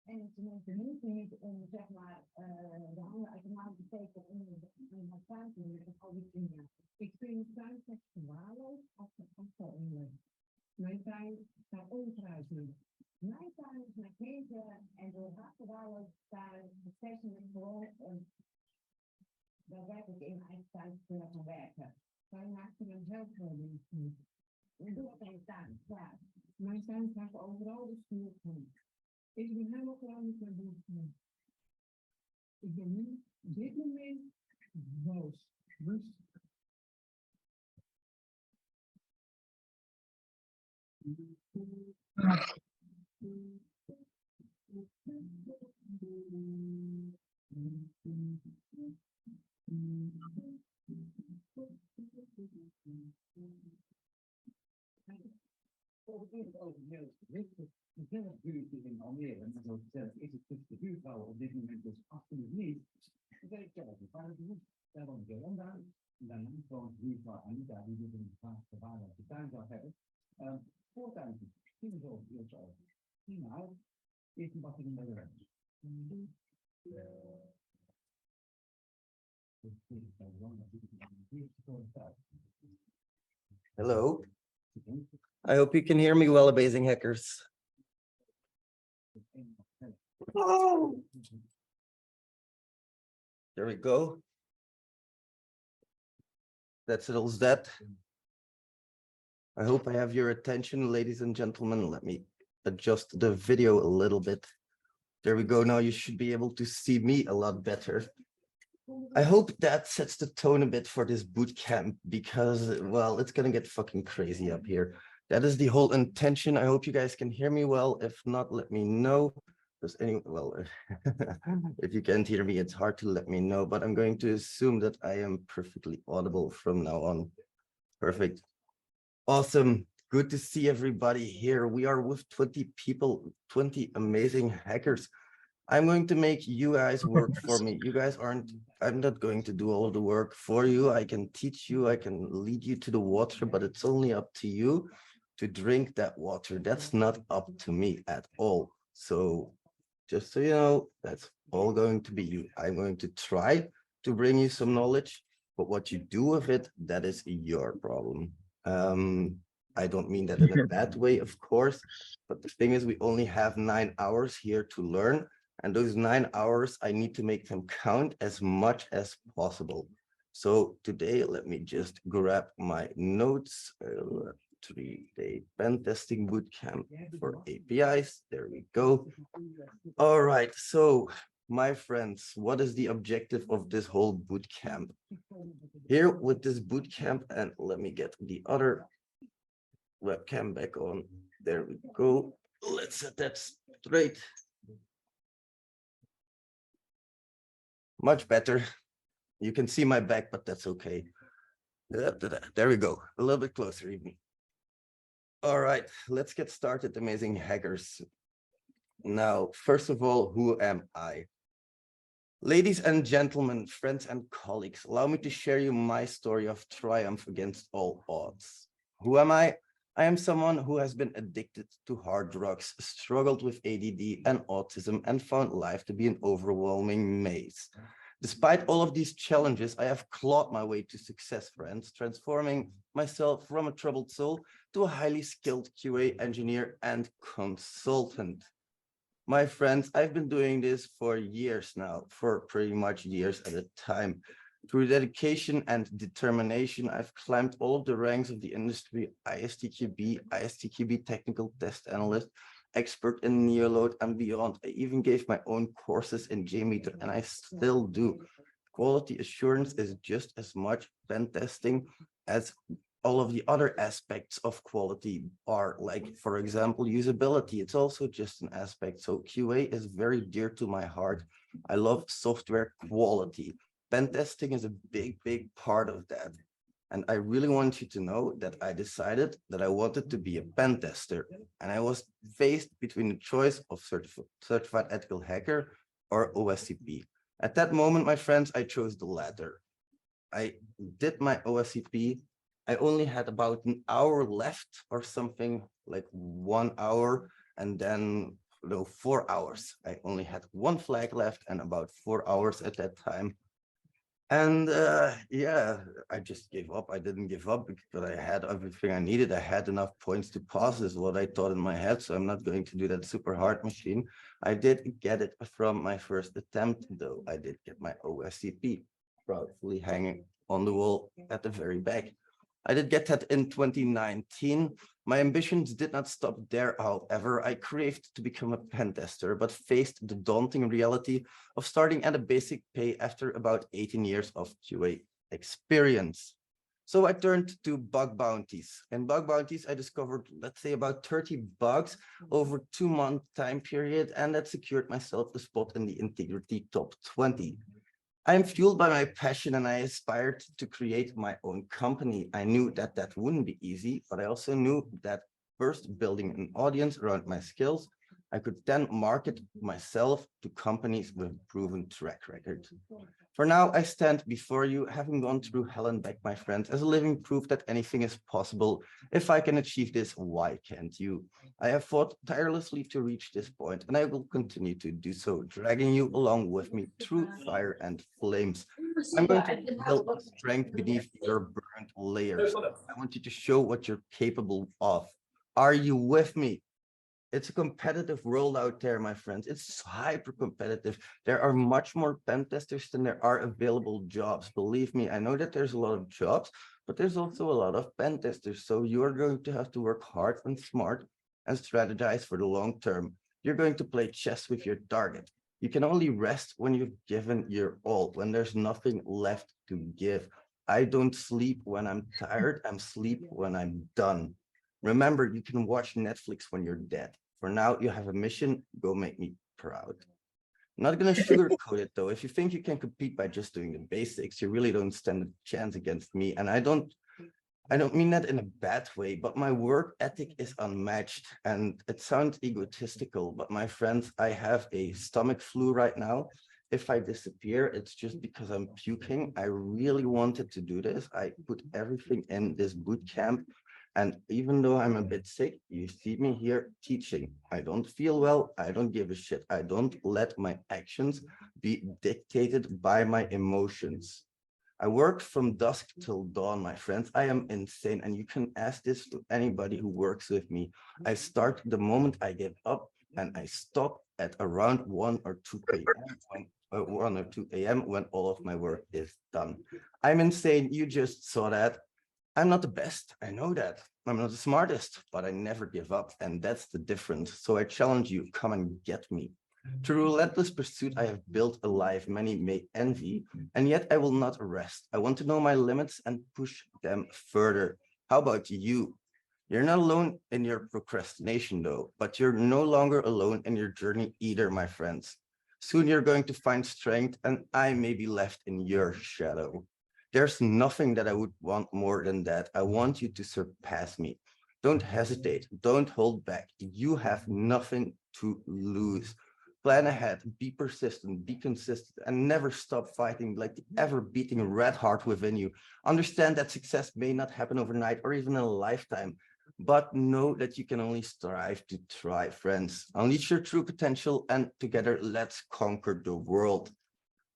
En tenminste niet om zeg maar de handen uit de mouw te steken in mijn tuin te doen met al die dingen. Ik vind het tuin echt verwaarloosd als de afval in mijn tuin staat onkruid nu. Mijn tuin is met kinderen en door het verwaarloosd tuin bestekken we gewoon daar werk ik in mijn eigen tuin te kunnen gaan werken. Wij maken hem zelf gewoon niet. En doe het in de tuin, ja. Mijn tuin gaat overal de schuur van. Ik ben helemaal klaar met mijn boek. Ik ben nu op dit moment boos. Rustig. Zelf buurtje in Almere, en zoals gezegd is het tussen de buurvrouwen op dit moment dus absoluut niet. Ik weet zelf een paar beroep, daar woont Jolanda, en daarna woont buurvrouw Anita, die dus een vaak verwaarde de tuin zou hebben. Voortuintje, 10 zo heel zo. 10 oud, eerst een bakje bij de rest. Hello. I hope you can hear me well, amazing hackers. Oh. There we go. That settles that. I hope I have your attention, ladies and gentlemen. Let me adjust the video a little bit. There we go. Now you should be able to see me a lot better. I hope that sets the tone a bit for this boot camp because, well, it's gonna get fucking crazy up here. That is the whole intention. I hope you guys can hear me well. If not, let me know. Because anyway, well, if you can't hear me, it's hard to let me know, but I'm going to assume that I am perfectly audible from now on. Perfect. Awesome. Good to see everybody here. We are with 20 people, 20 amazing hackers. I'm going to make you guys work for me. You guys aren't, I'm not going to do all of the work for you. I can teach you, I can lead you to the water, but it's only up to you to drink that water. That's not up to me at all. So just so you know, that's all going to be you. I'm going to try to bring you some knowledge, but what you do with it, that is your problem. I don't mean that in a bad way, of course, but the thing is we only have 9 hours here to learn. And those 9 hours, I need to make them count as much as possible. So today, let me just grab my notes. 3-day pen testing bootcamp for APIs. There we go. All right, so my friends, what is the objective of this whole bootcamp? Here with this bootcamp, and let me get the other webcam back on. There we go. Let's set that straight. Much better. You can see my back, but that's okay. There we go. A little bit closer even. All right, let's get started, amazing hackers. Now, first of all, who am I? Ladies and gentlemen, friends and colleagues, allow me to share you my story of triumph against all odds. Who am I? I am someone who has been addicted to hard drugs, struggled with ADD and autism, and found life to be an overwhelming maze. Despite all of these challenges, I have clawed my way to success, friends, transforming myself from a troubled soul to a highly skilled QA engineer and consultant. My friends, I've been doing this for years now, for pretty much years at a time. Through dedication and determination, I've climbed all of the ranks of the industry: ISTQB Technical Test Analyst, expert in Neoload and beyond. I even gave my own courses in JMeter, and I still do. Quality assurance is just as much pen testing as all of the other aspects of quality are, like, for example, usability. It's also just an aspect. So QA is very dear to my heart. I love software quality. Pen testing is a big part of that. And I really want you to know that I decided that I wanted to be a pen tester. And I was faced between the choice of certified ethical hacker or OWASP. At that moment, my friends, I chose the latter. I did my OWASP. I only had about an hour left or something, like 1 hour, and then 4 hours. I only had one flag left and about 4 hours at that time. And yeah, I just gave up. I didn't give up because I had everything I needed. I had enough points to pass is what I thought in my head. So I'm not going to do that super hard machine. I did get it from my first attempt, though. I did get my OSCP proudly hanging on the wall at the very back. I did get that in 2019. My ambitions did not stop there, however. I craved to become a pen tester, but faced the daunting reality of starting at a basic pay after about 18 years of QA experience. So I turned to bug bounties. In bug bounties, I discovered, let's say, about 30 bugs over a 2-month time period, and that secured myself a spot in the Integrity Top 20. I'm fueled by my passion and I aspired to create my own company. I knew that that wouldn't be easy, but I also knew that first building an audience around my skills, I could then market myself to companies with proven track record. For now, I stand before you, having gone through hell and back, my friends, as a living proof that anything is possible. If I can achieve this, why can't you? I have fought tirelessly to reach this point, and I will continue to do so, dragging you along with me through fire and flames. I'm going to build strength beneath your burnt layers. I want you to show what you're capable of. Are you with me? It's a competitive world out there, my friends. It's hyper competitive. There are much more pen testers than there are available jobs. Believe me, I know that there's a lot of jobs, but there's also a lot of pen testers. So you are going to have to work hard and smart and strategize for the long term. You're going to play chess with your target. You can only rest when you've given your all, when there's nothing left to give. I don't sleep when I'm tired. I'm asleep when I'm done. Remember, you can watch Netflix when you're dead. For now, you have a mission. Go make me proud. I'm not going to sugarcoat it, though. If you think you can compete by just doing the basics, you really don't stand a chance against me. And I don't mean that in a bad way, but my work ethic is unmatched. And it sounds egotistical, but my friends, I have a stomach flu right now. If I disappear, it's just because I'm puking. I really wanted to do this. I put everything in this boot camp. And even though I'm a bit sick, you see me here teaching. I don't feel well. I don't give a shit. I don't let my actions be dictated by my emotions. I work from dusk till dawn, my friends. I am insane. And you can ask this to anybody who works with me. I start the moment I get up and I stop at around 1 or 2 p.m. 1 or 2 a.m. when all of my work is done. I'm insane. You just saw that. I'm not the best, I know that. I'm not the smartest, but I never give up, and that's the difference. So I challenge you, come and get me. Through relentless pursuit, I have built a life many may envy, and yet I will not rest. I want to know my limits and push them further. How about you? You're not alone in your procrastination, though, but you're no longer alone in your journey either, my friends. Soon you're going to find strength, and I may be left in your shadow. There's nothing that I would want more than that. I want you to surpass me. Don't hesitate. Don't hold back. You have nothing to lose. Plan ahead, be persistent, be consistent, and never stop fighting like the ever-beating red heart within you. Understand that success may not happen overnight or even in a lifetime, but know that you can only strive to try, friends. Unleash your true potential, and together, let's conquer the world.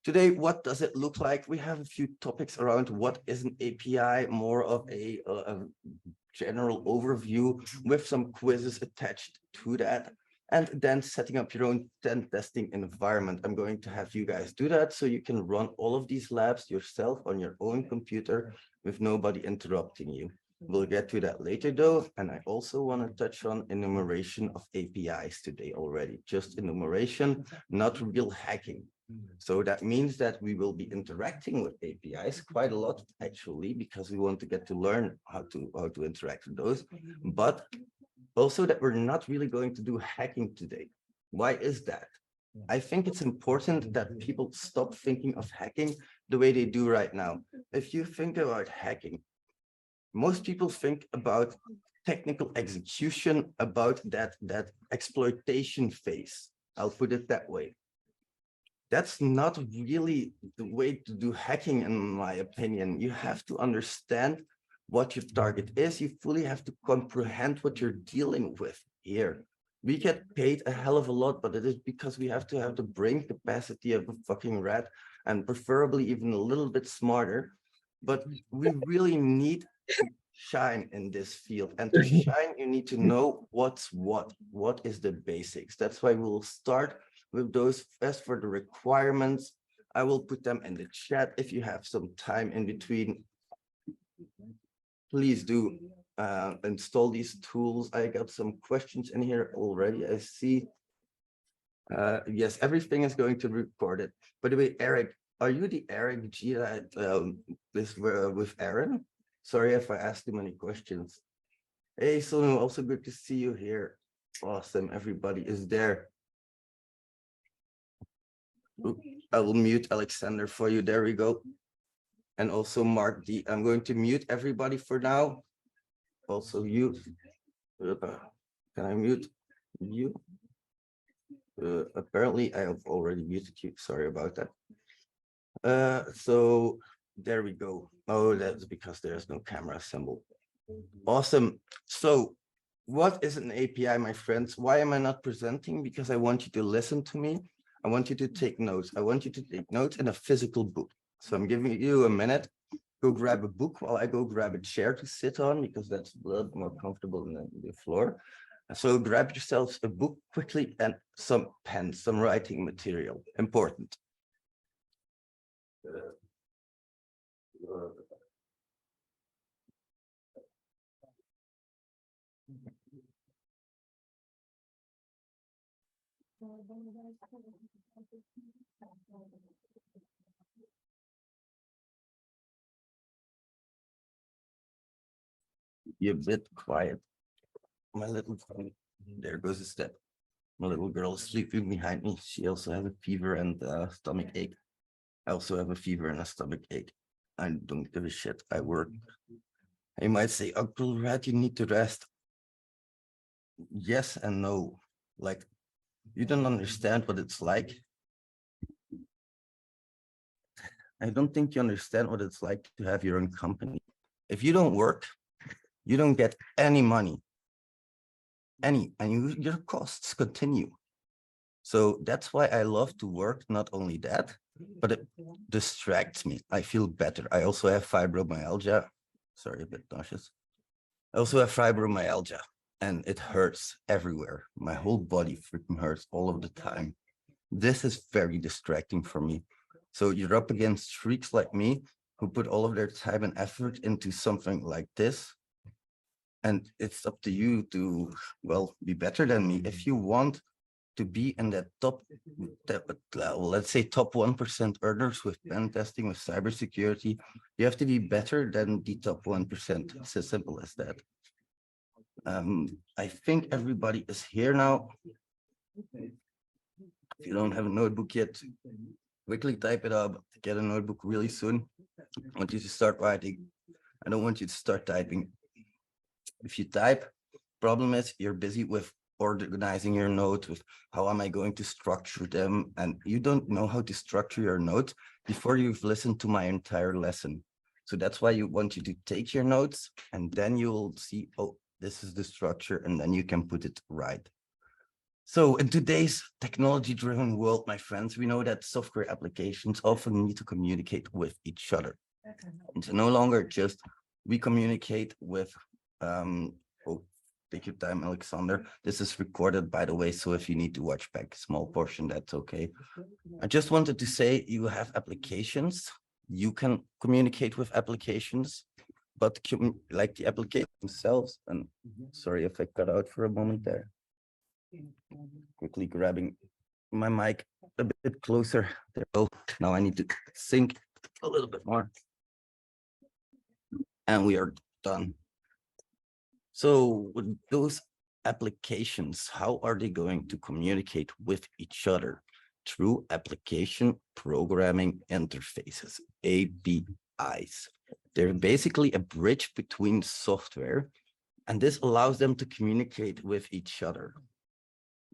Today, what does it look like? We have a few topics around what is an API, more of a general overview with some quizzes attached to that, and then setting up your own pen testing environment. I'm going to have you guys do that so you can run all of these labs yourself on your own computer with nobody interrupting you. We'll get to that later though, and I also want to touch on enumeration of APIs today already, just enumeration, not real hacking. So that means that we will be interacting with APIs quite a lot, actually, because we want to get to learn how to interact with those, but also that we're not really going to do hacking today. Why is that? I think it's important that people stop thinking of hacking the way they do right now. If you think about hacking, most people think about technical execution, about that exploitation phase. I'll put it that way. That's not really the way to do hacking, in my opinion. You have to understand what your target is. You fully have to comprehend what you're dealing with here. We get paid a hell of a lot, but it is because we have to have the brain capacity of a fucking rat, and preferably even a little bit smarter. But we really need to shine in this field. And to shine, you need to know what is the basics. That's why we'll start with those. As for the requirements, I will put them in the chat. If you have some time in between, please do install these tools. I got some questions in here already, I see. Yes, everything is going to be recorded. By the way, Eric, are you the Eric G that is with Aaron? Sorry if I asked too many questions. Hey, Sonu, also good to see you here. Awesome, everybody is there. I will mute Alexander for you. There we go. And also Mark D. I'm going to mute everybody for now. Also you. Can I mute you? Apparently I have already muted you. Sorry about that. So there we go. Oh, that's because there's no camera symbol. Awesome. So what is an API, my friends? Why am I not presenting? Because I want you to listen to me. I want you to take notes. I want you to take notes in a physical book. So I'm giving you a minute. Go grab a book while I go grab a chair to sit on, because that's a little more comfortable than the floor. So grab yourselves a book quickly and some pens, some writing material. Important. Be a bit quiet. My little, there goes a step. My little girl is sleeping behind me. She also has a fever and a stomach ache. I also have a fever and a stomach ache. I don't give a shit. I work. You might say, Uncle Rat, you need to rest. Yes and no. Like, you don't understand what it's like. I don't think you understand what it's like to have your own company. If you don't work, you don't get any money. And your costs continue. So that's why I love to work. Not only that, but it distracts me. I feel better. I also have fibromyalgia. Sorry, a bit nauseous. I also have fibromyalgia, and it hurts everywhere. My whole body freaking hurts all of the time. This is very distracting for me. So you're up against freaks like me who put all of their time and effort into something like this. And it's up to you to, well, be better than me. If you want to be in that top, let's say top 1% earners with pen testing, with cybersecurity, you have to be better than the top 1%. It's as simple as that. I think everybody is here now. If you don't have a notebook yet, quickly type it up. Get a notebook really soon. I want you to start writing. I don't want you to start typing. If you type, problem is you're busy with organizing your notes, with how am I going to structure them, and you don't know how to structure your notes before you've listened to my entire lesson. So that's why you want you to take your notes, and then you'll see, oh, this is the structure, and then you can put it right. So in today's technology-driven world, my friends, we know that software applications often need to communicate with each other. It's no longer just we communicate with, oh, take your time, Alexander. This is recorded, by the way, so if you need to watch back a small portion, that's okay. I just wanted to say you have applications. You can communicate with applications, but like the applications themselves, and sorry if I cut out for a moment there. Quickly grabbing my mic. a bit closer. There we go. Now I need to sync a little bit more. And we are done. So with those applications, how are they going to communicate with each other? Through application programming interfaces, APIs. They're basically a bridge between software, and this allows them to communicate with each other.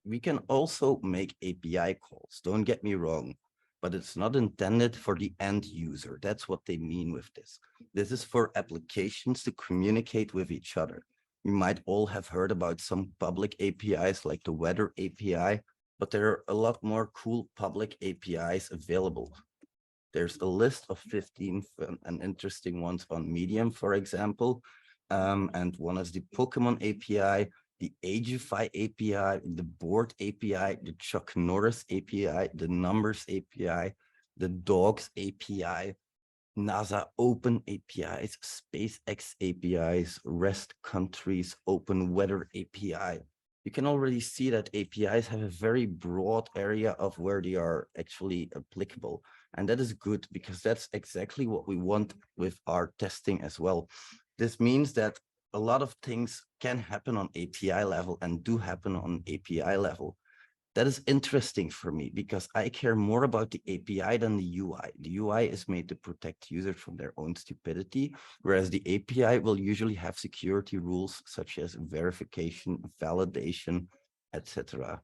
We can also make API calls, don't get me wrong, but it's not intended for the end user. That's what they mean with this. This is for applications to communicate with each other. You might all have heard about some public APIs like the weather API, but there are a lot more cool public APIs available. There's a list of 15 fun and interesting ones on Medium, for example. And one is the Pokemon API, the Ageify API, the Board API, the Chuck Norris API, the Numbers API, the Dogs API, NASA Open APIs, SpaceX APIs, REST countries, Open Weather API. You can already see that APIs have a very broad area of where they are actually applicable. And that is good because that's exactly what we want with our testing as well. This means that a lot of things can happen on API level and do happen on API level. That is interesting for me because I care more about the API than the UI. The UI is made to protect users from their own stupidity, whereas the API will usually have security rules such as verification, validation, etc.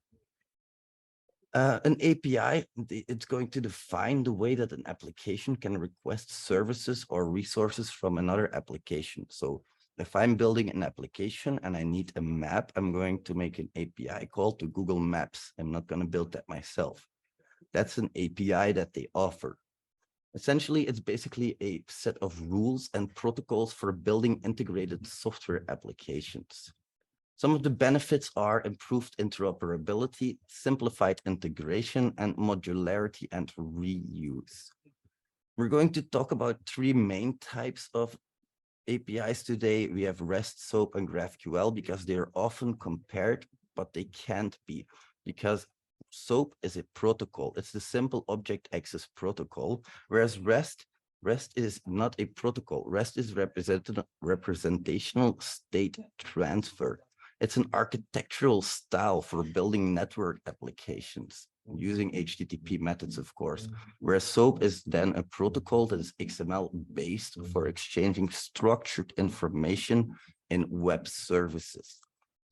An API, it's going to define the way that an application can request services or resources from another application. So if I'm building an application and I need a map, I'm going to make an API call to Google Maps. I'm not going to build that myself. That's an API that they offer. Essentially, it's basically a set of rules and protocols for building integrated software applications. Some of the benefits are improved interoperability, simplified integration, and modularity and reuse. We're going to talk about three main types of APIs today. We have REST, SOAP, and GraphQL because they are often compared, but they can't be because SOAP is a protocol. It's the simple object access protocol, whereas REST is not a protocol. REST is representational state transfer. It's an architectural style for building network applications using HTTP methods, of course, whereas SOAP is then a protocol that is XML based for exchanging structured information in web services.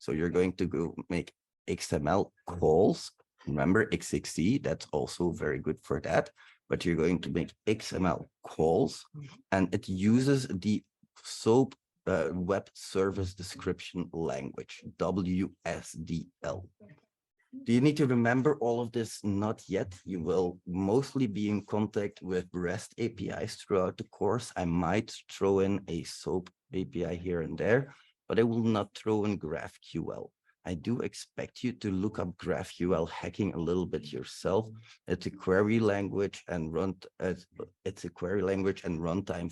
So you're going to go make XML calls. Remember XXE, that's also very good for that, but you're going to make XML calls and it uses the SOAP web service description language, WSDL. Do you need to remember all of this? Not yet. You will mostly be in contact with REST APIs throughout the course. I might throw in a SOAP API here and there, but I will not throw in GraphQL. I do expect you to look up GraphQL hacking a little bit yourself. It's a query language and runtime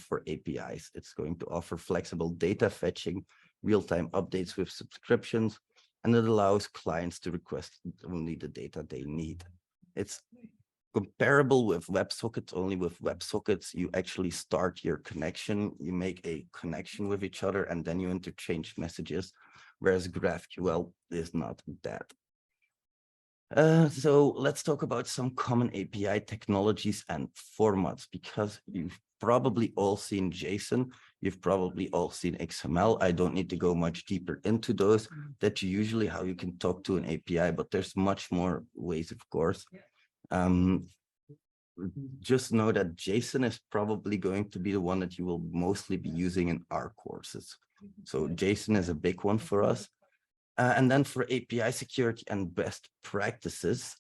for APIs. It's going to offer flexible data fetching, real-time updates with subscriptions, and it allows clients to request only the data they need. It's comparable with WebSockets, only with WebSockets, you actually start your connection, you make a connection with each other, and then you interchange messages, whereas GraphQL is not that. So let's talk about some common API technologies and formats, because you've probably all seen JSON, you've probably all seen XML. I don't need to go much deeper into those. That's usually how you can talk to an API, but there's much more ways, of course. Just know that JSON is probably going to be the one that you will mostly be using in our courses. So JSON is a big one for us. And then for API security and best practices,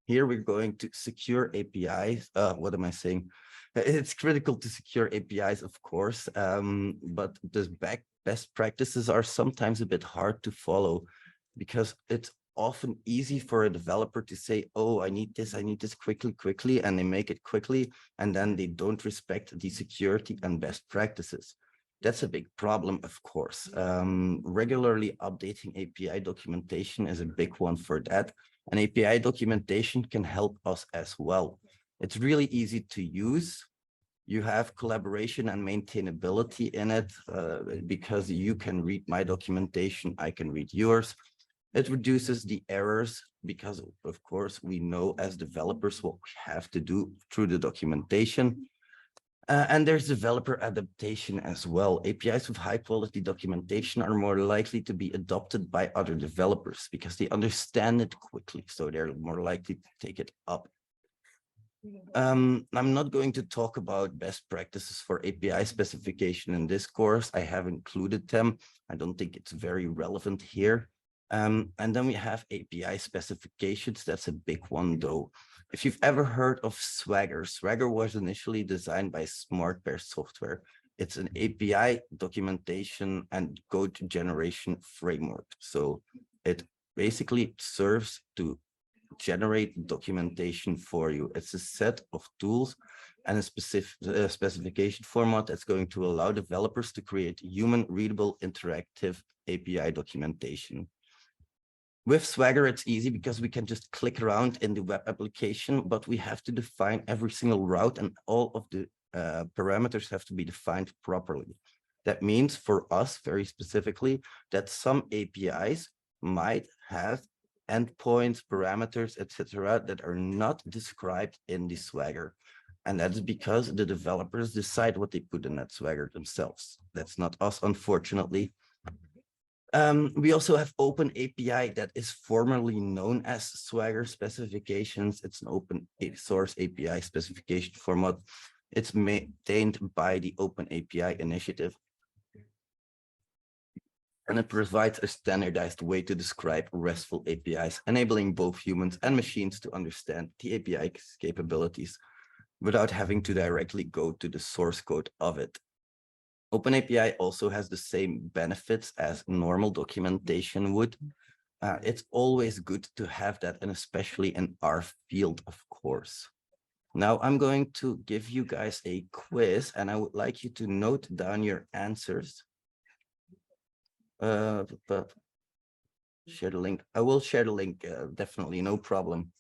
here we're going to secure APIs. What am I saying? It's critical to secure APIs, of course, but the best practices are sometimes a bit hard to follow because it's often easy for a developer to say, oh, I need this quickly, and they make it quickly, and then they don't respect the security and best practices. That's a big problem, of course. Regularly updating API documentation is a big one for that. And API documentation can help us as well. It's really easy to use. You have collaboration and maintainability in it because you can read my documentation, I can read yours. It reduces the errors because, of course, we know as developers what we have to do through the documentation. And there's developer adaptation as well. APIs with high quality documentation are more likely to be adopted by other developers because they understand it quickly. So they're more likely to take it up. I'm not going to talk about best practices for API specification in this course. I have included them. I don't think it's very relevant here. And then we have API specifications. That's a big one, though. If you've ever heard of Swagger, Swagger was initially designed by SmartBear Software. It's an API documentation and code generation framework. So it basically serves to generate documentation for you. It's a set of tools and a specific specification format that's going to allow developers to create human readable interactive API documentation. With Swagger, it's easy because we can just click around in the web application, but we have to define every single route and all of the parameters have to be defined properly. That means for us very specifically that some APIs might have endpoints, parameters, etc., that are not described in the Swagger. And that's because the developers decide what they put in that Swagger themselves. That's not us, unfortunately. We also have Open API that is formerly known as Swagger specifications. It's an open source API specification format. It's maintained by the Open API initiative. And it provides a standardized way to describe RESTful APIs, enabling both humans and machines to understand the API's capabilities without having to directly go to the source code of it. OpenAPI also has the same benefits as normal documentation would. It's always good to have that, and especially in our field, of course. Now I'm going to give you guys a quiz, and I would like you to note down your answers. But share the link. I will share the link, definitely, no problem.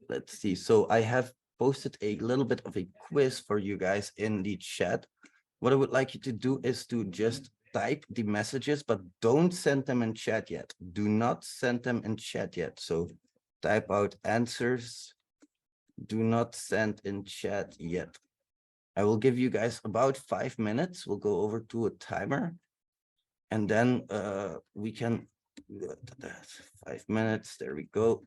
Let's see. So I have posted a little bit of a quiz for you guys in the chat. What I would like you to do is to just type the messages, but don't send them in chat yet. Do not send them in chat yet. So type out answers. Do not send in chat yet. I will give you guys about 5 minutes. We'll go over to a timer. And then we can, 5 minutes, there we go.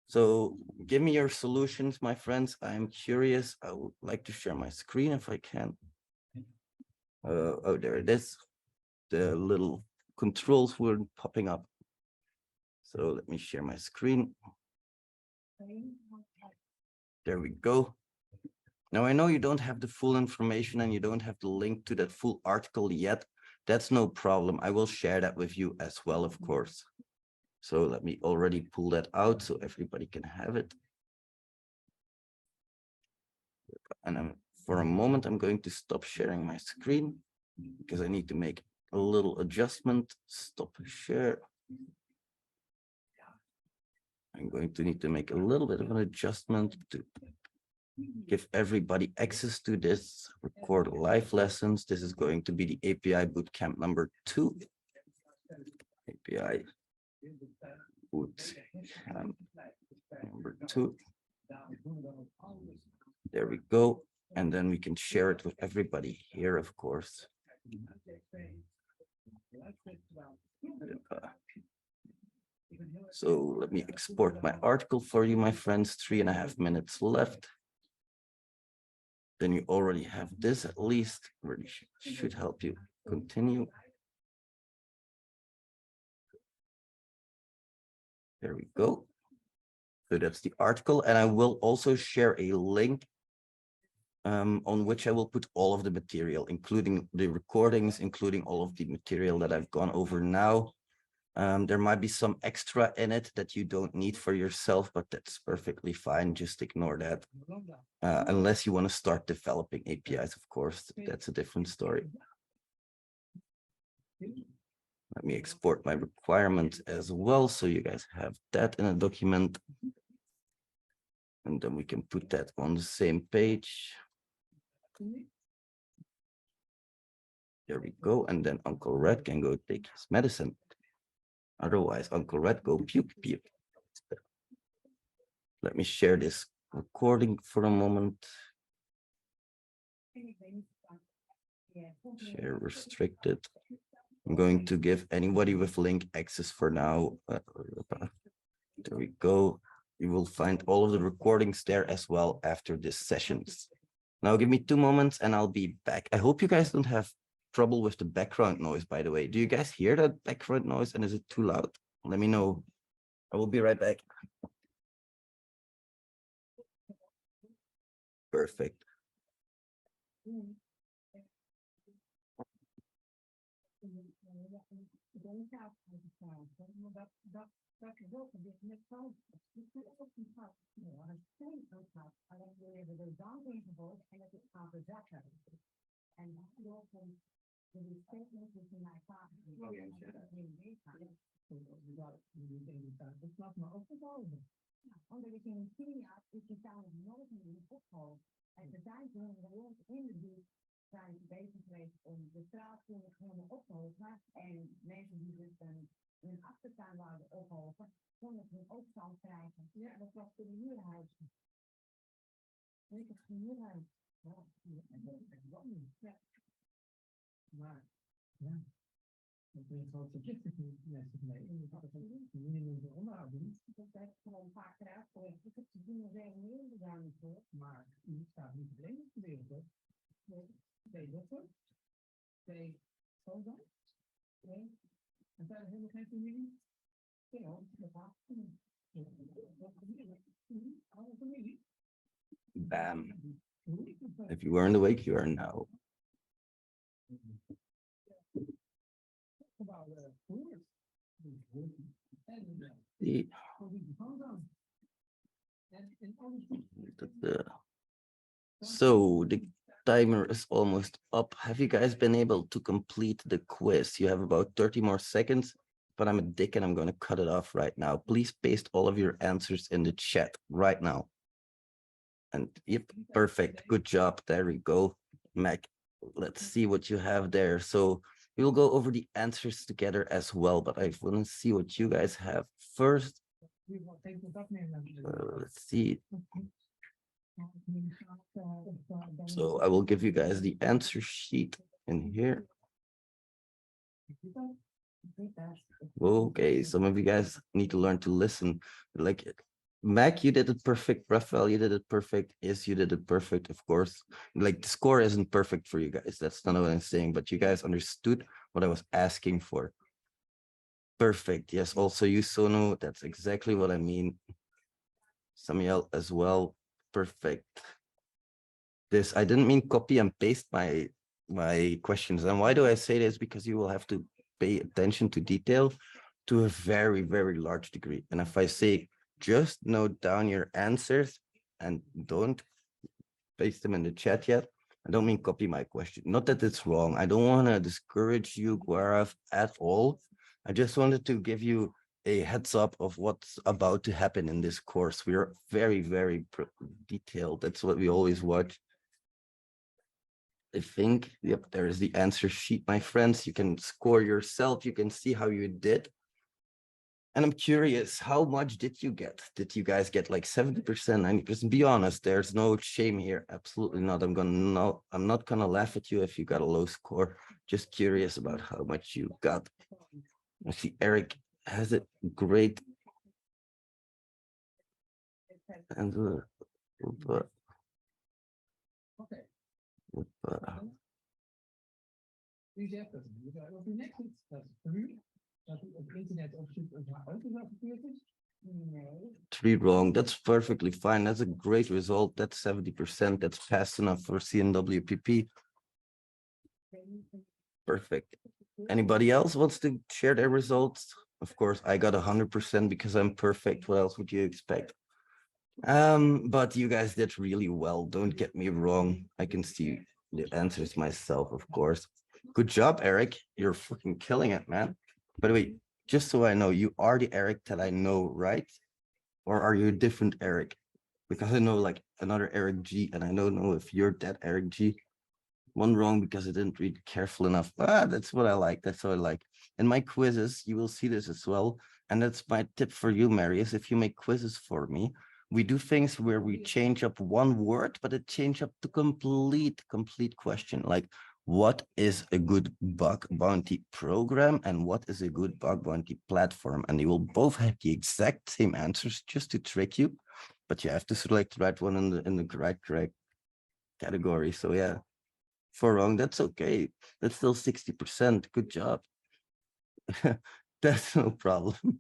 So give me your solutions, my friends. I'm curious. I would like to share my screen if I can. Oh, there it is. The little controls were popping up. So let me share my screen. There we go. Now, I know you don't have the full information and you don't have the link to that full article yet. That's no problem. I will share that with you as well, of course. So let me already pull that out so everybody can have it. And for a moment, I'm going to stop sharing my screen because I need to make a little adjustment. Stop share. I'm going to need to make a little bit of an adjustment to give everybody access to this, record live lessons. This is going to be the API Bootcamp number 2. API Bootcamp number 2. There we go. And then we can share it with everybody here, of course. So let me export my article for you, my friends. 3.5 minutes left. Then you already have this at least, really should help you continue. There we go. So that's the article, and I will also share a link on which I will put all of the material, including the recordings, including all of the material that I've gone over now. There might be some extra in it that you don't need for yourself, but that's perfectly fine. Just ignore that. Unless you want to start developing APIs, of course, that's a different story. Let me export my requirements as well, so you guys have that in a document. And then we can put that on the same page. There we go. And then Uncle Red can go take his medicine. Otherwise, Uncle Red go puke puke. Let me share this recording for a moment. Share restricted. I'm going to give anybody with link access for now. There we go. You will find all of the recordings there as well after this sessions. Now give me 2 moments and I'll be back. I hope you guys don't have trouble with the background noise, by the way. Do you guys hear that background noise and is it too loud? Let me know. I will be right back. Perfect. Dat is ook een beetje met fout. Dus dat is ook een fout. Ja, dat is geen fout. Alleen we hebben er dan ingevuld en dat is aan de zakken. En daardoor komt de statement tussen mijn vader en dat slaat me ook vervolgen. Omdat ik in 10 jaar is je taal nooit meer opgehouden. En de tijd toen we ons in de buurt zijn bezig geweest om de straat helemaal op te hogen. En mensen die dus hun achtertuin wouden ophogen, konden ze een opstand krijgen. Ja, dat was de huurhuizen. Ik heb geen huurhuis. Ja, dat niet. Ja. Maar, ja. Dat is wel verplichtend mensen mee. En dat is een minimum voor onderhoud doen. Dat heeft gewoon een paar keer uitgelegd. Ik heb de dingen weer meer gedaan voor. Maar u staat niet alleen op de wereld, hoor. Nee, dokter. Nee, schoonzoon. Nee. En verder helemaal geen familie? Ja, dat gaat. Alle familie? Bam. If you weren't awake, you are now. So the timer is almost up. Have you guys been able to complete the quiz? You have about 30 more seconds, but I'm a dick and I'm going to cut it off right now. Please paste all of your answers in the chat right now. And yep, perfect. Good job. There we go. Mac, let's see what you have there. So we'll go over the answers together as well, but I want to see what you guys have first. Let's see. So I will give you guys the answer sheet in here. Okay, some of you guys need to learn to listen. Like Mac, you did it perfect. Raphael, you did it perfect. Yes, you did it perfect, of course. Like the score isn't perfect for you guys. That's not what I'm saying, but you guys understood what I was asking for. Perfect. Yes, also you, Sono. That's exactly what I mean. Samuel as well. Perfect. This, I didn't mean copy and paste my questions. And why do I say this? Because you will have to pay attention to detail to a very, very large degree. And if I say, just note down your answers and don't paste them in the chat yet, I don't mean copy my question. Not that it's wrong. I don't want to discourage you, Gaurav, at all. I just wanted to give you a heads up of what's about to happen in this course. We are very, very detailed. That's what we always watch. I think, yep, there is the answer sheet, my friends. You can score yourself. You can see how you did. And I'm curious, how much did you get? Did you guys get like 70%, 90%? Be honest, there's no shame here. Absolutely not. I'm not gonna laugh at you if you got a low score. Just curious about how much you got. I see Eric has it great. And U zegt dat het op uw nek zit, dat is puur. Dat u op internet opzoekt of haar auto wel gekeurd is. Nee. 3 wrong. That's perfectly fine. That's a great result. That's 70%. That's fast enough for CNWPP. Perfect. Anybody else wants to share their results? Of course, I got 100% because I'm perfect. What else would you expect? But you guys did really well. Don't get me wrong. I can see the answers myself, of course. Good job, Eric. You're freaking killing it, man. By the way, just so I know, you are the Eric that I know, right? Or are you a different Eric? Because I know like another Eric G, and I don't know if you're that Eric G. One wrong because I didn't read careful enough. That's what I like. That's what I like. In my quizzes, you will see this as well. And that's my tip for you, Marius. If you make quizzes for me, we do things where we change up one word, but it change up the complete question. Like, what is a good bug bounty program and what is a good bug bounty platform? And they will both have the exact same answers just to trick you, but you have to select the right one in the correct category. So yeah. 4 wrong, that's okay. That's still 60%. Good job. That's no problem.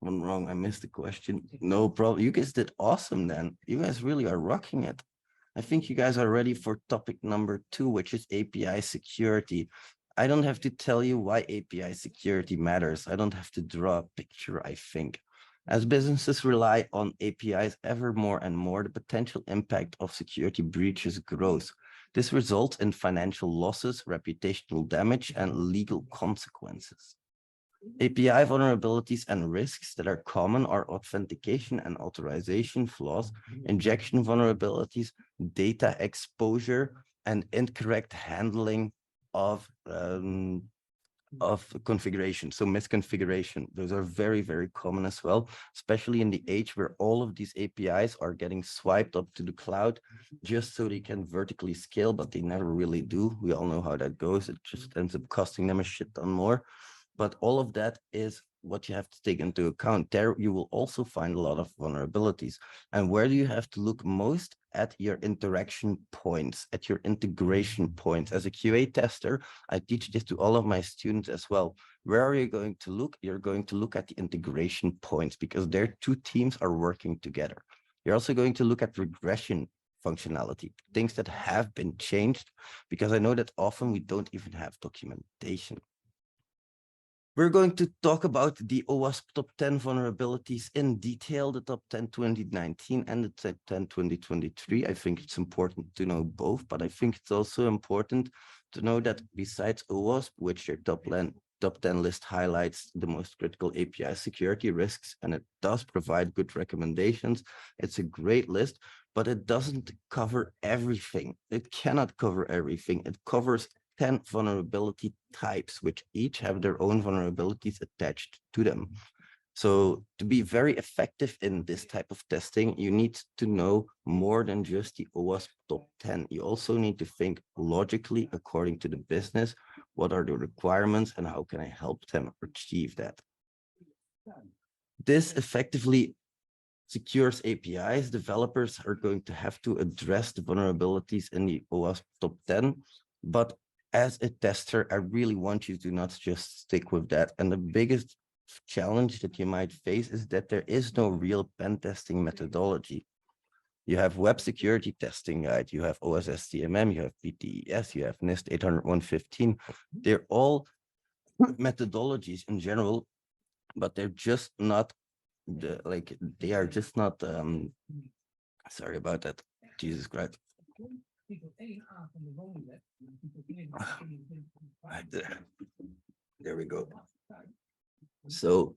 1 wrong, I missed the question. No problem. You guys did awesome then. You guys really are rocking it. I think you guys are ready for topic number 2, which is API security. I don't have to tell you why API security matters. I don't have to draw a picture, I think. As businesses rely on APIs ever more and more, the potential impact of security breaches grows. This results in financial losses, reputational damage, and legal consequences. API vulnerabilities and risks that are common are authentication and authorization flaws, injection vulnerabilities, data exposure, and incorrect handling of configuration, so misconfiguration. Those are very, very common as well, especially in the age where all of these APIs are getting swiped up to the cloud just so they can vertically scale, but they never really do. We all know how that goes. It just ends up costing them a shit ton more. But all of that is what you have to take into account. There you will also find a lot of vulnerabilities. And where do you have to look most? At your interaction points, at your integration points. As a QA tester, I teach this to all of my students as well. Where are you going to look? You're going to look at the integration points because their 2 teams are working together. You're also going to look at regression functionality, things that have been changed, because I know that often we don't even have documentation. We're going to talk about the OWASP top 10 vulnerabilities in detail, the top 10 2019 and the top 10 2023. I think it's important to know both, but I think it's also important to know that besides OWASP, which your top 10 list highlights the most critical API security risks, and it does provide good recommendations. It's a great list, but it doesn't cover everything. It cannot cover everything. It covers 10 vulnerability types, which each have their own vulnerabilities attached to them. So to be very effective in this type of testing, you need to know more than just the OWASP top 10. You also need to think logically according to the business. What are the requirements and how can I help them achieve that? This effectively secures APIs. Developers are going to have to address the vulnerabilities in the OWASP top 10, but as a tester, I really want you to not just stick with that. And the biggest challenge that you might face is that there is no real pen testing methodology. You have web security testing guide, you have OSSTMM, you have PTES, you have NIST 800-115. They're all methodologies in general, but they're just not they are just not sorry about that. Jesus Christ. There we go. So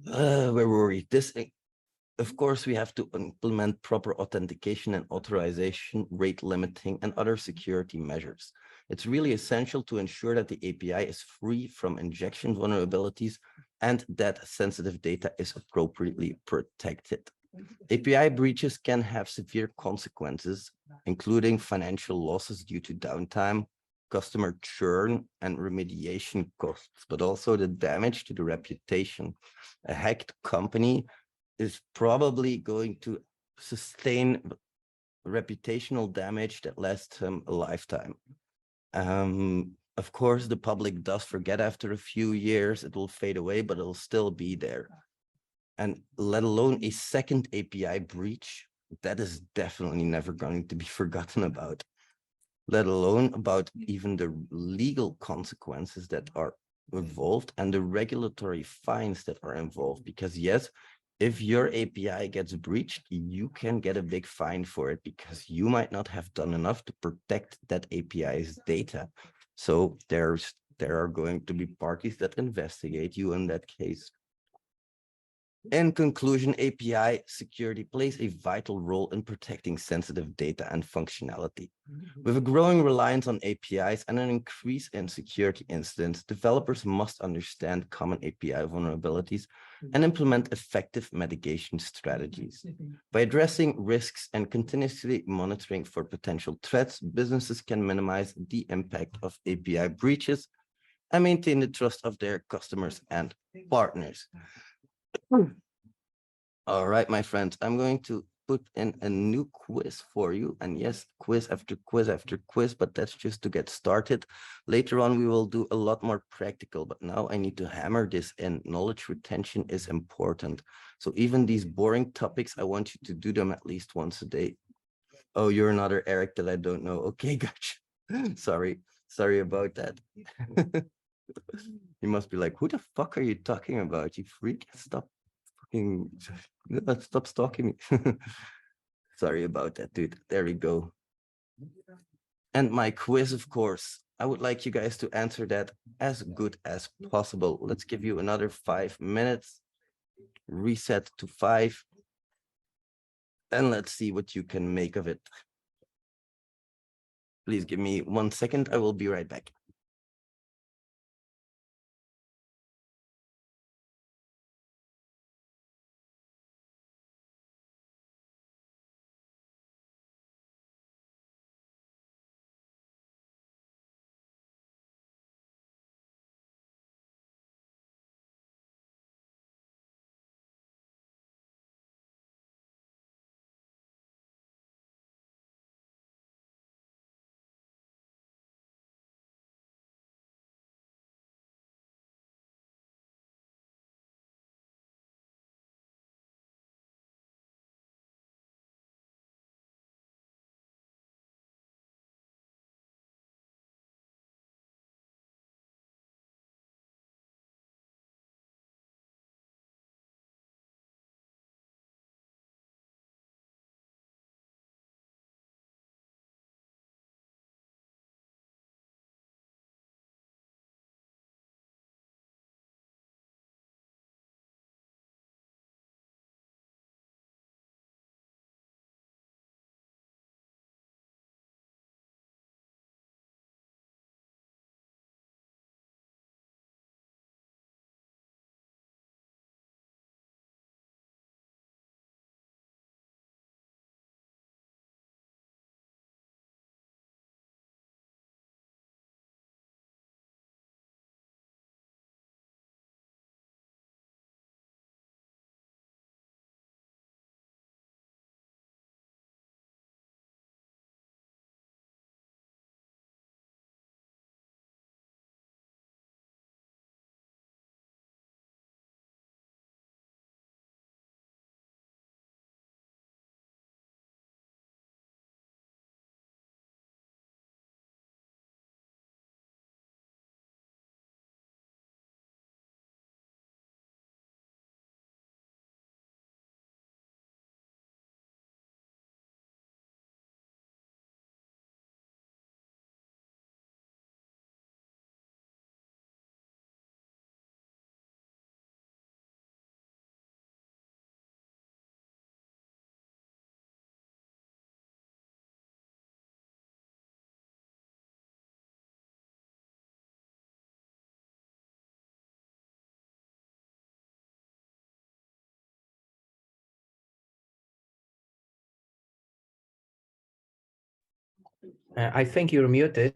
where were we? Of course, we have to implement proper authentication and authorization, rate limiting, and other security measures. It's really essential to ensure that the API is free from injection vulnerabilities and that sensitive data is appropriately protected. API breaches can have severe consequences, including financial losses due to downtime, customer churn, and remediation costs, but also the damage to the reputation. A hacked company is probably going to sustain reputational damage that lasts them a lifetime. Of course, the public does forget after a few years, it will fade away, but it'll still be there. And let alone a second API breach, that is definitely never going to be forgotten about, let alone about even the legal consequences that are involved and the regulatory fines that are involved. Because yes, if your API gets breached, you can get a big fine for it because you might not have done enough to protect that API's data. So there's there are going to be parties that investigate you in that case. In conclusion, API security plays a vital role in protecting sensitive data and functionality. With a growing reliance on APIs and an increase in security incidents, developers must understand common API vulnerabilities and implement effective mitigation strategies. By addressing risks and continuously monitoring for potential threats, businesses can minimize the impact of API breaches and maintain the trust of their customers and partners. All right, my friends, I'm going to put in a new quiz for you. And yes, quiz after quiz after quiz, but that's just to get started. Later on, we will do a lot more practical, but now I need to hammer this in. Knowledge retention is important. So even these boring topics, I want you to do them at least once a day. Oh, you're another Eric that I don't know. Okay, gotcha. Sorry about that. You must be like, who the fuck are you talking about? You freak, stop fucking, stop stalking me. Sorry about that, dude. There we go. And my quiz, of course, I would like you guys to answer that as good as possible. Let's give you another 5 minutes. Reset to 5. And let's see what you can make of it. Please give me 1 second. I will be right back. I think you're muted.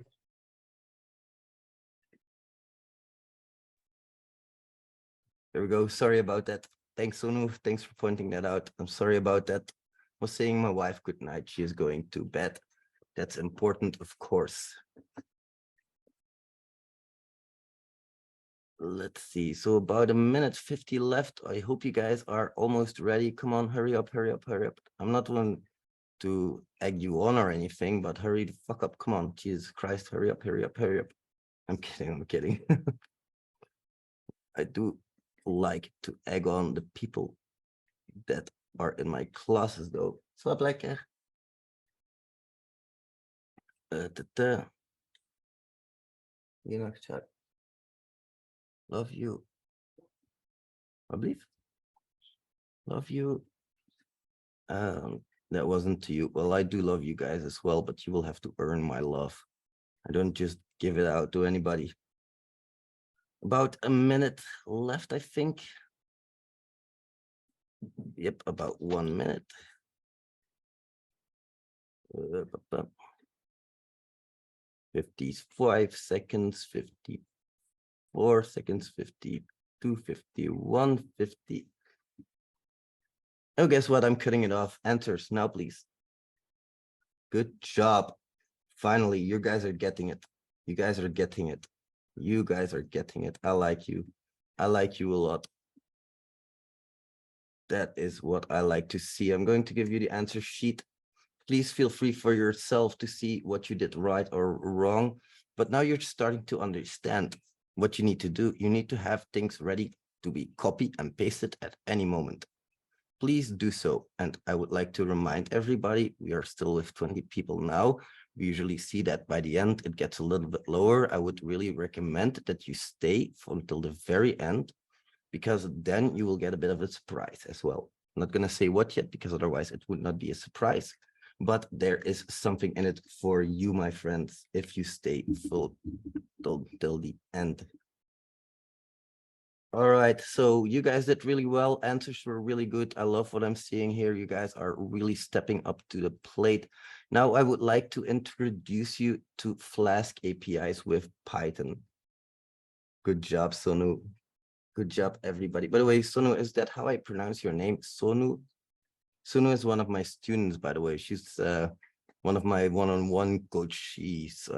There we go. Sorry about that. Thanks, Sonu. Thanks for pointing that out. I'm sorry about that. I was saying my wife good night. She is going to bed. That's important, of course. Let's see. So about 1:50 left. I hope you guys are almost ready. Come on, hurry up, hurry up, hurry up. I'm not one to egg you on or anything, but hurry the fuck up. Come on, Jesus Christ, hurry up, hurry up, hurry up. I'm kidding, I'm kidding. I do like to egg on the people that are in my classes though. Slaap lekker. Hier nog chat. Love you. I believe. Love you. That wasn't to you. Well, I do love you guys as well, but you will have to earn my love. I don't just give it out to anybody. About a minute left, I think. Yep, about 1 minute. 55 seconds, 54 seconds, 52, 51, 50. Oh, guess what? I'm cutting it off. Answers now, please. Good job. Finally, you guys are getting it. You guys are getting it. You guys are getting it. I like you. I like you a lot. That is what I like to see. I'm going to give you the answer sheet. Please feel free for yourself to see what you did right or wrong. But now you're starting to understand what you need to do. You need to have things ready to be copied and pasted at any moment. Please do so. And I would like to remind everybody, we are still with 20 people now. We usually see that by the end, it gets a little bit lower. I would really recommend that you stay until the very end, because then you will get a bit of a surprise as well. I'm not going to say what yet, because otherwise it would not be a surprise. But there is something in it for you, my friends, if you stay full till the end. All right, so you guys did really well. Answers were really good. I love what I'm seeing here. You guys are really stepping up to the plate. Now I would like to introduce you to Flask APIs with Python. Good job, Sonu. Good job, everybody. By the way, Sonu, is that how I pronounce your name? Sonu? Sonu is one of my students, by the way. She's one of my one-on-one coaches,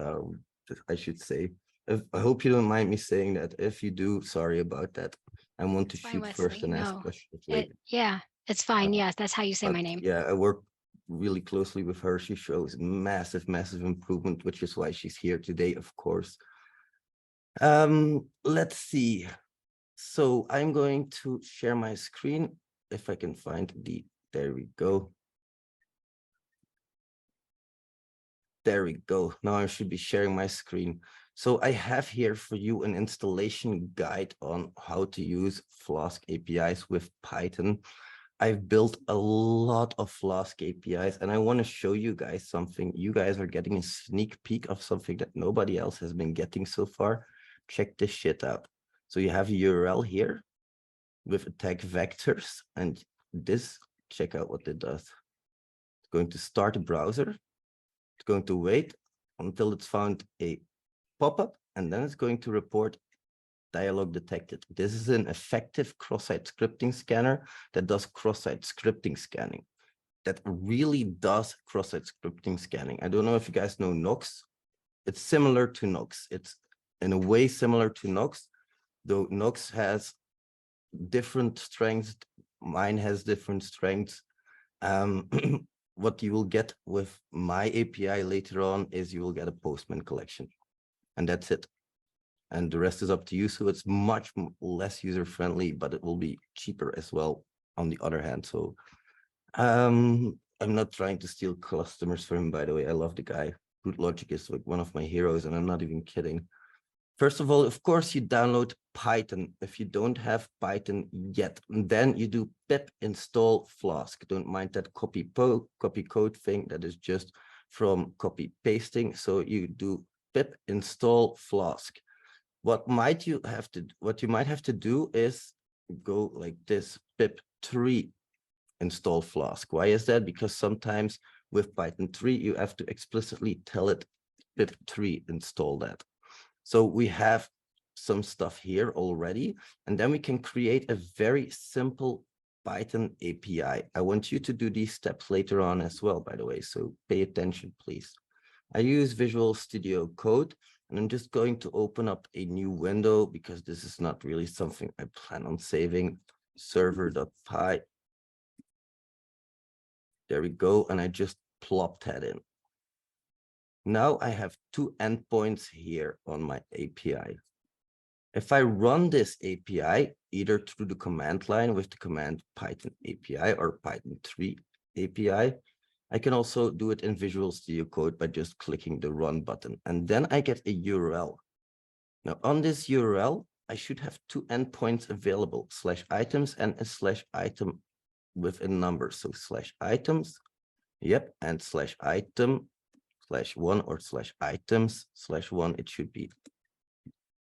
I should say. I hope you don't mind me saying that. If you do, sorry about that. I want to shoot first and ask questions later. Yeah, it's fine. Yes, that's how you say my name. Yeah, I work really closely with her. She shows massive improvement, which is why she's here today, of course. Let's see. So I'm going to share my screen if I can find the, there we go. There we go. Now I should be sharing my screen. So I have here for you an installation guide on how to use Flask APIs with Python. I've built a lot of Flask APIs, and I want to show you guys something. You guys are getting a sneak peek of something that nobody else has been getting so far. Check this shit out. So you have a URL here with tag vectors, and this, check out what it does. It's going to start a browser. It's going to wait until it's found a pop-up, and then it's going to report dialog detected. This is an effective cross-site scripting scanner that does cross-site scripting scanning. That really does cross-site scripting scanning. I don't know if you guys know Nox. It's similar to Nox. It's in a way similar to Nox, though Nox has different strengths. Mine has different strengths. What you will get with my API later on is you will get a Postman collection, and that's it. And the rest is up to you. So it's much less user-friendly, but it will be cheaper as well on the other hand. So I'm not trying to steal customers from him, by the way. I love the guy. Good Logic is like one of my heroes, and I'm not even kidding. First of all, of course, you download Python. If you don't have Python yet, then you do pip install Flask. Don't mind that copy code thing. That is just from copy pasting. So you do pip install Flask. What you might have to do is go like this, pip3 install Flask. Why is that? Because sometimes with Python 3, you have to explicitly tell it pip3 install that. So we have some stuff here already, and then we can create a very simple Python API. I want you to do these steps later on as well, by the way, so pay attention, please. I use Visual Studio Code, and I'm just going to open up a new window because this is not really something I plan on saving. Server.py. There we go, and I just plopped that in. Now I have two endpoints here on my API. If I run this API, either through the command line with the command Python API or Python 3 API, I can also do it in Visual Studio Code by just clicking the run button. And then I get a URL. Now on this URL, I should have two endpoints available, /items and a /item with a number. So /items, yep, and /item /1 or /items /1, it should be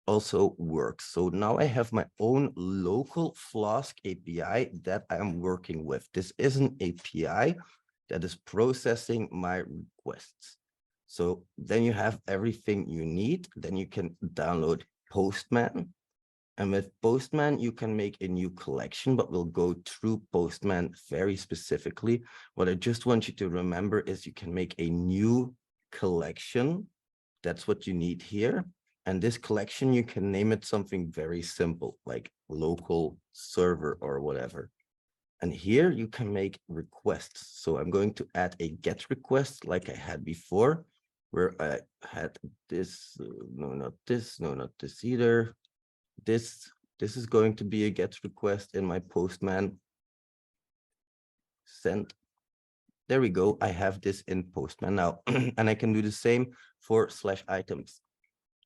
also works. So now I have my own local Flask API that I'm working with. This is an API that is processing my requests. So then you have everything you need. Then you can download Postman. And with Postman, you can make a new collection, but we'll go through Postman very specifically. What I just want you to remember is you can make a new collection. That's what you need here. And this collection, you can name it something very simple, like local server or whatever. And here you can make requests. So I'm going to add a GET request like I had before, where I had this, no, not this either. This is going to be a GET request in my Postman. Send. There we go. I have this in Postman now, and I can do the same for /items.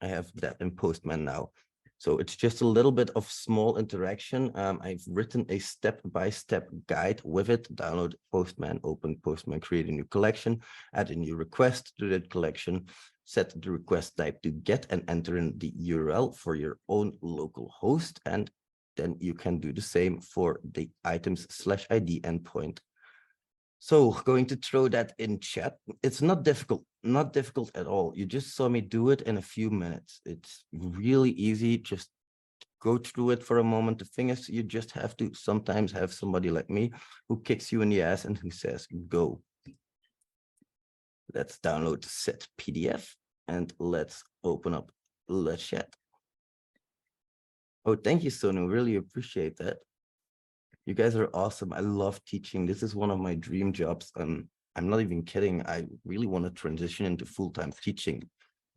I have that in Postman now. So it's just a little bit of small interaction. I've written a step-by-step guide with it. Download Postman, open Postman, create a new collection, add a new request to that collection, set the request type to GET and enter in the URL for your own local host. And then you can do the same for the items /ID endpoint. So going to throw that in chat. It's not difficult at all. You just saw me do it in a few minutes. It's really easy. Just go through it for a moment. The thing is, you just have to sometimes have somebody like me who kicks you in the ass and who says, go. Let's download the set PDF and let's open up Let's Chat. Oh, thank you, Sonu. Really appreciate that. You guys are awesome. I love teaching. This is one of my dream jobs. I'm not even kidding. I really want to transition into full-time teaching.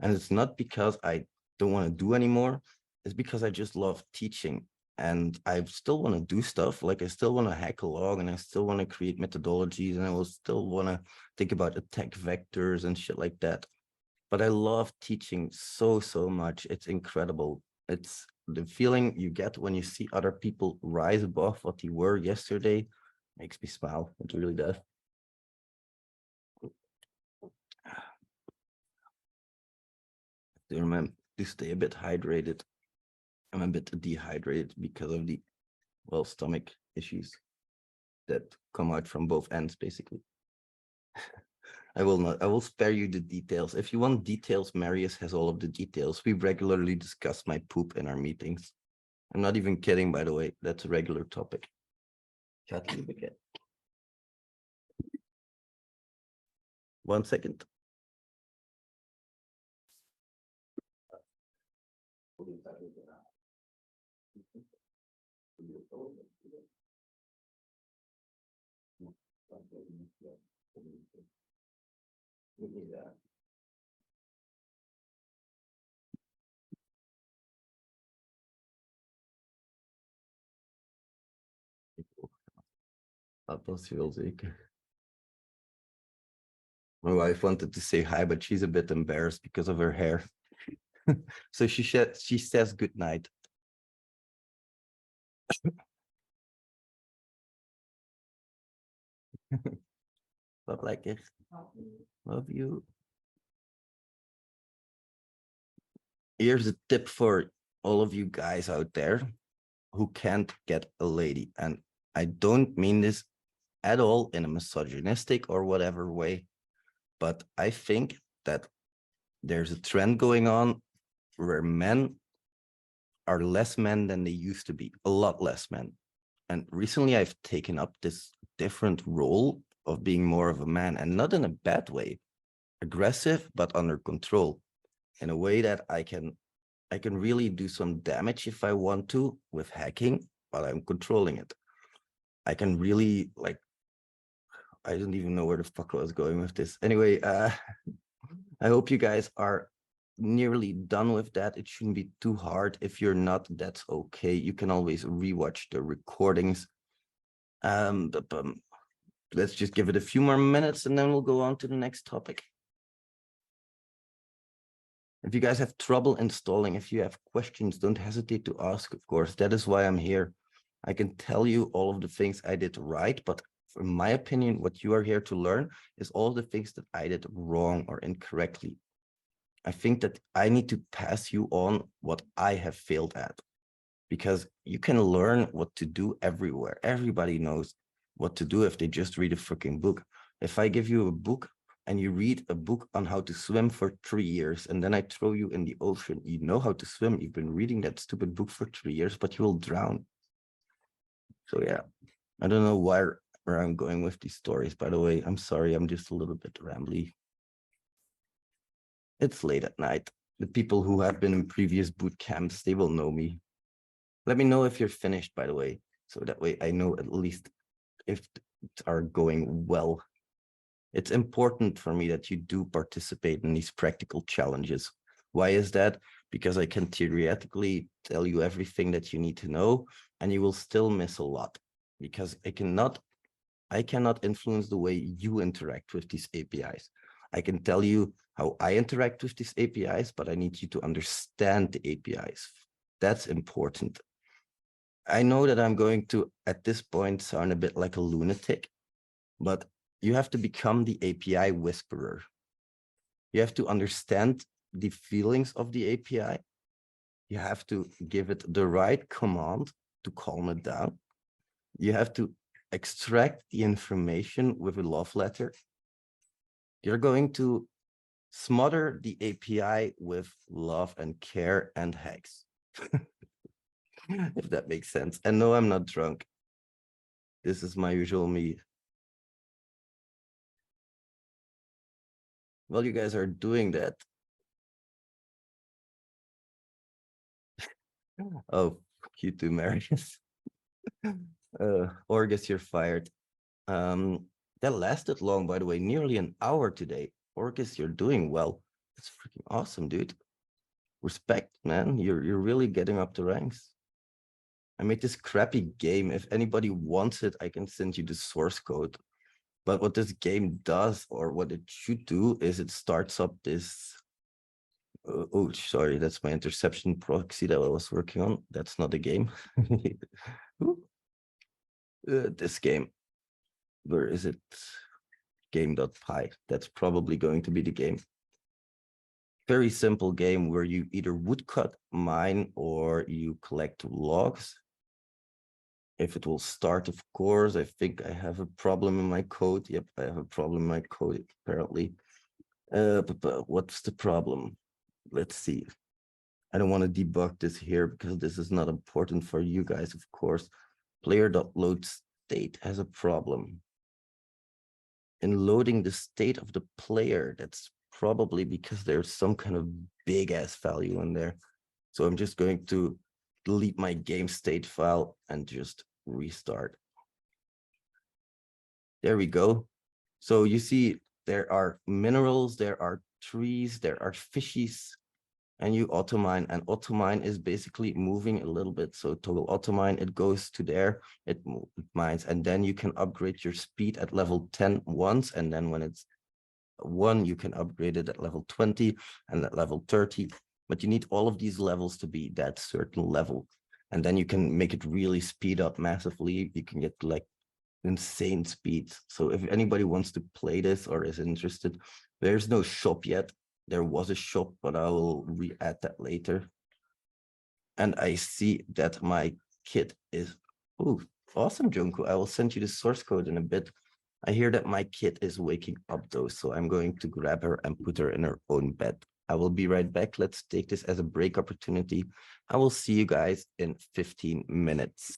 And it's not because I don't want to do anymore. It's because I just love teaching. And I still want to do stuff. Like I still want to hack along and I still want to create methodologies and I will still want to think about attack vectors and shit like that. But I love teaching so much. It's incredible. It's the feeling you get when you see other people rise above what they were yesterday. Makes me smile. It really does. To remember to stay a bit hydrated. I'm a bit dehydrated because of the, well, stomach issues that come out from both ends, basically. I will spare you the details. If you want details, Marius has all of the details. We regularly discuss my poop in our meetings. I'm not even kidding, by the way. That's a regular topic. Chat again. 1 second. My wife wanted to say hi, but she's a bit embarrassed because of her hair. So she says good night. But like it. Love you. Here's a tip for all of you guys out there who can't get a lady. And I don't mean this at all in a misogynistic or whatever way, but I think that there's a trend going on where men are less men than they used to be, a lot less men. And recently I've taken up this different role of being more of a man, and not in a bad way, aggressive, but under control, in a way that I can really do some damage if I want to with hacking, while I'm controlling it. I can really, like, I don't even know where the fuck I was going with this. Anyway, I hope you guys are nearly done with that. It shouldn't be too hard. If you're not, that's okay. You can always rewatch the recordings. Let's just give it a few more minutes and then we'll go on to the next topic. If you guys have trouble installing, if you have questions, don't hesitate to ask, of course. That is why I'm here. I can tell you all of the things I did right, but in my opinion, what you are here to learn is all the things that I did wrong or incorrectly. I think that I need to pass you on what I have failed at, because you can learn what to do everywhere. Everybody knows what to do if they just read a freaking book. If I give you a book and you read a book on how to swim for 3 years, and then I throw you in the ocean, you know how to swim. You've been reading that stupid book for 3 years, but you will drown. So yeah, I don't know where I'm going with these stories, by the way. I'm sorry, I'm just a little bit rambly. It's late at night. The people who have been in previous boot camps, they will know me. Let me know if you're finished, by the way, so that way I know at least if it are going well. It's important for me that you do participate in these practical challenges. Why is that? Because I can theoretically tell you everything that you need to know, and you will still miss a lot, because I cannot influence the way you interact with these APIs. I can tell you how I interact with these APIs, but I need you to understand the APIs. That's important. I know that I'm going to, at this point, sound a bit like a lunatic, but you have to become the API whisperer. You have to understand the feelings of the API. You have to give it the right command to calm it down. You have to extract the information with a love letter. You're going to smother the API with love and care and hacks. If that makes sense. And no, I'm not drunk. This is my usual me. Well, you guys are doing that. Oh, you too, Marius. Orgus, you're fired. That lasted long, by the way, nearly an hour today. Orgus, you're doing well. That's freaking awesome, dude. Respect, man. You're really getting up the ranks. I made this crappy game. If anybody wants it, I can send you the source code. But what this game does, or what it should do, is it starts up this. Oh, sorry, that's my interception proxy that I was working on. That's not a game. This game. Where is it? Game.py. That's probably going to be the game. Very simple game where you either woodcut, mine, or you collect logs. If it will start, of course, I think I have a problem in my code. Yep, I have a problem in my code, apparently. But what's the problem? Let's see. I don't want to debug this here because this is not important for you guys, of course. Player.loadState has a problem. In loading the state of the player, that's probably because there's some kind of big ass value in there. So I'm just going to delete my game state file and just restart. There we go. So you see there are minerals, there are trees, there are fishies, and you automine, and automine is basically moving a little bit. So toggle automine, it goes to there, it mines, and then you can upgrade your speed at level 10 once, and then when it's 1, you can upgrade it at level 20 and at level 30. But you need all of these levels to be that certain level. And then you can make it really speed up massively. You can get like insane speeds. So if anybody wants to play this or is interested, there's no shop yet. There was a shop, but I will re-add that later. And I see that my kit is, oh, awesome, Junko. I will send you the source code in a bit. I hear that my kid is waking up though, so I'm going to grab her and put her in her own bed. I will be right back. Let's take this as a break opportunity. I will see you guys in 15 minutes.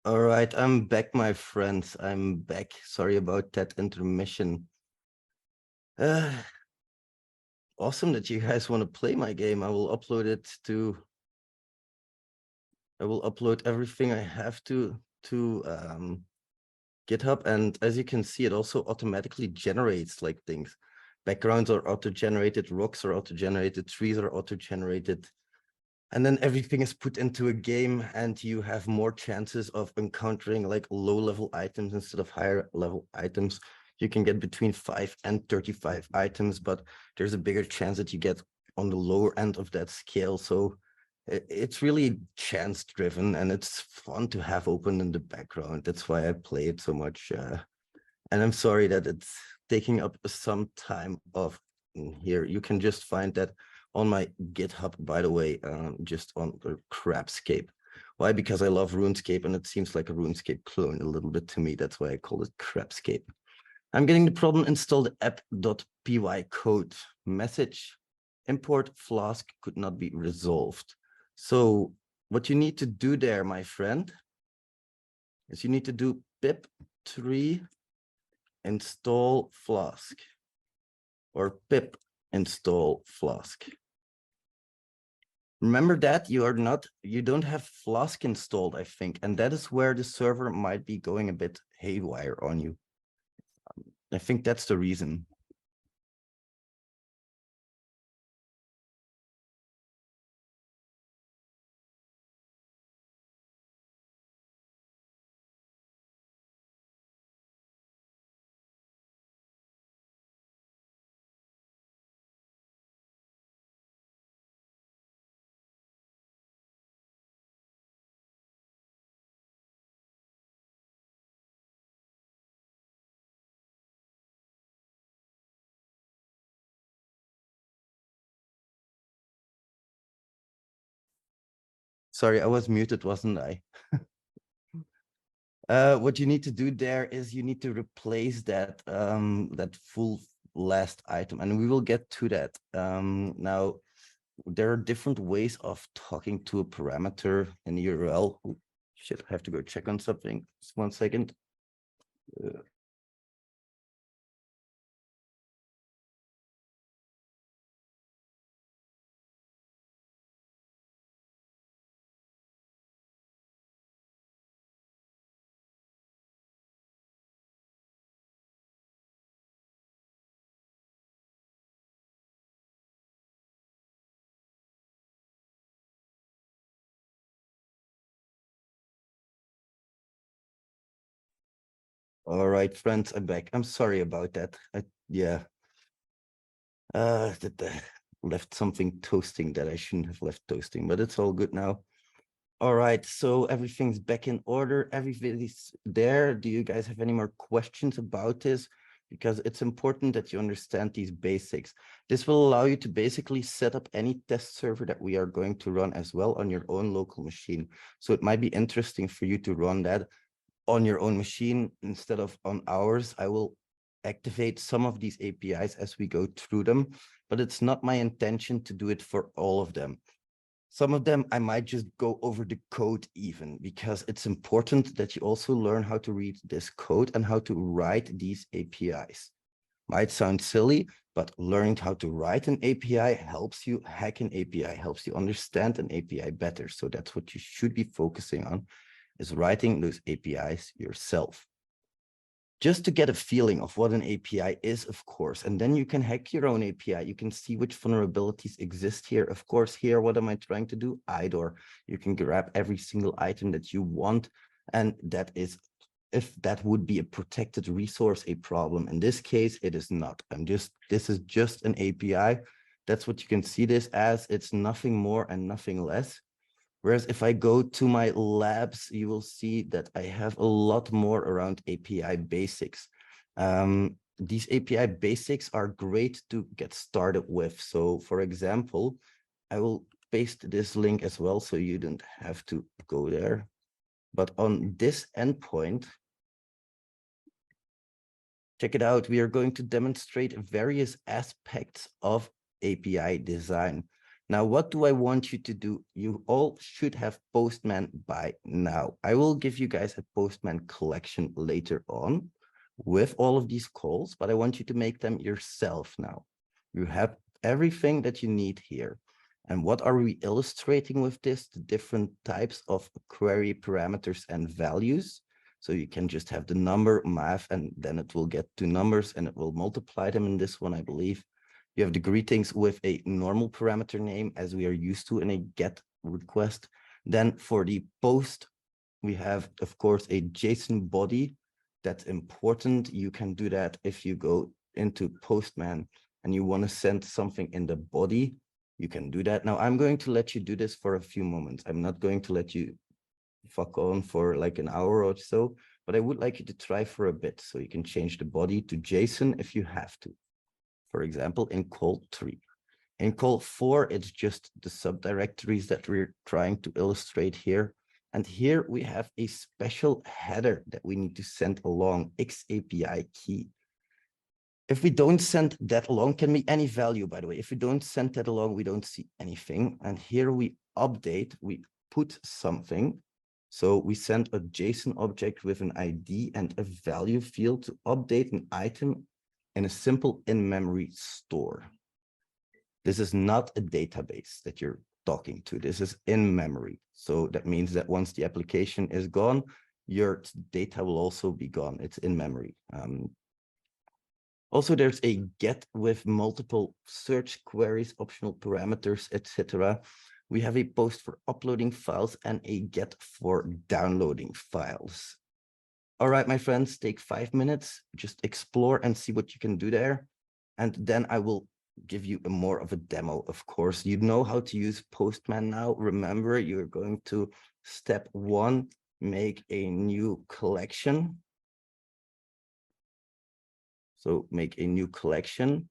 All right, I'm back, my friends. I'm back. Sorry about that intermission. Awesome that you guys want to play my game. I will upload it to. I will upload everything I have to GitHub, and as you can see, it also automatically generates like things. Backgrounds are auto-generated, rocks are auto-generated, trees are auto-generated. And then everything is put into a game and you have more chances of encountering like low-level items instead of higher-level items. You can get between 5 and 35 items, but there's a bigger chance that you get on the lower end of that scale. So it's really chance-driven and it's fun to have open in the background. That's why I play it so much. And I'm sorry that it's taking up some time of here. You can just find that on my GitHub, by the way, just on Crapscape. Why? Because I love RuneScape and it seems like a RuneScape clone a little bit to me. That's why I call it Crapscape. I'm getting the problem installed app.py code message. Import Flask could not be resolved. So what you need to do there, my friend, is you need to do pip3 install Flask or pip install Flask. Remember that you don't have Flask installed, I think, and that is where the server might be going a bit haywire on you. I think that's the reason. Sorry, I was muted, wasn't I? What you need to do there is you need to replace that that full last item, and we will get to that. Now, there are different ways of talking to a parameter in the URL. Oh, shit, I have to go check on something. Just 1 second. All right, friends, I'm back. I'm sorry about that. Yeah. Left something toasting that I shouldn't have left toasting, but it's all good now. All right, so everything's back in order. Everybody's there. Do you guys have any more questions about this? Because it's important that you understand these basics. This will allow you to basically set up any test server that we are going to run as well on your own local machine. So it might be interesting for you to run that on your own machine instead of on ours. I will activate some of these APIs as we go through them, but it's not my intention to do it for all of them. Some of them I might just go over the code even, because it's important that you also learn how to read this code and how to write these APIs. Might sound silly, but learning how to write an API helps you hack an API, helps you understand an API better. So that's what you should be focusing on, is writing those APIs yourself. Just to get a feeling of what an API is, of course, and then you can hack your own API. You can see which vulnerabilities exist here. Of course, here, what am I trying to do? IDOR. You can grab every single item that you want, and that is, if that would be a protected resource, a problem. In this case, it is not. This is just an API. That's what you can see this as. It's nothing more and nothing less. Whereas if I go to my labs, you will see that I have a lot more around API basics. These API basics are great to get started with. So for example, I will paste this link as well, so you don't have to go there. But on this endpoint, check it out. We are going to demonstrate various aspects of API design. Now, what do I want you to do? You all should have Postman by now. I will give you guys a Postman collection later on with all of these calls, but I want you to make them yourself now. You have everything that you need here. And what are we illustrating with this? The different types of query parameters and values. So you can just have the number, math, and then it will get two numbers and it will multiply them in this one, I believe. You have the greetings with a normal parameter name as we are used to in a GET request. Then for the post, we have, of course, a JSON body. That's important. You can do that if you go into Postman and you want to send something in the body, you can do that. Now, I'm going to let you do this for a few moments. I'm not going to let you fuck on for like an hour or so, but I would like you to try for a bit. So you can change the body to JSON if you have to. For example, in call 3. In call 4, it's just the subdirectories that we're trying to illustrate here. And here we have a special header that we need to send along, XAPI key. If we don't send that along, can be any value, by the way. If we don't send that along, we don't see anything. And here we update, we put something. So we send a JSON object with an ID and a value field to update an item in a simple in-memory store. This is not a database that you're talking to. This is in memory. So that means that once the application is gone, your data will also be gone. It's in memory. Also, there's a get with multiple search queries, optional parameters, etc. We have a post for uploading files and a get for downloading files. All right, my friends, take 5 minutes, just explore and see what you can do there. And then I will give you more of a demo, of course. You know how to use Postman now. Remember, you're going to step 1, make a new collection. So make a new collection.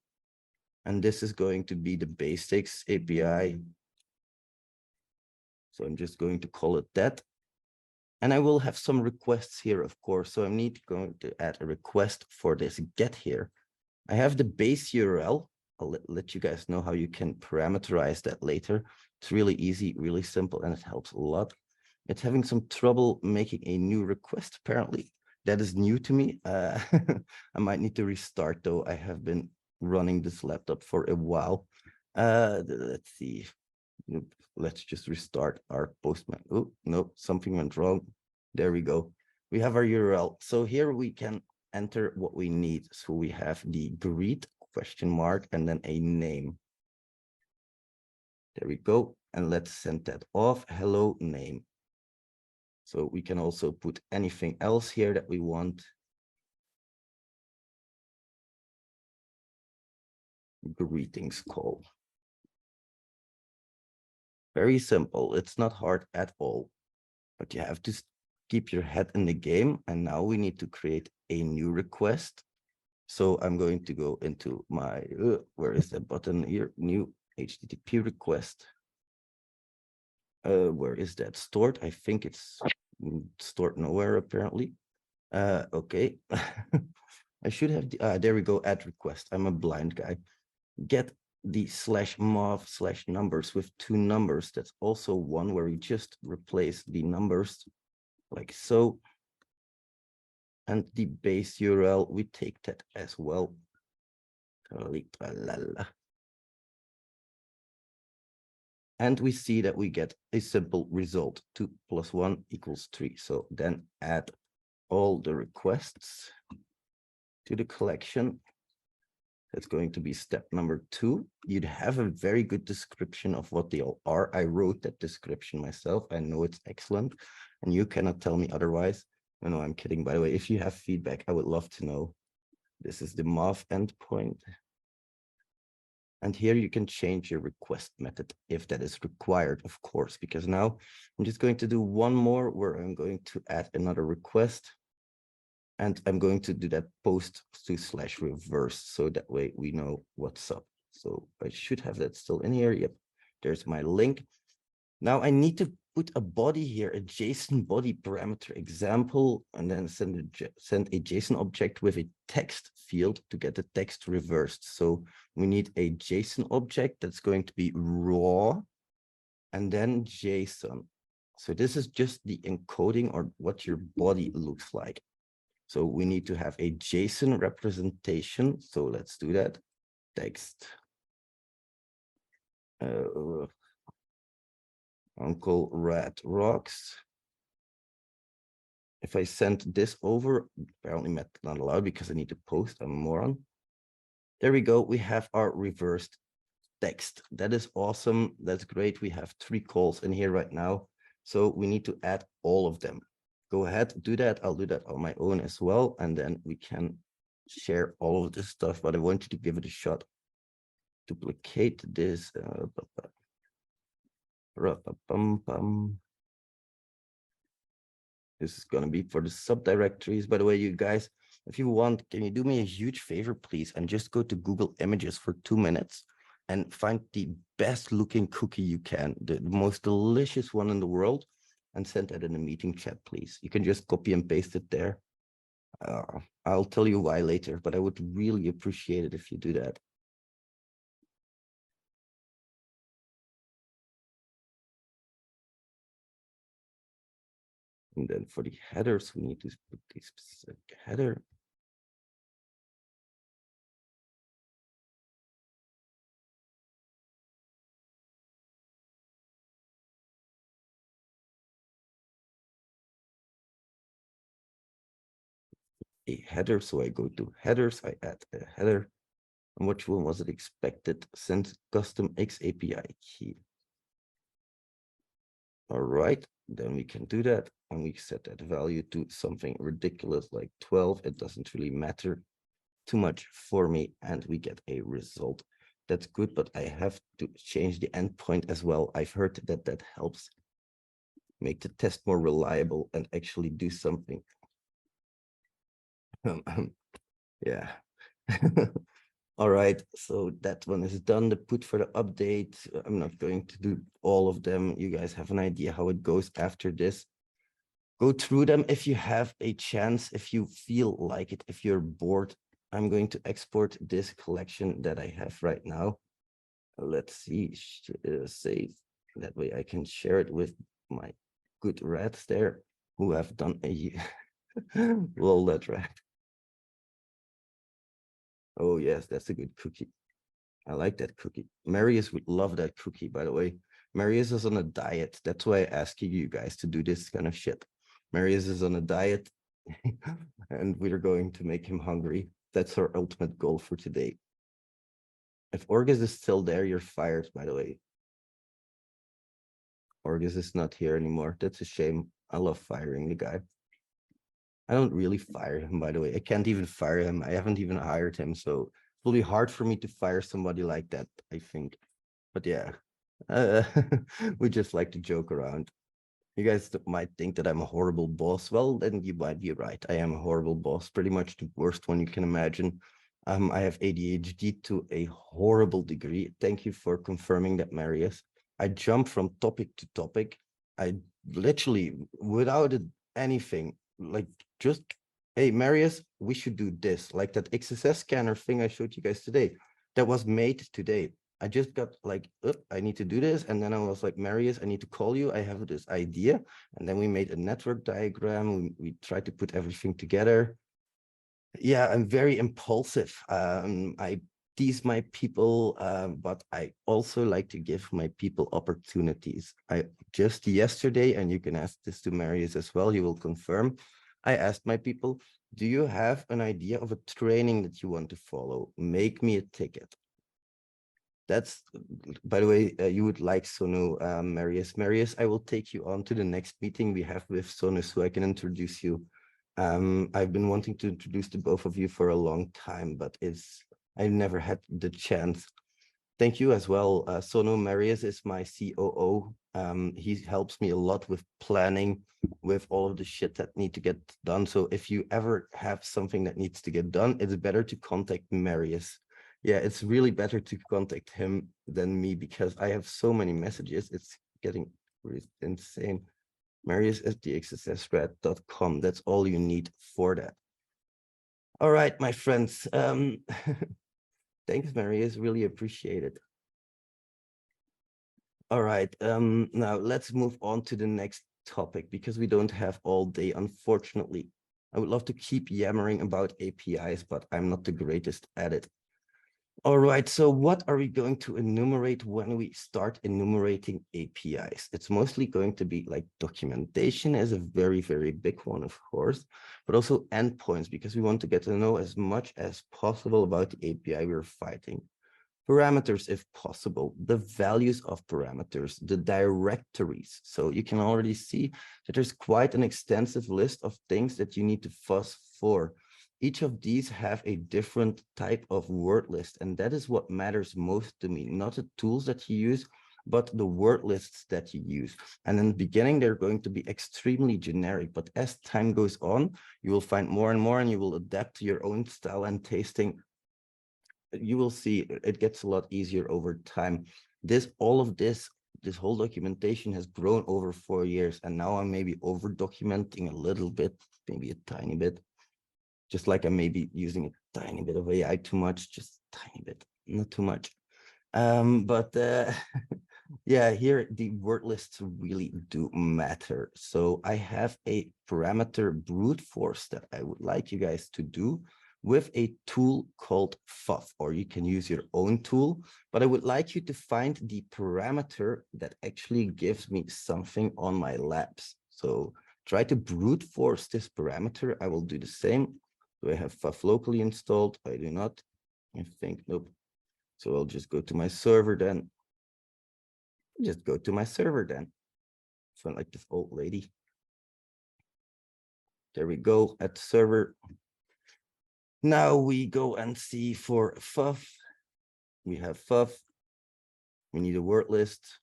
And this is going to be the basics API. So I'm just going to call it that. And I will have some requests here, of course. So I'm going to add a request for this get here. I have the base URL. I'll let you guys know how you can parameterize that later. It's really easy, really simple, and it helps a lot. It's having some trouble making a new request, apparently. That is new to me. I might need to restart, though. I have been running this laptop for a while. Let's see. Let's just restart our Postman. Oh, no, something went wrong. There we go. We have our URL. So here we can enter what we need. So we have the greet ? And then a name. There we go. And let's send that off. Hello name. So we can also put anything else here that we want. Greetings call. Very simple. It's not hard at all, but you have to keep your head in the game. And now we need to create a new request. So I'm going to go into my, where is that button here? New HTTP request. Where is that stored? I think it's stored nowhere, apparently. Okay. I should have, there we go, add request. I'm a blind guy. Get the /mov/numbers with 2 numbers. That's also one where we just replace the numbers like so. And the base URL, we take that as well. And we see that we get a simple result, 2 + 1 = 3. So then add all the requests to the collection. That's going to be step number 2. You'd have a very good description of what they all are. I wrote that description myself. I know it's excellent, and you cannot tell me otherwise. No, I'm kidding. By the way, if you have feedback, I would love to know. This is the MOV endpoint. And here you can change your request method if that is required, of course, because now I'm just going to do one more where I'm going to add another request. And I'm going to do that post / reverse. So that way we know what's up. So I should have that still in here. Yep, there's my link. Now I need to put a body here, a JSON body parameter example, and then send a JSON object with a text field to get the text reversed. So we need a JSON object that's going to be raw and then JSON. So this is just the encoding or what your body looks like. So we need to have a JSON representation. So let's do that. Text. Uncle Rat Rocks. If I send this over, apparently method not allowed because I need to post, I'm a moron. There we go. We have our reversed text. That is awesome. That's great. We have 3 calls in here right now. So we need to add all of them. Go ahead, do that. I'll do that on my own as well. And then we can share all of this stuff, but I want you to give it a shot. Duplicate this. This is going to be for the subdirectories. By the way, you guys, if you want, can you do me a huge favor, please, and just go to Google Images for 2 minutes and find the best looking cookie you can, the most delicious one in the world, and send that in the meeting chat, please. You can just copy and paste it there. I'll tell you why later, but I would really appreciate it if you do that. And then for the headers, we need to put the specific header. A header, so I go to headers, I add a header. And which one was it expected? Send custom X API key. All right, then we can do that. And we set that value to something ridiculous like 12. It doesn't really matter too much for me. And we get a result. That's good, but I have to change the endpoint as well. I've heard that that helps make the test more reliable and actually do something. Yeah. All right, so that one is done. The put for the update, I'm not going to do all of them. You guys have an idea how it goes after this. Go through them if you have a chance, if you feel like it, if you're bored. I'm going to export this collection that I have right now. Let's see, save. That way I can share it with my good rats there who have done a lol that rat. Oh yes, that's a good cookie. I like that cookie. Marius would love that cookie, by the way. Marius is on a diet. That's why I'm asking you guys to do this kind of shit. Marius is on a diet and we're going to make him hungry. That's our ultimate goal for today. If Orgus is still there, you're fired, by the way. Orgus is not here anymore. That's a shame. I love firing the guy. I don't really fire him, by the way. I can't even fire him. I haven't even hired him, so it will be hard for me to fire somebody like that, I think. But yeah, we just like to joke around. You guys might think that I'm a horrible boss. Well, then you might be right. I am a horrible boss, pretty much the worst one you can imagine. I have ADHD to a horrible degree. Thank you for confirming that, Marius. I jump from topic to topic. I literally, without anything, like just, hey, Marius, we should do this. Like that XSS scanner thing I showed you guys today. That was made today. I just got like, I need to do this. And then I was like, Marius, I need to call you. I have this idea. And then we made a network diagram. We tried to put everything together. Yeah, I'm very impulsive. I tease my people, but I also like to give my people opportunities. I just yesterday, and you can ask this to Marius as well, he will confirm. I asked my people, do you have an idea of a training that you want to follow? Make me a ticket. That's, by the way, you would like Sonu, Marius. Marius, I will take you on to the next meeting we have with Sonu so I can introduce you. I've been wanting to introduce the both of you for a long time, but I never had the chance. Thank you as well. Sonu Marius is my COO. He helps me a lot with planning, with all of the shit that need to get done. So if you ever have something that needs to get done, it's better to contact Marius. Yeah, it's really better to contact him than me because I have so many messages. It's getting It's insane. Marius at thexssrat.com. That's all you need for that. All right, my friends. Thanks, Marius. Really appreciate it. All right. Now let's move on to the next topic because we don't have all day, unfortunately. I would love to keep yammering about APIs, but I'm not the greatest at it. All right, so what are we going to enumerate when we start enumerating APIs? It's mostly going to be like documentation is a very, very big one, of course, but also endpoints, because we want to get to know as much as possible about the API we're fighting. Parameters, if possible, the values of parameters, the directories. So you can already see that there's quite an extensive list of things that you need to fuzz for. Each of these have a different type of word list, and that is what matters most to me, not the tools that you use, but the word lists that you use. And in the beginning, they're going to be extremely generic, but as time goes on, you will find more and more, and you will adapt to your own style and tasting. You will see it gets a lot easier over time. All of this whole documentation has grown over 4 years, and now I'm maybe over documenting a little bit, maybe a tiny bit, just like I may be using a tiny bit of AI too much, just a tiny bit, not too much. Yeah, here the word lists really do matter. So I have a parameter brute force that I would like you guys to do with a tool called FUF, or you can use your own tool, but I would like you to find the parameter that actually gives me something on my labs. So try to brute force this parameter. I will do the same. Do I have FUF locally installed? I do not. I think, nope. So I'll just go to my server then. Just go to my server then. Sound like this old lady. There we go at the server. Now we go and see for FUF. We have FUF. We need a word list.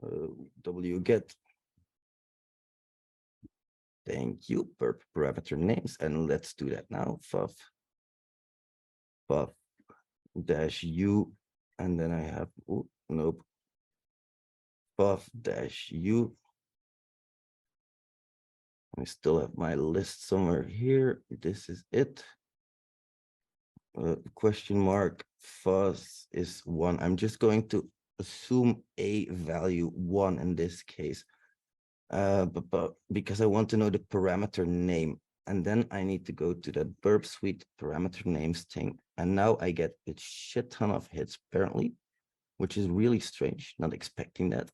wget. Thank you. Parameter names. And let's do that now. FUF. FUF -u. And then I have, oh, nope. FUF -u. I still have my list somewhere here. This is it. Question mark fuzz is 1. I'm just going to assume a value 1 in this case, but because I want to know the parameter name, and then I need to go to that burp suite parameter names thing, and now I get a shit ton of hits apparently, which is really strange, not expecting that,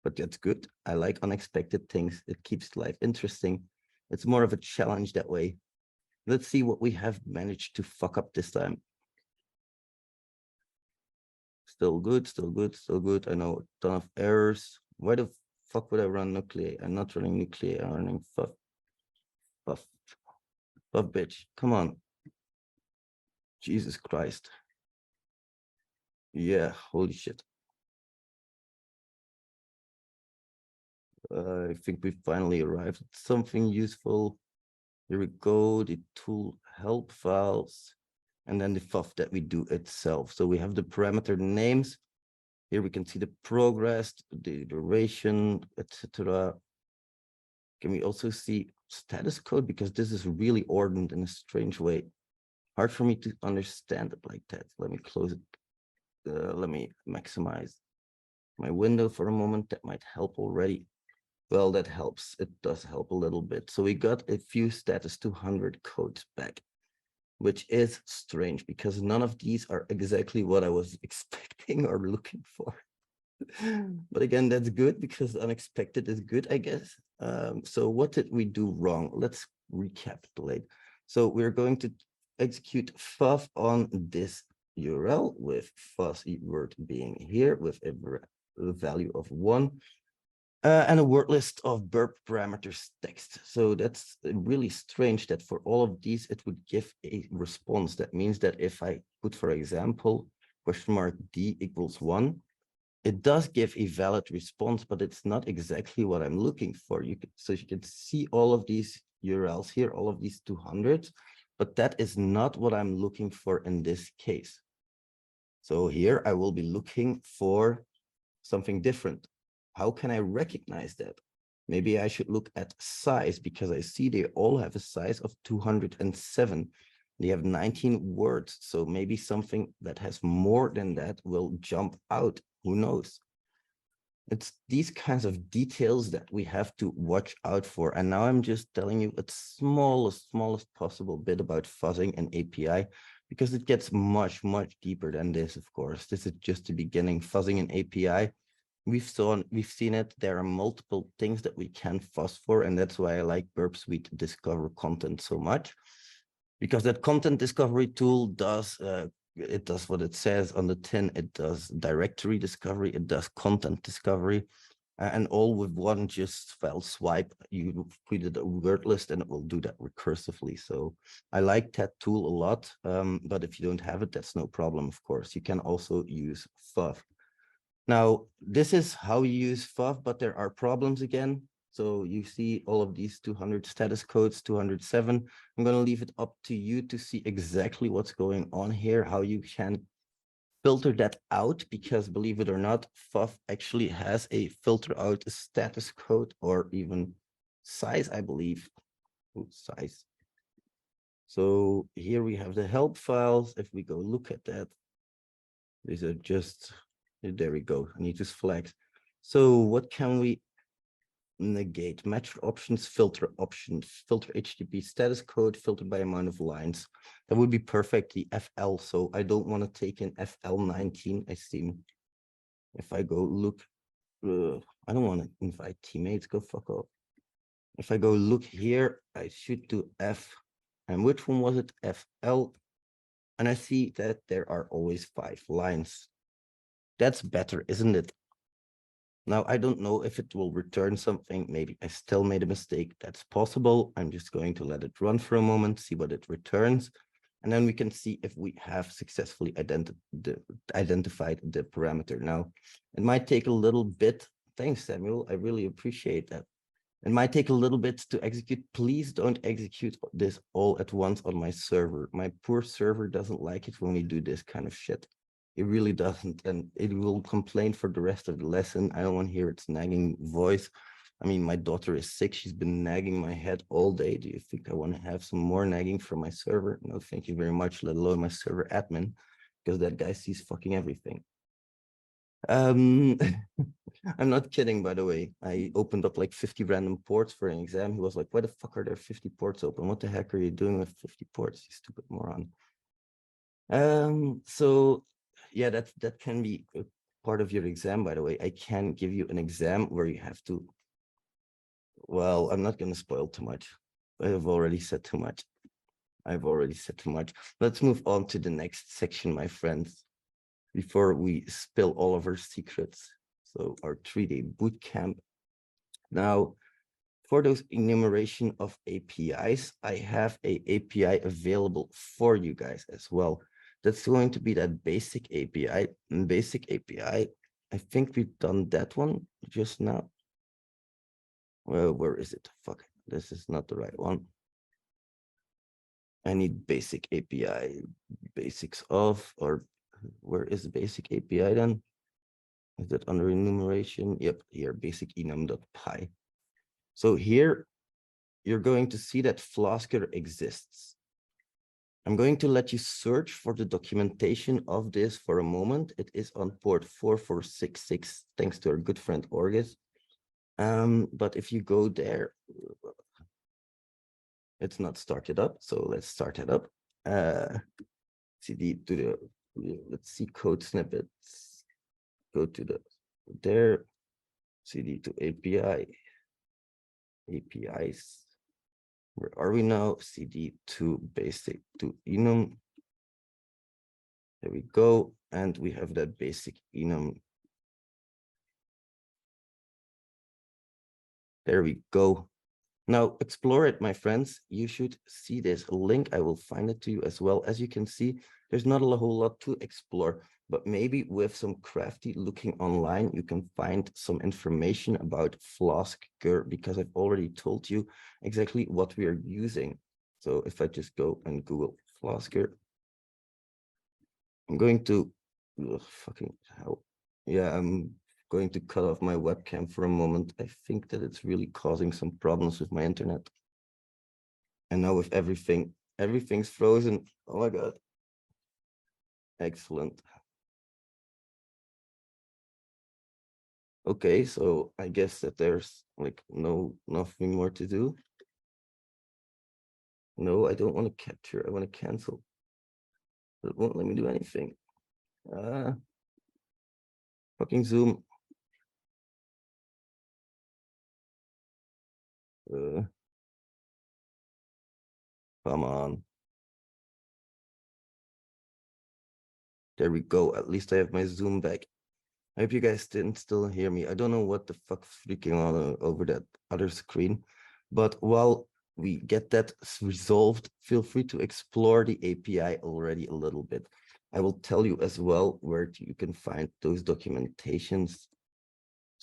but that's good. I like unexpected things. It keeps life interesting. It's more of a challenge that way. Let's see what we have managed to fuck up this time. Still good, still good, still good. I know a ton of errors. Why the fuck would I run nuclei? I'm not running nuclei, I'm running FUF. FUF. FUF, bitch. Come on. Jesus Christ. Yeah, holy shit. I think we finally arrived at something useful. Here we go, the tool help files, and then the FUF that we do itself. So we have the parameter names. Here we can see the progress, the duration, etc. Can we also see status code? Because this is really ordered in a strange way. Hard for me to understand it like that. Let me close it. Let me maximize my window for a moment. That might help already. Well, that helps. It does help a little bit. So we got a few status 200 codes back, which is strange because none of these are exactly what I was expecting or looking for. But again, that's good because unexpected is good, I guess. So what did we do wrong? Let's recapitulate. So we're going to execute FUF on this URL with fuzzy word being here with a value of 1. And a word list of burp parameters text. So that's really strange that for all of these, it would give a response. That means that if I put, for example, $d equals 1, it does give a valid response, but it's not exactly what I'm looking for. So you can see all of these URLs here, all of these 200, but that is not what I'm looking for in this case. So here I will be looking for something different. How can I recognize that? Maybe I should look at size, because I see they all have a size of 207. They have 19 words. So maybe something that has more than that will jump out. Who knows? It's these kinds of details that we have to watch out for. And now I'm just telling you a smallest possible bit about fuzzing and API, because it gets much deeper than this, of course. This is just the beginning. Fuzzing and API. We've seen it. There are multiple things that we can fuzz for, and that's why I like Burp Suite Discover Content so much, because that content discovery tool does it does what it says on the tin. It does directory discovery, it does content discovery, and all with one just file swipe. You created a word list and it will do that recursively. So I like that tool a lot. But if you don't have it, that's no problem. Of course, you can also use FUV. Now, this is how you use FUV, but there are problems again. So you see all of these 200 status codes, 207. I'm going to leave it up to you to see exactly what's going on here, how you can filter that out, because believe it or not, FUV actually has a filter out a status code or even size, I believe. Ooh, size. So here we have the help files. If we go look at that, these are just, there we go. I need to flag. So what can we negate? Match options, filter HTTP status code, filtered by amount of lines. That would be perfect. The FL. So I don't want to take in FL19. I see. If I go look, I don't want to invite teammates. Go fuck off. If I go look here, I should do F. And which one was it? FL. And I see that there are always 5 lines. That's better, isn't it? Now, I don't know if it will return something. Maybe I still made a mistake. That's possible. I'm just going to let it run for a moment, see what it returns. And then we can see if we have successfully identified the parameter. Now, it might take a little bit. Thanks, Samuel. I really appreciate that. It might take a little bit to execute. Please don't execute this all at once on my server. My poor server doesn't like it when we do this kind of shit. It really doesn't, and it will complain for the rest of the lesson. I don't want to hear its nagging voice. I mean, my daughter is sick. She's been nagging my head all day. Do you think I want to have some more nagging from my server? No, thank you very much, let alone my server admin, because that guy sees fucking everything. I'm not kidding, by the way. I opened up like 50 random ports for an exam. He was like, why the fuck are there 50 ports open? What the heck are you doing with 50 ports, you stupid moron? So yeah, that can be a part of your exam, by the way. I can give you an exam where you have to, well, I'm not going to spoil too much. I have already said too much. Let's move on to the next section, my friends, before we spill all of our secrets. So our 3-day boot camp. Now, for those enumeration of APIs, I have a API available for you guys as well. That's going to be that basic API. And basic API, I think we've done that one just now. Well, where is it? Fuck, this is not the right one. I need basic API, basics of, or where is the basic API then? Is that under enumeration? Yep, here, basic enum.py. So here, you're going to see that Flasker exists. I'm going to let you search for the documentation of this for a moment. It is on port 4466, thanks to our good friend Orgis. But if you go there, it's not started up. So let's start it up. Let's see code snippets. Go to there, CD to API, APIs. Where are we now? CD to basic to enum. There we go. And we have that basic enum. There we go. Now explore it, my friends. You should see this link. I will find it to you as well. As you can see, there's not a whole lot to explore, but maybe with some crafty looking online, you can find some information about Flasker, because I've already told you exactly what we are using. So if I just go and Google Flasker, I'm going to, fucking hell. Yeah, going to cut off my webcam for a moment. I think that it's really causing some problems with my internet. And now with everything's frozen. Oh my God. Excellent. Okay, so I guess that there's like nothing more to do. No, I don't want to capture. I want to cancel. It won't let me do anything. Fucking Zoom. Come on. There we go. At least I have my Zoom back. I hope you guys didn't still hear me. I don't know what the fuck's freaking on over that other screen, but while we get that resolved, feel free to explore the API already a little bit. I will tell you as well where you can find those documentations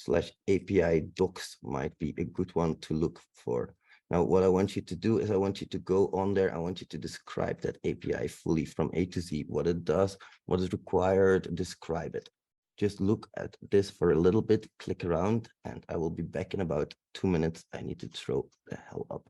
/ API docs might be a good one to look for. Now, what I want you to do is I want you to go on there. I want you to describe that API fully from A to Z, what it does, what is required, describe it. Just look at this for a little bit, click around, and I will be back in about 2 minutes. I need to throw the hell up.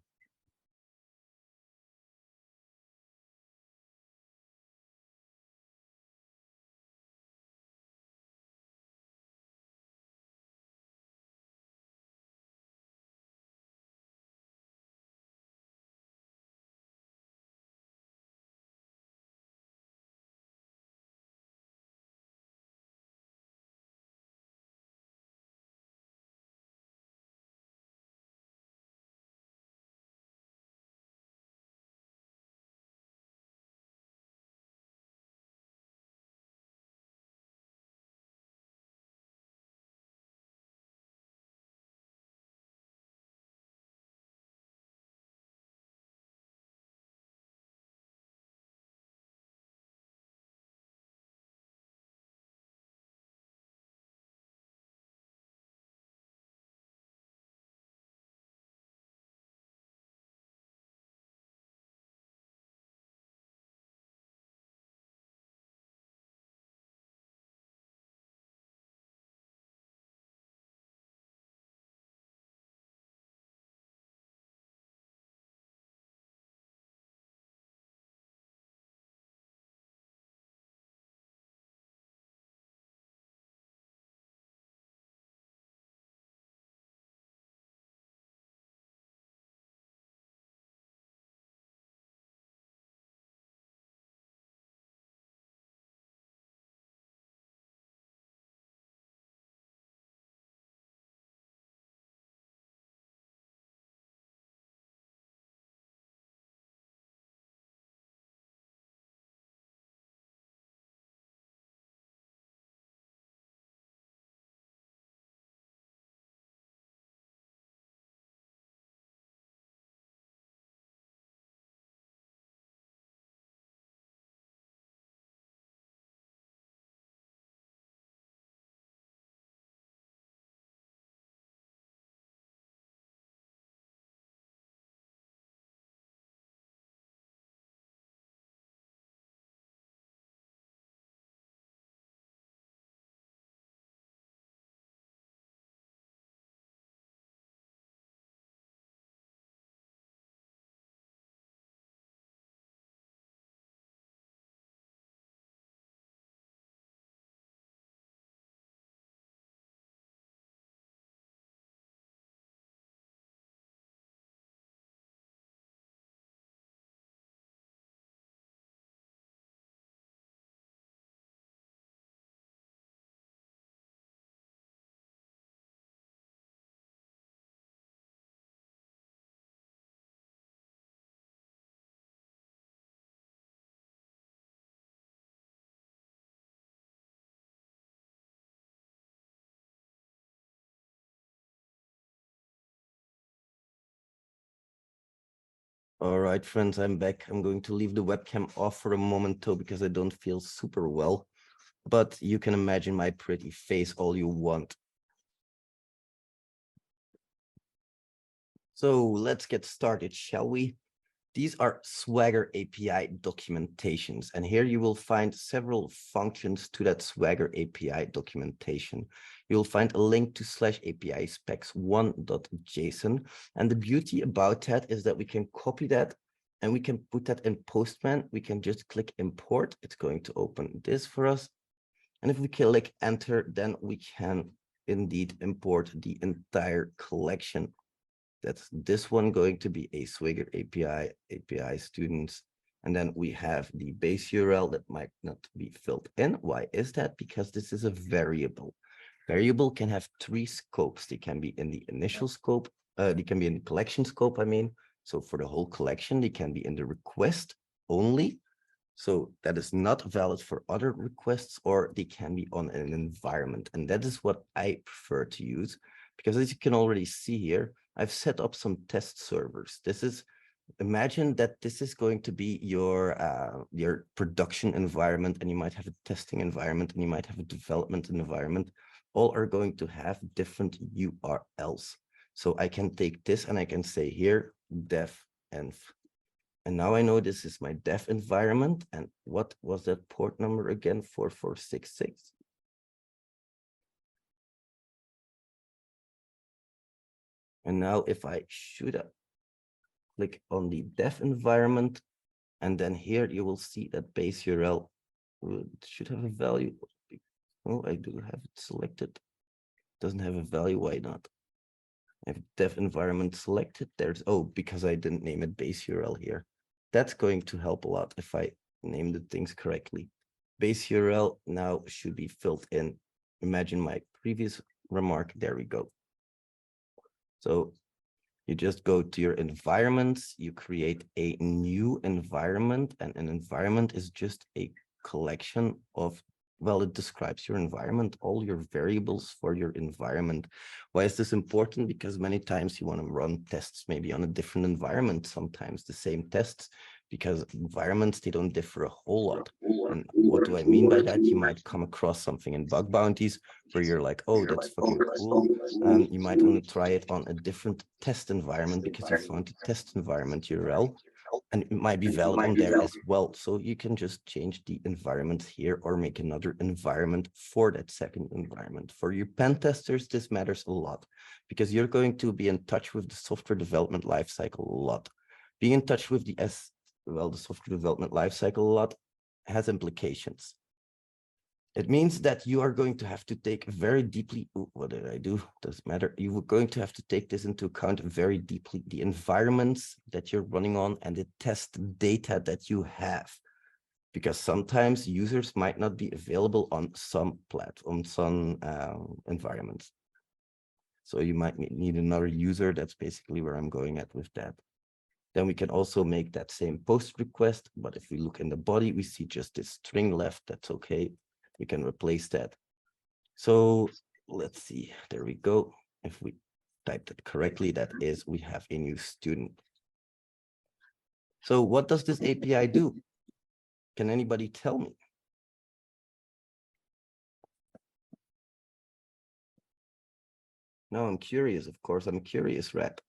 All right, friends, I'm back. I'm going to leave the webcam off for a moment though, because I don't feel super well, but you can imagine my pretty face all you want. So let's get started, shall we? These are Swagger API documentations, and here you will find several functions to that Swagger API documentation. You'll find a link to /API specs1.json, and the beauty about that is that we can copy that and we can put that in Postman. We can just click import. It's going to open this for us, and if we click enter, then we can indeed import the entire collection. That's this one going to be a Swagger API students. And then we have the base URL that might not be filled in. Why is that? Because this is a variable. Variable can have 3 scopes. They can be in the initial scope. They can be in the collection scope, I mean. So for the whole collection, they can be in the request only. So that is not valid for other requests, or they can be on an environment. And that is what I prefer to use, because as you can already see here, I've set up some test servers. Imagine that this is going to be your production environment, and you might have a testing environment, and you might have a development environment. All are going to have different URLs. So I can take this and I can say here, dev env. And now I know this is my dev environment. And what was that port number again? 4466. And now if I should click on the dev environment, and then here you will see that base URL should have a value. Oh, I do have it selected. Doesn't have a value. Why not? I have dev environment selected. Because I didn't name it base URL here. That's going to help a lot if I name the things correctly. Base URL now should be filled in. Imagine my previous remark. There we go. So you just go to your environments, you create a new environment, and an environment is just a collection of, well, it describes your environment, all your variables for your environment. Why is this important? Because many times you want to run tests maybe on a different environment, sometimes the same tests, because environments, they don't differ a whole lot. And what do I mean by that? You might come across something in bug bounties where you're like, oh, that's fucking cool. You might want to try it on a different test environment because you found a test environment URL, and it might be valid on there as well. So you can just change the environment here or make another environment for that second environment. For your pen testers, this matters a lot because you're going to be in touch with the software development lifecycle a lot. Being in touch with the software development lifecycle a lot has implications. It means that you are going to have to take very deeply, what did I do? Doesn't matter. You are going to have to take this into account very deeply, the environments that you're running on and the test data that you have. Because sometimes users might not be available on some platforms, some environments. So you might need another user. That's basically where I'm going at with that. Then we can also make that same post request. But if we look in the body, we see just this string left. That's okay. We can replace that. So let's see. There we go. If we typed it correctly, that is, we have a new student. So what does this API do? Can anybody tell me? No, I'm curious. Of course, I'm curious, Rat.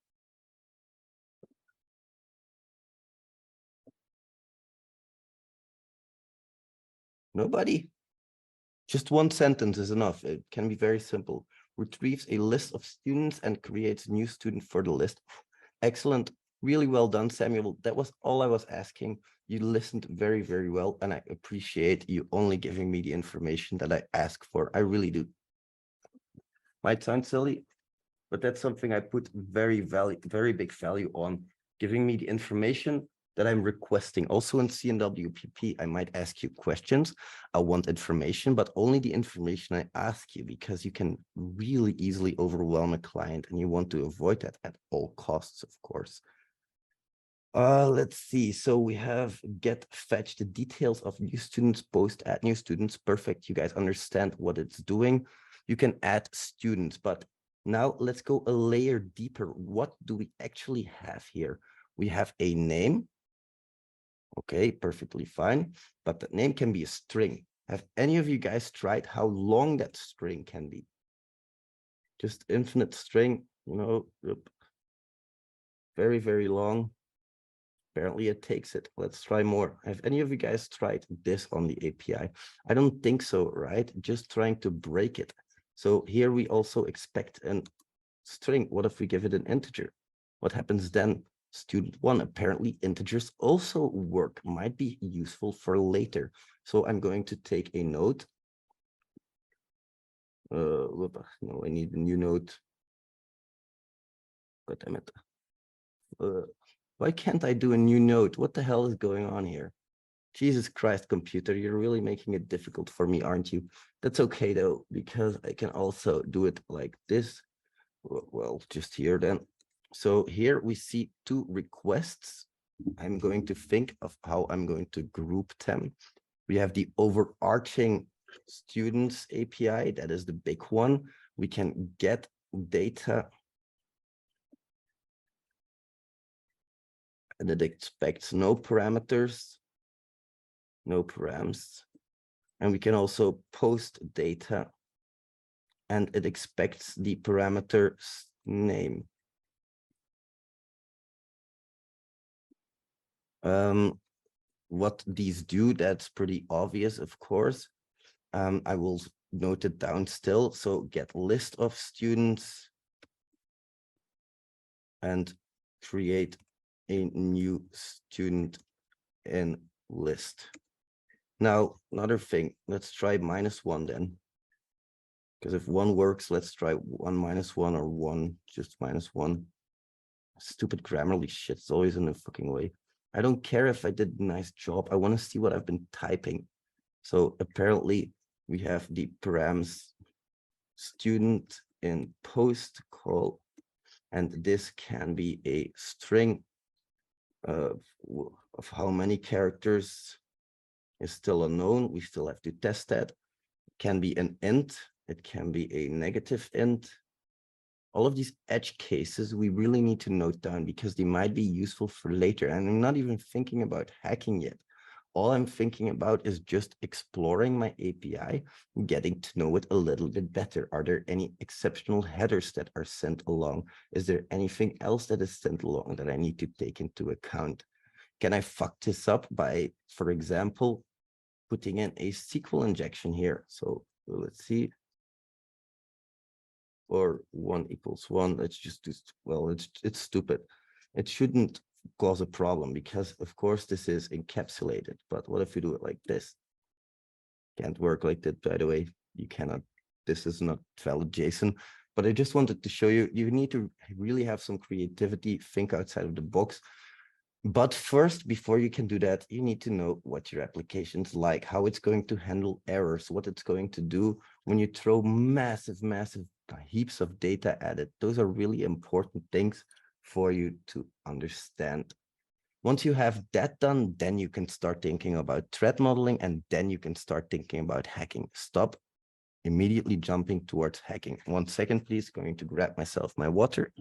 Nobody? Just one sentence is enough. It can be very simple. Retrieves a list of students and creates a new student for the list. Excellent. Really well done, Samuel. That was all I was asking. You listened very, very well, and I appreciate you only giving me the information that I ask for. I really do. Might sound silly, but that's something I put very big value on, giving me the information that I'm requesting. Also in CNWPP, I might ask you questions. I want information, but only the information I ask you, because you can really easily overwhelm a client, and you want to avoid that at all costs, of course. Let's see. So we have get fetch the details of new students, post add new students. Perfect. You guys understand what it's doing. You can add students, but now let's go a layer deeper. What do we actually have here? We have a name. Okay, perfectly fine. But that name can be a string. Have any of you guys tried how long that string can be? Just infinite string, you know, very, very long. Apparently it takes it. Let's try more. Have any of you guys tried this on the API? I don't think so, right? Just trying to break it. So here we also expect a string. What if we give it an integer? What happens then? Student 1, apparently integers also work, might be useful for later. So I'm going to take a note. No, I need a new note. God damn it. Why can't I do a new note? What the hell is going on here? Jesus Christ, computer, you're really making it difficult for me, aren't you? That's okay though, because I can also do it like this. Well, just here then. So here we see two requests. I'm going to think of how I'm going to group them. We have the overarching students API, that is the big one. We can get data and it expects no parameters, no params. And we can also post data and it expects the parameter name. What these do, that's pretty obvious, of course. I will note it down still. So get list of students and create a new student in list. Now, another thing, let's try -1 then. Because if 1 works, let's try 1 -1 or 1, just -1. Stupid Grammarly shit, it's always in the fucking way. I don't care if I did a nice job. I want to see what I've been typing. So apparently we have the params student in post call, and this can be a string of how many characters is still unknown. We still have to test that. It can be an int. It can be a negative int. All of these edge cases, we really need to note down because they might be useful for later. And I'm not even thinking about hacking yet. All I'm thinking about is just exploring my API, getting to know it a little bit better. Are there any exceptional headers that are sent along? Is there anything else that is sent along that I need to take into account? Can I fuck this up by, for example, putting in a SQL injection here? So let's see. Or 1 = 1. Let's just do, well, it's stupid. It shouldn't cause a problem because of course this is encapsulated. But what if you do it like this? Can't work like that, by the way. You cannot, this is not valid JSON. But I just wanted to show you, you need to really have some creativity, think outside of the box. But first, before you can do that, you need to know what your application's like, how it's going to handle errors, what it's going to do when you throw massive heaps of data at it. Those are really important things for you to understand. Once you have that done, then you can start thinking about threat modeling, and then you can start thinking about hacking. Stop immediately jumping towards hacking. 1 second, please. Going to grab myself my water.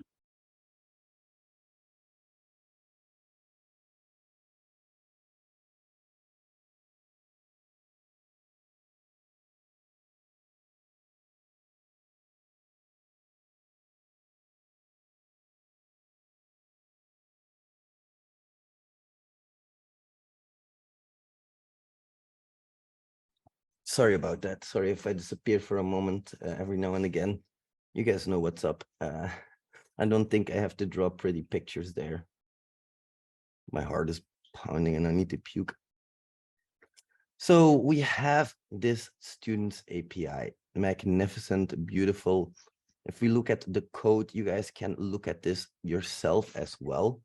Sorry about that. Sorry if I disappear for a moment every now and again. You guys know what's up. I don't think I have to draw pretty pictures there. My heart is pounding and I need to puke. So we have this students API, magnificent, beautiful. If we look at the code, you guys can look at this yourself as well.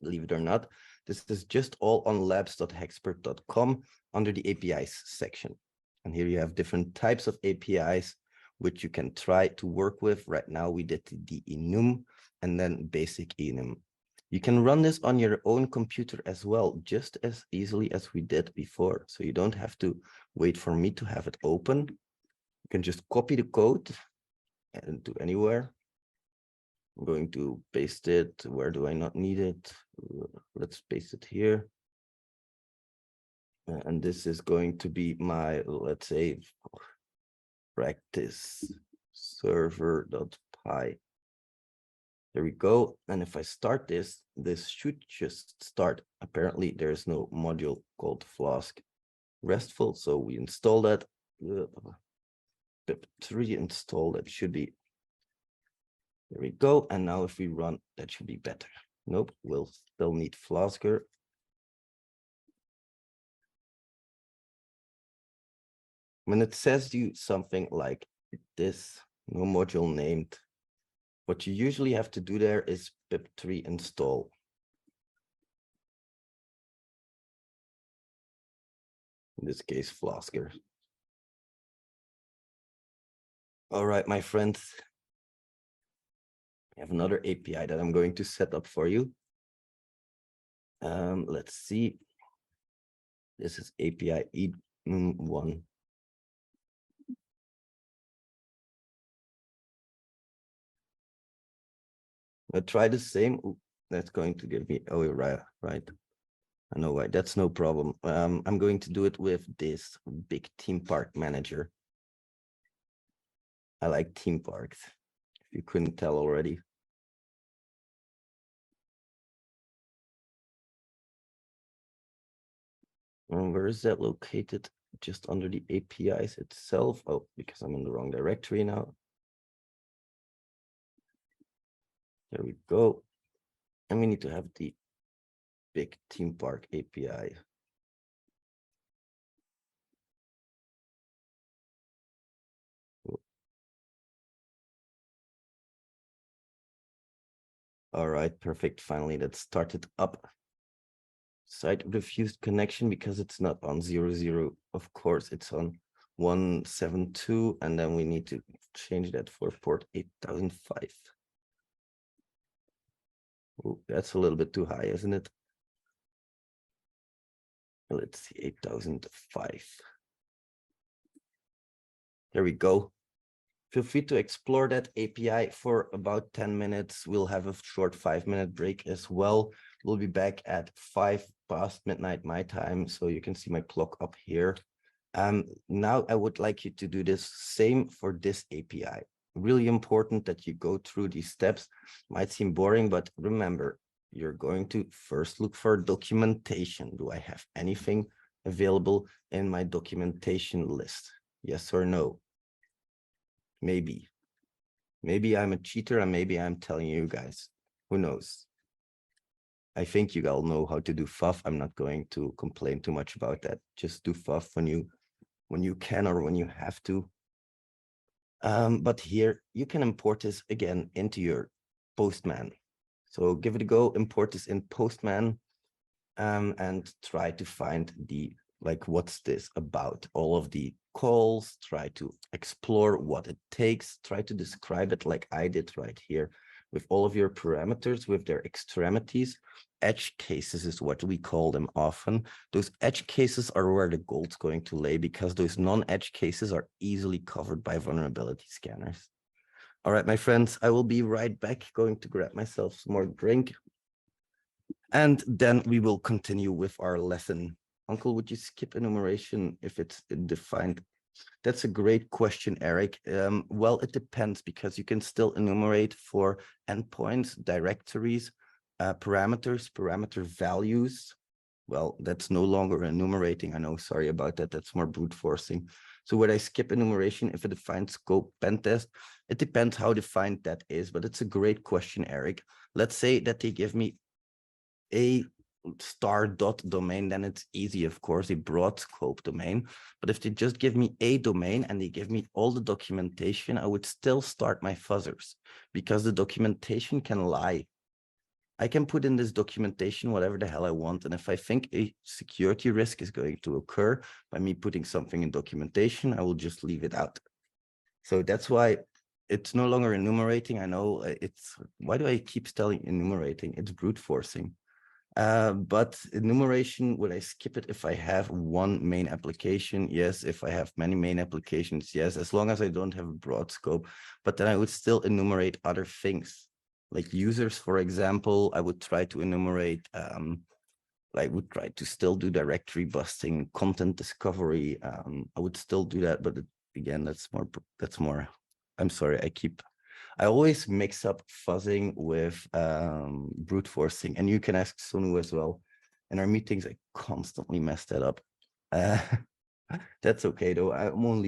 Believe it or not, this is just all on labs.hexpert.com under the APIs section. And here you have different types of APIs, which you can try to work with. Right now, we did the enum and then basic enum. You can run this on your own computer as well, just as easily as we did before. So you don't have to wait for me to have it open. You can just copy the code and do anywhere. I'm going to paste it. Where do I not need it? Let's paste it here. And this is going to be my, let's say, practice server.py. There we go. And if I start this, this should just start. Apparently, there is no module called Flask RESTful. So we install that. pip3 install, that should be. There we go. And now if we run, that should be better. Nope, we'll still need Flasker. When it says you something like this, no module named, what you usually have to do there is pip3 install. In this case, Flasker. All right, my friends. I have another API that I'm going to set up for you. Let's see. This is API E1. I'll try the same. Ooh, that's going to give me, oh, right. I know why, that's no problem. I'm going to do it with this big theme park manager. I like theme parks, if you couldn't tell already. Where is that located? Just under the APIs itself. Oh, because I'm in the wrong directory now. There we go. And we need to have the big theme park API. All right, perfect. Finally, that started up. Site refused connection because it's not on 00. Of course, it's on 172, and then we need to change that for port 8005. Oh, that's a little bit too high, isn't it? Let's see, 8005. There we go. Feel free to explore that API for about 10 minutes. We'll have a short 5-minute break as well. We'll be back at 5 past midnight my time, so you can see my clock up here. Now I would like you to do this same for this API. Really important that you go through these steps. Might seem boring, but remember, you're going to first look for documentation. Do I have anything available in my documentation list? Yes or no? Maybe. Maybe I'm a cheater and maybe I'm telling you guys. Who knows? I think you all know how to do FUF. I'm not going to complain too much about that. Just do FUF when you can or when you have to. But here you can import this again into your Postman. So give it a go, import this in Postman, and try to find the, like, what's this about? All of the calls, try to explore what it takes, try to describe it like I did right here with all of your parameters, with their extremities. Edge cases is what we call them often. Those edge cases are where the gold's going to lay, because those non-edge cases are easily covered by vulnerability scanners. All right, my friends, I will be right back, going to grab myself some more drink. And then we will continue with our lesson. Uncle, would you skip enumeration if it's defined? That's a great question, Eric. Well, it depends, because you can still enumerate for endpoints, directories, parameters, parameter values. Well, that's no longer enumerating. I know, sorry about that. That's more brute forcing. So would I skip enumeration if it defines scope pen test? It depends how defined that is, but it's a great question, Eric. Let's say that they give me a star dot domain, then it's easy, of course, a broad scope domain. But if they just give me a domain and they give me all the documentation, I would still start my fuzzers, because the documentation can lie. I can put in this documentation whatever the hell I want. And if I think a security risk is going to occur by me putting something in documentation, I will just leave it out. So that's why it's no longer enumerating. I know it's, why do I keep telling enumerating? It's brute forcing. But enumeration, would I skip it if I have one main application? Yes. If I have many main applications, yes, as long as I don't have a broad scope. But then I would still enumerate other things. Like users, for example, I would try to enumerate, I would try to still do directory busting, content discovery. I would still do that, but again, that's more, I'm sorry, I always mix up fuzzing with brute forcing, and you can ask Sonu as well. In our meetings, I constantly mess that up. That's okay though. I want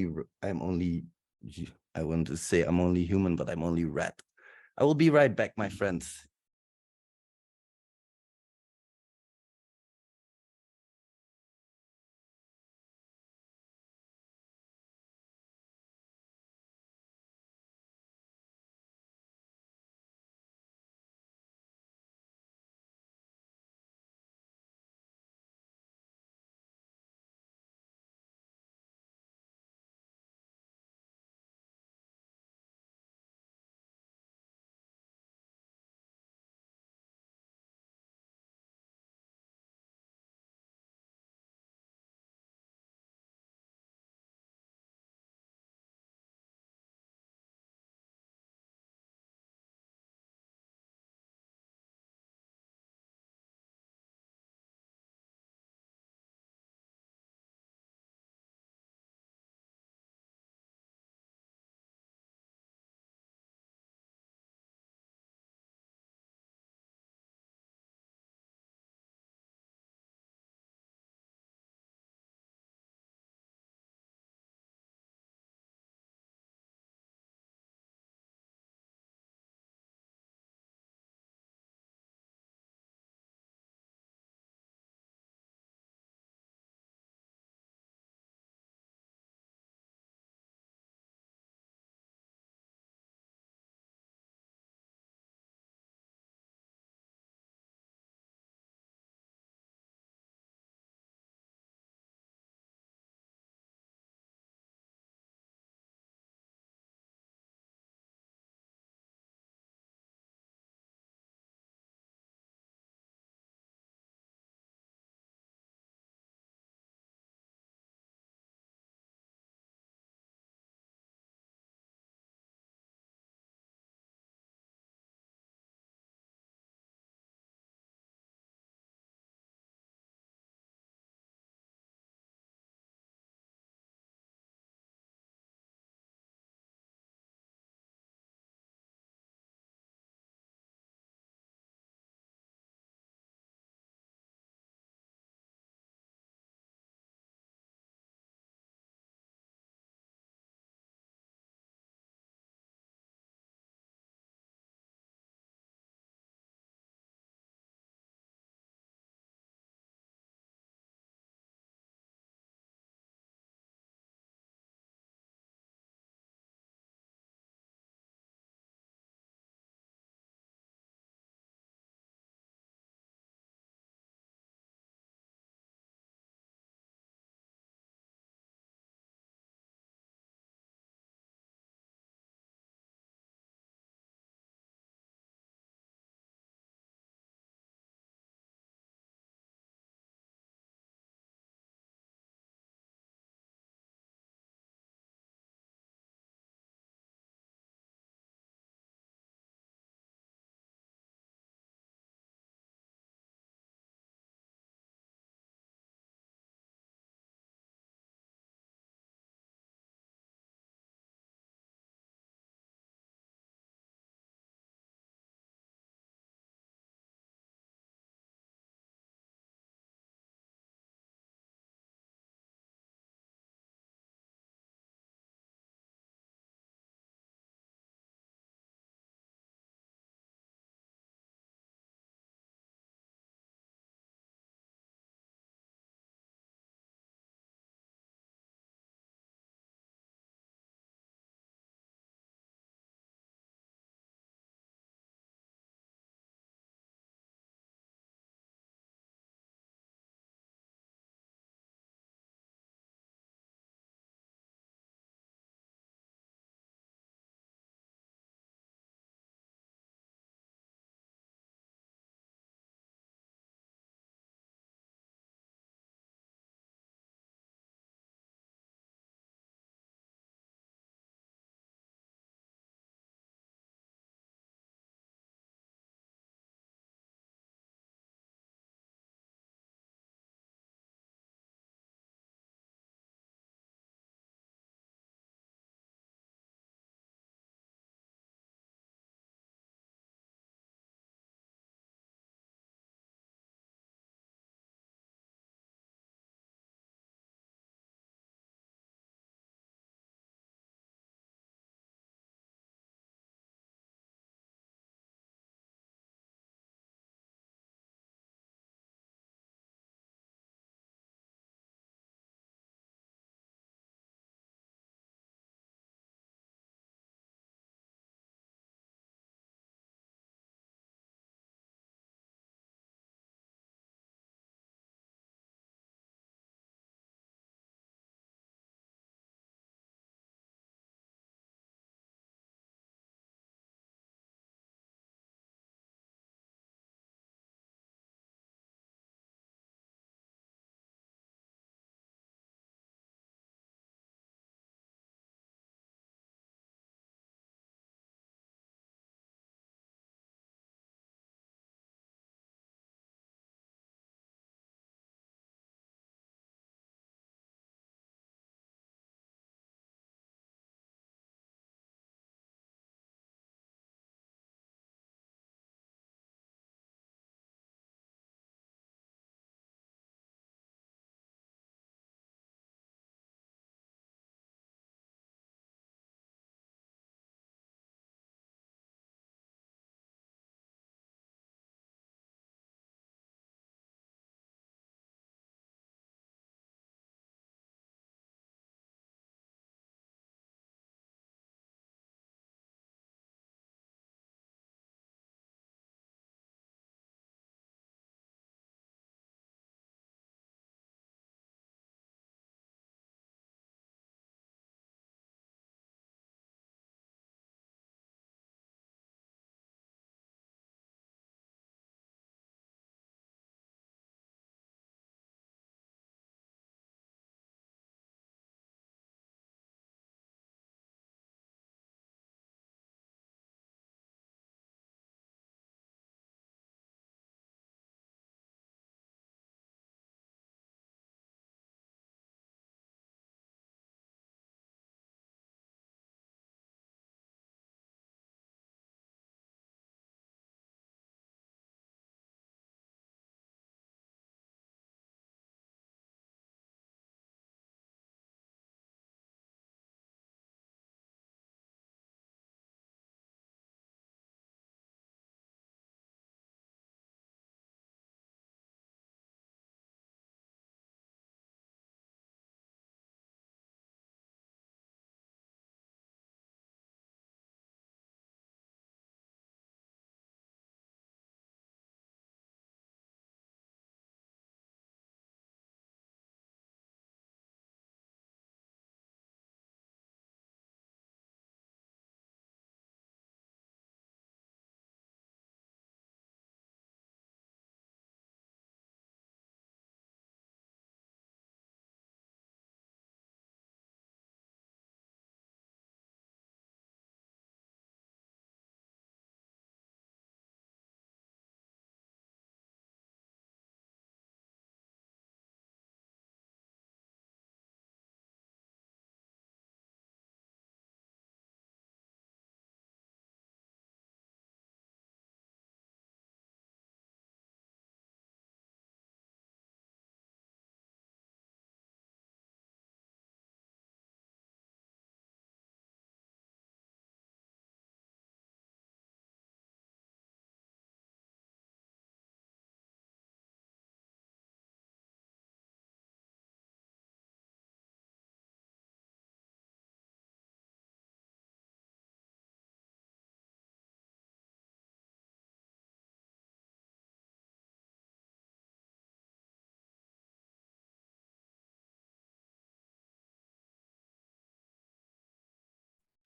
to say I'm only human, but I'm only rat. I will be right back, my friends.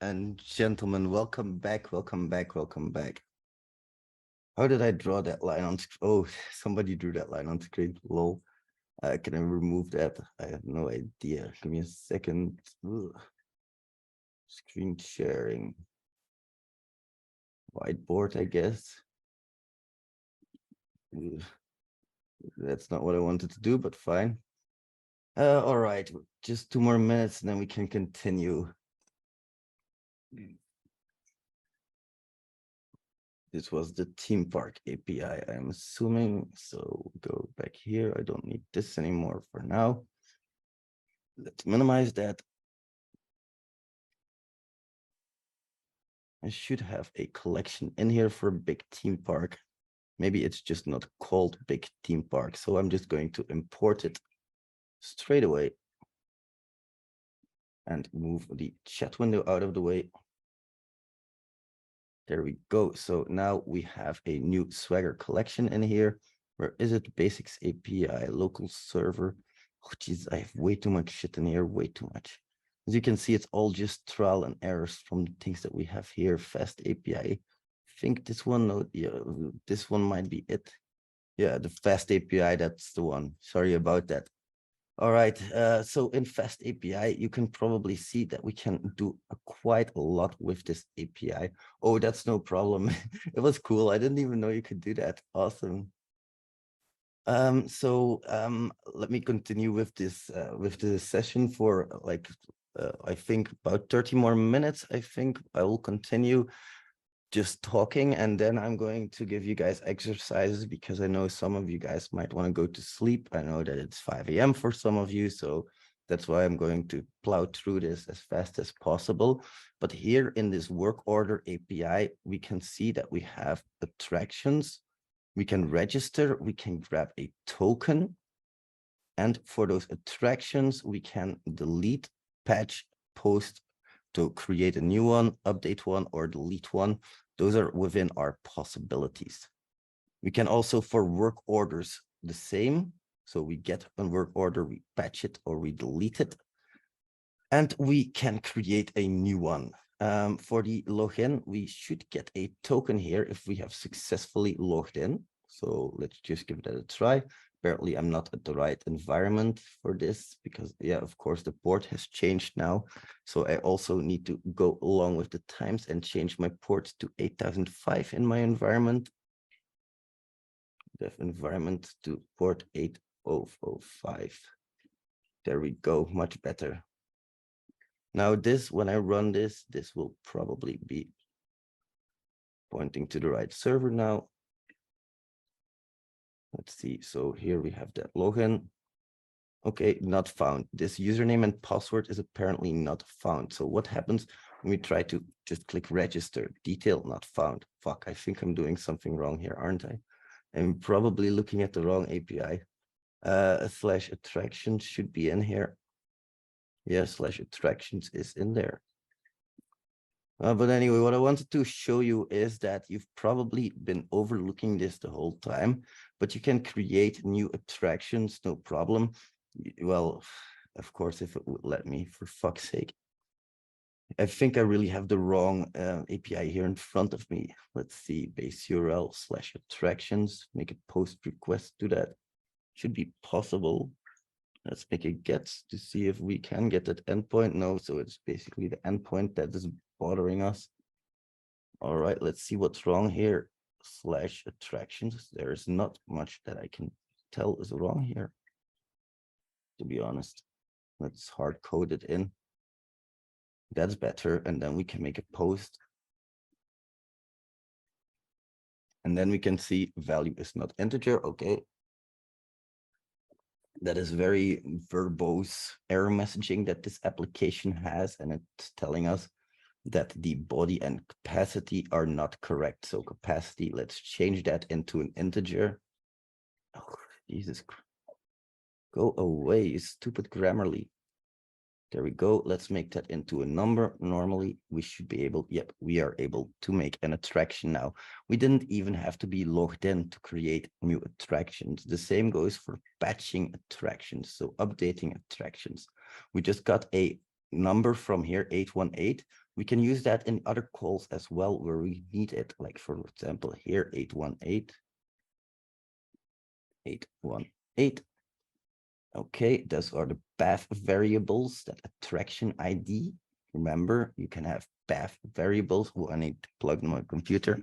and gentlemen, welcome back, welcome back, welcome back. How did I draw that line on screen? Oh, somebody drew that line on screen. Lol. Can I remove that? I have no idea. Give me a second. Ugh. Screen sharing. Whiteboard, I guess. Ugh. That's not what I wanted to do, but fine. All right, just 2 more minutes and then we can continue. This was the theme park API, I'm assuming. So go back here. I don't need this anymore for now. Let's minimize that. I should have a collection in here for a big theme park. Maybe it's just not called big theme park. So I'm just going to import it straight away and move the chat window out of the way. There we go. So now we have a new Swagger collection in here. Where is it? Basics API, local server. Oh, geez, I have way too much shit in here, way too much. As you can see, it's all just trial and errors from the things that we have here. Fast API. I think this one, no, yeah, this one might be it. Yeah, the Fast API, that's the one. Sorry about that. All right, so in Fast API, you can probably see that we can do quite a lot with this API. Oh, that's no problem. It was cool. I didn't even know you could do that. Awesome. Let me continue with this with the session for like I think about 30 more minutes. I think I will continue just talking, and then I'm going to give you guys exercises because I know some of you guys might want to go to sleep. I know that it's 5 a.m. for some of you, so that's why I'm going to plow through this as fast as possible. But here in this work order API, we can see that we have attractions. We can register, we can grab a token. And for those attractions, we can delete, patch, post to create a new one, update one, or delete one. Those are within our possibilities. We can also, for work orders, the same. So we get a work order, we patch it or we delete it. And we can create a new one. For the login, we should get a token here if we have successfully logged in. So let's just give that a try. Apparently, I'm not at the right environment for this because, yeah, of course, the port has changed now. So I also need to go along with the times and change my port to 8005 in my environment. Dev environment to port 8005. There we go, much better. Now this, when I run this, this will probably be pointing to the right server now. Let's see, so here we have that login. Okay, not found. This username and password is apparently not found. So what happens when we try to just click register? Detail not found. Fuck, I think I'm doing something wrong here, aren't I? I'm probably looking at the wrong API. Slash attractions should be in here. Yeah, slash attractions is in there. But anyway, what I wanted to show you is that you've probably been overlooking this the whole time, but you can create new attractions, no problem. Well, of course, if it would let me, for fuck's sake. I think I really have the wrong API here in front of me. Let's see, base URL slash attractions, make a post request to that. Should be possible. Let's make a get to see if we can get that endpoint. No, so it's basically the endpoint that is bothering us. All right, let's see what's wrong here. Slash attractions. There's not much that I can tell is wrong here, to be honest. Let's hard code it in. That's better. And then we can make a post. And then we can see value is not integer. Okay. That is very verbose error messaging that this application has, and it's telling us that the body and capacity are not correct. So capacity, let's change that into an integer. Oh, Jesus Christ. Go away, you stupid Grammarly. There we go. Let's make that into a number. Normally, we should be able, yep, we are able to make an attraction now. We didn't even have to be logged in to create new attractions. The same goes for patching attractions, so updating attractions. We just got a number from here, 818. We can use that in other calls as well where we need it. Like for example, here 818. 818. Okay, those are the path variables, that attraction ID. Remember, you can have path variables who I need to plug in my computer.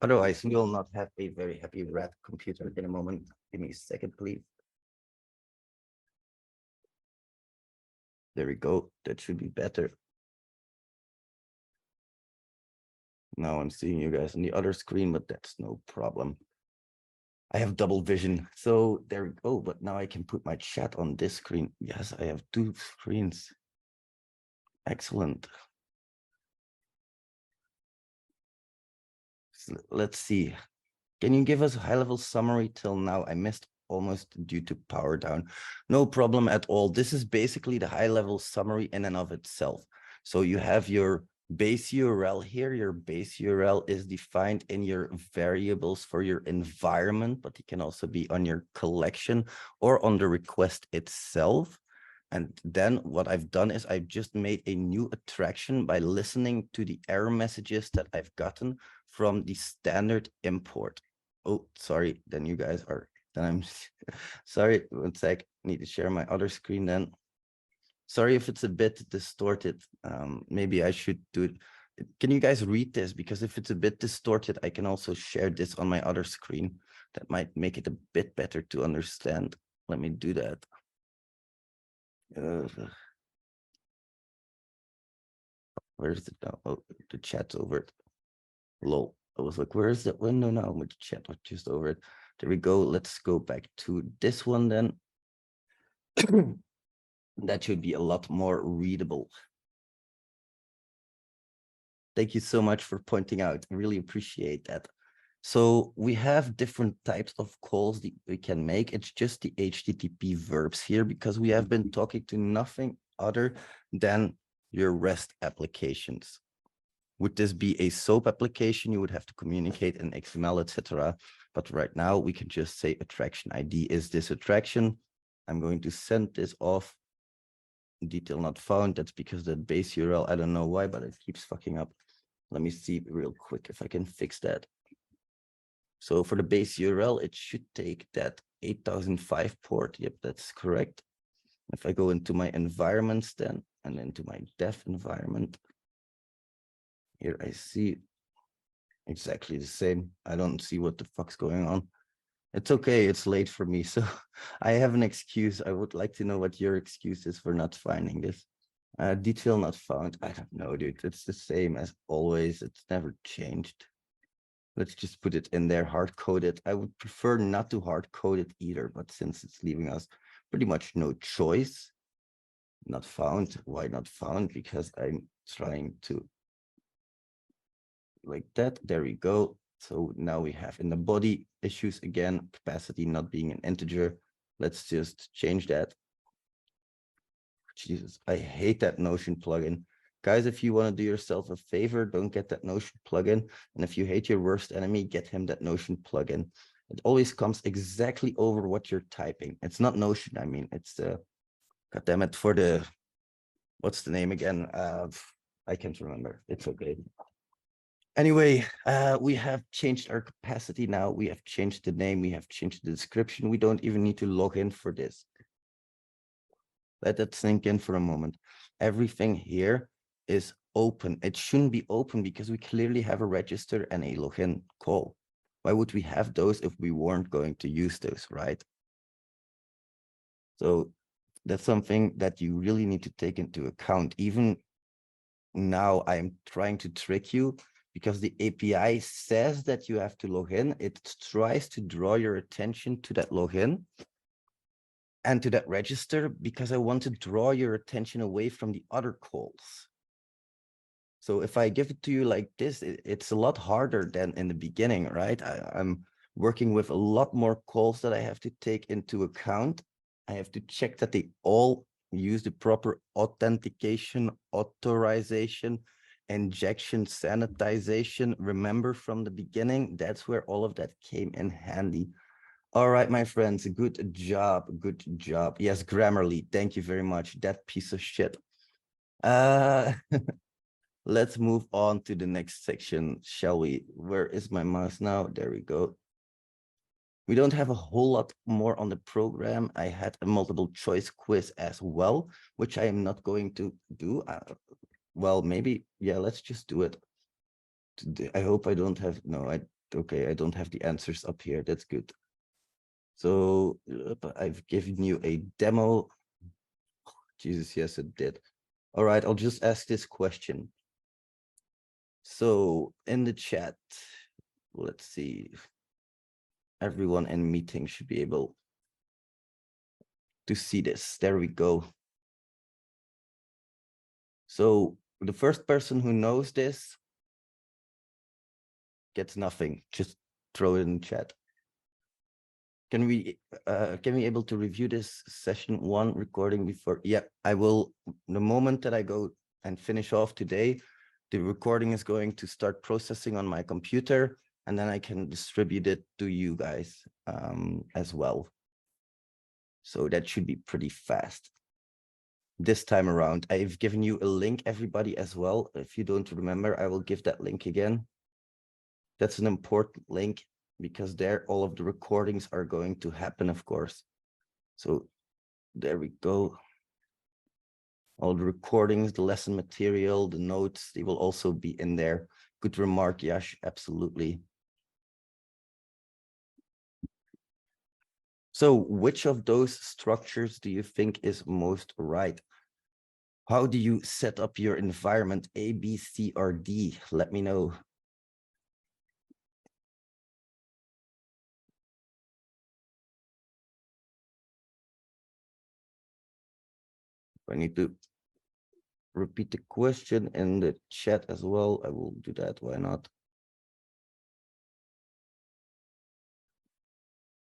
Otherwise, we will not have a very happy red computer in a moment. Give me a second, please. There we go. That should be better. Now I'm seeing you guys on the other screen, but that's no problem. I have double vision. So there we go. But now I can put my chat on this screen. Yes, I have two screens. Excellent. So let's see. Can you give us a high-level summary till now? I missed almost due to power down. No problem at all. This is basically the high-level summary in and of itself. So you have your base URL here. Your base URL is defined in your variables for your environment, but it can also be on your collection or on the request itself. And then what I've done is I've just made a new attraction by listening to the error messages that I've gotten from the standard import. Oh, sorry, then you guys are, then I'm sorry, one sec, need to share my other screen then. Sorry if it's a bit distorted. Maybe I should do it. Can you guys read this? Because if it's a bit distorted, I can also share this on my other screen. That might make it a bit better to understand. Let me do that. Where's the, oh, the chat's over it. Lol. I was like, where is that window now? The chat was just over it. There we go. Let's go back to this one then. That should be a lot more readable. Thank you so much for pointing out. I really appreciate that. So we have different types of calls that we can make. It's just the HTTP verbs here because we have been talking to nothing other than your REST applications. Would this be a SOAP application? You would have to communicate in XML, etc. But right now we can just say attraction ID is this attraction. I'm going to send this off. Detail not found. That's because the base URL, I don't know why, but it keeps fucking up. Let me see real quick if I can fix that. So for the base URL, it should take that 8005 port. Yep, that's correct. If I go into my environments then, and into my dev environment, here I see exactly the same. I don't see what the fuck's going on. It's okay, it's late for me, so I have an excuse. I would like to know what your excuse is for not finding this. Detail not found. I don't know, dude. It's the same as always. It's never changed. Let's just put it in there, hard coded. I would prefer not to hard code it either, but since it's leaving us pretty much no choice, not found. Why not found? Because I'm trying to like that. There we go. So now we have in the body issues again, capacity not being an integer. Let's just change that. Jesus, I hate that Notion plugin. Guys, if you want to do yourself a favor, don't get that Notion plugin. And if you hate your worst enemy, get him that Notion plugin. It always comes exactly over what you're typing. It's not Notion, I mean, it's the, goddammit, for the, what's the name again? I can't remember. It's okay. Anyway, we have changed our capacity now. We have changed the name. We have changed the description. We don't even need to log in for this. Let that sink in for a moment. Everything here is open. It shouldn't be open because we clearly have a register and a login call. Why would we have those if we weren't going to use those, right? So that's something that you really need to take into account. Even now I'm trying to trick you because the API says that you have to log in. It tries to draw your attention to that login and to that register because I want to draw your attention away from the other calls. So if I give it to you like this, it's a lot harder than in the beginning, right? I'm working with a lot more calls that I have to take into account. I have to check that they all use the proper authentication, authorization, injection, sanitization. Remember from the beginning, that's where all of that came in handy. All right, my friends, good job, good job. Yes, Grammarly, thank you very much. That piece of shit. Let's move on to the next section, shall we? Where is my mouse now? There we go. We don't have a whole lot more on the program. I had a multiple choice quiz as well, which I am not going to do. Well, maybe, yeah, let's just do it. I hope I don't have, no, okay, I don't have the answers up here. That's good. So I've given you a demo. Jesus, yes, it did. All right, I'll just ask this question. So in the chat, let's see. Everyone in meeting should be able to see this. There we go. So the first person who knows this gets nothing. Just throw it in chat. Can we able to review this session 1 recording before? Yeah, I will. The moment that I go and finish off today, the recording is going to start processing on my computer, and then I can distribute it to you guys as well. So that should be pretty fast. This time around, I've given you a link, everybody, as well. If you don't remember, I will give that link again. That's an important link because there all of the recordings are going to happen, of course. So there we go. All the recordings, the lesson material, the notes, they will also be in there. Good remark, Yash, absolutely. So which of those structures do you think is most right? How do you set up your environment? A, B, C, or D? Let me know. I need to repeat the question in the chat as well. I will do that. Why not?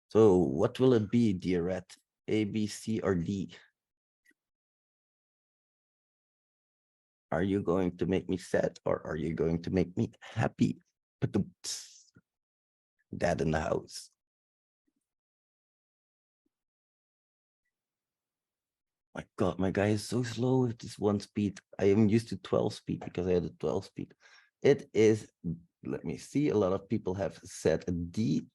So what will it be, dear Rat? A, B, C, or D? Are you going to make me sad or are you going to make me happy? Dad in the house. My God, my guy is so slow with this 1 speed. I am used to 12 speed because I had a 12 speed. It is, let me see, a lot of people have said a D.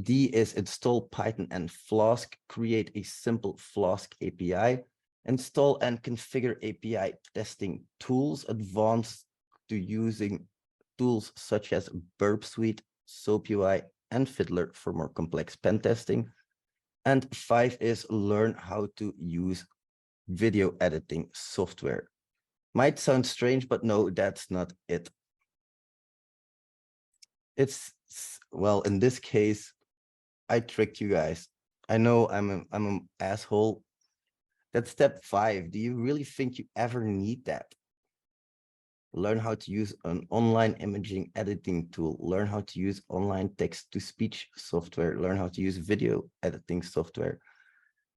D is install Python and Flask, create a simple Flask API, install and configure API testing tools, advanced to using tools such as Burp Suite, Soap UI, and Fiddler for more complex pen testing. And 5 is learn how to use video editing software. Might sound strange, but no, that's not it. It's, well, in this case, I tricked you guys. I know I'm an asshole. That's step 5. Do you really think you ever need that? Learn how to use an online imaging editing tool. Learn how to use online text-to-speech software. Learn how to use video editing software.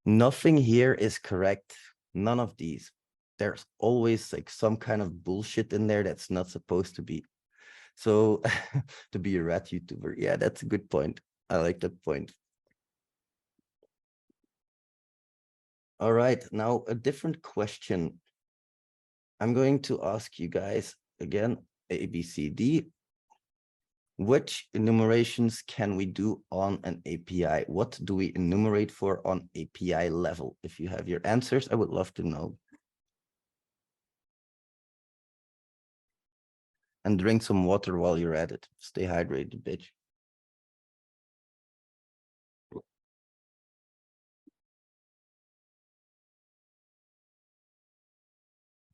Nothing here is correct. None of these. There's always like some kind of bullshit in there that's not supposed to be. So to be a rat YouTuber, yeah, that's a good point. I like that point. All right, now a different question. I'm going to ask you guys again, A, B, C, D. Which enumerations can we do on an API? What do we enumerate for on API level? If you have your answers, I would love to know. And drink some water while you're at it. Stay hydrated, bitch.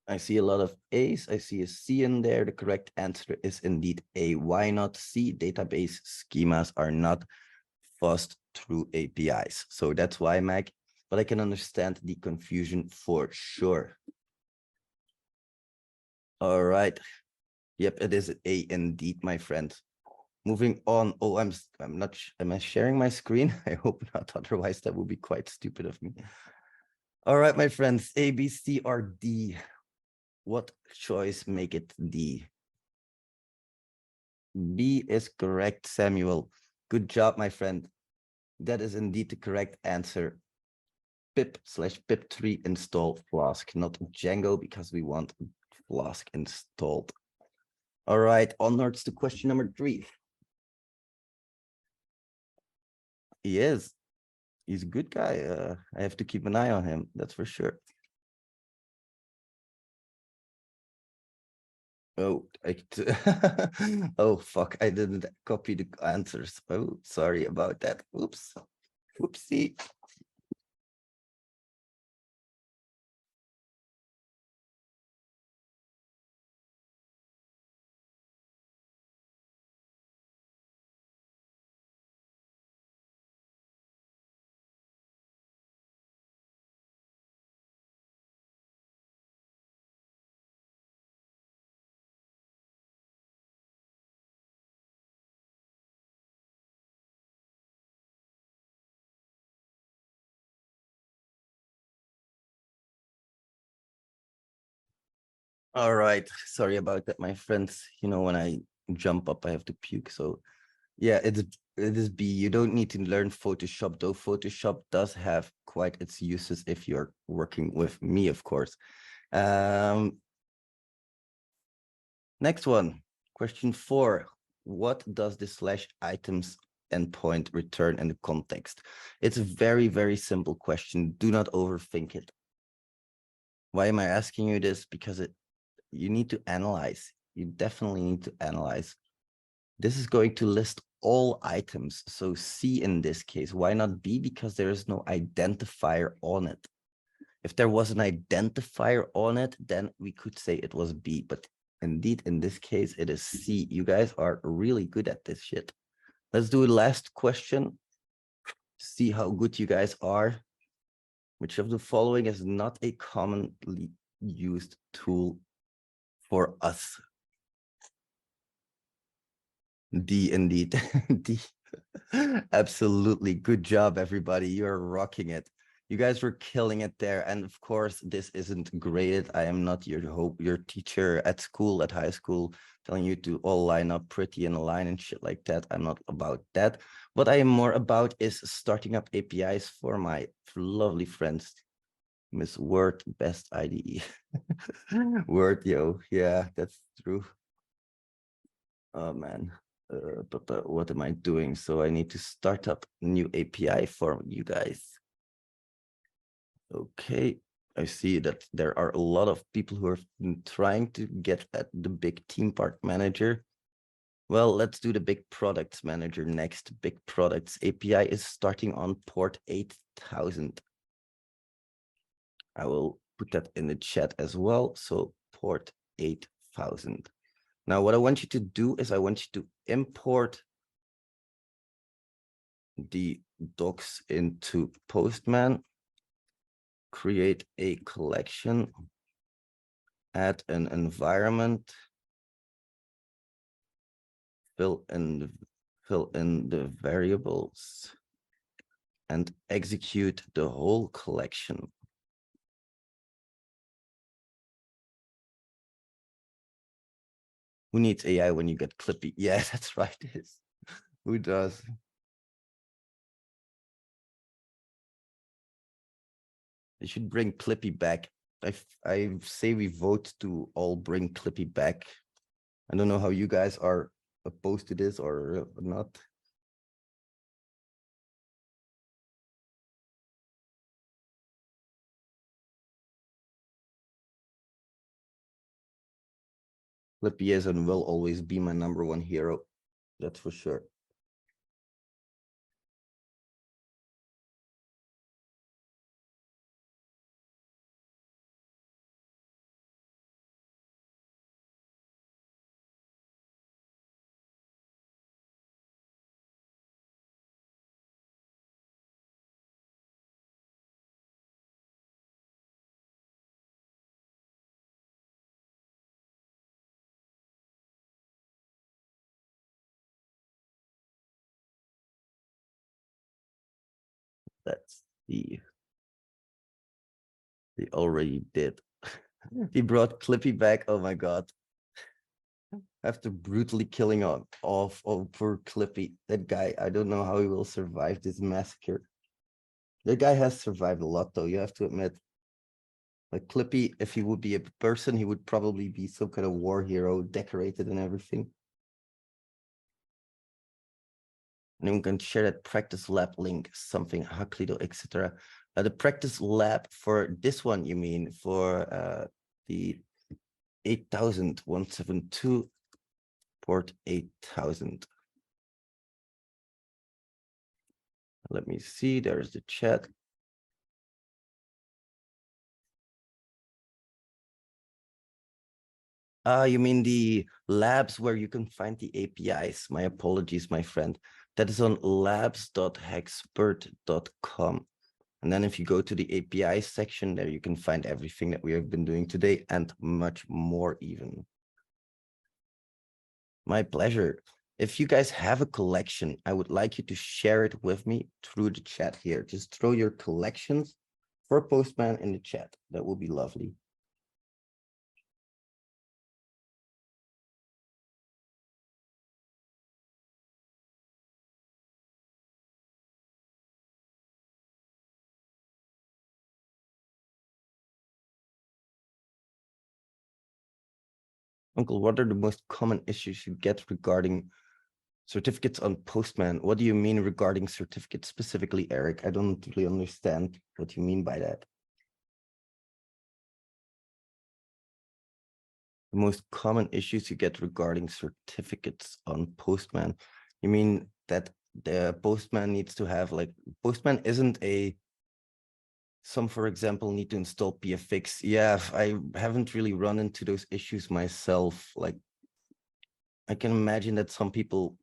I see a lot of A's. I see a C in there. The correct answer is indeed A. Why not C? Database schemas are not fuzzed through APIs. So that's why, Mag. But I can understand the confusion for sure. All right. Yep, it is A indeed, my friend. Moving on. Oh, I'm not. Am I sharing my screen? I hope not. Otherwise, that would be quite stupid of me. All right, my friends. A, B, C, or D. What choice make it D? B is correct, Samuel. Good job, my friend. That is indeed the correct answer. pip/pip3 install Flask, not Django, because we want Flask installed. All right, onwards to question number 3. He is. He's a good guy. I have to keep an eye on him, that's for sure. Oh, oh, fuck, I didn't copy the answers. Oh, sorry about that. Oops. Oopsie. All right, sorry about that, my friends. You know, when I jump up, I have to puke. So yeah, it is B. You don't need to learn Photoshop, though Photoshop does have quite its uses if you're working with me, of course. Next one, question 4. What does the /items endpoint return in the context? It's a very, very simple question. Do not overthink it. Why am I asking you this? Because you need to analyze. You definitely need to analyze. This is going to list all items. So C in this case. Why not B? Because there is no identifier on it. If there was an identifier on it, then we could say it was B. But indeed, in this case, it is C. You guys are really good at this shit. Let's do a last question. See how good you guys are. Which of the following is not a commonly used tool for us? D, indeed. D. Absolutely. Good job, everybody. You're rocking it. You guys were killing it there. And of course, this isn't graded. I am not your teacher at school, at high school, telling you to all line up pretty in a line and shit like that. I'm not about that. What I am more about is starting up APIs for my lovely friends. Miss Word, best IDE. Word, yo. Yeah, that's true. Oh, man. But what am I doing? So I need to start up a new API for you guys. Okay, I see that there are a lot of people who are trying to get at the big team part manager. Well, let's do the big products manager next. Big products API is starting on port 8000. I will put that in the chat as well. So port 8000. Now, what I want you to do is I want you to import the docs into Postman, create a collection, add an environment, fill in the variables, and execute the whole collection. Who needs AI when you get Clippy? Yeah, that's right. Who does? They should bring Clippy back. I say we vote to all bring Clippy back. I don't know how you guys are opposed to this or not. Clippy is and will always be my #1 hero. That's for sure. Let's see. They already did. He brought Clippy back. Oh my god. After brutally killing off poor Clippy, that guy, I don't know how he will survive this massacre. The guy has survived a lot, though, you have to admit. Like Clippy, if he would be a person, he would probably be some kind of war hero, decorated and everything. Anyone can share that practice lab link, something, Haklido, etc. The practice lab for this one, you mean, for the 8000 port 8000. Let me see, there's the chat. You mean the labs where you can find the APIs? My apologies, my friend. That is on labs.hexpert.com. And then if you go to the API section there, you can find everything that we have been doing today and much more even. My pleasure. If you guys have a collection, I would like you to share it with me through the chat here. Just throw your collections for Postman in the chat. That will be lovely. Uncle, what are the most common issues you get regarding certificates on Postman? What do you mean regarding certificates specifically, Eric? I don't really understand what you mean by that. The most common issues you get regarding certificates on Postman. You mean that the Postman needs to have, like, Postman isn't a, some, for example, need to install PFX. Yeah, I haven't really run into those issues myself. Like, I can imagine that some people,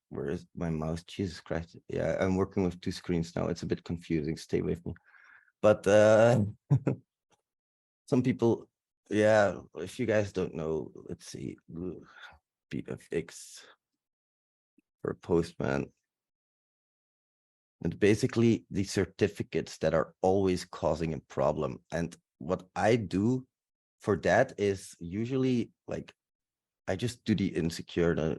where is my mouse? Jesus Christ. Yeah, I'm working with two screens now. It's a bit confusing. Stay with me. But some people, yeah, if you guys don't know, let's see, PFX for Postman. And basically the certificates that are always causing a problem. And what I do for that is usually like, I just do the insecure,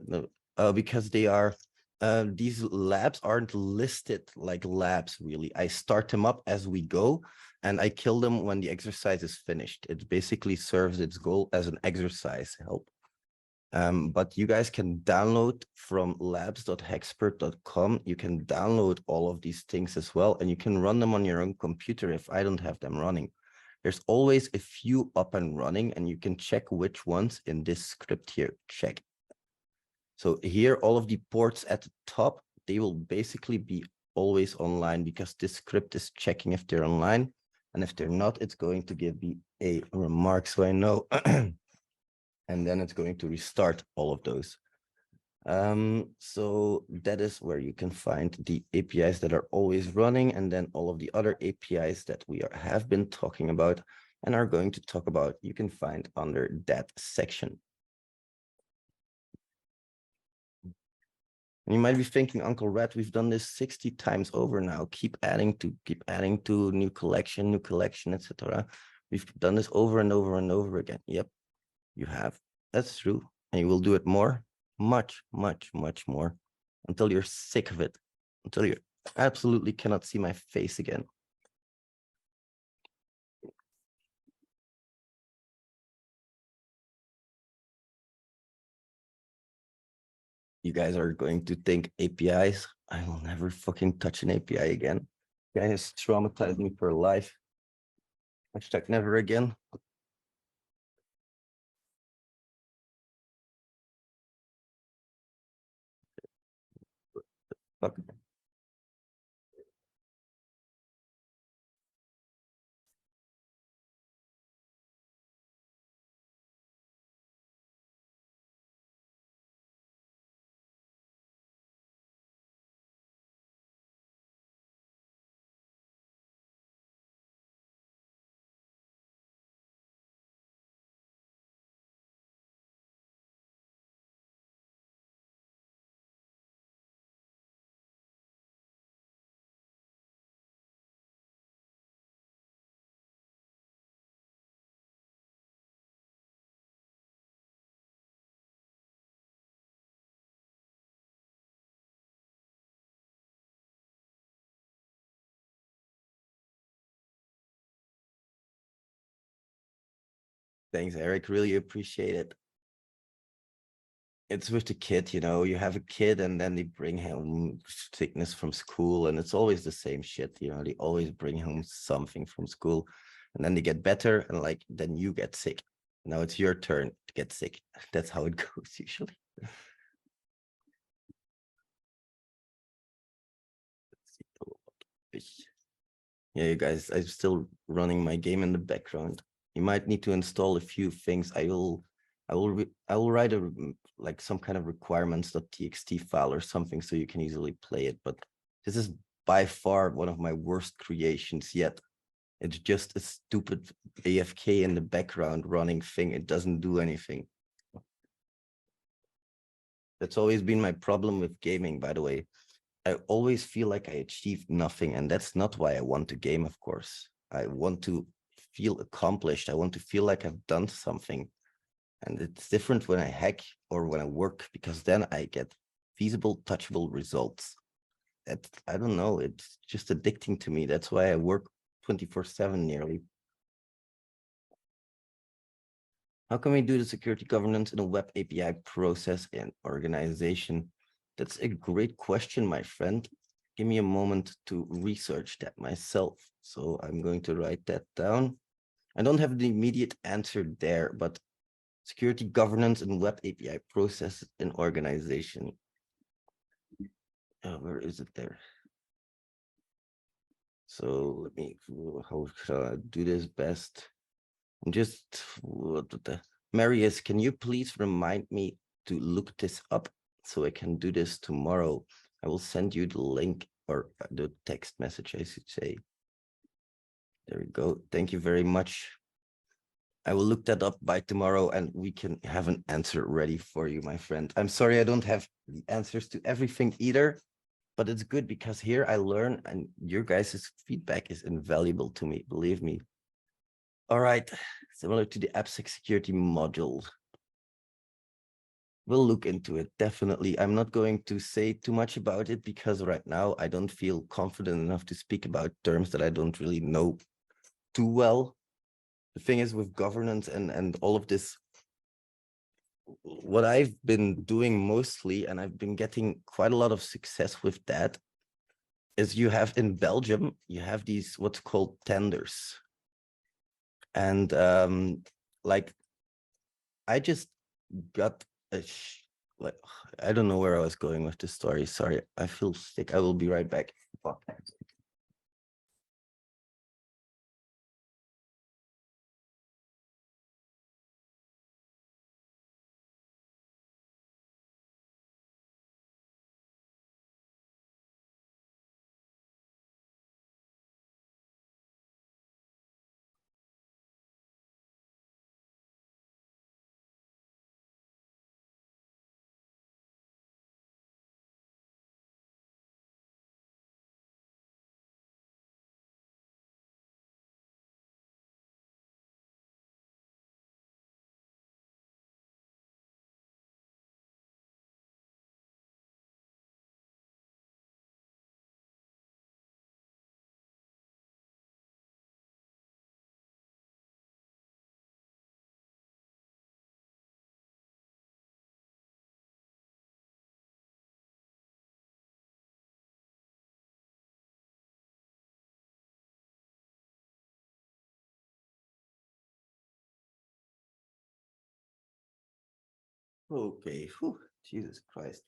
because they are, these labs aren't listed like labs really. I start them up as we go and I kill them when the exercise is finished. It basically serves its goal as an exercise help. But you guys can download from labs.hexpert.com. You can download all of these things as well, and you can run them on your own computer if I don't have them running. There's always a few up and running, and you can check which ones in this script here. Check. So here, all of the ports at the top, they will basically be always online because this script is checking if they're online. And if they're not, it's going to give me a remark so I know. And then it's going to restart all of those. So that is where you can find the APIs that are always running, and then all of the other APIs that we have been talking about and are going to talk about, you can find under that section. And you might be thinking, Uncle Red, we've done this 60 times over now. Keep adding to new collection, etc. We've done this over and over and over again. Yep, you have. That's true. And you will do it more, much more, until you're sick of it, until you absolutely cannot see my face again. You guys are going to think APIs. I will never fucking touch an API again. Guy has traumatized me for life. Hashtag never again. Fuck. Thanks, Eric. Really appreciate it. It's with the kid, you know, you have a kid and then they bring home sickness from school, and it's always the same shit, you know, they always bring home something from school and then they get better and like then you get sick. Now it's your turn to get sick. That's how it goes usually. Yeah, you guys, I'm still running my game in the background. You might need to install a few things. I will write a like some kind of requirements.txt file or something so you can easily play it. But this is by far one of my worst creations yet. It's just a stupid AFK in the background running thing. It doesn't do anything. That's always been my problem with gaming, by the way. I always feel like I achieved nothing, and that's not why I want to game, of course. I want to feel accomplished. I want to feel like I've done something. And it's different when I hack or when I work, because then I get feasible, touchable results. That, I don't know, it's just addicting to me. That's why I work 24/7 nearly. How can we do the security governance in a web API process and organization? That's a great question, my friend. Give me a moment to research that myself. So I'm going to write that down. I don't have the immediate answer there, but security governance and web API process and organization. Where is it there? So let me, how shall I do this best? Just, Marius, can you please remind me to look this up so I can do this tomorrow? I will send you the link, or the text message, I should say. There we go. Thank you very much. I will look that up by tomorrow and we can have an answer ready for you, my friend. I'm sorry I don't have the answers to everything either, but it's good because here I learn and your guys' feedback is invaluable to me, believe me. All right, similar to the AppSec security module. We'll look into it, definitely. I'm not going to say too much about it because right now I don't feel confident enough to speak about terms that I don't really know too well. The thing is with governance and all of this, what I've been doing mostly, and I've been getting quite a lot of success with that, is you have in Belgium, you have these what's called tenders. And like, I just got a like, I don't know where I was going with this story. Sorry, I feel sick. I will be right back. Fuck. Okay, whew, Jesus Christ.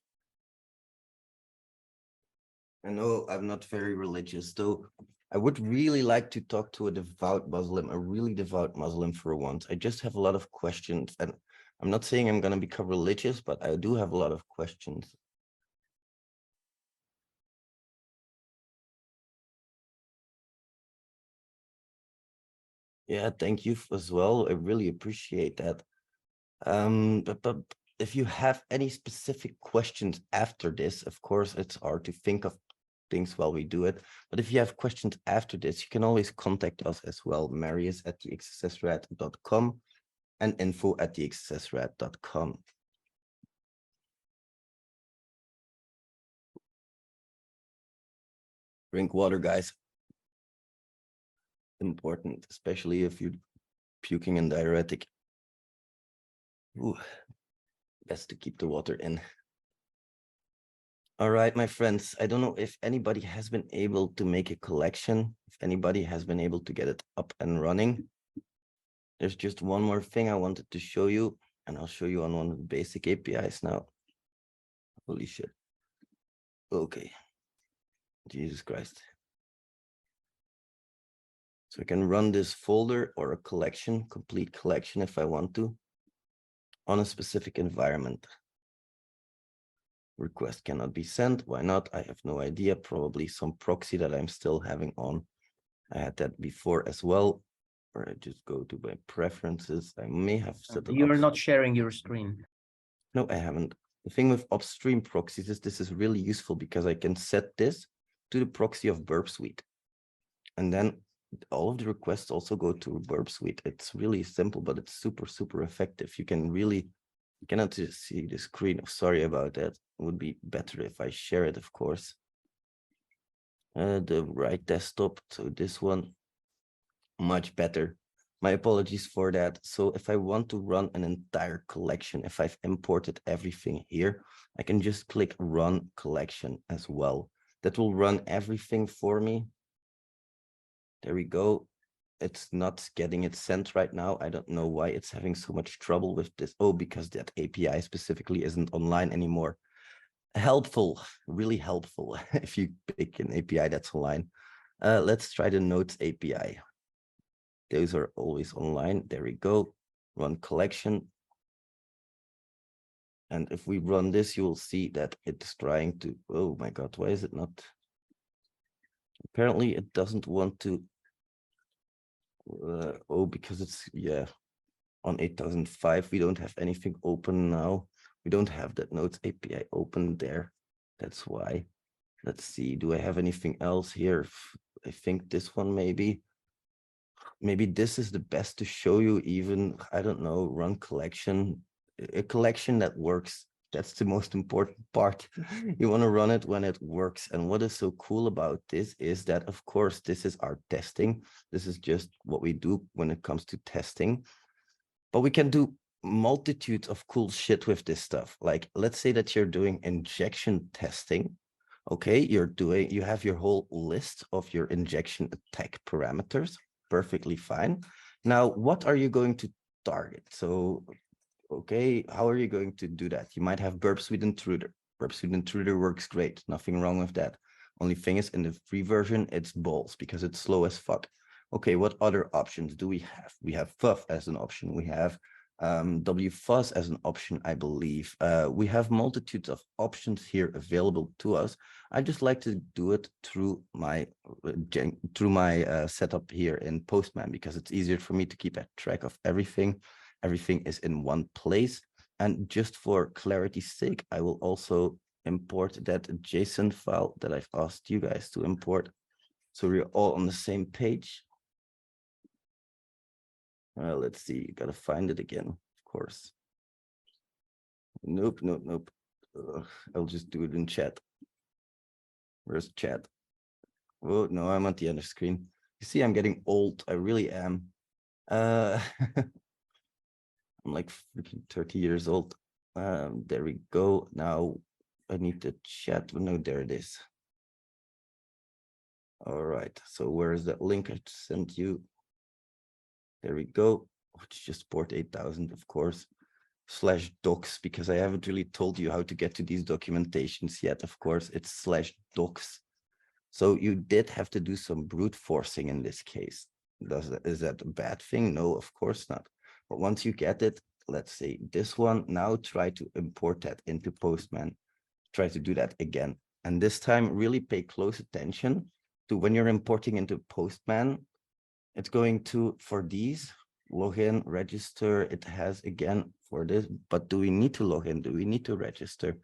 I know I'm not very religious, though. I would really like to talk to a devout Muslim, a really devout Muslim for once. I just have a lot of questions, and I'm not saying I'm going to become religious, but I do have a lot of questions. Yeah, thank you as well. I really appreciate that. But if you have any specific questions after this, of course, it's hard to think of things while we do it. But if you have questions after this, you can always contact us as well, Marius at thexssrat.com and info at thexssrat.com. Drink water, guys. Important, especially if you're puking and diuretic. Ooh, best to keep the water in. All right, my friends, I don't know if anybody has been able to make a collection, if anybody has been able to get it up and running. There's just one more thing I wanted to show you, and I'll show you on one of the basic APIs now. Holy shit. Okay. Jesus Christ. So I can run this folder or a collection, complete collection if I want to, on a specific environment. Request cannot be sent. Why not? I have no idea. Probably some proxy that I'm still having on. I had that before as well, where I just go to my preferences. I may have set it You're up. not sharing your screen. No, I haven't. The thing with upstream proxies is this is really useful because I can set this to the proxy of Burp Suite. And then all of the requests also go to Burp Suite. It's really simple, but it's super, super effective. You can really, you cannot just see the screen. Sorry about that. It would be better if I share it, of course. The right desktop, so this one, much better. My apologies for that. So if I want to run an entire collection, if I've imported everything here, I can just click run collection as well. That will run everything for me. There we go. It's not getting it sent right now. I don't know why it's having so much trouble with this. Oh, because that API specifically isn't online anymore. Helpful, really helpful if you pick an API that's online. Let's try the Notes API. Those are always online. There we go. Run collection. And if we run this, you will see that it's trying to, oh my God, why is it not? Apparently it doesn't want to, oh, because it's, yeah, on 8005, we don't have anything open now. We don't have that Notes API open there. That's why. Let's see, do I have anything else here? I think this one maybe. Maybe this is the best to show you even, I don't know, run collection, a collection that works. That's the most important part. You want to run it when it works. And what is so cool about this is that, of course, this is our testing. This is just what we do when it comes to testing. But we can do multitudes of cool shit with this stuff. Like, let's say that you're doing injection testing. Okay, you have your whole list of your injection attack parameters. Perfectly fine. Now, what are you going to target? So, okay, how are you going to do that? You might have Burp Suite Intruder. Burp Suite Intruder works great. Nothing wrong with that. Only thing is, in the free version, it's balls because it's slow as fuck. Okay, what other options do we have? We have FUF as an option. We have WFuzz as an option, I believe. We have multitudes of options here available to us. I just like to do it through my setup here in Postman because it's easier for me to keep a track of everything. Everything is in one place. And just for clarity's sake, I will also import that JSON file that I've asked you guys to import. So we're all on the same page. Let's see, you gotta find it again, of course. Nope. I'll just do it in chat. Where's chat? Oh, no, I'm at the end of screen. You see, I'm getting old. I really am. I'm like freaking 30 years old. There we go. Now I need the chat. No, there it is. All right. So where is that link I sent you? There we go. It's just port 8000, of course, /docs, because I haven't really told you how to get to these documentations yet. Of course, it's /docs. So you did have to do some brute forcing in this case. Is that a bad thing? No, of course not. But once you get it, let's say this one, now try to import that into Postman. Try to do that again. And this time, really pay close attention to when you're importing into Postman. It's going to, for these, log in, register. It has, again, for this, but do we need to log in? Do we need to register?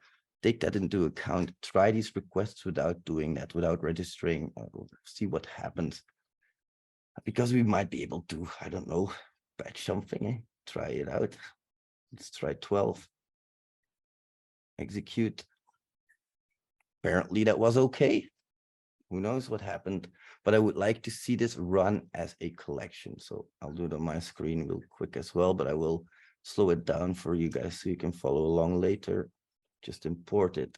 Take that into account. Try these requests without doing that, without registering. See what happens. Because we might be able to, I don't know, patch something. Try it out. Let's try 12. Execute. Apparently that was okay. Who knows what happened? But I would like to see this run as a collection. So I'll do it on my screen real quick as well, but I will slow it down for you guys so you can follow along later. Just import it.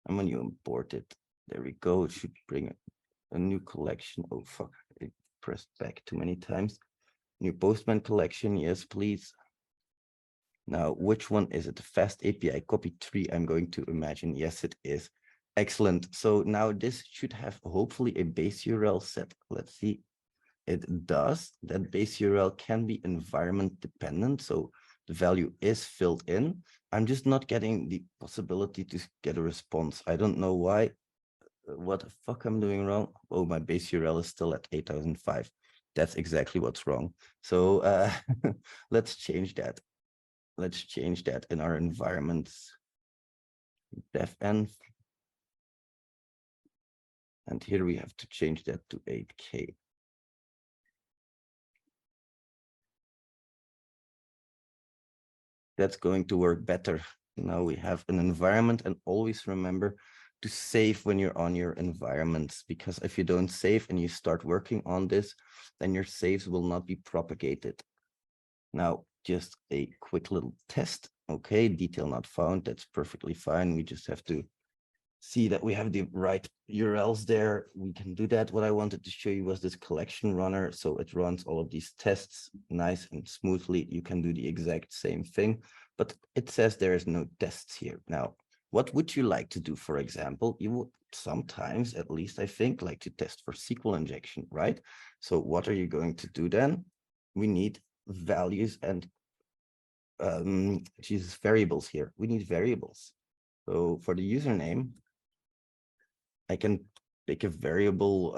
And when you import it, there we go. It should bring a new collection. Oh, fuck. I pressed back too many times. New Postman collection. Yes, please. Now, which one is it? The fast API copy 3, I'm going to imagine. Yes, it is. Excellent. So now this should have hopefully a base URL set. Let's see. It does. That base URL can be environment dependent. So the value is filled in. I'm just not getting the possibility to get a response. I don't know why. What the fuck I'm doing wrong? Oh, my base URL is still at 8005. That's exactly what's wrong. So let's change that. Let's change that in our environments. Defenv. And here we have to change that to 8K. That's going to work better. Now we have an environment, and always remember to save when you're on your environments, because if you don't save and you start working on this, then your saves will not be propagated. Now, just a quick little test. Okay, detail not found. That's perfectly fine. We just have to see that we have the right URLs there. We can do that. What I wanted to show you was this collection runner. So it runs all of these tests nice and smoothly. You can do the exact same thing, but it says there is no tests here. Now, what would you like to do? For example, you would sometimes, at least I think, like to test for SQL injection, right? So what are you going to do then? We need values and variables here. We need variables. So for the username, I can pick a variable,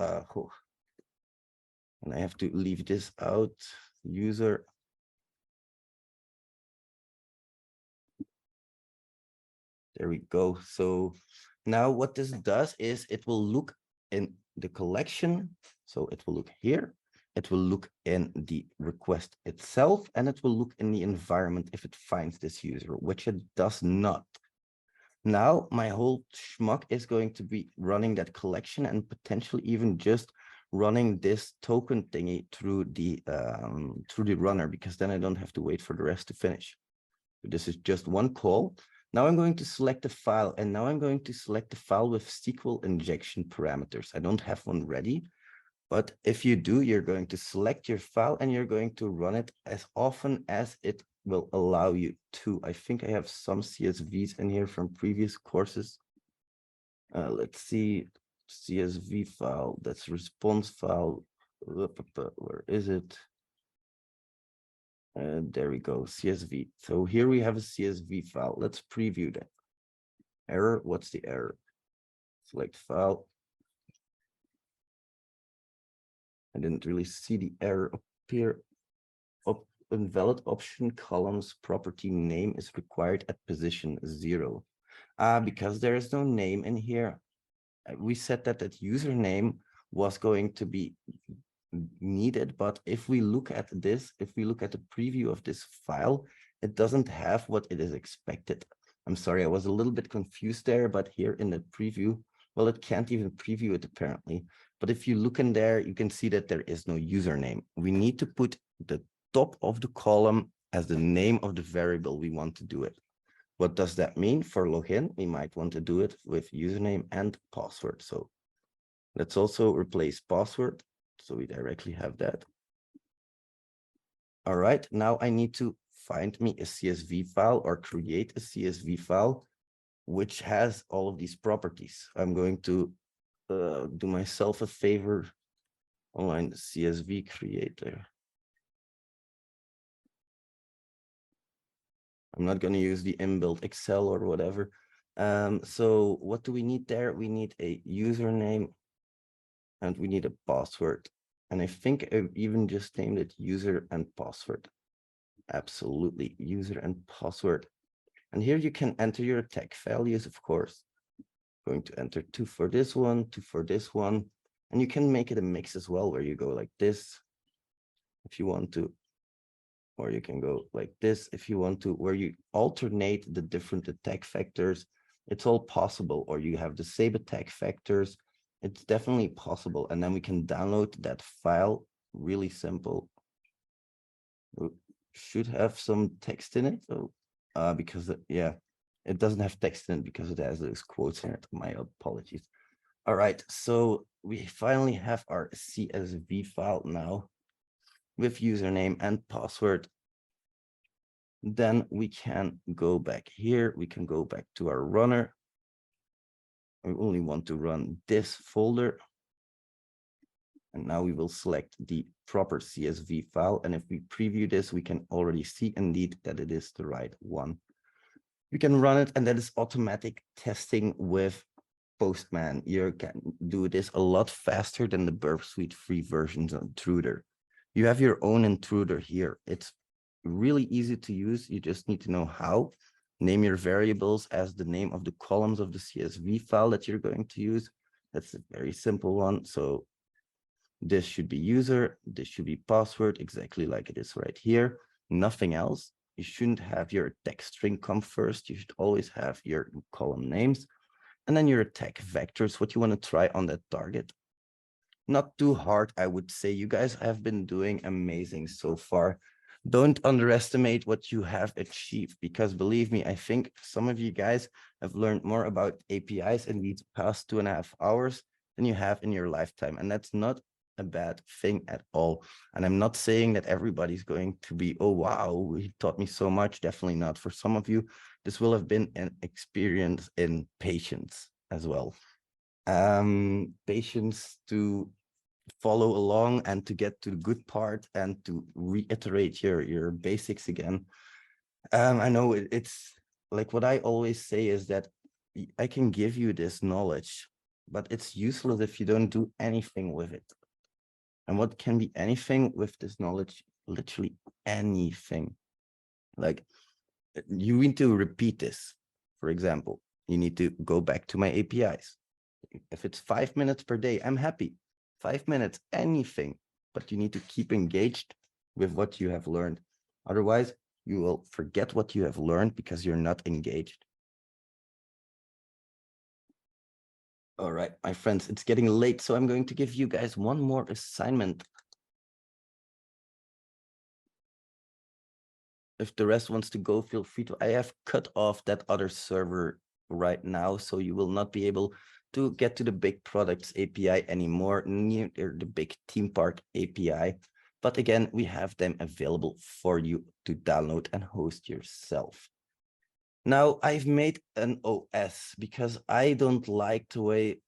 and I have to leave this out, user. There we go. So now what this does is it will look in the collection. So it will look here. It will look in the request itself, and it will look in the environment if it finds this user, which it does not. Now my whole schmuck is going to be running that collection and potentially even just running this token thingy through the runner, because then I don't have to wait for the rest to finish. This is just one call. Now I'm going to select the file, and now I'm going to select the file with SQL injection parameters. I don't have one ready, but if you do, you're going to select your file and you're going to run it as often as it will allow you to. I think I have some CSVs in here from previous courses. Let's see, CSV file, that's response file. Where is it? There we go, CSV. So here we have a CSV file. Let's preview that. Error, what's the error? Select file. I didn't really see the error appear. Invalid option columns property name is required at position 0. Because there is no name in here. We said that username was going to be needed, but if we look at this, if we look at the preview of this file, it doesn't have what it is expected. I'm sorry, I was a little bit confused there, but here in the preview, well, it can't even preview it apparently. But if you look in there, you can see that there is no username. We need to put the top of the column as the name of the variable we want to do it. What does that mean? For login, we might want to do it with username and password. So let's also replace password. So we directly have that. All right, now I need to find me a CSV file or create a CSV file which has all of these properties. I'm going to do myself a favor, online CSV creator. I'm not going to use the inbuilt Excel or whatever. So what do we need there? We need a username and we need a password. And I think I've even just named it user and password. Absolutely, user and password. And here you can enter your tag values, of course. Going to enter 2 for this one, 2 for this one. And you can make it a mix as well, where you go like this, if you want to. Or you can go like this if you want to, where you alternate the different attack vectors. It's all possible. Or you have the same attack vectors. It's definitely possible. And then we can download that file. Really simple. should have some text in it. So, because yeah, it doesn't have text in it because it has those quotes in it. My apologies. All right, so we finally have our CSV file now with username and password. Then we can go back here. We can go back to our runner. We only want to run this folder. And now we will select the proper CSV file. And if we preview this, we can already see indeed that it is the right one. You can run it, and that is automatic testing with Postman. You can do this a lot faster than the Burp Suite free versions of Intruder. You have your own Intruder here. It's really easy to use. You just need to know how. Name your variables as the name of the columns of the CSV file that you're going to use. That's a very simple one. So this should be user, this should be password, exactly like it is right here. Nothing else. You shouldn't have your text string come first. You should always have your column names. And then your attack vectors, what you want to try on that target. Not too hard, I would say. You guys have been doing amazing so far. Don't underestimate what you have achieved, because believe me, I think some of you guys have learned more about APIs in these past 2.5 hours than you have in your lifetime. And that's not a bad thing at all. And I'm not saying that everybody's going to be, oh, wow, he taught me so much. Definitely not. For some of you, this will have been an experience in patience as well. Patience to follow along and to get to the good part and to reiterate your basics again. I know it's like what I always say is that I can give you this knowledge, but it's useless if you don't do anything with it. And what can be anything with this knowledge? Literally anything. Like you need to repeat this. For example, you need to go back to my APIs. If it's 5 minutes per day, I'm happy. 5 minutes, anything, but you need to keep engaged with what you have learned. Otherwise, you will forget what you have learned because you're not engaged. All right, my friends, it's getting late, so I'm going to give you guys one more assignment. If the rest wants to go, feel free to. I have cut off that other server right now, so you will not be able to get to the big products API anymore, neither the big theme park API. But again, we have them available for you to download and host yourself. Now, I've made an OS because I don't like the way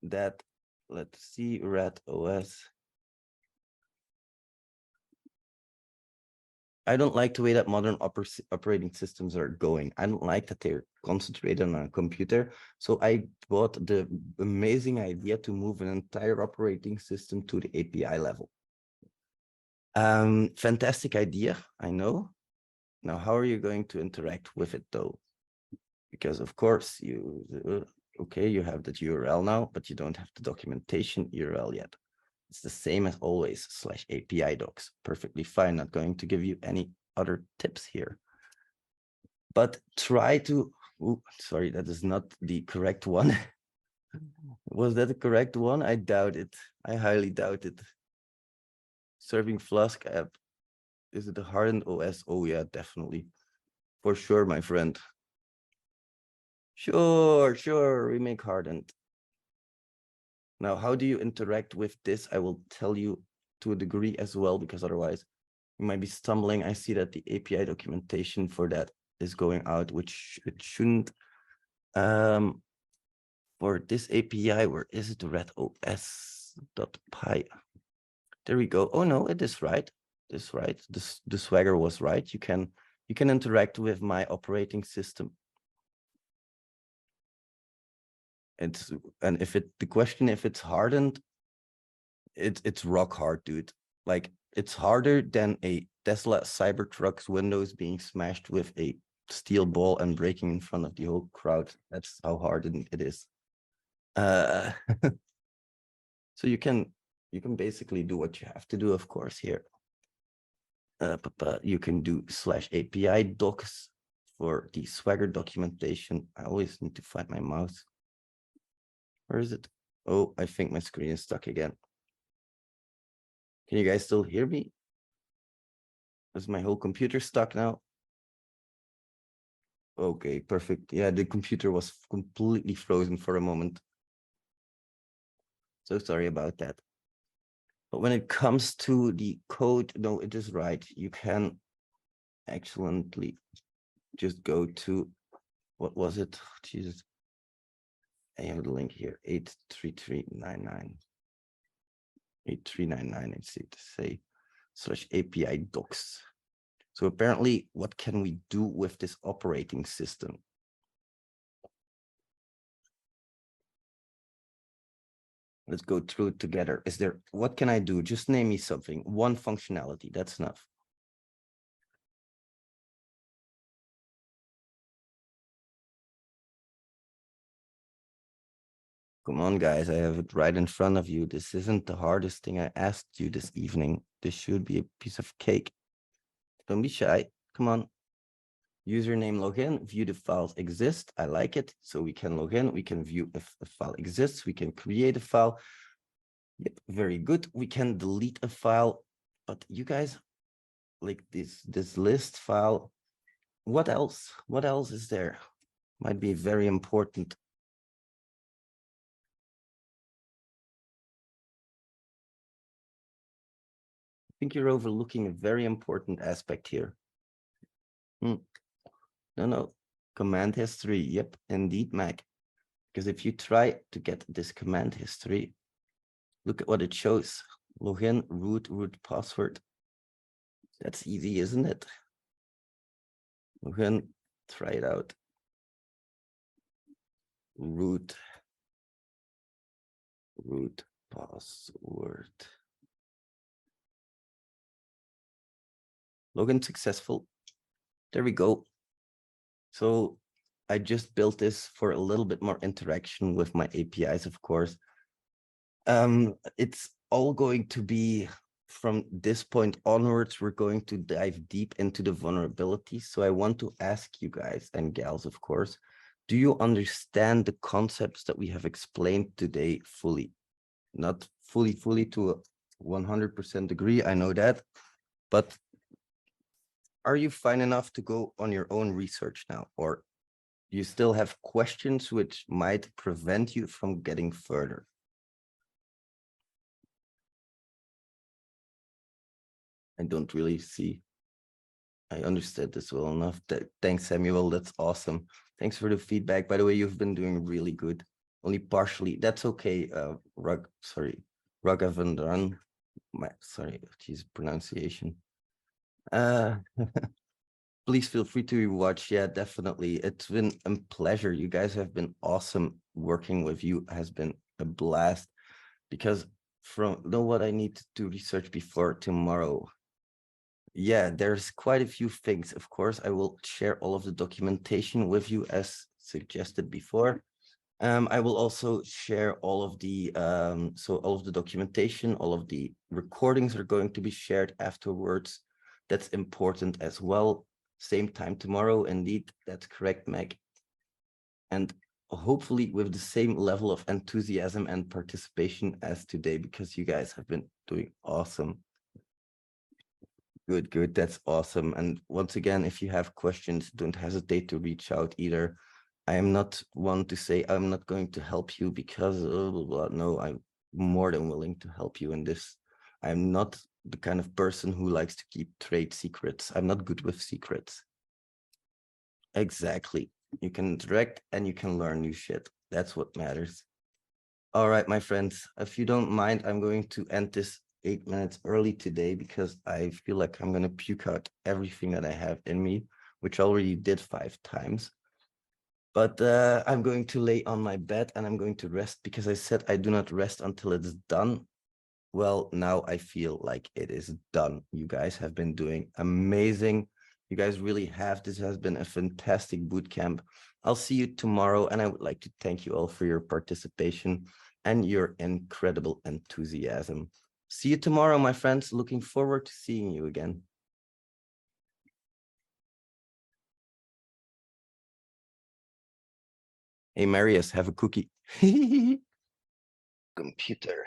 that, let's see, rat OS. I don't like the way that modern operating systems are going. I don't like that they're concentrated on a computer. So I bought the amazing idea to move an entire operating system to the API level. Fantastic idea, I know. Now, how are you going to interact with it though? Because of course okay, you have that URL now, but you don't have the documentation URL yet. It's the same as always, /API docs. Perfectly fine. Not going to give you any other tips here. But try to, sorry, that is not the correct one. Was that the correct one? I doubt it. I highly doubt it. Serving Flask app. Is it a hardened OS? Oh yeah, definitely. For sure, my friend. Sure, we make hardened. Now, how do you interact with this? I will tell you to a degree as well, because otherwise you might be stumbling. I see that the API documentation for that is going out, which it shouldn't. For this API, where is it? Red os.py. There we go. Oh no, it is right. This right. The Swagger was right. You can interact with my operating system. And the question if it's hardened, it's rock hard, dude. Like it's harder than a Tesla Cybertruck's windows being smashed with a steel ball and breaking in front of the whole crowd. That's how hard it is. So you can basically do what you have to do, of course, here. You can do /API docs for the Swagger documentation. I always need to find my mouse. Where is it? Oh, I think my screen is stuck again. Can you guys still hear me? Is my whole computer stuck now? Okay, perfect. Yeah, the computer was completely frozen for a moment. So sorry about that. But when it comes to the code, no, it is right. You can excellently just go to, what was it? Jesus. I have the link here, 83399. 8399, I see to say, /API docs. So apparently, what can we do with this operating system? Let's go through it together. What can I do? Just name me something, one functionality, that's enough. Come on, guys, I have it right in front of you. This isn't the hardest thing I asked you this evening. This should be a piece of cake. Don't be shy, come on. Username login, view the files exist. I like it. So we can log in, we can view if a file exists, we can create a file. Yep, very good. We can delete a file, but you guys like this list file. What else? What else is there? Might be very important. I think you're overlooking a very important aspect here. No, command history. Yep, indeed, Mac. Because if you try to get this command history, look at what it shows. Login, root password. That's easy, isn't it? Login, try it out. Root password. Login successful. There we go. So I just built this for a little bit more interaction with my APIs, of course. It's all going to be from this point onwards, we're going to dive deep into the vulnerabilities. So I want to ask you guys and gals, of course, do you understand the concepts that we have explained today fully? Not fully to a 100% degree, I know that, but are you fine enough to go on your own research now, or you still have questions which might prevent you from getting further? I don't really see. I understood this well enough. Thanks, Samuel. That's awesome. Thanks for the feedback. By the way, you've been doing really good. Only partially. That's okay. Raghavendran. Sorry, geez, pronunciation. Please feel free to watch. Yeah, definitely. It's been a pleasure. You guys have been awesome. Working with you has been a blast, because know what I need to research before tomorrow. Yeah, there's quite a few things. Of course, I will share all of the documentation with you as suggested before. I will also share all of the all of the documentation, all of the recordings are going to be shared afterwards. That's important as well. Same time tomorrow, indeed. That's correct, Meg. And hopefully with the same level of enthusiasm and participation as today, because you guys have been doing awesome. Good. That's awesome. And once again, if you have questions, don't hesitate to reach out either. I am not one to say I'm not going to help you because no, I'm more than willing to help you in this. I'm not the kind of person who likes to keep trade secrets. I'm not good with secrets. Exactly. You can interact and you can learn new shit. That's what matters. All right, my friends, if you don't mind, I'm going to end this 8 minutes early today because I feel like I'm going to puke out everything that I have in me, which I already did 5 times. But I'm going to lay on my bed and I'm going to rest because I said I do not rest until it's done. Well, now I feel like it is done. You guys have been doing amazing. You guys really have. This has been a fantastic boot camp. I'll see you tomorrow, and I would like to thank you all for your participation and your incredible enthusiasm. See you tomorrow, my friends. Looking forward to seeing you again. Hey, Marius, have a cookie. Computer.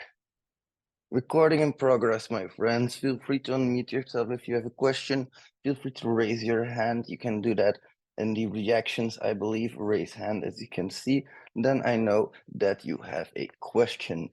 Recording in progress, my friends. Feel free to unmute yourself if you have a question. Feel free to raise your hand. You can do that in the reactions, I believe. Raise hand, as you can see. Then I know that you have a question.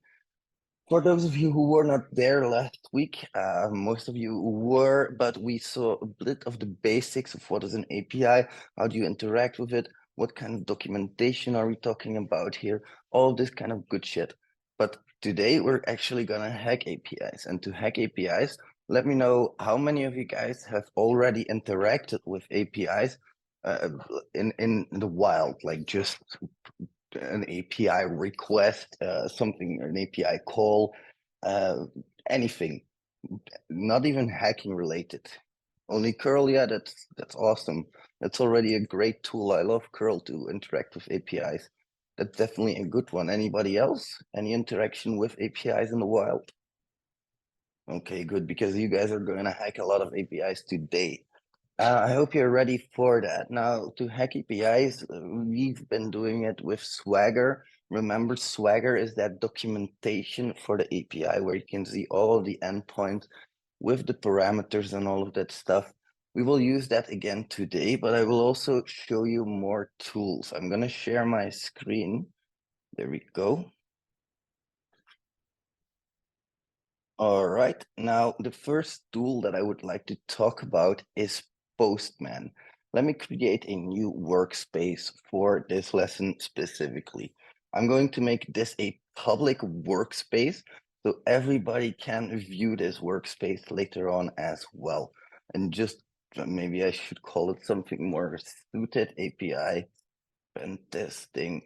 For those of you who were not there last week, most of you were, but we saw a bit of the basics of what is an API, how do you interact with it, what kind of documentation are we talking about here, all this kind of good shit. But today we're actually gonna hack APIs, and to hack APIs, let me know how many of you guys have already interacted with APIs in the wild, like just an API request, something, an API call, anything, not even hacking related. Only curl, yeah, that's awesome. That's already a great tool. I love curl to interact with APIs. That's definitely a good one. Anybody else? Any interaction with APIs in the wild? Okay, good, because you guys are going to hack a lot of APIs today. I hope you're ready for that. Now, to hack APIs, we've been doing it with Swagger. Remember, Swagger is that documentation for the API where you can see all of the endpoints with the parameters and all of that stuff. We will use that again today, but I will also show you more tools. I'm going to share my screen. There we go. All right, now the first tool that I would like to talk about is Postman. Let me create a new workspace for this lesson specifically. I'm going to make this a public workspace so everybody can view this workspace later on as well. And just maybe I should call it something more suited: API pen testing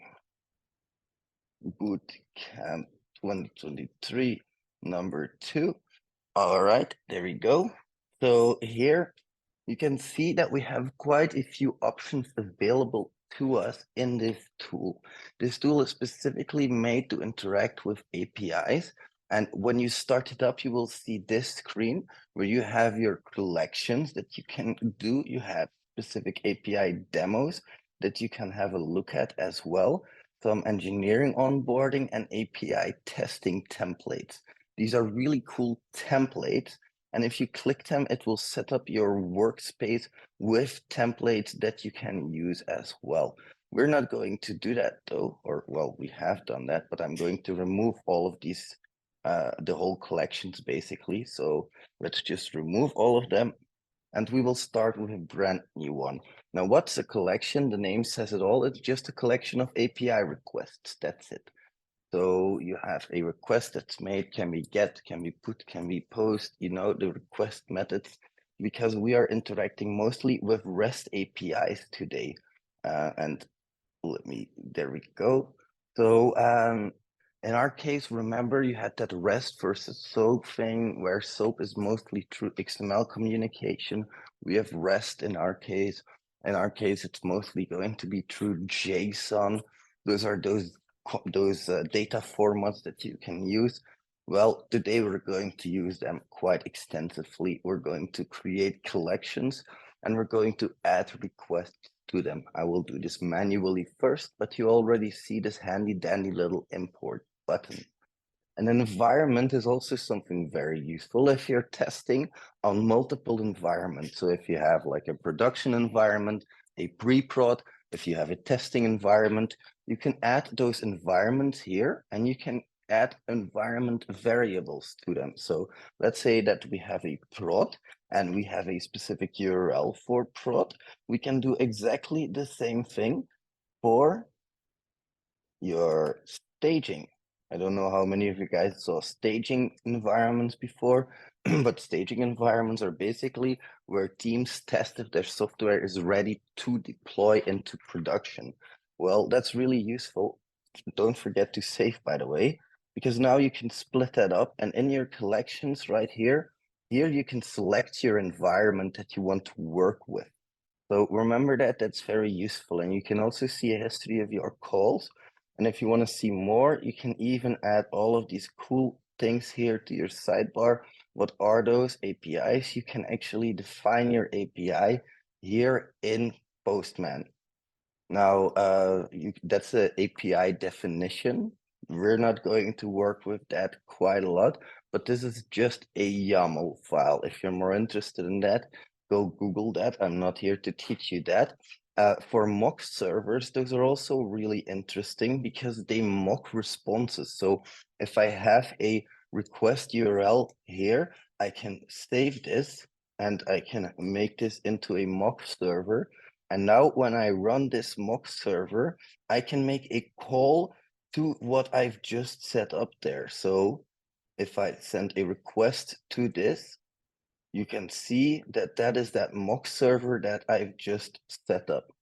bootcamp 2023 number 2. All right, there we go. So here you can see that we have quite a few options available to us in this tool. This tool is specifically made to interact with APIs. And when you start it up, you will see this screen where you have your collections that you can do. You have specific API demos that you can have a look at as well. Some engineering onboarding and API testing templates. These are really cool templates. And if you click them, it will set up your workspace with templates that you can use as well. We're not going to do that though, or well, we have done that, but I'm going to remove all of these, the whole collections basically. So let's just remove all of them. And we will start with a brand new one. Now, what's a collection? The name says it all. It's just a collection of API requests. That's it. So you have a request that's made, can be get, can be put, can be post, you know, the request methods, because we are interacting mostly with REST APIs today. And there we go. So in our case, remember you had that REST versus SOAP thing where SOAP is mostly through XML communication. We have REST in our case. In our case, it's mostly going to be through JSON. Those are those data formats that you can use. Well, today we're going to use them quite extensively. We're going to create collections and we're going to add requests to them. I will do this manually first, but you already see this handy dandy little import button. An environment is also something very useful if you're testing on multiple environments. So if you have like a production environment, a pre-prod, if you have a testing environment, you can add those environments here and you can add environment variables to them. So let's say that we have a prod and we have a specific URL for prod. We can do exactly the same thing for your staging. I don't know how many of you guys saw staging environments before, but staging environments are basically where teams test if their software is ready to deploy into production. Well, that's really useful. Don't forget to save, by the way, because now you can split that up, and in your collections right here, you can select your environment that you want to work with. So remember that, that's very useful. And you can also see a history of your calls. And if you want to see more, you can even add all of these cool things here to your sidebar. What are those APIs? You can actually define your API here in Postman. Now, that's the API definition. We're not going to work with that quite a lot, but this is just a YAML file. If you're more interested in that, go Google that. I'm not here to teach you that. For mock servers, those are also really interesting because they mock responses. So if I have a request URL here, I can save this and I can make this into a mock server. And now when I run this mock server, I can make a call to what I've just set up there. So if I send a request to this, you can see that that is that mock server that I've just set up.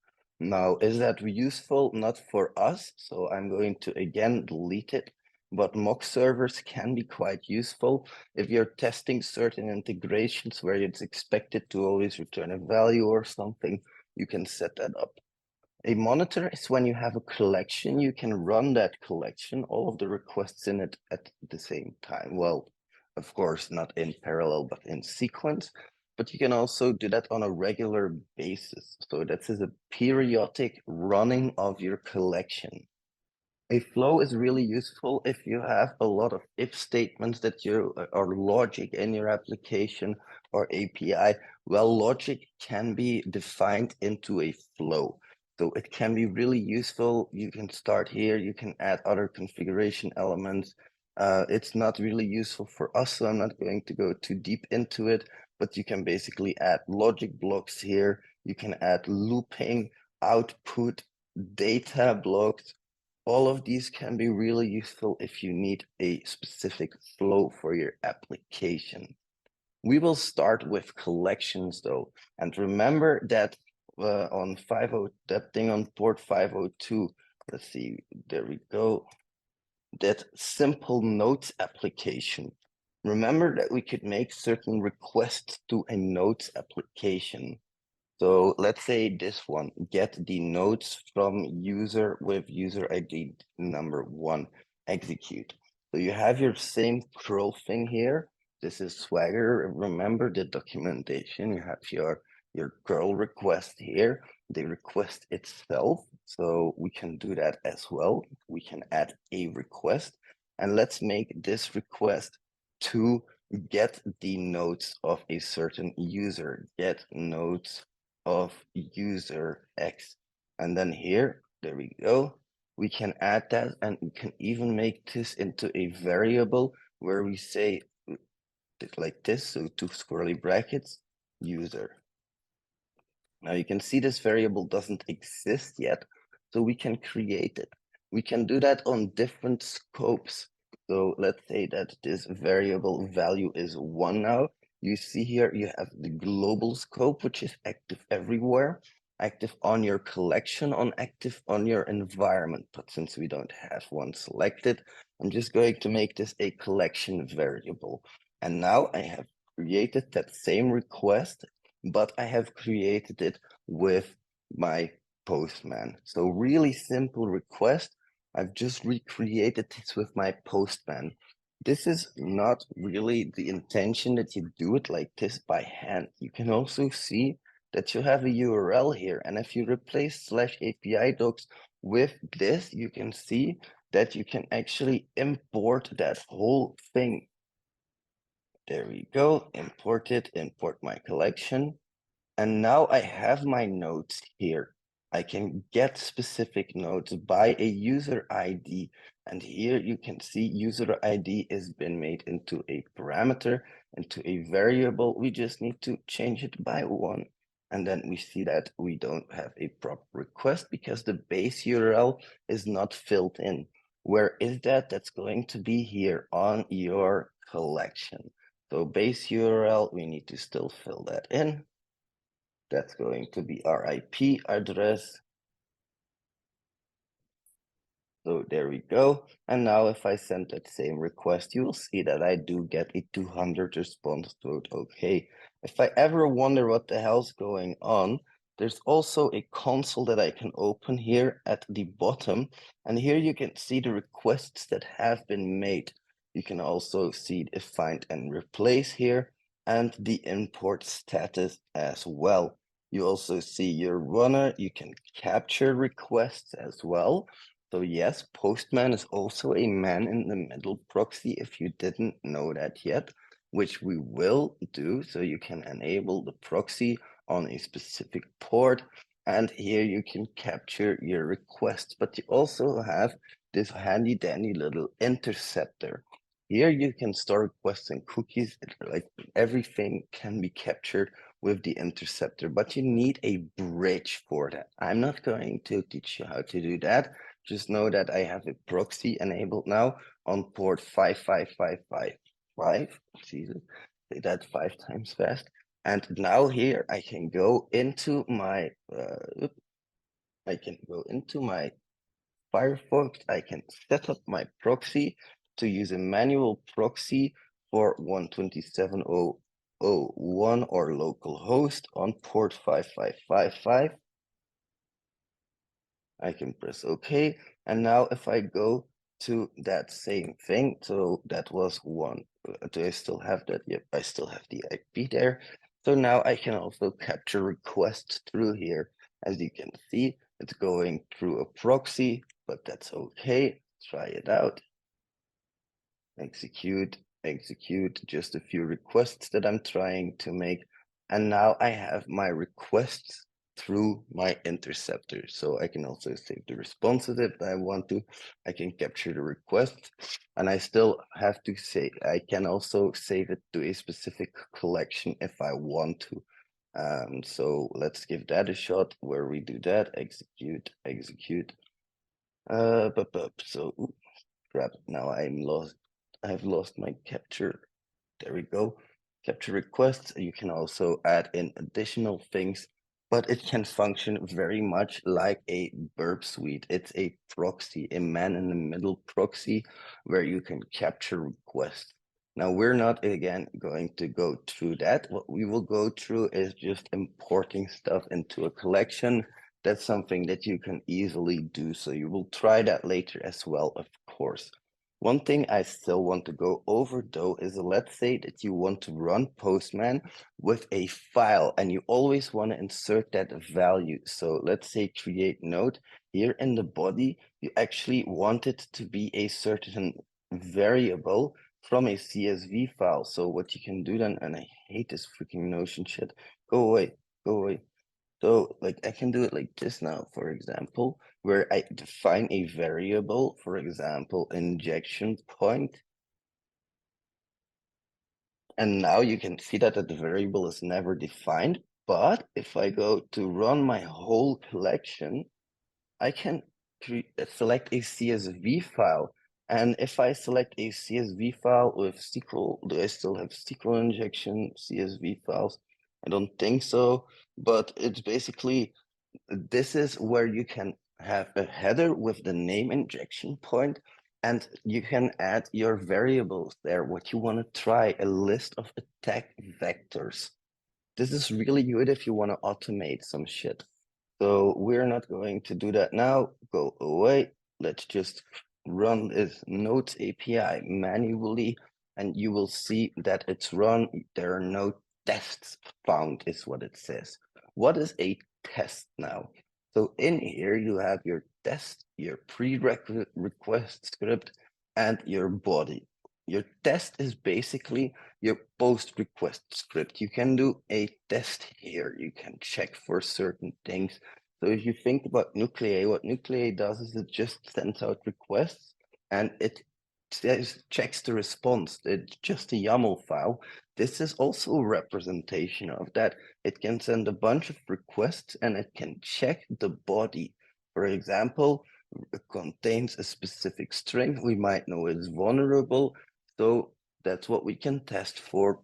Now, is that useful? Not for us. So I'm going to again delete it. But mock servers can be quite useful if you're testing certain integrations where it's expected to always return a value or something. You can set that up. A monitor is when you have a collection, you can run that collection, all of the requests in it at the same time. Well, of course, not in parallel, but in sequence. But you can also do that on a regular basis. So that is a periodic running of your collection. A flow is really useful if you have a lot of if statements that you or logic in your application or API. Well, logic can be defined into a flow. So it can be really useful. You can start here, you can add other configuration elements. It's not really useful for us, so I'm not going to go too deep into it, but you can basically add logic blocks here. You can add looping, output, data blocks. All of these can be really useful if you need a specific flow for your application. We will start with collections though. And remember that on 50, that thing on port 502, let's see, there we go. That simple notes application. Remember that we could make certain requests to a notes application. So let's say this one, get the notes from user with user ID number 1, execute. So you have your same curl thing here. This is Swagger. Remember the documentation. You have your curl request here, the request itself. So we can do that as well. We can add a request and let's make this request to get the notes of a certain user, get notes of user X. And then here, there we go. We can add that and we can even make this into a variable where we say like this, so 2 squirrely brackets, user. Now you can see this variable doesn't exist yet, so we can create it. We can do that on different scopes. So let's say that this variable value is 1 now. You see here you have the global scope, which is active everywhere, active on your collection, active on your environment. But since we don't have one selected, I'm just going to make this a collection variable. And now I have created that same request, but I have created it with my Postman. So really simple request. I've just recreated this with my Postman. This is not really the intention that you do it like this by hand. You can also see that you have a URL here. And if you replace /API docs with this, you can see that you can actually import that whole thing. There we go, import it, import my collection. And now I have my notes here. I can get specific notes by a user ID. And here you can see user ID has been made into a parameter, into a variable. We just need to change it by 1. And then we see that we don't have a proper request because the base URL is not filled in. Where is that? That's going to be here on your collection. So base URL, we need to still fill that in. That's going to be our IP address. So there we go. And now if I send that same request, you will see that I do get a 200 response code. Okay. If I ever wonder what the hell's going on, there's also a console that I can open here at the bottom. And here you can see the requests that have been made. You can also see the find and replace here and the import status as well. You also see your runner. You can capture requests as well. So yes, Postman is also a man-in-the-middle proxy if you didn't know that yet, which we will do. So you can enable the proxy on a specific port, and here you can capture your requests, but you also have this handy dandy little interceptor. Here you can store requests and cookies, like everything can be captured with the interceptor, but you need a bridge for that. I'm not going to teach you how to do that. Just know that I have a proxy enabled now on port 55555. Jesus, say that 5 times fast. And now here I can go into my Firefox. I can set up my proxy to use a manual proxy for 127.0.0.1 or localhost on port 5555. I can press OK. And now if I go to that same thing, so that was one. Do I still have that? Yep, I still have the IP there. So now I can also capture requests through here. As you can see, it's going through a proxy, but that's okay. Try it out. Execute, just a few requests that I'm trying to make. And now I have my requests through my interceptor. So I can also save the responses if I want to. I can capture the request, and I still have to say, I can also save it to a specific collection if I want to. So let's give that a shot where we do that. Execute. So crap, now I've lost my capture. There we go. Capture requests. You can also add in additional things, but it can function very much like a burp suite. It's a proxy, a man-in-the-middle proxy where you can capture requests. Now, we're not, again, going to go through that. What we will go through is just importing stuff into a collection. That's something that you can easily do. So you will try that later as well, of course. One thing I still want to go over though is, let's say that you want to run Postman with a file and you always want to insert that value. So let's say create node. Here in the body, you actually want it to be a certain variable from a CSV file. So what you can do then, and I hate this freaking Notion shit, go away. So like I can do it like this now, for example, where I define a variable, for example, injection point. And now you can see that the variable is never defined. But if I go to run my whole collection, I can select a CSV file. And if I select a CSV file with SQL, do I still have SQL injection CSV files? I don't think so, but it's basically, this is where you can have a header with the name injection point, and you can add your variables there, what you want to try, a list of attack vectors. This is really good if you want to automate some shit. So we're not going to do that now. Go away. Let's just run this Nodes API manually, and you will see that it's run. There are no tests found, is what it says. What is a test now? So in here, you have your test, your prerequisite request script, and your body. Your test is basically your post request script. You can do a test here. You can check for certain things. So if you think about Nuclei, what Nuclei does is it just sends out requests and it checks the response. It's just a YAML file. This is also a representation of that. It can send a bunch of requests and it can check the body. For example, it contains a specific string. We might know it's vulnerable. So that's what we can test for.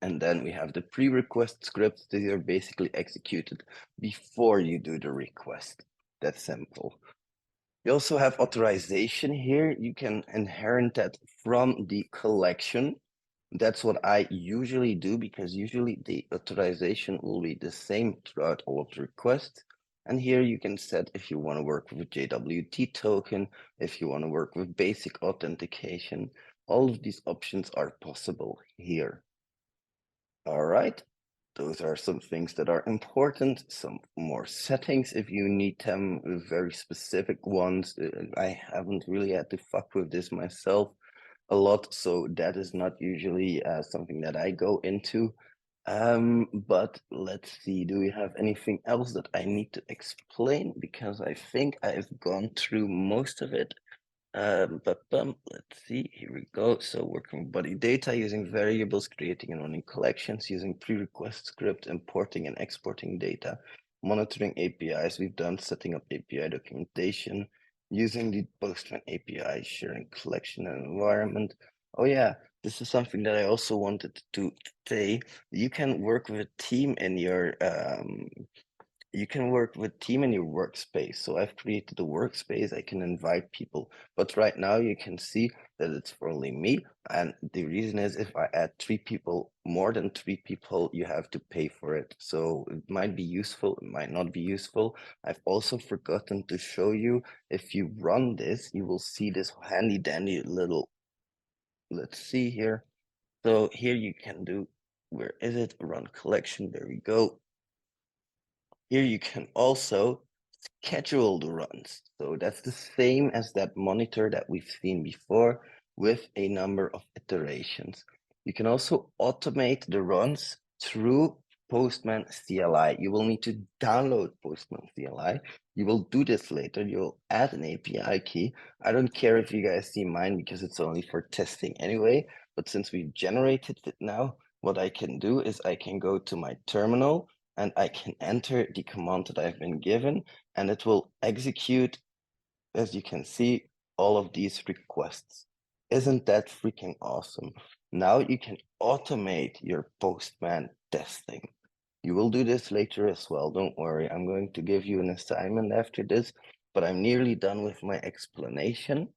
And then we have the pre-request scripts. These are basically executed before you do the request. That's simple. You also have authorization here. You can inherit that from the collection. That's what I usually do, because usually the authorization will be the same throughout all of the requests. And here you can set if you want to work with JWT token, if you want to work with basic authentication. All of these options are possible here. All right. those are some things that are important, some more settings if you need them, very specific ones. I haven't really had to fuck with this myself a lot, so that is not usually something that I go into. But let's see, do we have anything else that I need to explain? Because I think I've gone through most of it. But let's see, here we go. So working with body data, using variables, creating and running collections, using pre-request script, importing and exporting data, monitoring APIs, we've done setting up API documentation, using the Postman API, sharing collection and environment. Oh yeah, this is something that I also wanted to say. You can work with a team in your workspace. So I've created a workspace, I can invite people, but right now you can see that it's for only me. And the reason is if I add 3 people, more than 3 people, you have to pay for it. So it might be useful, it might not be useful. I've also forgotten to show you, if you run this, you will see this handy dandy little, let's see here. So here you can do, where is it? Run collection, there we go. Here you can also schedule the runs. So that's the same as that monitor that we've seen before with a number of iterations. You can also automate the runs through Postman CLI. You will need to download Postman CLI. You will do this later. You'll add an API key. I don't care if you guys see mine because it's only for testing anyway. But since we've generated it now, what I can do is I can go to my terminal and I can enter the command that I've been given, and it will execute, as you can see, all of these requests. Isn't that freaking awesome? Now you can automate your Postman testing. You will do this later as well, don't worry. I'm going to give you an assignment after this, but I'm nearly done with my explanation.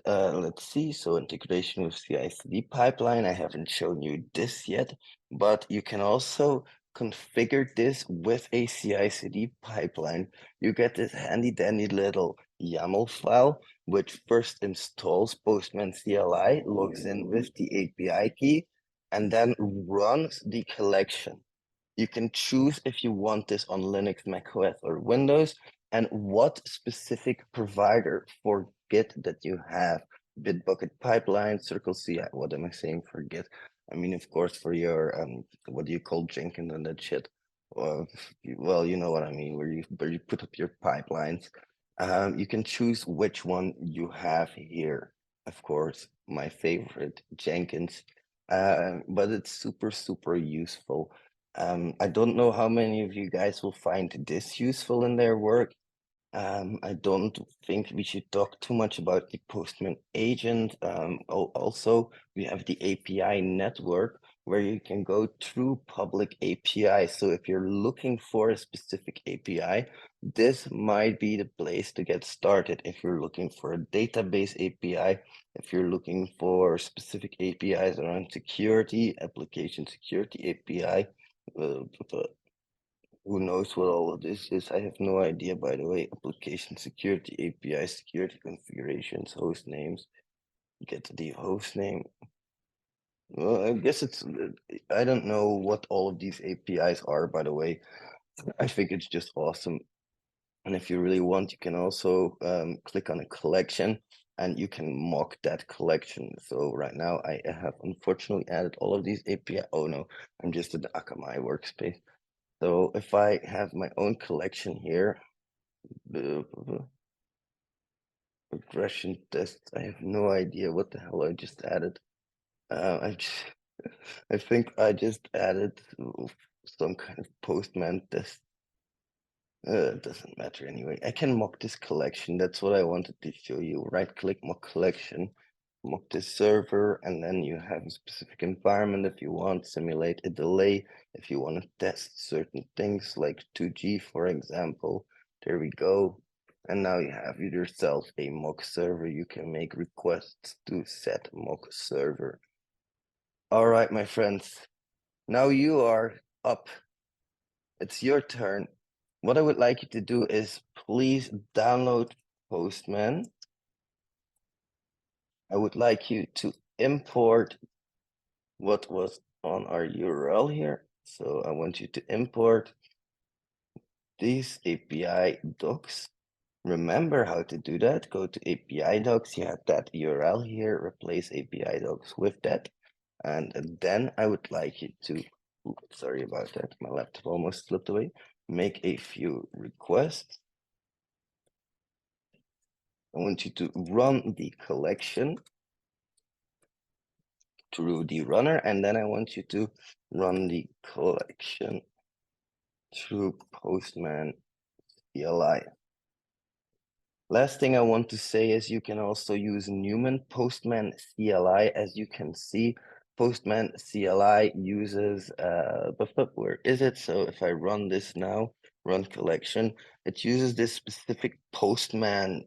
Let's see, so integration with CI/CD pipeline, I haven't shown you this yet, but you can also configure this with a CI/CD pipeline. You get this handy dandy little YAML file, which first installs Postman CLI, logs in with the API key, and then runs the collection. You can choose if you want this on Linux, macOS, or Windows, and what specific provider for Git that you have. Bitbucket pipeline, Circle CI. What am I saying for Git? I mean, of course, for your what do you call Jenkins and that shit? Well, you know what I mean, where you put up your pipelines. You can choose which one you have here. Of course, my favorite, Jenkins. But it's super useful. I don't know how many of you guys will find this useful in their work. I don't think we should talk too much about the Postman agent. Also, we have the API network where you can go through public API. So if you're looking for a specific API, this might be the place to get started. If you're looking for a database API, if you're looking for specific APIs around security, application security API, who knows what all of this is? I have no idea, by the way. Application security, API security configurations, host names. Get the host name. Well, I guess it's, I don't know what all of these APIs are, by the way. I think it's just awesome. And if you really want, you can also click on a collection and you can mock that collection. So right now I have unfortunately added all of these API. Oh no, I'm just in the Akamai workspace. So if I have my own collection here, the regression tests, I have no idea what the hell I just added. I think I just added some kind of Postman test. It doesn't matter anyway. I can mock this collection. That's what I wanted to show you. Right click mock collection, mock this server, and then you have a specific environment if you want, simulate a delay, if you want to test certain things like 2G, for example. There we go. And now you have yourself a mock server. You can make requests to set mock server. All right, my friends. Now you are up. It's your turn. What I would like you to do is please download Postman. I would like you to import what was on our URL here. So I want you to import these API docs. Remember how to do that. Go to API docs. You have that URL here. Replace API docs with that. And then I would like you to, sorry about that. My laptop almost slipped away. Make a few requests. I want you to run the collection through the runner, and then I want you to run the collection through Postman CLI. Last thing I want to say is you can also use Newman Postman CLI. As you can see, Postman CLI uses, but where is it? So if I run this now, run collection, it uses this specific Postman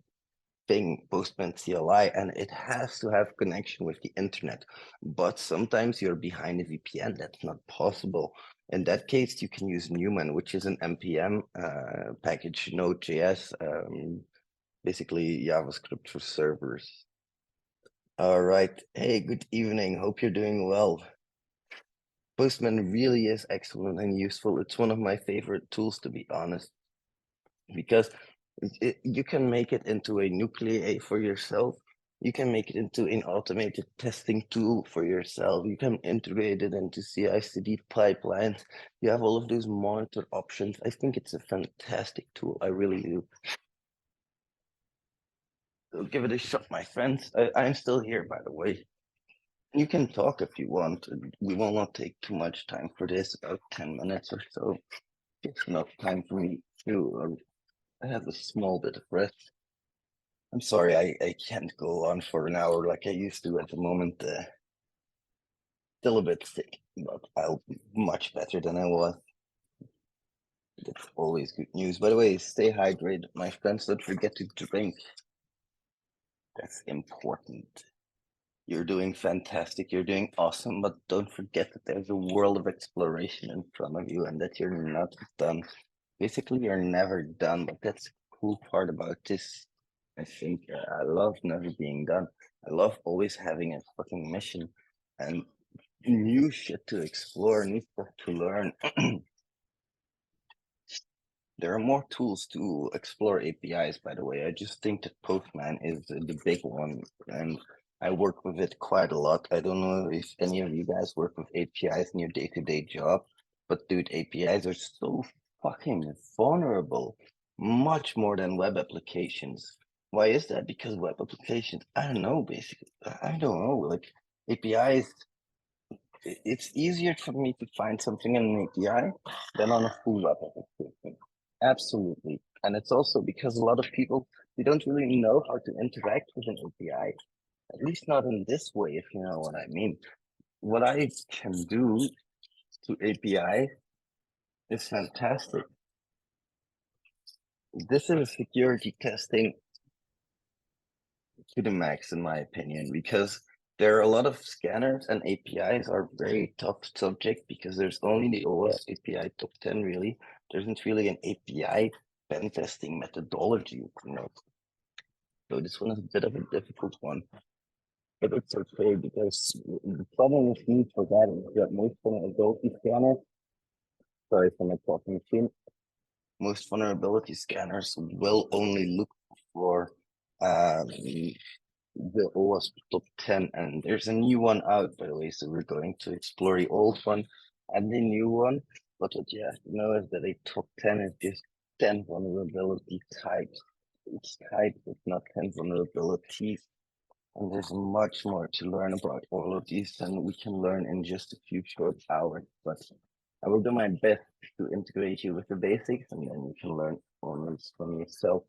thing, Postman CLI, and it has to have connection with the internet. But sometimes you're behind a VPN, that's not possible. In that case, you can use Newman, which is an NPM package, Node.js, basically JavaScript for servers. All right. Hey, good evening. Hope you're doing well. Postman really is excellent and useful. It's one of my favorite tools, to be honest, because you can make it into a nuclei for yourself. You can make it into an automated testing tool for yourself. You can integrate it into CI/CD pipelines. You have all of those monitor options. I think it's a fantastic tool. I really do. So give it a shot, my friends. I'm still here, by the way. You can talk if you want. We will not take too much time for this, about 10 minutes or so. It's enough time for me to have a small bit of rest. I'm sorry, I can't go on for an hour like I used to at the moment. Still a bit sick, but I'll be much better than I was. That's always good news. By the way, stay hydrated, my friends. Don't forget to drink. That's important. You're doing fantastic. You're doing awesome, but don't forget that there's a world of exploration in front of you and that you're not done. Basically, you're never done, but that's the cool part about this. I think I love never being done. I love always having a fucking mission and new shit to explore, new stuff to learn. There are more tools to explore APIs, by the way. I just think that Postman is the big one, and I work with it quite a lot. I don't know if any of you guys work with APIs in your day-to-day job, but dude, APIs are so fucking vulnerable, much more than web applications. Why is that? Because web applications, I don't know, basically, I don't know, like APIs, it's easier for me to find something in an API than on a full web application. Absolutely. And it's also because a lot of people, they don't really know how to interact with an API, at least not in this way, if you know what I mean. What I can do to API is fantastic. This is security testing to the max, in my opinion, because there are a lot of scanners and APIs are very tough subject because there's only the OWASP API top 10 really. There isn't really an API pen testing methodology, you know. So this one is a bit of a difficult one. But it's okay because the problem with me for that is that most vulnerability scanners, sorry for my talking machine, most vulnerability scanners will only look for the OWASP top 10, and there's a new one out, by the way, so we're going to explore the old one and the new one. But what you have to know is that a top 10 is just 10 vulnerability types. Each type is not 10 vulnerabilities, and there's much more to learn about all of these than we can learn in just a few short hours. But I will do my best to integrate you with the basics, and then you can learn all this from yourself.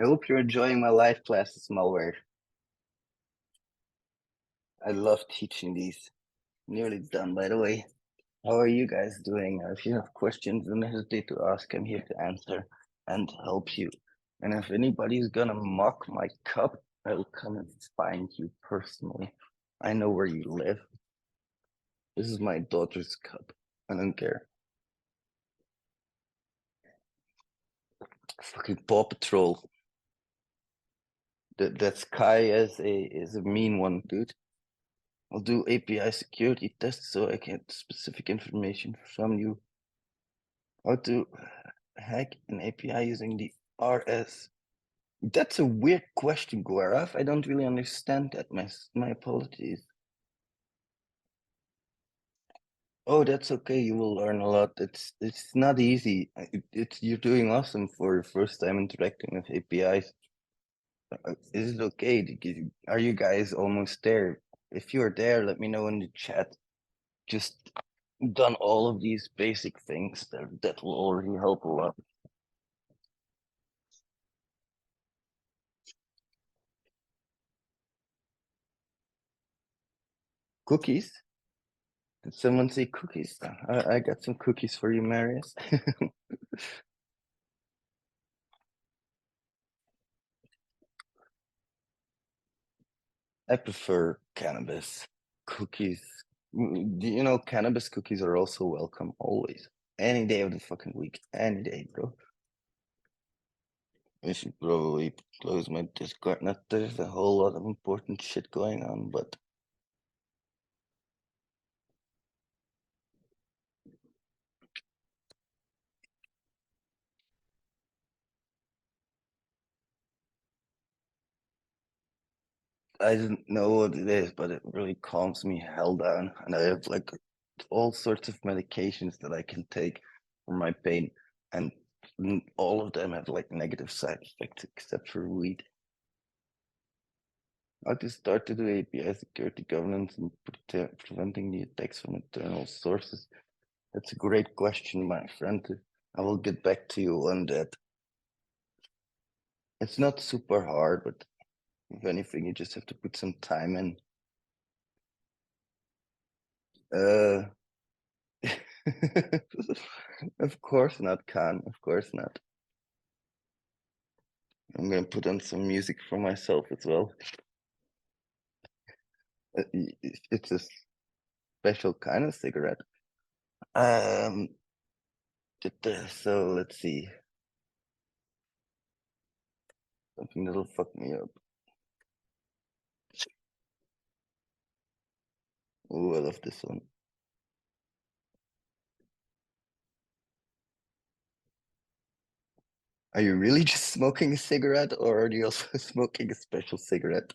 I hope you're enjoying my live classes, Malware. I love teaching these. Nearly done, by the way. How are you guys doing? If you have questions, don't hesitate to ask. I'm here to answer and help you. And if anybody's gonna mock my cup, I'll come and find you personally. I know where you live. This is my daughter's cup. I don't care. Fucking Paw Patrol. That Sky is a mean one, dude. I'll do API security tests so I get specific information from you. How to hack an API using the RS. That's a weird question, Guaraf. I don't really understand that. My apologies. Oh, that's okay. You will learn a lot. It's not easy. You're doing awesome for your first time interacting with APIs. Is it okay? Are you guys almost there? If you're there, let me know in the chat. Just done all of these basic things that will already help a lot. Cookies? Did someone say cookies? I got some cookies for you, Marius. I prefer cannabis cookies. You know, cannabis cookies are also welcome always. Any day of the fucking week. Any day, bro. I should probably close my Discord. Not there's a whole lot of important shit going on, but I didn't know what it is, but it really calms me hell down. And I have like all sorts of medications that I can take for my pain, and all of them have like negative side effects except for weed. How to start to do API security governance and preventing the attacks from internal sources? That's a great question, my friend. I will get back to you on that. It's not super hard, but if anything, you just have to put some time in. Of course not, Khan. Of course not. I'm gonna put on some music for myself as well. It's a special kind of cigarette. So let's see. Something that'll fuck me up. Oh, I love this one. Are you really just smoking a cigarette, or are you also smoking a special cigarette?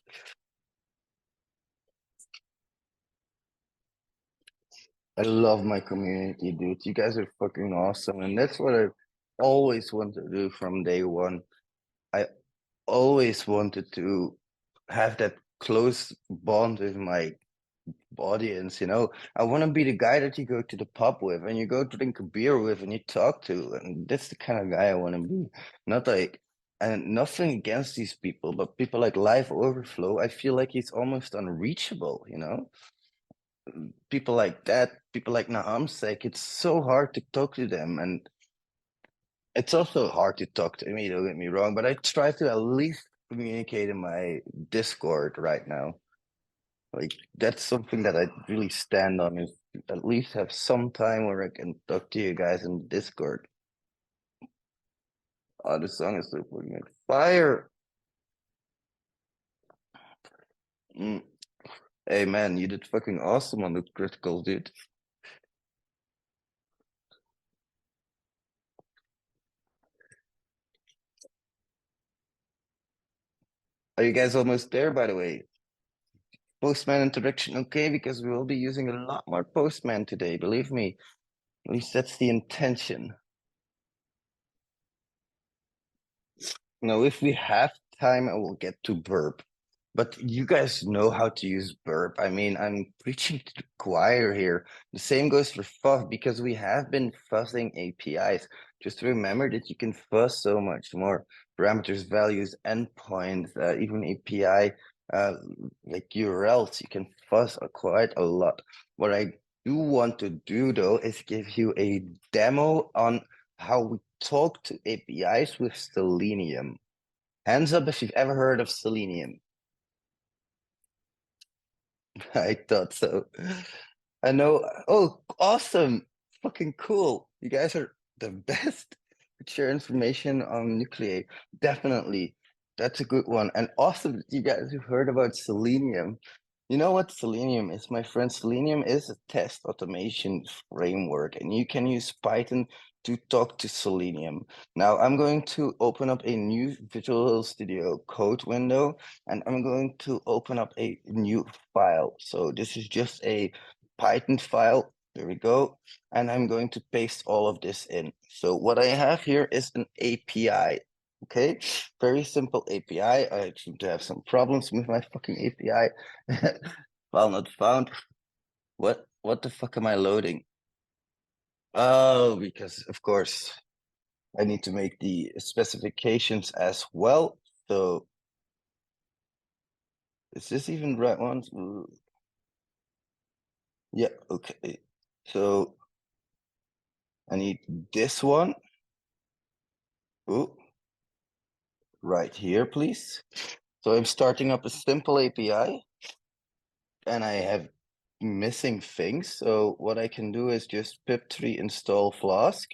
I love my community, dude. You guys are fucking awesome. And that's what I always wanted to do from day one. I always wanted to have that close bond with my audience, you know. I want to be the guy that you go to the pub with and you go drink a beer with and you talk to. And that's the kind of guy I want to be. Not like, and nothing against these people, but people like Live Overflow, I feel like he's almost unreachable, you know. People like that, people like Nahamsek, it's so hard to talk to them. And it's also hard to talk to me, don't get me wrong, but I try to at least communicate in my Discord right now. Like that's something that I really stand on, is at least have some time where I can talk to you guys in Discord. Oh, this song is so fucking fire. Hey man, you did fucking awesome on the criticals, dude. Are you guys almost there, by the way? Postman interaction, okay, because we will be using a lot more Postman today, believe me. At least that's the intention. Now, if we have time, I will get to burp. But you guys know how to use burp. I mean, I'm preaching to the choir here. The same goes for fuzz, because we have been fuzzing APIs. Just remember that you can fuzz so much more. Parameters, values, endpoints, even API, like URLs, you can fuzz quite a lot. What I do want to do though is give you a demo on how we talk to APIs with Selenium. Hands up if you've ever heard of Selenium. I thought so. I know. Oh, awesome. Fucking cool. You guys are the best. Share information on nuclei. Definitely. That's a good one. And awesome that you guys have heard about Selenium. You know what Selenium is, my friend? Selenium is a test automation framework, and you can use Python to talk to Selenium. Now I'm going to open up a new Visual Studio Code window, and I'm going to open up a new file. So this is just a Python file. There we go. And I'm going to paste all of this in. So what I have here is an API. Okay, very simple API. I seem to have some problems with my fucking API. File not found. What the fuck am I loading? Oh, because of course I need to make the specifications as well. So is this even the right one? Ooh. Yeah, okay. So I need this one. Ooh. Right here, please. So I'm starting up a simple API and I have missing things. So what I can do is just pip3 install Flask.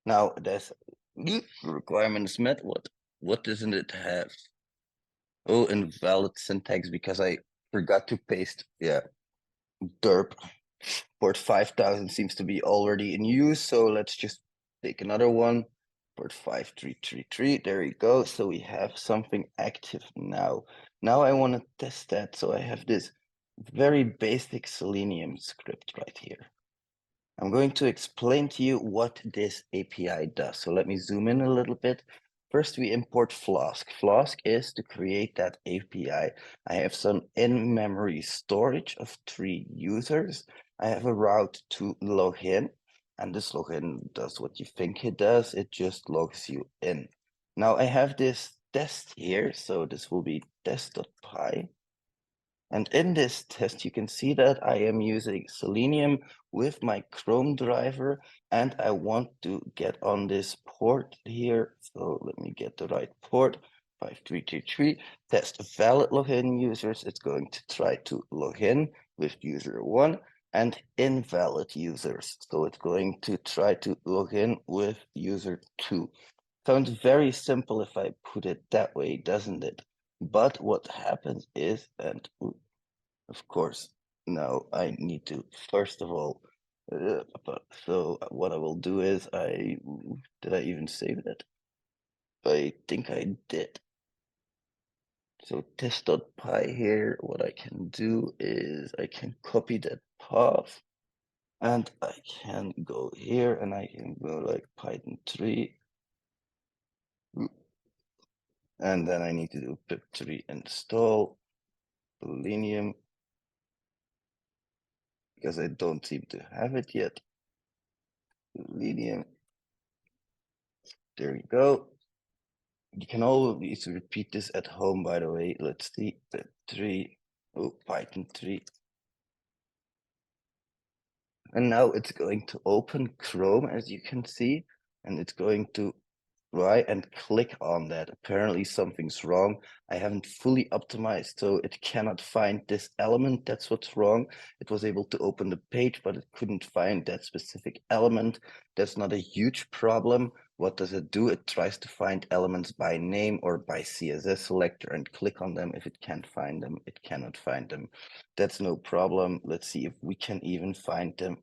Now that's requirements met. What doesn't it have? Oh, invalid syntax because I forgot to paste. Yeah, derp. Port 5000 seems to be already in use. So let's just take another one. Port 5333. There we go. So we have something active now. Now I want to test that. So I have this very basic Selenium script right here. I'm going to explain to you what this API does. So let me zoom in a little bit. First, we import Flask. Flask is to create that API. I have some in-memory storage of 3 users. I have a route to log in, and this login does what you think it does. It just logs you in. Now I have this test here, so this will be test.py. And in this test, you can see that I am using Selenium with my Chrome driver, and I want to get on this port here. So let me get the right port, 5333, test valid login users. It's going to try to log in with user 1 and invalid users. So it's going to try to log in with user 2. Sounds very simple if I put it that way, doesn't it? But what happens is, and of course, now I need to, first of all, so what I will do is did I even save that? I think I did. So test.py here, what I can do is I can copy that path and I can go here and I can go like Python 3. And then I need to do pip3 install Selenium because I don't seem to have it yet. Selenium. There we go. You can always repeat this at home, by the way. Let's see, Python 3. And now it's going to open Chrome, as you can see, and it's going to try and click on that. Apparently something's wrong. I haven't fully optimized, so it cannot find this element. That's what's wrong. It was able to open the page, but it couldn't find that specific element. That's not a huge problem. What does it do? It tries to find elements by name or by CSS selector and click on them. If it can't find them, it cannot find them. That's no problem. Let's see if we can even find them.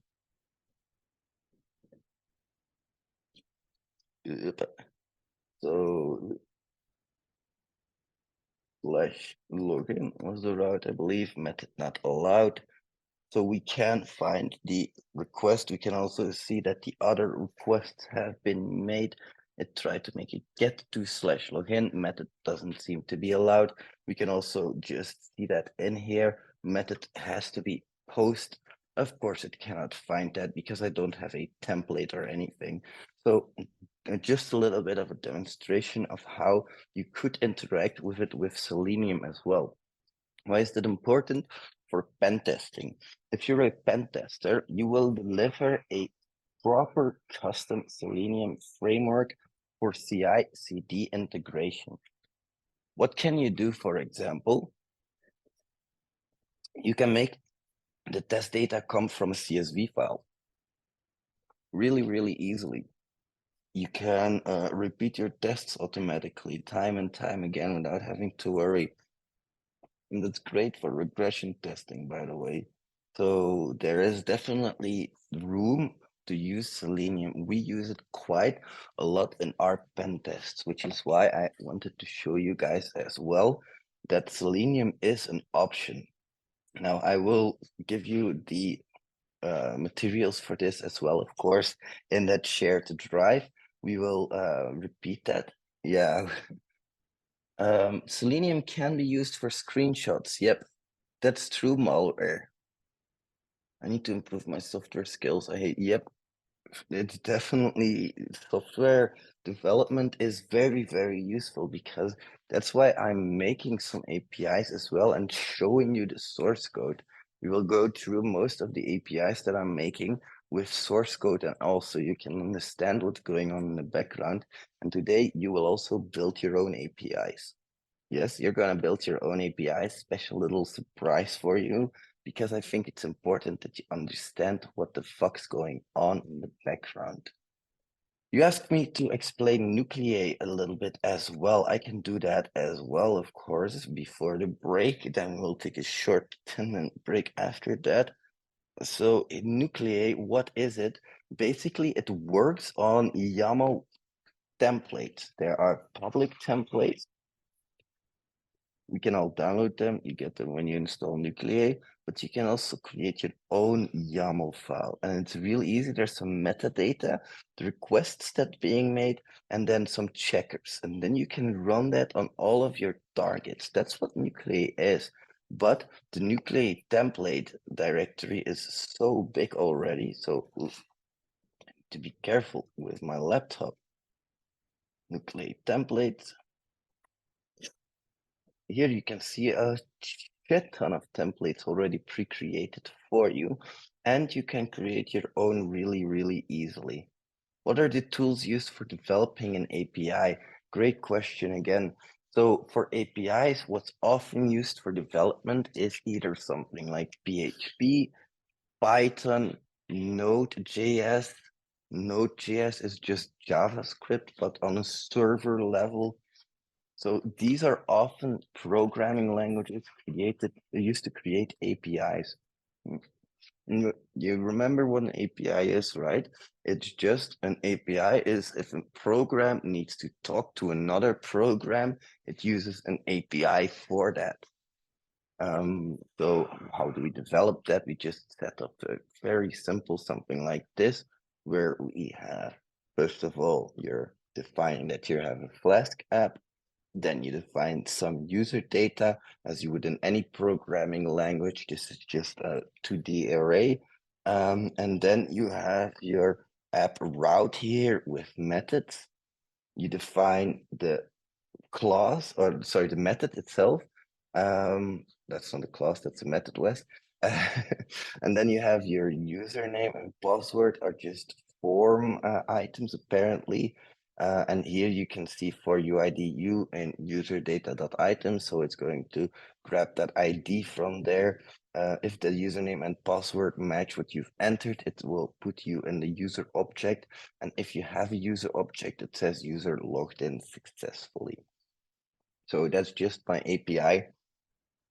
So /login was the route, I believe, method not allowed. So we can find the request. We can also see that the other requests have been made. It tried to make it get to /login. Method doesn't seem to be allowed. We can also just see that in here, method has to be post. Of course, it cannot find that because I don't have a template or anything. So just a little bit of a demonstration of how you could interact with it with Selenium as well. Why is that important? For pen testing. If you're a pen tester, you will deliver a proper custom Selenium framework for CI/CD integration. What can you do, for example? You can make the test data come from a CSV file really, really easily. You can repeat your tests automatically time and time again without having to worry. And that's great for regression testing, by the way. So there is definitely room to use Selenium. We use it quite a lot in our pen tests, which is why I wanted to show you guys as well that Selenium is an option. Now I will give you the materials for this as well, of course, in that shared drive. We will repeat that. Yeah. Selenium can be used for screenshots. Yep, that's true, malware. I need to improve my software skills. Yep, it's definitely software development is very, very useful because that's why I'm making some APIs as well and showing you the source code. We will go through most of the APIs that I'm making with source code, and also you can understand what's going on in the background. And today you will also build your own APIs. Yes, you're gonna build your own API, special little surprise for you, because I think it's important that you understand what the fuck's going on in the background. You asked me to explain nuclei a little bit as well. I can do that as well, of course, before the break. Then we'll take a short 10-minute break after that. So in nuclei, what is it? Basically, it works on YAML templates. There are public templates. We can all download them. You get them when you install Nuclei, but you can also create your own YAML file. And it's really easy. There's some metadata, the requests that being made, and then some checkers. And then you can run that on all of your targets. That's what Nuclei is. But the Nuclei template directory is so big already. So to be careful with my laptop. Nuclei template. Here you can see a shit ton of templates already pre-created for you, and you can create your own really, really easily. What are the tools used for developing an API? Great question again. So for APIs, what's often used for development is either something like PHP, Python, Node.js. Node.js is just JavaScript, but on a server level. So these are often programming languages used to create APIs. You remember what an API is, right? It's just an API is if a program needs to talk to another program, it uses an API for that. So how do we develop that? We just set up a very simple something like this, where we have, first of all, you're defining that you have a Flask app. Then you define some user data as you would in any programming language. This is just a 2D array. And then you have your app route here with methods. You define the class, or sorry, the method itself. That's not a class, that's a method, Wes. And then you have your username and password are just form items apparently. And here you can see for UID and user data.item. So it's going to grab that ID from there. If the username and password match what you've entered, it will put you in the user object. And if you have a user object, it says user logged in successfully. So that's just my API.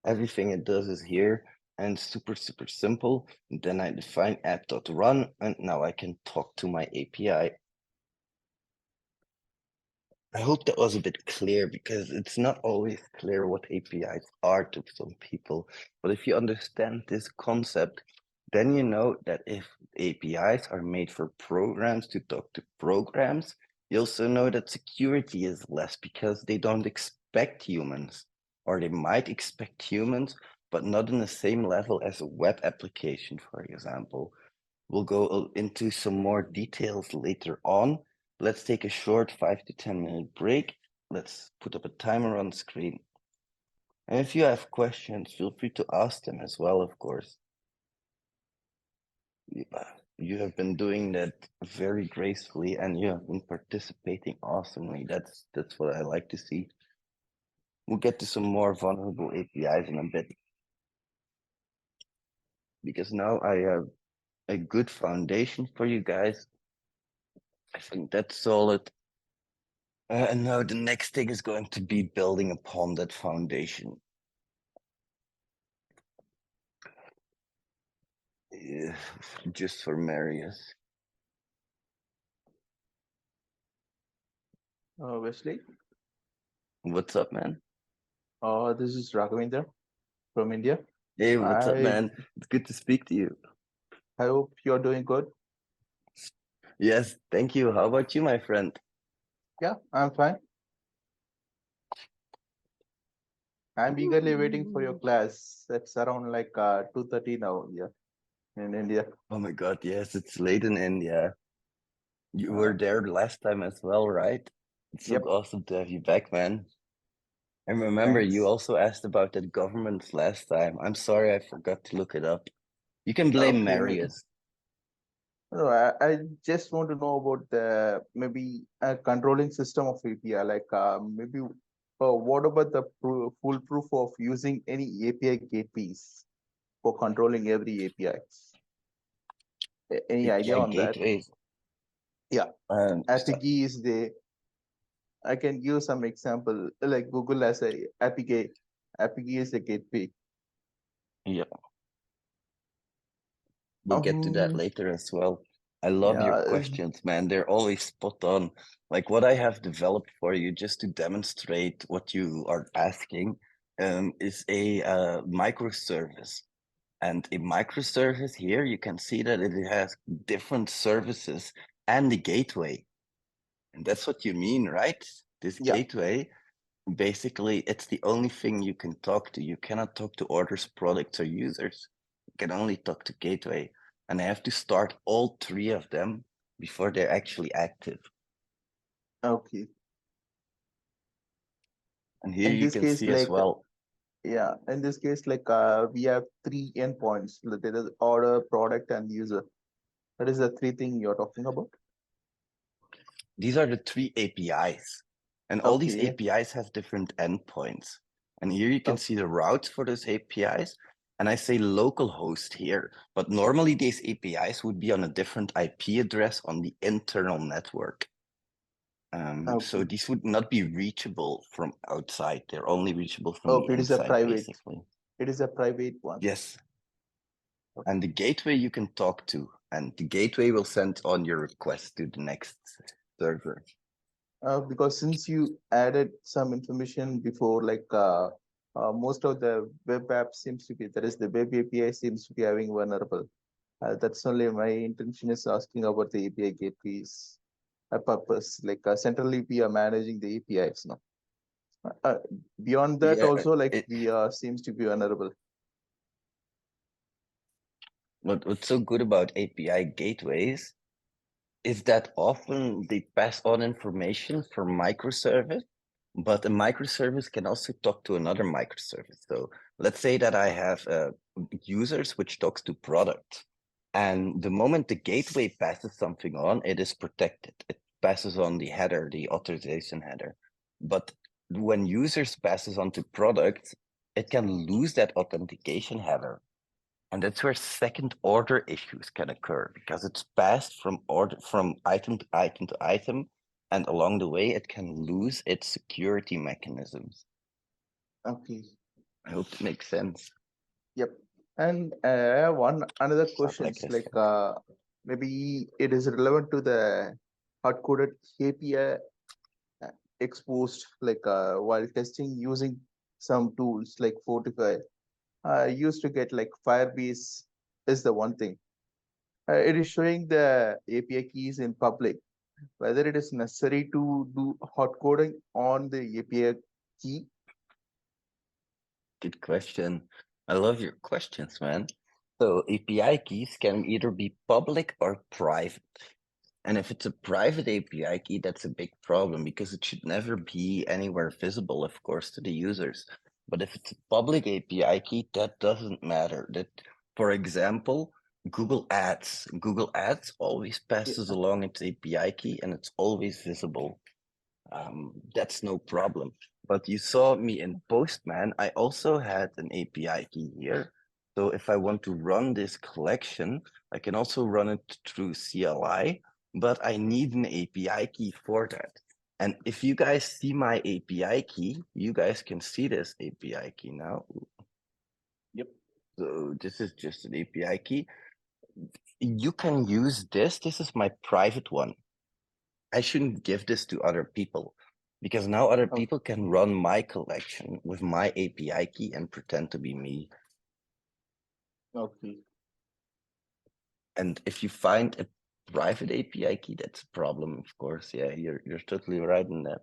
Everything it does is here and super, super simple. And then I define app.run, and now I can talk to my API. I hope that was a bit clear because it's not always clear what APIs are to some people. But if you understand this concept, then you know that if APIs are made for programs to talk to programs, you also know that security is less because they don't expect humans, or they might expect humans, but not in the same level as a web application, for example. We'll go into some more details later on. Let's take a short 5 to 10 minute break. Let's put up a timer on screen. And if you have questions, feel free to ask them as well, of course. You have been doing that very gracefully and you have been participating awesomely. That's what I like to see. We'll get to some more vulnerable APIs in a bit. Because now I have a good foundation for you guys. I think that's solid. And now the next thing is going to be building upon that foundation. Yeah, just for Marius. Wesley, What's up, man? this is Raghavendra from India. Hey, what's up, I man? It's good to speak to you. I hope you're doing good. Yes, thank you. How about you, my friend? Yeah, I'm fine. I'm eagerly waiting for your class. It's around like 2:30 now here in India. Oh my God, yes, it's late in India. You were Uh, there last time as well, right? It's so Yep. awesome to have you back, man. I remember you Thanks. also asked about the government last time. I'm sorry I forgot to look it up. You can blame Okay. Marius. No, I just want to know about the maybe a controlling system of API. Like maybe what about the full proof of using any API gateways for controlling every API? Any idea API on that? gateways. Yeah. So- API is the I can give some example like Google as a API. API is a gateway. yeah, we'll get to that Um, later as well. I love your yeah, questions, man. They're always spot on. Like what I have developed for you just to demonstrate what you are asking is a microservice. And a microservice here, you can see that it has different services and the gateway. And that's what you mean, right? This yeah. gateway, basically, it's the only thing you can talk to. You cannot talk to orders, products, or users. You can only talk to gateway. And I have to start all three of them before they're actually active. Okay. And here In you this can case, see as like well. yeah, in this case, like we have three endpoints. Like, there is order, product, and user. That is the three thing you're talking about. These are the three APIs. And all these Okay. APIs have different endpoints. And here you can Okay. see the routes for those APIs. And I say localhost here, but normally these APIs would be on a different IP address on the internal network. So Okay. these would not be reachable from outside. They're only reachable from the Okay. It is a inside, private. basically. It is a private one. Yes. Okay. And the gateway you can talk to, and the gateway will send on your request to the next server. Because since you added some information before, like most of the web app seems to be, that is the web API seems to be having vulnerable. That's only my intention is asking about the API gateways purpose. Like centrally we are managing the APIs now. Beyond that Yeah, also like it, we seems to be vulnerable. what's so good about API gateways is that often they pass on information from microservice, but a microservice can also talk to another microservice. So let's say that I have users which talks to product, and the moment the gateway passes something on, it is protected. It passes on the header, the authorization header. But when users passes on to product, it can lose that authentication header. And that's where second order issues can occur because it's passed from item to item to item, and along the way it can lose its security mechanisms. Okay. I hope it makes sense. Yep. And I have another question like is this. like maybe it is relevant to the hard-coded API exposed like while testing using some tools like Fortify. I used to get like Firebase is the one thing. It is showing the API keys in public. Whether it is necessary to do hot coding on the API key. Good question. I love your questions, man. So API keys can either be public or private. And if it's a private API key, that's a big problem because it should never be anywhere visible, of course, to the users. But if it's a public API key, that doesn't matter. That, for example, Google Ads always passes along its API key and it's always visible. That's no problem. But you saw me in Postman, I also had an API key here. So if I want to run this collection, I can also run it through CLI, but I need an API key for that. And if you guys see my API key, you guys can see this API key now. Yep. So this is just an API key. You can use this. This is my private one. I shouldn't give this to other people because now other Okay. people can run my collection with my API key and pretend to be me. Okay. And if you find a private API key, that's a problem, of course. Yeah, you're totally right in that.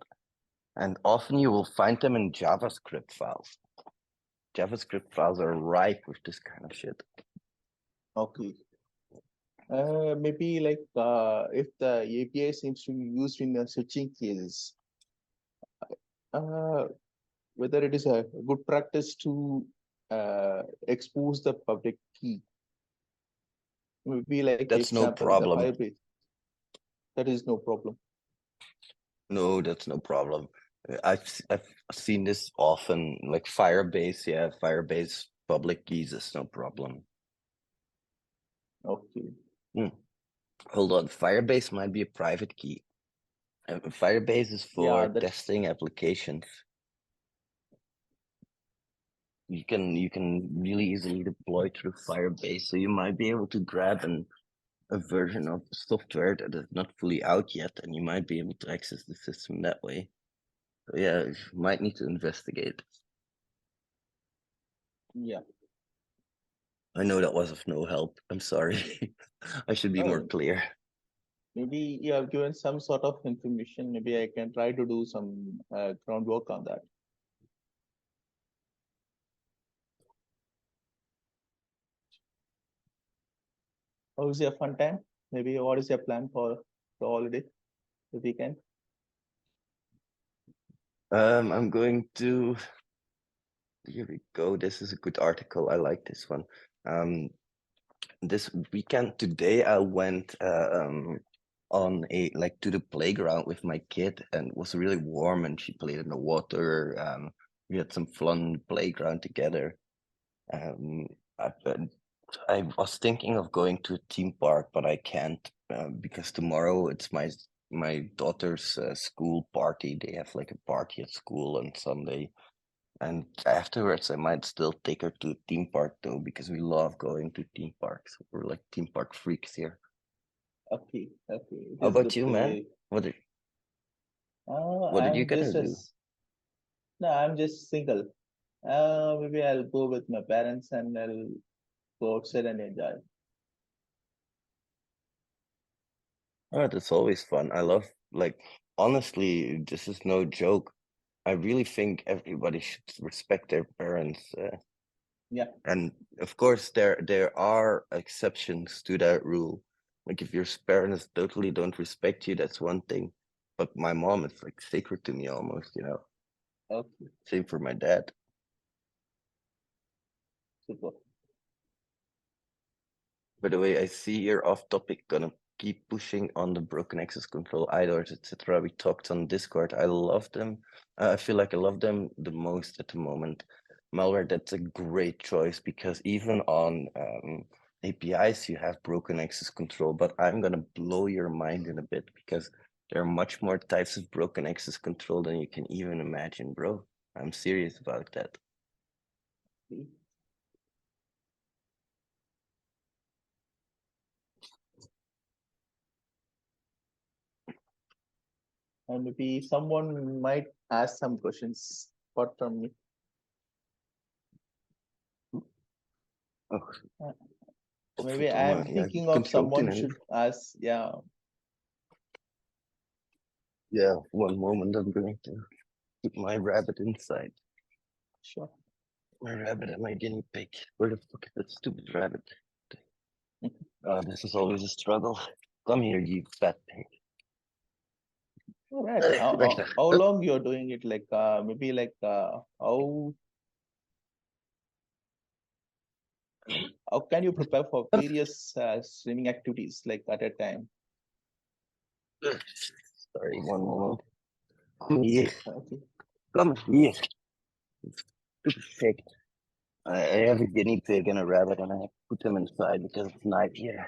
And often you will find them in JavaScript files. JavaScript files are ripe with this kind of shit. Okay. Maybe like if the API seems to be used in the switching cases, whether it is a good practice to expose the public key. Maybe like That's no example, the problem. Firebase. That is no problem. No, that's no problem. I've seen this often, like Firebase. Yeah, Firebase public keys is no problem. Okay. Hold on, Firebase might be a private key. Firebase is for testing applications. You can really easily deploy through Firebase, so you might be able to grab a version of software that is not fully out yet, and you might be able to access the system that way. So yeah, you might need to investigate. Yeah. I know that was of no help. I'm sorry. I should be more clear. Maybe you have given some sort of information. Maybe I can try to do some groundwork on that. How is your fun time? Maybe what is your plan for the holiday, the weekend? I'm going to. Here we go. This is a good article. I like this one. This weekend today I went on to the playground with my kid, and it was really warm, and she played in the water. We had some fun playground together. I was thinking of going to a theme park, but I can't because tomorrow it's my daughter's school party. They have like a party at school on Sunday. And afterwards, I might still take her to a theme park though, because we love going to theme parks. We're like theme park freaks here. Okay, okay. How about you, man? What did you I'm gonna just do? no, I'm just single. Maybe I'll go with my parents and I'll go outside and enjoy. Oh, that's always fun. I love, like, honestly, this is no joke. I really think everybody should respect their parents. Yeah. And of course, there are exceptions to that rule. Like if your parents totally don't respect you, that's one thing. But my mom is like sacred to me almost, you know. Okay, Same for my dad. super. By the way, I see you're off topic, gonna keep pushing on the broken access control idlers, etc. We talked on Discord. I love them. I feel like I love them the most at the moment. Malware, that's a great choice because even on APIs, you have broken access control, but I'm gonna blow your mind in a bit because there are much more types of broken access control than you can even imagine, bro. I'm serious about that. See? And maybe someone might ask some questions apart from me. Oh, Maybe I'm thinking of someone should ask. Yeah. Yeah, one moment. I'm going to put my rabbit inside. Sure. My rabbit and my guinea pig. Where the fuck is that stupid rabbit? Oh, this is always a struggle. Come here, you fat pig. All right. How long you're doing it? Like maybe like how can you prepare for various streaming activities like at a time? Sorry, one moment. Come here. Okay. Come here. Stupid pig. I have a guinea pig and a rabbit, and I have to put them inside because it's night here.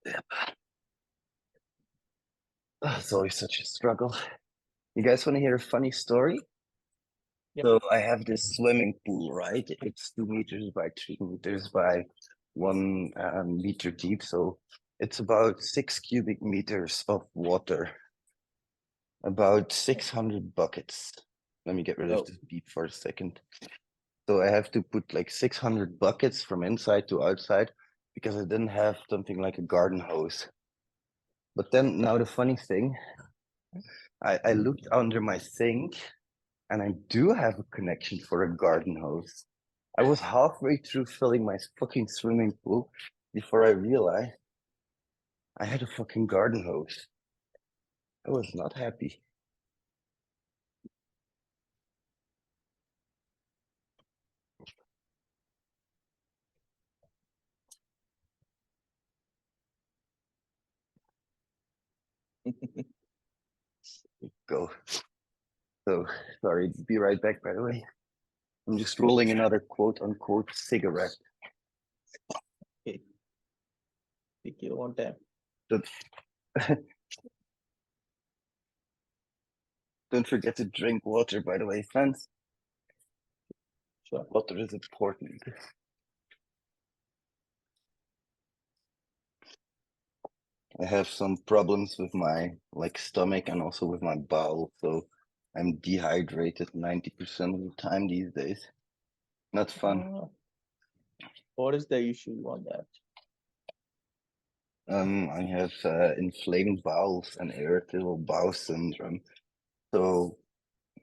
Yep. Oh, it's always such a struggle. You guys want to hear a funny story? Yep. So I have this swimming pool, right? It's 2 meters by 3 meters by 1 meter deep. So it's about 6 cubic meters of water, about 600 buckets. Let me get rid Oh. of this beep for a second. So I have to put like 600 buckets from inside to outside because I didn't have something like a garden hose. But then now the funny thing, I looked under my sink and I do have a connection for a garden hose. I was halfway through filling my fucking swimming pool before I realized I had a fucking garden hose. I was not happy. Go. So sorry, be right back, by the way. I'm just rolling another quote unquote cigarette. Okay. Take your own time. Don't forget to drink water, by the way, friends. Sure. Water is important. I have some problems with my stomach and also with my bowel, so I'm dehydrated 90% of the time these days. Not fun. What is the issue on that? I have inflamed bowels and irritable bowel syndrome. So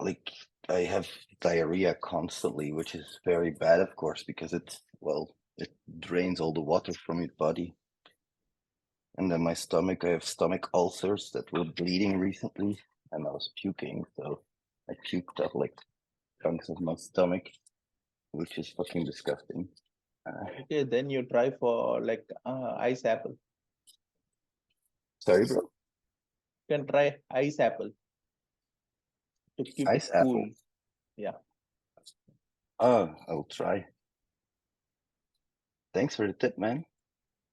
like I have diarrhea constantly, which is very bad, of course, because it drains all the water from your body. And then my stomach, I have stomach ulcers that were bleeding recently, and I was puking, so I puked up like chunks of my stomach, which is fucking disgusting. Okay, then you try for like ice apple. Sorry, bro. You can try ice apple to keep Ice it cool. apple. Yeah. Oh, I'll try. Thanks for the tip, man.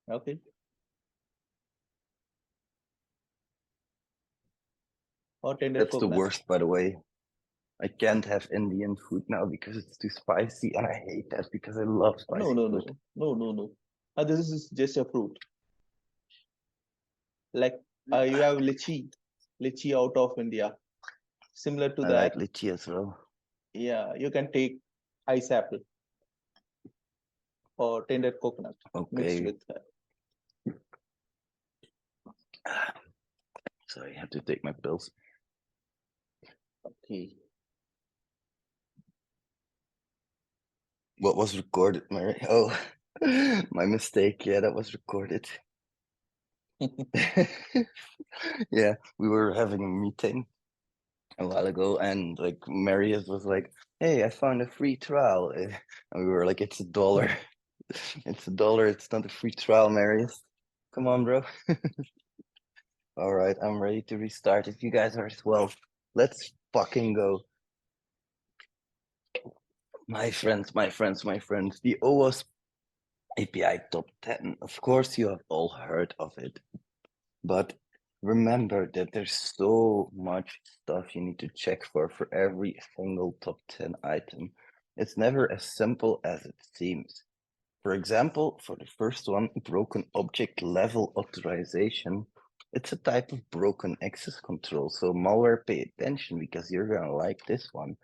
Okay. Or tender That's the coconut. worst, by the way. I can't have Indian food now because it's too spicy, and I hate that because I love spicy food. No. This is just a fruit. Like you have lychee out of India. Similar to I that, like lychee as well. yeah, you can take ice apple or tender coconut mixed Okay. with that. Sorry, I have to take my pills. Okay. What was recorded, Mary? Oh, my mistake. Yeah, that was recorded. Yeah, we were having a meeting a while ago, and like Marius was like, "Hey, I found a free trial," and we were like, "It's $1. It's $1. It's not a free trial, Marius. Come on, bro." All right, I'm ready to restart. If you guys are as well, let's fucking go. My friends, the OWASP API top 10. Of course, you have all heard of it, but remember that there's so much stuff you need to check for every single top 10 item. It's never as simple as it seems. For example, for the first one, broken object level authorization, it's a type of broken access control. So malware, pay attention because you're gonna like this one.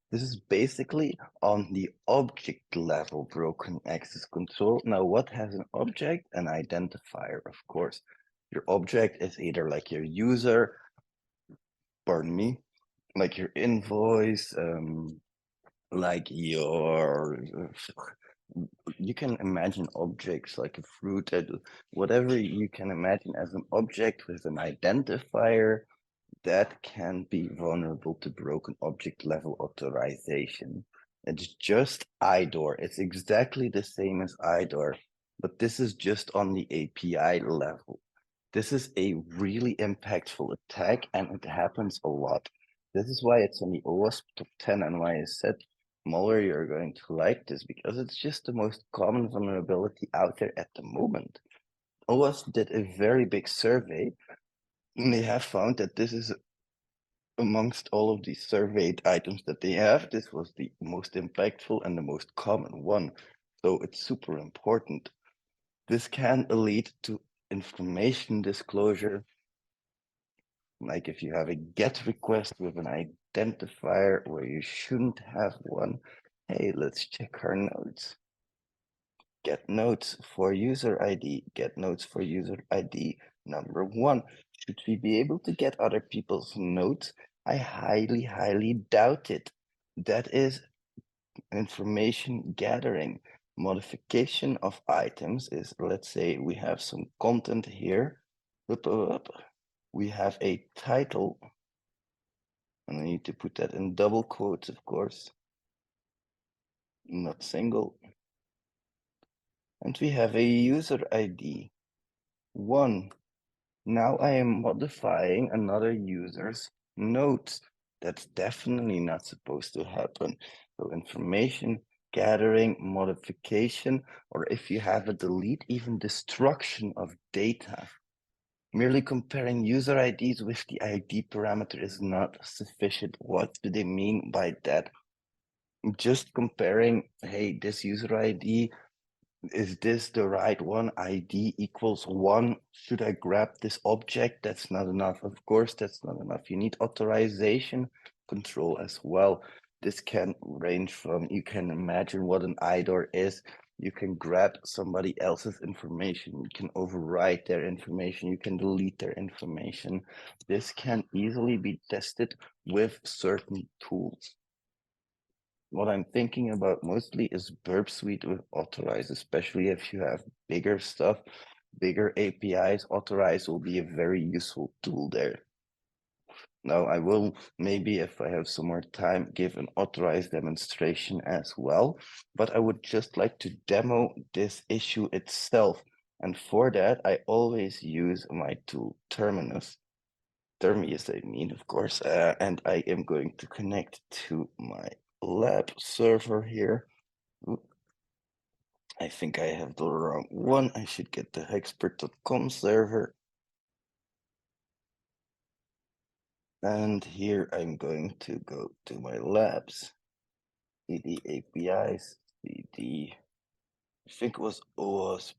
This is basically on the object level broken access control. Now, what has an object? An identifier, of course. Your object is either like your user, pardon me, like your invoice, like your, you can imagine objects like a fruit, whatever you can imagine as an object with an identifier that can be vulnerable to broken object level authorization. It's just IDOR. It's exactly the same as IDOR, but this is just on the API level. This is a really impactful attack, and it happens a lot. This is why it's on the OWASP top 10 and why I said, Muller, you're going to like this, because it's just the most common vulnerability out there at the moment. OWASP did a very big survey, and they have found that this is amongst all of these surveyed items that they have, this was the most impactful and the most common one. So it's super important. This can lead to information disclosure. Like if you have a GET request with an identifier where you shouldn't have one, hey, let's check our notes. Get notes for user ID, get notes for user ID number 1. Should we be able to get other people's notes? I highly doubt it. That is information gathering. Modification of items is, let's say we have some content here. We have a title, and I need to put that in double quotes, of course, not single. And we have a user ID, 1. Now I am modifying another user's notes. That's definitely not supposed to happen. So information gathering, modification, or if you have a delete, even destruction of data. Merely comparing user IDs with the ID parameter is not sufficient. What do they mean by that? Just comparing, hey, this user ID, is this the right one? ID equals 1. Should I grab this object? That's not enough. Of course, that's not enough. You need authorization control as well. This can range from, you can imagine what an IDOR is. You can grab somebody else's information. You can override their information. You can delete their information. This can easily be tested with certain tools. What I'm thinking about mostly is Burp Suite with Authorize, especially if you have bigger stuff, bigger APIs. Authorize will be a very useful tool there. Now I will maybe, if I have some more time, give an Authorize demonstration as well, but I would just like to demo this issue itself. And for that, I always use my tool Terminus. Terminus, I mean, of course, and I am going to connect to my lab server here. I think I have the wrong one. I should get the hexpert.com server. And here I'm going to go to my labs, cd APIs, cd, I think it was OWASP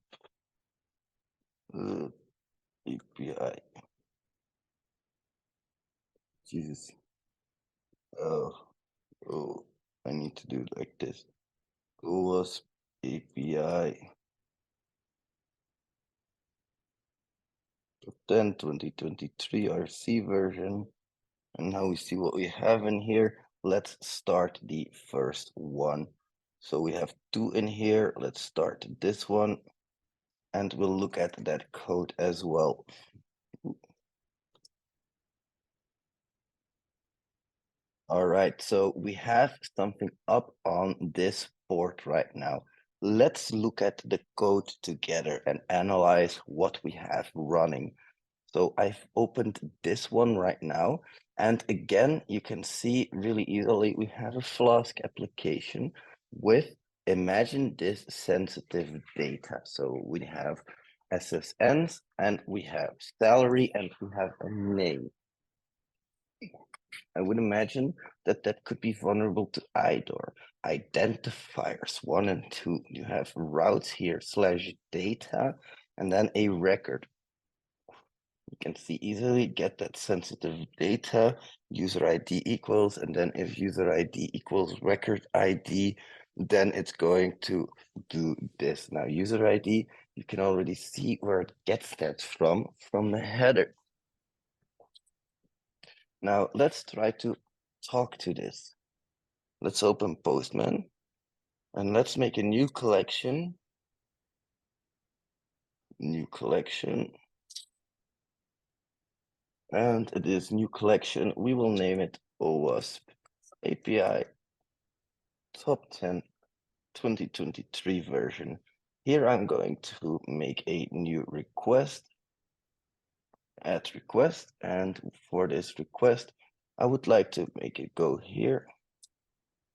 API. Jesus. Oh, I need to do it like this. OWASP API 10 2023 RC version. And now we see what we have in here. Let's start the first one. So we have 2 in here. Let's start this one. And we'll look at that code as well. All right, so we have something up on this board right now. Let's look at the code together and analyze what we have running. So I've opened this one right now. And again, you can see really easily, we have a Flask application with, imagine this sensitive data. So we have SSNs and we have salary and we have a name. I would imagine that that could be vulnerable to IDOR. Identifiers 1 and 2. You have routes here /data and then a record. You can see easily get that sensitive data, user ID equals, and then if user ID equals record ID, then it's going to do this. Now user ID, you can already see where it gets that from the header. Now let's try to talk to this. Let's open Postman and let's make a new collection. New collection. And this new collection, we will name it OWASP API Top 10 2023 version. Here I'm going to make a new request, add request, and for this request, I would like to make it go here.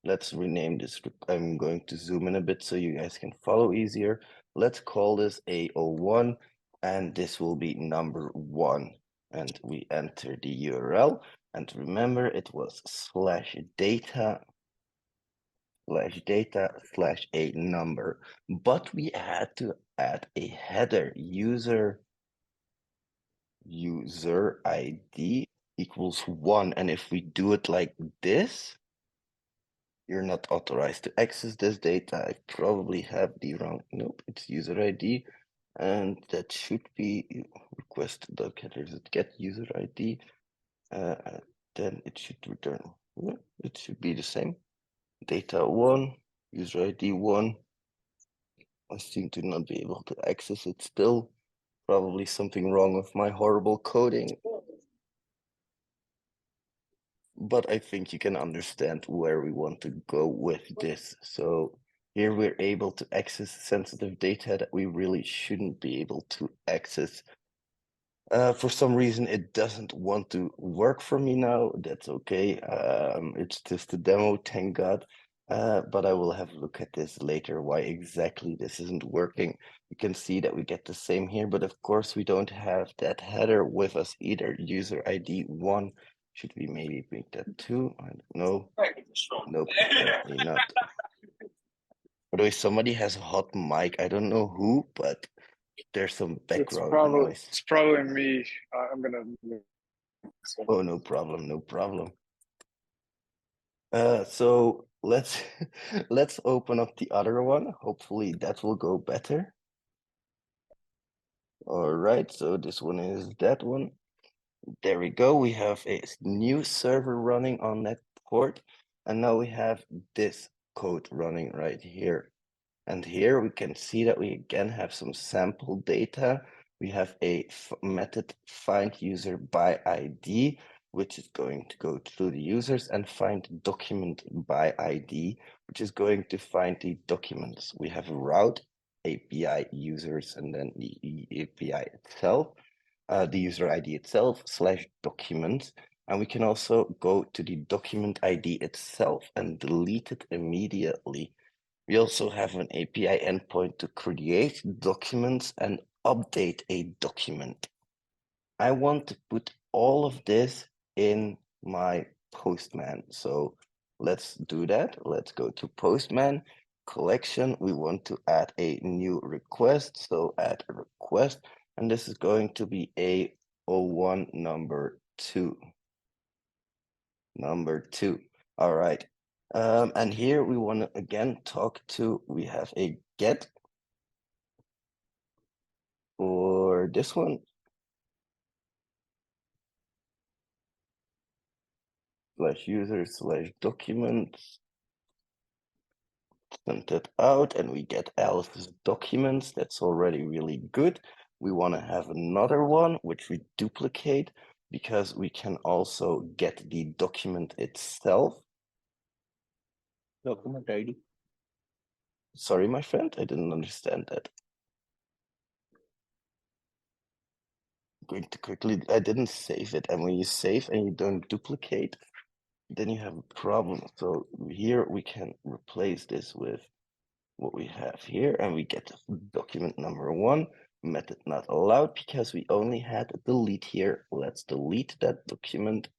Let's rename this. I'm going to zoom in a bit so you guys can follow easier. Let's call this A01, and this will be number 1. And we enter the URL. And remember, it was /data /a number, but we had to add a header user ID equals 1. And if we do it like this, you're not authorized to access this data. I probably have the wrong, nope, it's user ID. And that should be request get user ID. Then it should return, yeah, it should be the same. Data 1, user ID 1. I seem to not be able to access it still. Probably something wrong with my horrible coding. But I think you can understand where we want to go with this. So here we're able to access sensitive data that we really shouldn't be able to access. For some reason, it doesn't want to work for me now. That's okay. It's just a demo, thank God. But I will have a look at this later, why exactly this isn't working. You can see that we get the same here, but of course we don't have that header with us either. User ID 1. Should we maybe make that 2? I don't know. Nope, definitely not. By the way, somebody has a hot mic. I don't know who, but there's some background noise. It's probably me. I'm gonna. Oh, no problem, no problem. So let's let's open up the other one. Hopefully that will go better. All right, so this one is that one. There we go. We have a new server running on that port, and now we have this code running right here. And here we can see that we again have some sample data. We have a method find user by ID, which is going to go through the users, and find document by ID, which is going to find the documents. We have a route API users and then the API itself, the user ID itself /documents. And we can also go to the document ID itself and delete it immediately. We also have an API endpoint to create documents and update a document. I want to put all of this in my Postman. So let's do that. Let's go to Postman collection. We want to add a new request. So add a request, and this is going to be A01 number 2. Number 2. All right. And here we want to again talk to, we have a get for this one. /user /documents. Send that out and we get Alice's documents. That's already really good. We want to have another one, which we duplicate because we can also get the document itself. Document ID. Sorry, my friend, I didn't understand that. Going to quickly, I didn't save it. And when you save and you don't duplicate, then you have a problem. So here we can replace this with what we have here, and we get document number 1, method not allowed, because we only had a delete here. Let's delete that document.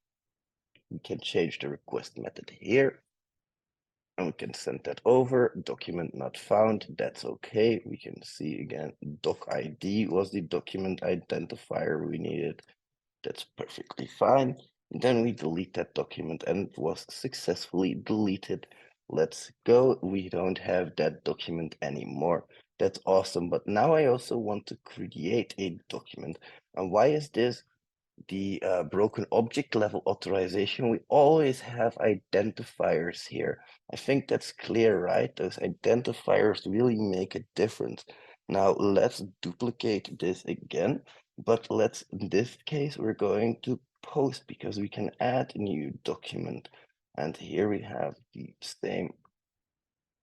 We can change the request method here, and we can send that over. Document not found, that's okay. We can see again, doc ID was the document identifier we needed. That's perfectly fine. Then we delete that document and it was successfully deleted. Let's go. We don't have that document anymore. That's awesome. But now I also want to create a document. And why is this the broken object level authorization? We always have identifiers here. I think that's clear, right? Those identifiers really make a difference. Now let's duplicate this again, but let's, in this case, we're going to post because we can add a new document. And here we have the same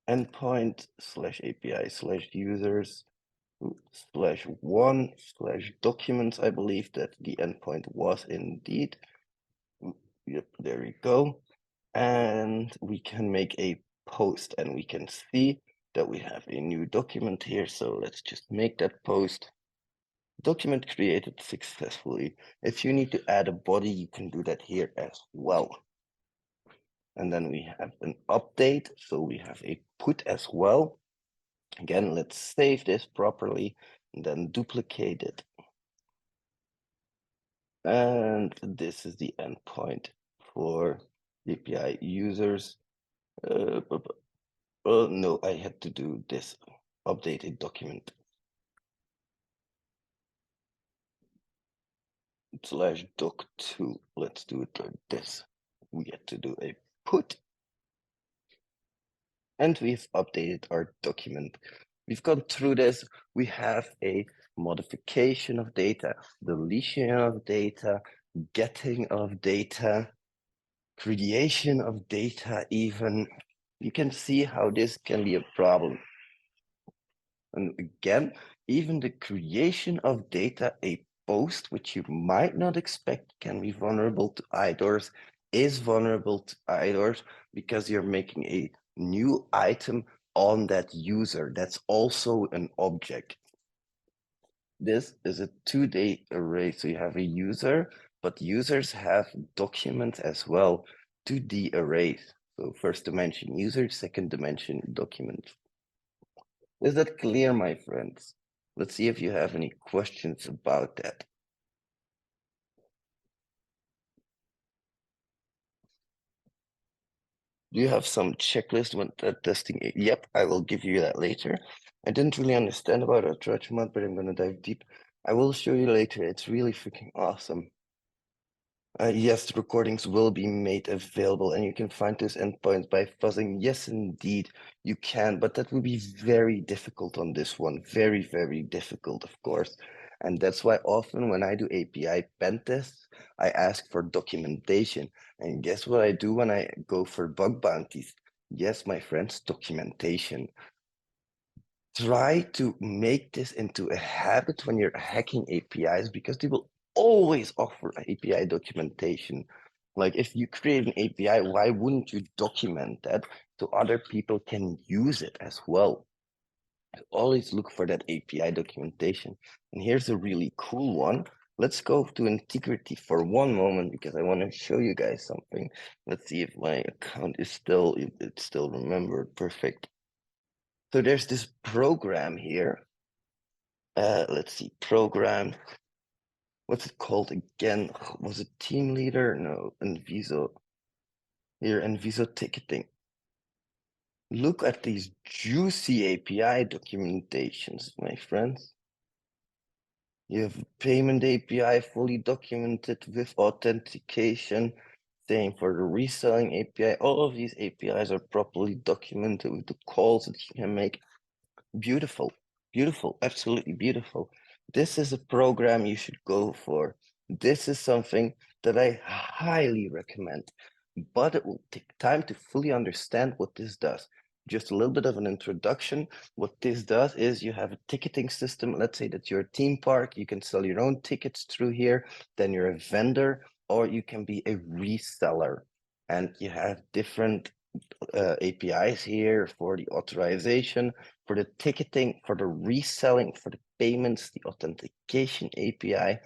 endpoint /API /users /1 /documents. I believe that the endpoint was indeed. Yep, there we go. And we can make a post and we can see that we have a new document here. So let's just make that post. Document created successfully. If you need to add a body, you can do that here as well. And then we have an update. So we have a put as well. Again, let's save this properly and then duplicate it. And this is the endpoint for API users. Oh no, I had to do this updated document. /doc2. Let's do it like this. We get to do a put. And we've updated our document. We've gone through this. We have a modification of data, deletion of data, getting of data, creation of data even. You can see how this can be a problem. And again, even the creation of data, a post which you might not expect can be vulnerable to IDORs, is vulnerable to IDORs because you're making a new item on that user. That's also an object. This is a 2D array. So you have a user, but users have documents as well, 2D arrays. So first dimension user, second dimension document. Is that clear, my friends? Let's see if you have any questions about that. Do you have some checklist when testing it? Yep, I will give you that later. I didn't really understand about a trudge mod, but I'm gonna dive deep. I will show you later. It's really freaking awesome. Yes, the recordings will be made available and you can find those endpoints by fuzzing. Yes, indeed, you can, but that will be very difficult on this one. Very, very difficult, of course. And that's why often when I do API pen tests, I ask for documentation. And guess what I do when I go for bug bounties? Yes, my friends, documentation. Try to make this into a habit when you're hacking APIs because they will always offer API documentation. Like if you create an API, why wouldn't you document that so other people can use it as well? Always look for that API documentation. And here's a really cool one. Let's go to integrity for one moment because I want to show you guys something. Let's see if my account is still, it's still remembered. Perfect. So there's this program here. Let's see, program. What's it called again? Was it team leader? No, Enviso. Here, Enviso ticketing. Look at these juicy API documentations, my friends. You have payment API fully documented with authentication. Same for the reselling API. All of these APIs are properly documented with the calls that you can make. Beautiful, beautiful, absolutely beautiful. This is a program you should go for. This is something that I highly recommend, but it will take time to fully understand what this does. Just a little bit of an introduction. What this does is you have a ticketing system. Let's say that you're a theme park. You can sell your own tickets through here. Then you're a vendor, or you can be a reseller. And you have different APIs here for the authorization, for the ticketing, for the reselling, for the payments, the authentication API,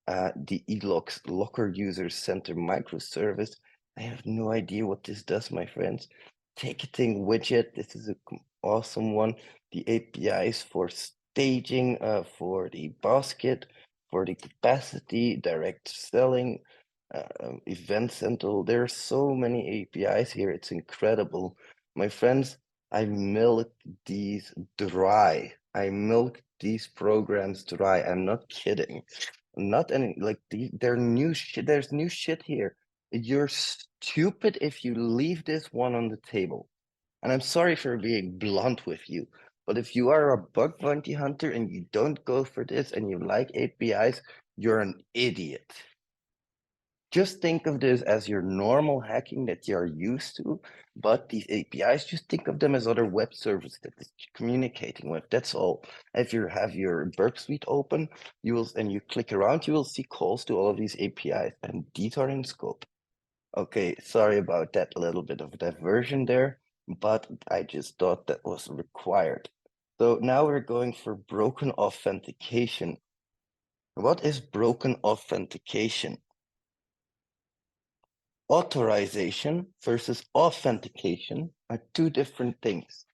the eLocs locker user center microservice. I have no idea what this does, my friends. Ticketing widget, this is an awesome one. The APIs for staging, for the basket, for the capacity, direct selling, event central. There are so many APIs here. It's incredible. My friends, I milked these dry. I milked these programs dry. I'm not kidding. Not any like they're new shit. There's new shit here. You're stupid if you leave this one on the table. And I'm sorry for being blunt with you, but if you are a bug bounty hunter and you don't go for this and you like APIs, you're an idiot. Just think of this as your normal hacking that you're used to, but these APIs, just think of them as other web services that you're communicating with. That's all. If you have your Burp Suite open, and you click around, you will see calls to all of these APIs, and these are in scope. Okay, sorry about that little bit of diversion there, but I just thought that was required. So now we're going for broken authentication. What is broken authentication? Authorization versus authentication are two different things.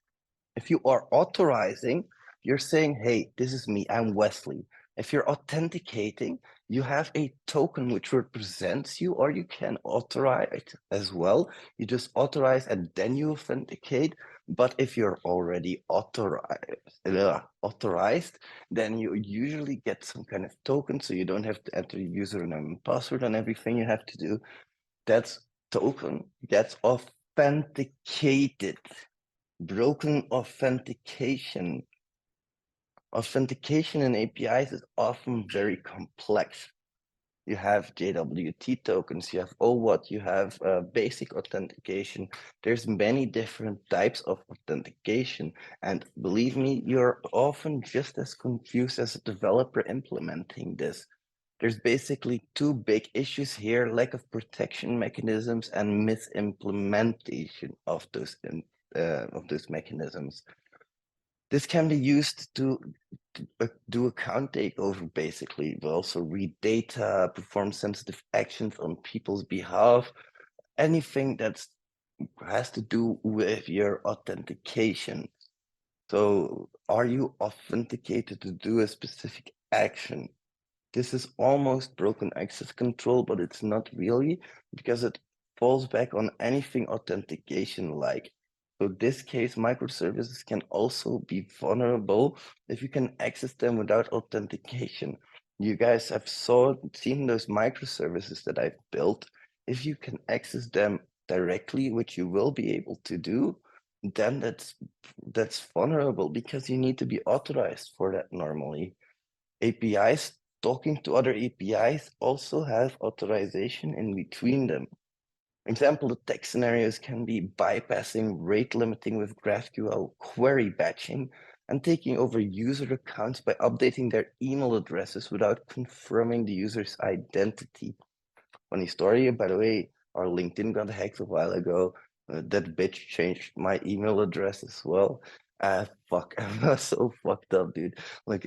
If you are authorizing, you're saying, hey, this is me, I'm Wesley. If you're authenticating, you have a token which represents you, or you can authorize as well. You just authorize and then you authenticate. But if you're already authorized, then you usually get some kind of token, so you don't have to enter your username and password and everything you have to do. That's token gets authenticated. Broken authentication. Authentication in APIs is often very complex. You have JWT tokens, you have OWASP, you have basic authentication. There's many different types of authentication. And believe me, you're often just as confused as a developer implementing this. There's basically two big issues here: lack of protection mechanisms and misimplementation of those mechanisms. This can be used to do account takeover, basically, but also read data, perform sensitive actions on people's behalf, anything that has to do with your authentication. So are you authenticated to do a specific action? This is almost broken access control, but it's not really, because it falls back on anything authentication like. So this case, microservices can also be vulnerable if you can access them without authentication. You guys have seen those microservices that I've built. If you can access them directly, which you will be able to do, then that's vulnerable because you need to be authorized for that normally. APIs talking to other APIs also have authorization in between them. Example, the text scenarios can be bypassing rate limiting with GraphQL query batching and taking over user accounts by updating their email addresses without confirming the user's identity. Funny story, by the way, our LinkedIn got hacked a while ago. That bitch changed my email address as well. Fuck, I'm so fucked up, dude. Like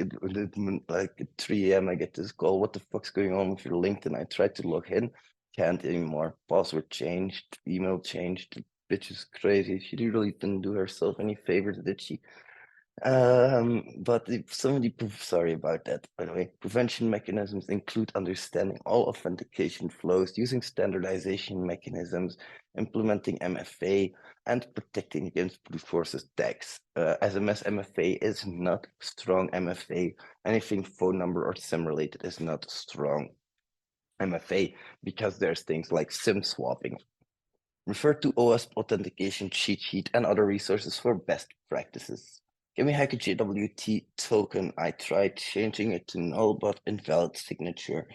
like at 3 a.m. I get this call. What the fuck's going on with your LinkedIn? I tried to log in, can't anymore. Password changed, email changed. The bitch is crazy. She really didn't do herself any favors, did she? But if somebody, sorry about that, by the way. Prevention mechanisms include understanding all authentication flows, using standardization mechanisms, implementing MFA, and protecting against brute force attacks. SMS MFA is not strong MFA. Anything phone number or SIM related is not strong MFA because there's things like SIM swapping. Refer to OWASP authentication cheat sheet and other resources for best practices. Can we hack a JWT token? I tried changing it to null but invalid signature.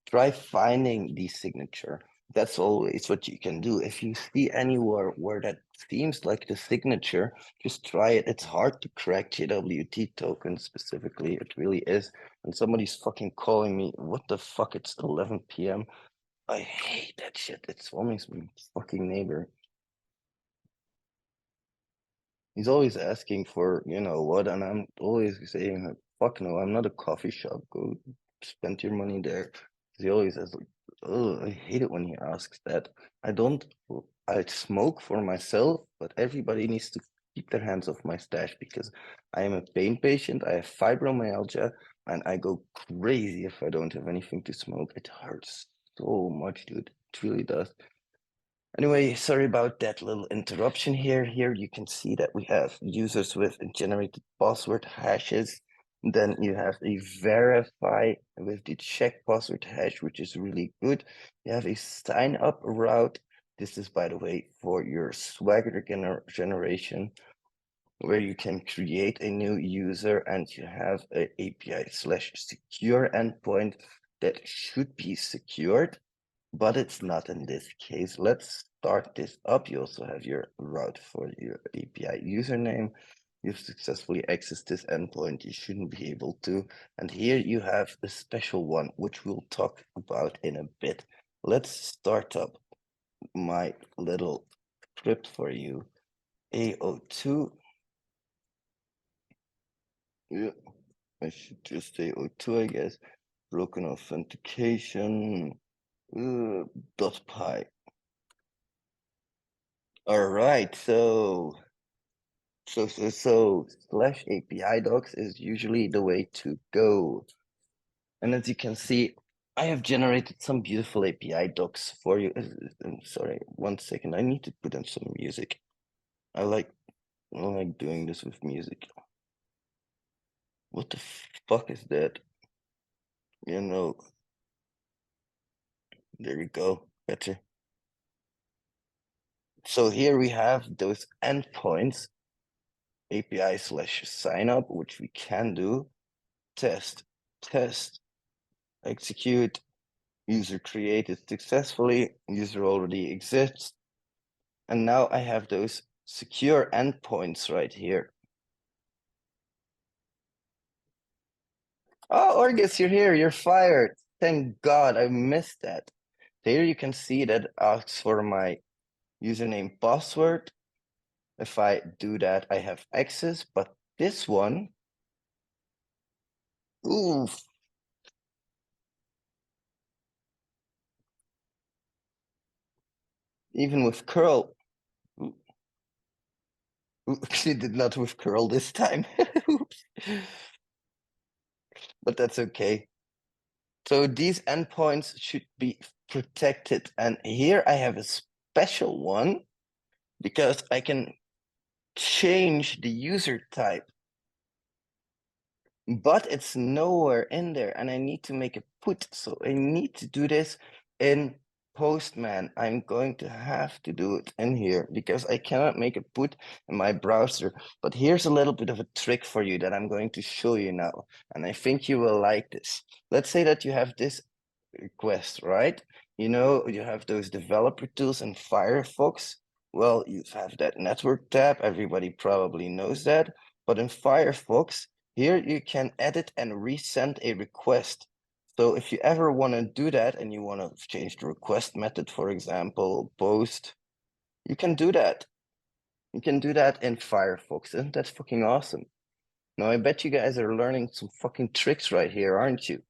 Try finding the signature. That's always what you can do. If you see anywhere where that seems like the signature, just try it. It's hard to crack JWT tokens specifically. It really is. And somebody's fucking calling me. What the fuck? It's 11 p.m. I hate that shit. It's always my fucking neighbor. He's always asking for, you know what, and I'm always saying, fuck no, I'm not a coffee shop. Go spend your money there. He always says, like, oh, I hate it when he asks that. I smoke for myself, but everybody needs to keep their hands off my stash because I am a pain patient. I have fibromyalgia, and I go crazy if I don't have anything to smoke. It hurts so much, dude. It really does. Anyway, sorry about that little interruption here. Here you can see that we have users with generated password hashes. Then you have a verify with the check password hash, which is really good. You have a sign up route. This is, by the way, for your Swagger generation, where you can create a new user and you have an API/secure endpoint that should be secured, but it's not in this case. Let's start this up. You also have your route for your API username. You've successfully accessed this endpoint. You shouldn't be able to. And here you have a special one, which we'll talk about in a bit. Let's start up my little script for you. AO2. Yeah, I should just say O2, I guess. broken authentication, .py. All right, so slash API docs is usually the way to go. And as you can see, I have generated some beautiful API docs for you. I'm sorry, 1 second. I need to put in some music. I like doing this with music. What the fuck is that? You know, there we go. Better. So here we have those endpoints, API slash signup, which we can do. Test, execute, user created successfully, user already exists. And now I have those secure endpoints right here. Oh, Orgus, you're here, you're fired. Thank God, I missed that. Here you can see that it asks for my username password. If I do that, I have access, but this one, oof. Even with curl, she did not with curl this time. Oops. But that's okay. So these endpoints should be protected. And here I have a special one because I can change the user type, but it's nowhere in there and I need to make a put. So I need to do this in Postman. I'm going to have to do it in here because I cannot make a put in my browser. But here's a little bit of a trick for you that I'm going to show you now. And I think you will like this. Let's say that you have this request, right? You know, you have those developer tools in Firefox. Well, you have that network tab. Everybody probably knows that. But in Firefox, here you can edit and resend a request. So if you ever want to do that and you want to change the request method, for example, post, you can do that. You can do that in Firefox. Isn't that fucking awesome? Now, I bet you guys are learning some fucking tricks right here, aren't you?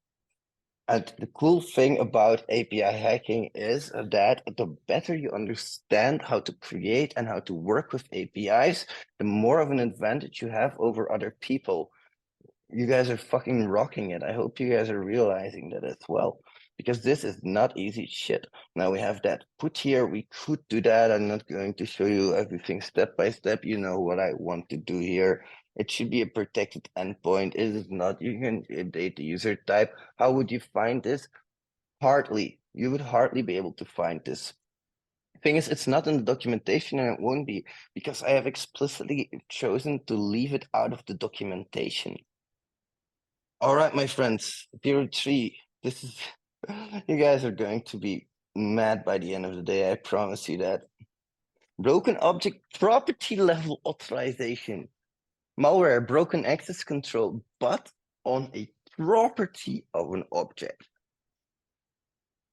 And the cool thing about API hacking is that the better you understand how to create and how to work with APIs, the more of an advantage you have over other people. You guys are fucking rocking it. I hope you guys are realizing that as well, because this is not easy shit. Now we have that put here. We could do that. I'm not going to show you everything step by step. You know what I want to do here. It should be a protected endpoint. It is not. You can update the user type. How would you find this? Hardly. You would hardly be able to find this. Thing is, it's not in the documentation and it won't be because I have explicitly chosen to leave it out of the documentation. All right, my friends, period 3. This is, you guys are going to be mad by the end of the day. I promise you that. Broken object property level authorization. Malware, broken access control, but on a property of an object.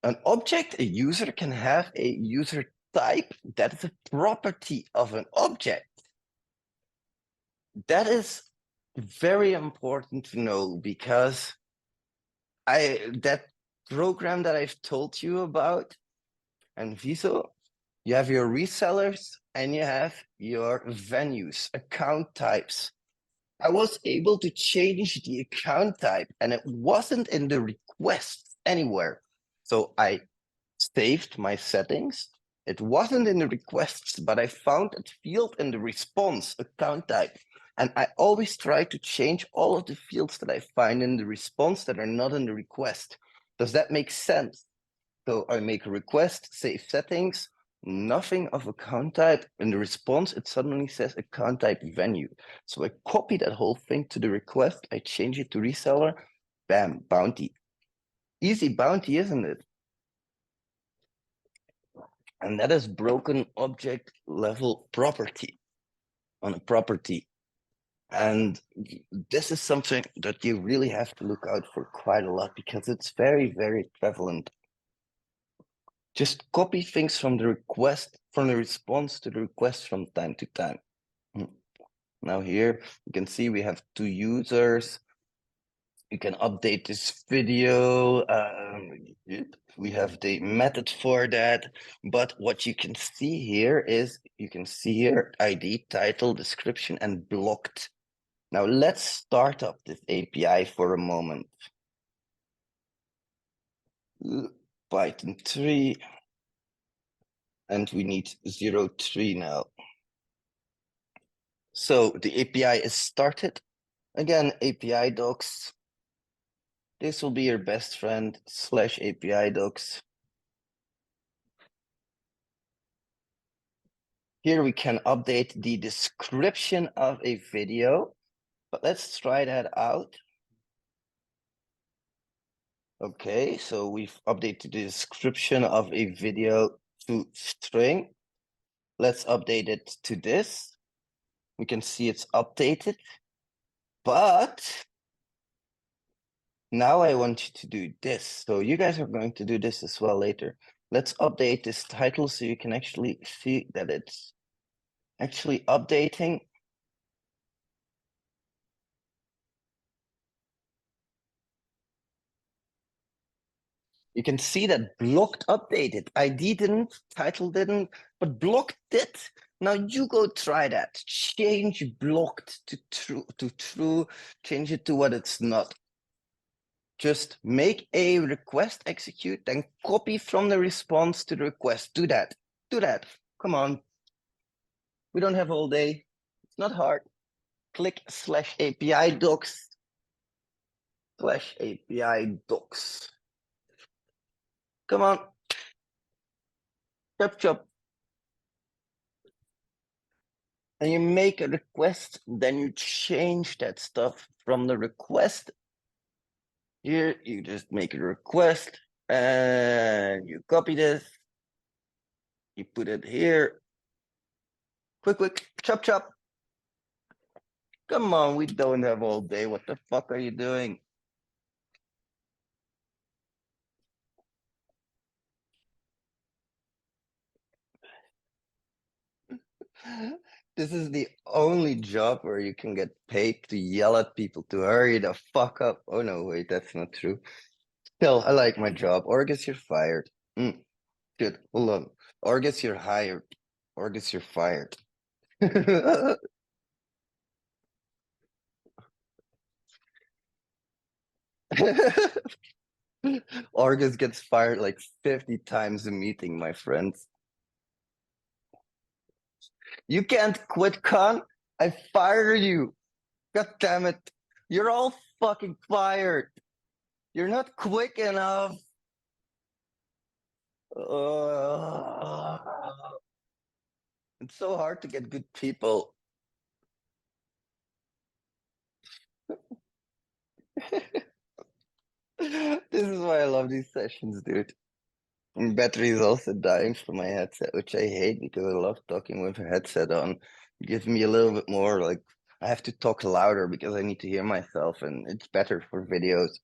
An object, a user can have a user type that is a property of an object. That is very important to know because that program that I've told you about and Viso, you have your resellers and you have your venues, account types. I was able to change the account type and it wasn't in the request anywhere. So I saved my settings. It wasn't in the requests, but I found a field in the response account type. And I always try to change all of the fields that I find in the response that are not in the request. Does that make sense? So I make a request, save settings, nothing of account type. In the response, it suddenly says account type venue. So I copy that whole thing to the request. I change it to reseller. Bam, bounty. Easy bounty, isn't it? And that is broken object level property on a property. And this is something that you really have to look out for quite a lot because it's very, very prevalent. Just copy things from the request, from the response to the request from time to time. Now here, you can see we have 2 users. You can update this video. We have the method for that. But what you can see here is, you can see here ID, title, description, and blocked. Now let's start up this API for a moment. Python 3. And we need 03 now. So the API is started. Again, API docs. This will be your best friend / API docs. Here we can update the description of a video, but let's try that out. Okay, so we've updated the description of a video to string. Let's update it to this. We can see it's updated, but now I want you to do this. So you guys are going to do this as well later. Let's update this title so you can actually see that it's actually updating. You can see that blocked updated. ID didn't, title didn't, but blocked did. Now you go try that. Change blocked to true, change it to what it's not. Just make a request execute, then copy from the response to the request. Do that. Do that. Come on. We don't have all day. It's not hard. Click /API docs /API docs. Come on. Chop, chop. And you make a request, then you change that stuff from the request. Here, you just make a request and you copy this. You put it here. Quick, quick, chop, chop. Come on, we don't have all day. What the fuck are you doing? This is the only job where you can get paid to yell at people to hurry the fuck up. Oh no, wait, that's not true. Still, I like my job. Orgus, you're fired. Good, hold on. Orgus, you're hired. Orgus, you're fired. Orgus gets fired like 50 times a meeting, my friends. You can't quit, Con. I fire you. God damn it. You're all fucking fired. You're not quick enough. It's so hard to get good people. This is why I love these sessions, dude. And battery is also dying for my headset, which I hate because I love talking with a headset on. It gives me a little bit more like I have to talk louder because I need to hear myself, and it's better for videos.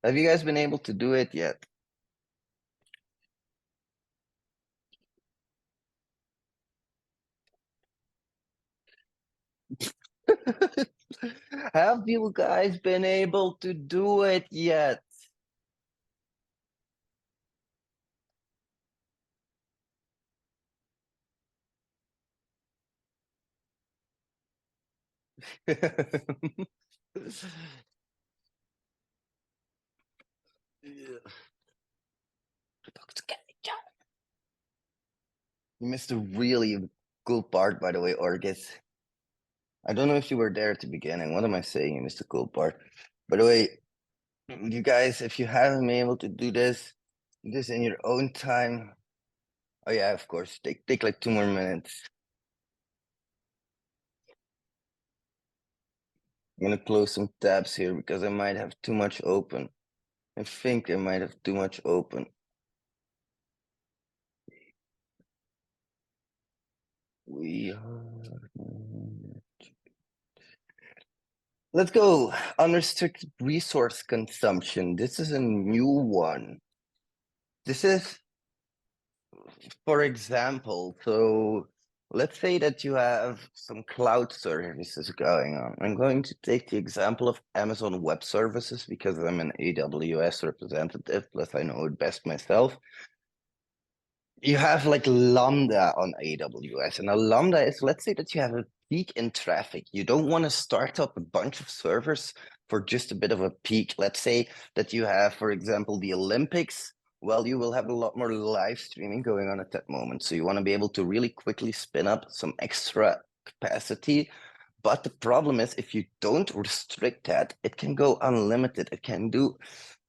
Have you guys been able to do it yet? Have you guys been able to do it yet? You missed a really cool part, by the way, Orgus. I don't know if you were there at the beginning. What am I saying? You missed a cool part. By the way, you guys, if you haven't been able to do this in your own time. Oh yeah, of course. Take like 2 more minutes. I'm gonna close some tabs here because I might have too much open. I think I might have too much open. Let's go. Unrestricted resource consumption. This is a new one. This is, for example, so let's say that you have some cloud services going on. I'm going to take the example of Amazon Web Services because I'm an AWS representative, plus I know it best myself. You have like Lambda on AWS, and a Lambda is, let's say that you have a peak in traffic. You don't want to start up a bunch of servers for just a bit of a peak. Let's say that you have, for example, the Olympics. Well, you will have a lot more live streaming going on at that moment. So you want to be able to really quickly spin up some extra capacity. But the problem is, if you don't restrict that, it can go unlimited. It can do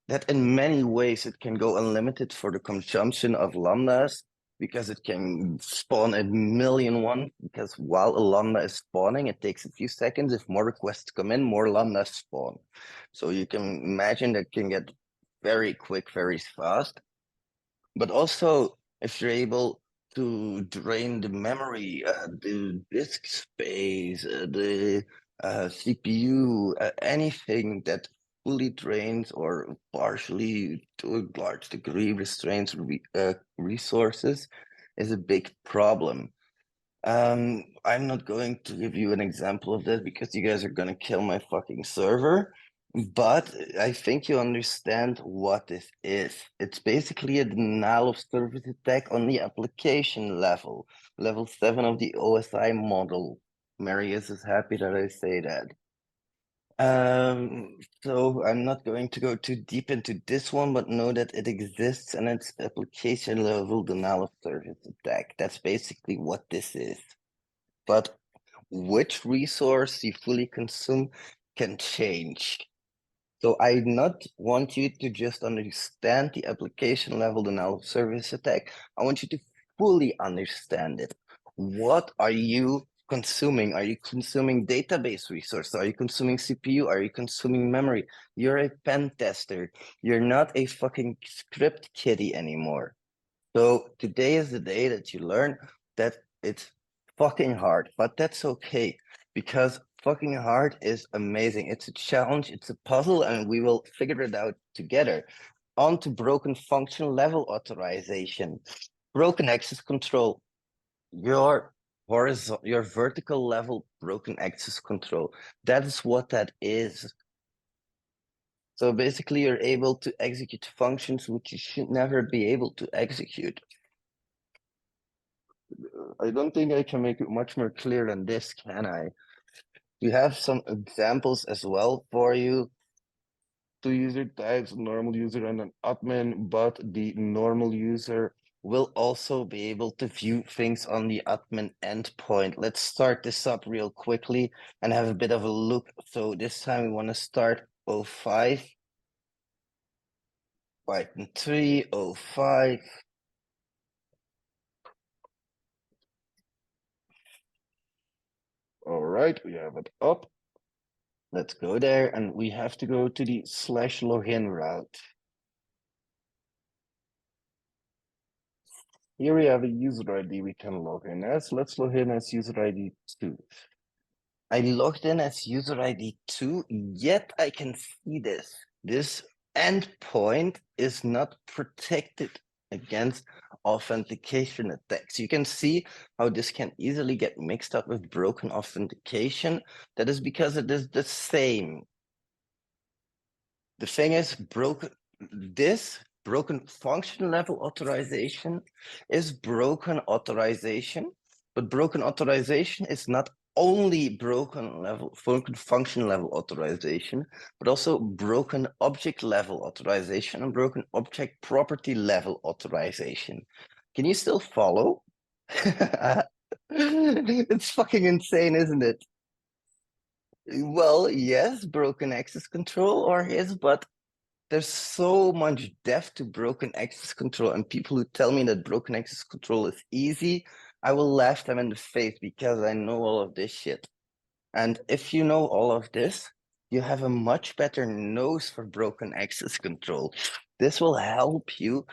that in many ways. It can go unlimited for the consumption of lambdas because it can spawn a million one. Because while a lambda is spawning, it takes a few seconds. If more requests come in, more lambdas spawn. So you can imagine that can get very quick, very fast. But also, if you're able to drain the memory, the disk space, the CPU, anything that fully drains or partially to a large degree restrains resources is a big problem. I'm not going to give you an example of this because you guys are gonna kill my fucking server, but I think you understand what this is. It's basically a denial of service attack on the application level, level 7 of the OSI model. Marius is happy that I say that. So I'm not going to go too deep into this one, but know that it exists and it's application level denial of service attack. That's basically what this is. But which resource you fully consume can change. So I not want you to just understand the application level denial of service attack. I want you to fully understand it. What are you consuming? Are you consuming database resources? Are you consuming CPU? Are you consuming memory? You're a pen tester. You're not a fucking script kiddie anymore. So today is the day that you learn that it's fucking hard, but that's okay because fucking hard is amazing. It's a challenge, it's a puzzle, and we will figure it out together. On to broken function level authorization, broken access control, your your vertical level broken access control. That is what that is. So basically, you're able to execute functions which you should never be able to execute. I don't think I can make it much more clear than this, can I? We have some examples as well for you. Two user types, normal user and an admin, but the normal user will also be able to view things on the admin endpoint. Let's start this up real quickly and have a bit of a look. So this time we want to start 05, Python 3, 05. All right, we have it up. Let's go there, and we have to go to the /login route. Here we have a user ID we can log in as. Let's log in as user ID 2. I logged in as user ID 2, yet I can see this. This endpoint is not protected against authentication attacks. You can see how this can easily get mixed up with broken authentication. That is because it is the same. The thing is, broken function level authorization is broken authorization, but broken authorization is not only broken function level authorization, but also broken object level authorization and broken object property level authorization. Can you still follow? It's fucking insane, isn't it? Well, yes, broken access control or his, but there's so much depth to broken access control, and people who tell me that broken access control is easy, I will laugh them in the face because I know all of this shit. And if you know all of this, you have a much better nose for broken access control. This will help you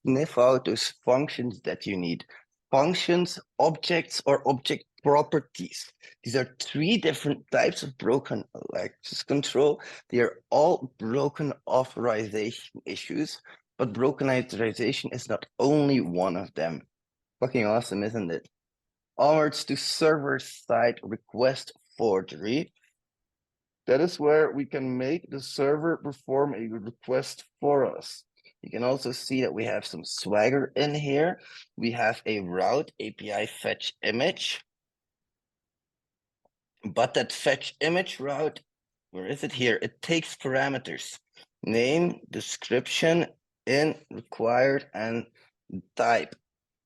sniff out those functions that you need. Functions, objects, or object properties. These are 3 different types of broken access control. They are all broken authorization issues, but broken authorization is not only one of them. Fucking awesome, isn't it? onwards to server-side request forgery. That is where we can make the server perform a request for us. You can also see that we have some swagger in here. We have a route API fetch image. But that fetch image route, where is it here? It takes parameters, name, description, in, required, and type.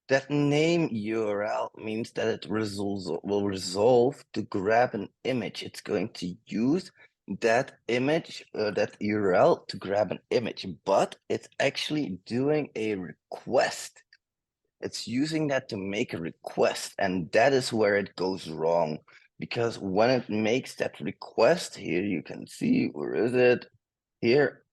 That name URL means that it will resolve to grab an image. It's going to use that image, that URL to grab an image, but it's actually doing a request. It's using that to make a request, and that is where it goes wrong. Because when it makes that request, here you can see, where is it? Here,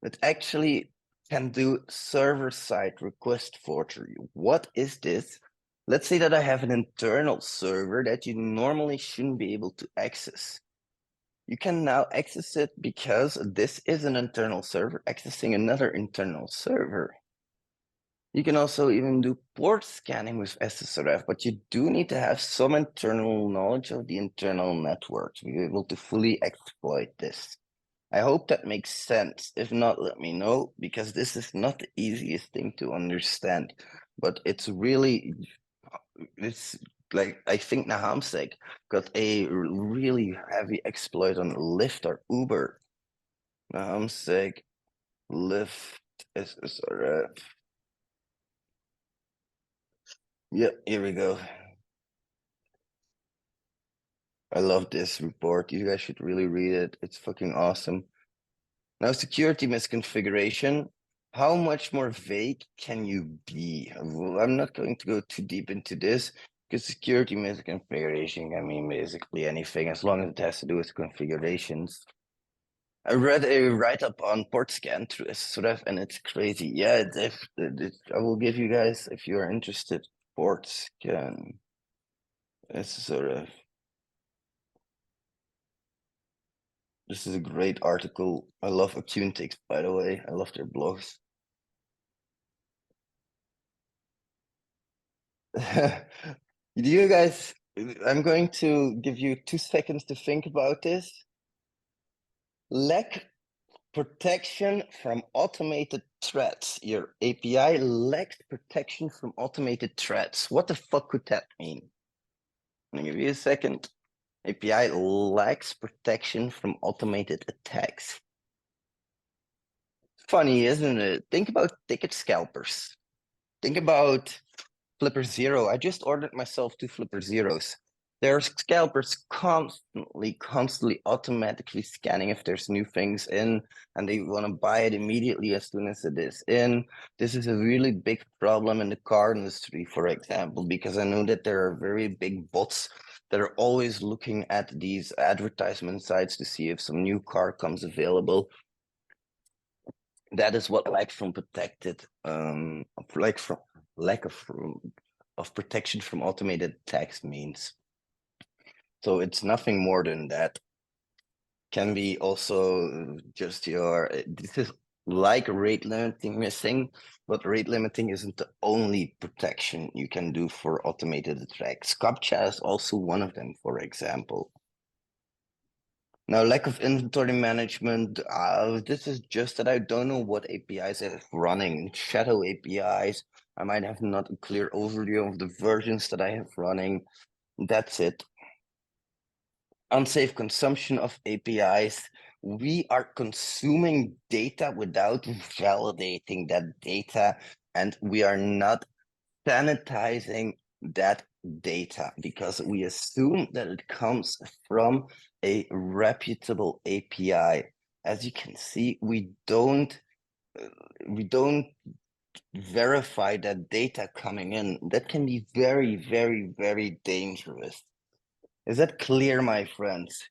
it actually can do server-side request forgery. What is this? Let's say that I have an internal server that you normally shouldn't be able to access. You can now access it because this is an internal server accessing another internal server. You can also even do port scanning with SSRF, but you do need to have some internal knowledge of the internal network to be able to fully exploit this. I hope that makes sense. If not, let me know, because this is not the easiest thing to understand, but it's really, it's like, I think Nahamsek got a really heavy exploit on Lyft or Uber. Nahamsek, Lyft, SSRF. Yeah, here we go. I love this report. You guys should really read it. It's fucking awesome. Now, security misconfiguration. How much more vague can you be? Well, I'm not going to go too deep into this because security misconfiguration, I mean, basically anything as long as it has to do with configurations. I read a write-up on port scan through SSRF and it's crazy. Yeah, I will give you guys, if you are interested, port scan SSRF. This is a great article. I love Acunetics, by the way. I love their blogs. Do you guys, I'm going to give you 2 seconds to think about this. Lack protection from automated threats. Your API lacks protection from automated threats. What the fuck could that mean? Let me give you a second. API lacks protection from automated attacks. Funny, isn't it? Think about ticket scalpers. Think about Flipper Zero. I just ordered myself 2 Flipper Zeros. There are scalpers constantly automatically scanning if there's new things in, and they want to buy it immediately as soon as it is in. This is a really big problem in the car industry, for example, because I know that there are very big bots that are always looking at these advertisement sites to see if some new car comes available. That is what lack from protected, lack of protection from automated attacks means. So it's nothing more than that. Can be also just this is like rate limiting missing, but rate limiting isn't the only protection you can do for automated attacks. CAPTCHA is also one of them, for example. Now, lack of inventory management, this is just that I don't know what APIs I have running. Shadow APIs, I might have not a clear overview of the versions that I have running. That's it. Unsafe consumption of APIs. We are consuming data without validating that data, and we are not sanitizing that data because we assume that it comes from a reputable API. As you can see, we don't verify that data coming in. That can be very, very, very dangerous. Is that clear, my friends?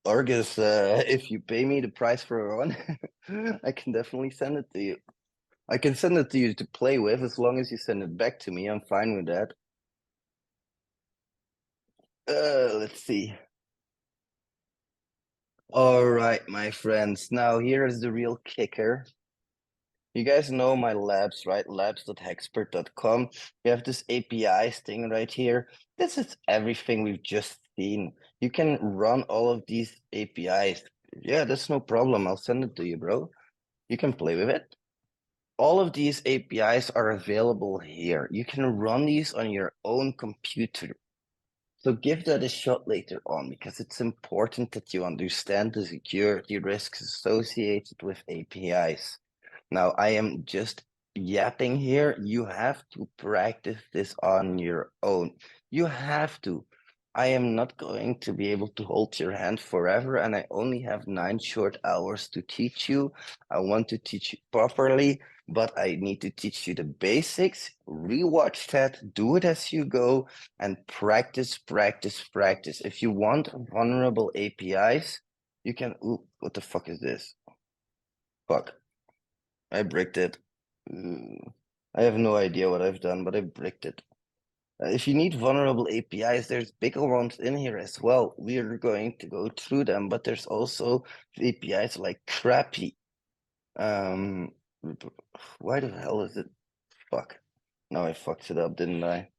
Argus, if you pay me the price for one, I can definitely send it to you. I can send it to you to play with as long as you send it back to me. I'm fine with that. Let's see. All right, my friends. Now here is the real kicker. You guys know my labs, right? labs.hexpert.com. You have this APIs thing right here. This is everything we've just seen. You can run all of these APIs. Yeah, that's no problem. I'll send it to you, bro. You can play with it. All of these APIs are available here. You can run these on your own computer. So give that a shot later on because it's important that you understand the security risks associated with APIs. Now, I am just yapping here. You have to practice this on your own. You have to. I am not going to be able to hold your hand forever, and I only have 9 short hours to teach you. I want to teach you properly, but I need to teach you the basics. Rewatch that, do it as you go, and practice, practice, practice. If you want vulnerable APIs, you can. Ooh, what the fuck is this? Fuck. I bricked it. I have no idea what I've done, but I bricked it. If you need vulnerable APIs, there's bigger ones in here as well. We are going to go through them, but there's also APIs like CAPIE. Why the hell is it? Fuck. Now I fucked it up, didn't I?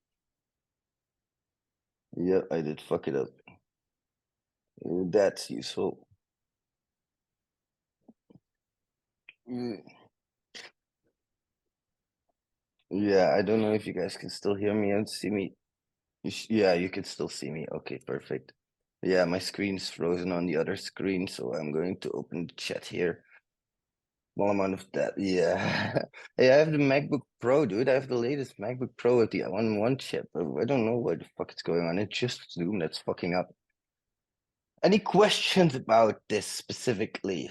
Yeah, I did fuck it up. That's useful. Yeah, I don't know if you guys can still hear me and see me. Yeah, you can still see me. Okay, perfect. Yeah, my screen's frozen on the other screen, so I'm going to open the chat here. Small amount of that. Yeah. Hey, I have the MacBook Pro, dude. I have the latest MacBook Pro with the M1 chip. I don't know what the fuck is going on. It's just Zoom that's fucking up. Any questions about this specifically?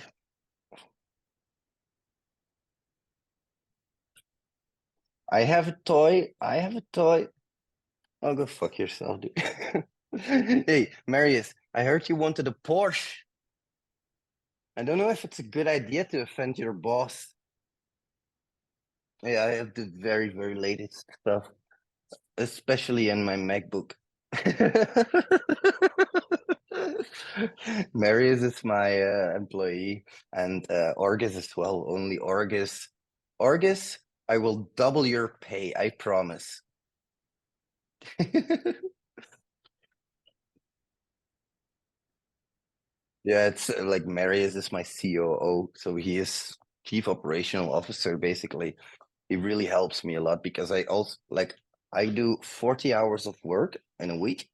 I have a toy. I have a toy. Oh, go fuck yourself, dude. Hey, Marius, I heard you wanted a Porsche. I don't know if it's a good idea to offend your boss. Yeah, I have the very, very latest stuff, especially in my MacBook. Marius is my employee, and Orgus as well. Only Orgus. Orgus, I will double your pay, I promise. Yeah, it's like Marius is my COO, so he is Chief Operational Officer, basically. He really helps me a lot because I also I do 40 hours of work in a week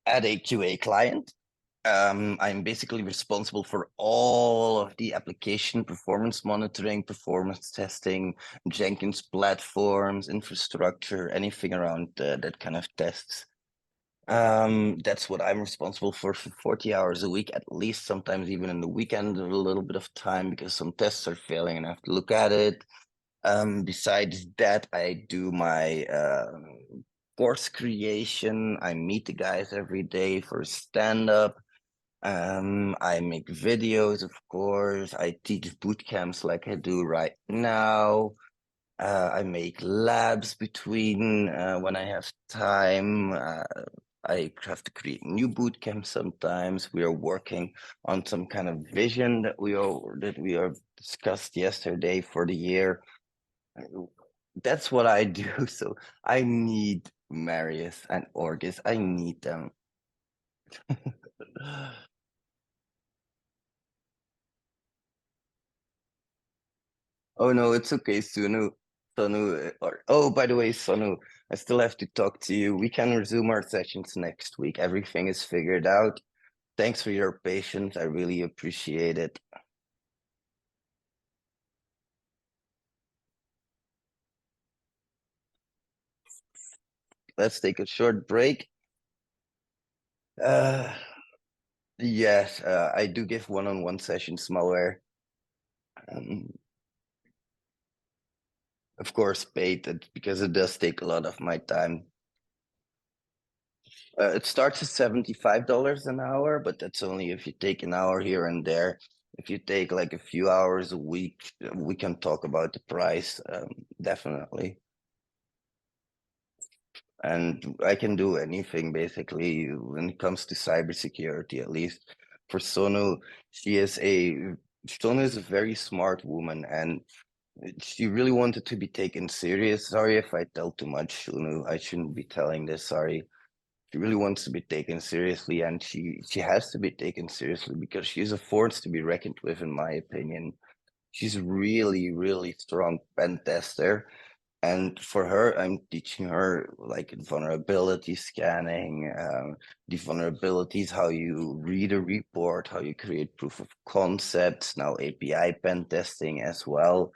at a QA client. I'm basically responsible for all of the application performance monitoring, performance testing, Jenkins platforms, infrastructure, anything around that kind of tests. That's what I'm responsible for 40 hours a week, at least, sometimes even in the weekend, a little bit of time because some tests are failing and I have to look at it. Besides that, I do my course creation. I meet the guys every day for stand-up. I make videos, of course. I teach boot camps like I do right now. I make labs between when I have time. I have to create new boot camps sometimes. We are working on some kind of vision that we are discussed yesterday for the year. That's what I do. So I need Marius and Orgus. I need them. Oh no, it's okay, Sunu. Sonu, oh, by the way, Sonu, I still have to talk to you. We can resume our sessions next week. Everything is figured out. Thanks for your patience. I really appreciate it. Let's take a short break. Yes, I do give one-on-one sessions, malware. Of course, paid because it does take a lot of my time. It starts at $75 an hour, but that's only if you take an hour here and there. If you take like a few hours a week, we can talk about the price, definitely. And I can do anything basically when it comes to cybersecurity, at least. For Sonu, she is a Shona is a very smart woman, and she really wanted to be taken serious. Sorry if I tell too much, Shunu. I shouldn't be telling this. Sorry. She really wants to be taken seriously, and she has to be taken seriously because she's a force to be reckoned with, in my opinion. She's really, really strong pen tester. And for her, I'm teaching her like vulnerability scanning, the vulnerabilities, how you read a report, how you create proof of concepts, now API pen testing as well.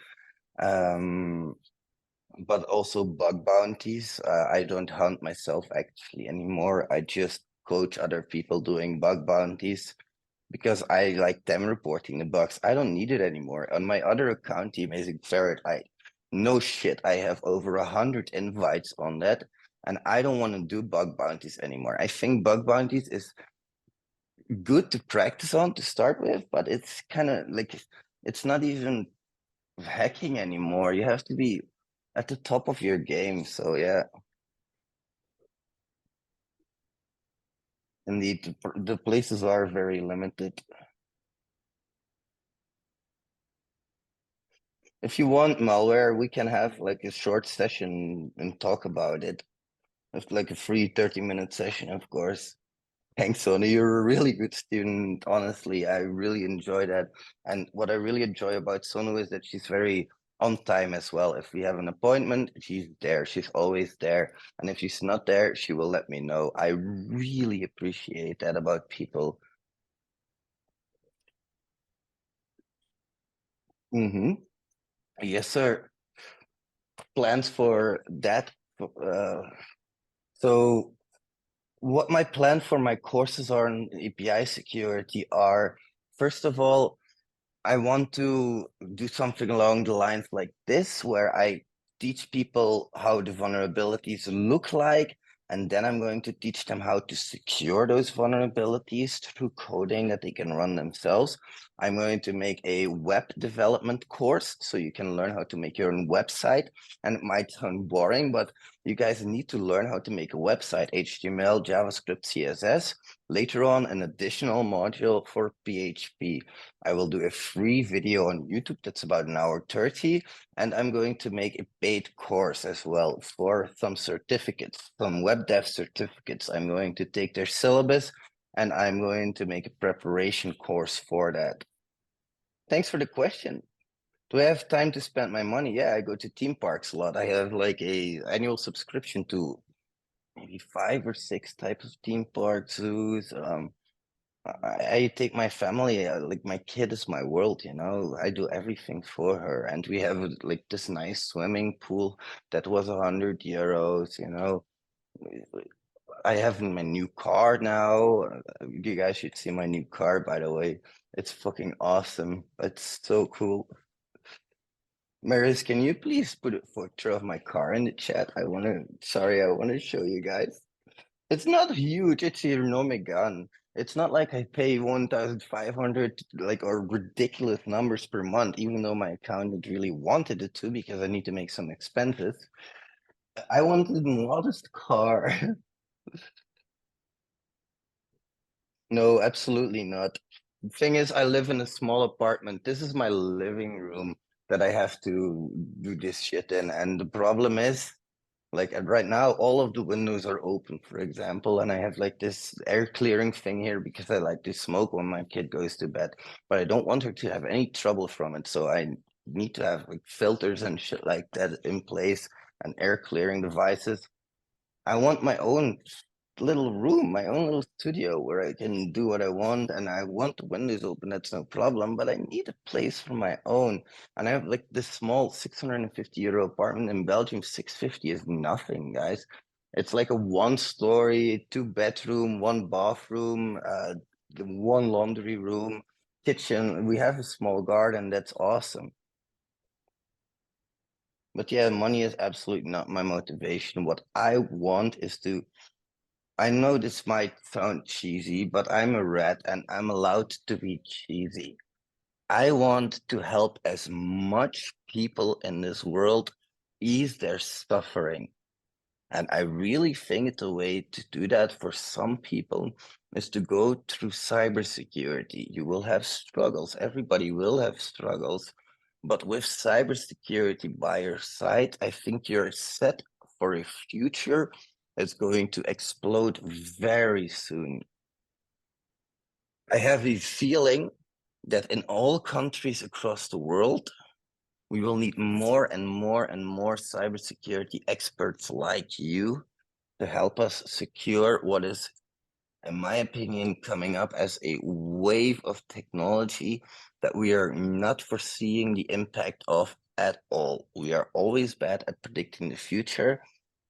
But also bug bounties. I don't hunt myself actually anymore. I just coach other people doing bug bounties because I like them reporting the bugs. I don't need it anymore. On my other account, the Amazing Ferret, no shit, I have over 100 invites on that, and I don't want to do bug bounties anymore. I think bug bounties is good to practice on to start with, but it's kind of like it's not even hacking anymore. You have to be at the top of your game. So yeah. Indeed, the places are very limited. If you want malware, we can have like a short session and talk about it. It's like a free 30-minute session, of course. Thanks, Sony. You're a really good student. Honestly, I really enjoy that. And what I really enjoy about Sonu is that she's very on time as well. If we have an appointment, she's there. She's always there. And if she's not there, she will let me know. I really appreciate that about people. Yes, sir. Plans for that. So what my plan for my courses are on API security are, first of all, I want to do something along the lines like this, where I teach people how the vulnerabilities look like, and then I'm going to teach them how to secure those vulnerabilities through coding that they can run themselves. I'm going to make a web development course so you can learn how to make your own website. And it might sound boring, but you guys need to learn how to make a website, HTML, JavaScript, CSS. Later on, an additional module for PHP. I will do a free video on YouTube that's about 1:30, and I'm going to make a paid course as well for some certificates, some web dev certificates. I'm going to take their syllabus and I'm going to make a preparation course for that. Thanks for the question. Do I have time to spend my money? Yeah, I go to theme parks a lot. I have like a annual subscription to maybe 5 or 6 types of theme parks, zoos. I take my family, like my kid is my world, you know. I do everything for her, and we have like this nice swimming pool that was 100 euros, you know. I have my new car now. You guys should see my new car, by the way. It's fucking awesome. It's so cool. Maris, can you please put a photo of my car in the chat? I want to show you guys. It's not huge. It's a Renault gun. It's not like I pay 1,500 like or ridiculous numbers per month, even though my accountant really wanted it to because I need to make some expenses. I wanted a modest car. No, absolutely not. The thing is, I live in a small apartment. This is my living room that I have to do this shit in. And the problem is, like right now, all of the windows are open, for example, and I have like this air clearing thing here because I like to smoke when my kid goes to bed, but I don't want her to have any trouble from it. So I need to have like filters and shit like that in place and air clearing devices. I want my own little room, my own little studio where I can do what I want, and I want the windows open, that's no problem, but I need a place for my own. And I have like this small 650 euro apartment in Belgium. 650 is nothing, guys. It's like a 1-story, 2-bedroom, 1 bathroom, 1 laundry room, kitchen. We have a small garden, that's awesome. But yeah, money is absolutely not my motivation. What I want is to, I know this might sound cheesy, but I'm a rat and I'm allowed to be cheesy. I want to help as much people in this world ease their suffering. And I really think the way to do that for some people is to go through cybersecurity. You will have struggles. Everybody will have struggles. But with cybersecurity by your side, I think you're set for a future that's going to explode very soon. I have a feeling that in all countries across the world, we will need more and more and more cybersecurity experts like you to help us secure what is, in my opinion, coming up as a wave of technology that we are not foreseeing the impact of at all. We are always bad at predicting the future,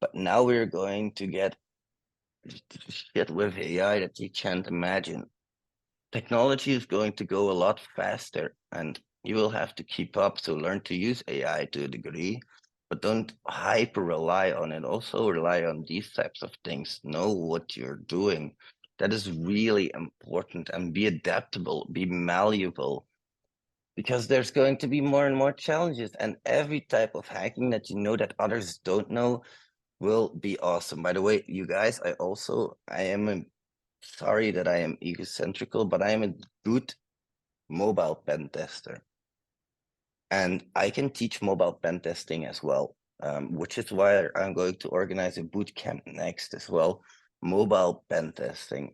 but now we're going to get shit with AI that you can't imagine. Technology is going to go a lot faster, and you will have to keep up to learn to use AI to a degree, but don't hyper rely on it. Also rely on these types of things. Know what you're doing. That is really important, and be adaptable, be malleable, because there's going to be more and more challenges, and every type of hacking that you know that others don't know will be awesome. By the way, you guys, I am sorry that I am egocentrical, but I am a good mobile pen tester. And I can teach mobile pen testing as well, which is why I'm going to organize a boot camp next as well. Mobile pen testing.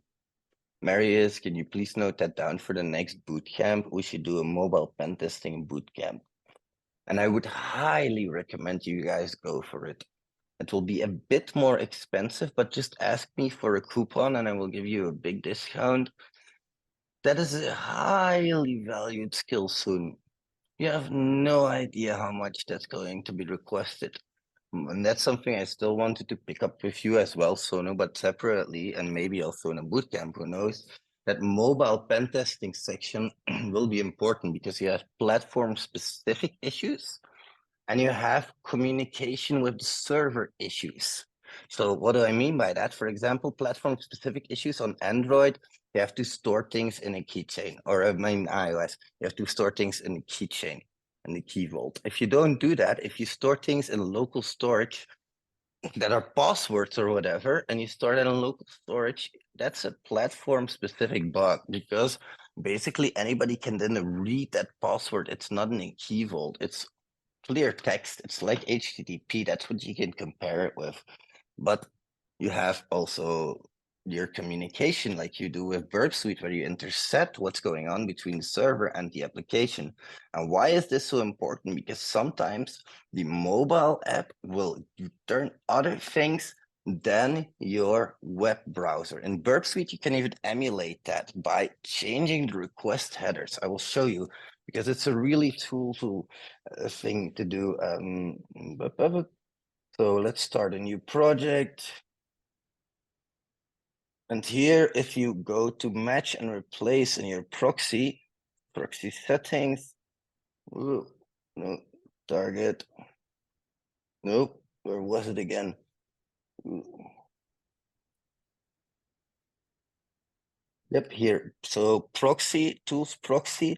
Marius, can you please note that down for the next boot camp? We should do a mobile pen testing boot camp. And I would highly recommend you guys go for it. It will be a bit more expensive, but just ask me for a coupon and I will give you a big discount. That is a highly valued skill soon. You have no idea how much that's going to be requested. And that's something I still wanted to pick up with you as well, Sono, but separately, and maybe also in a bootcamp, who knows, that mobile pen testing section will be important because you have platform-specific issues and you have communication with the server issues. So what do I mean by that? For example, platform-specific issues on Android, you have to store things in a keychain, or I mean iOS, you have to store things in a keychain, in the key vault. If you don't do that, if you store things in local storage that are passwords or whatever, and you store that in local storage, that's a platform-specific bug because basically anybody can then read that password. It's not in a key vault. It's clear text. It's like HTTP. That's what you can compare it with. But you have also your communication like you do with Burp Suite, where you intercept what's going on between the server and the application. And why is this so important? Because sometimes the mobile app will return other things than your web browser. In Burp Suite, you can even emulate that by changing the request headers. I will show you because it's a really tool thing to do. So let's start a new project. And here, if you go to match and replace in your proxy settings, ooh, no, target, nope, where was it again? Ooh. Yep, here. So proxy, tools proxy,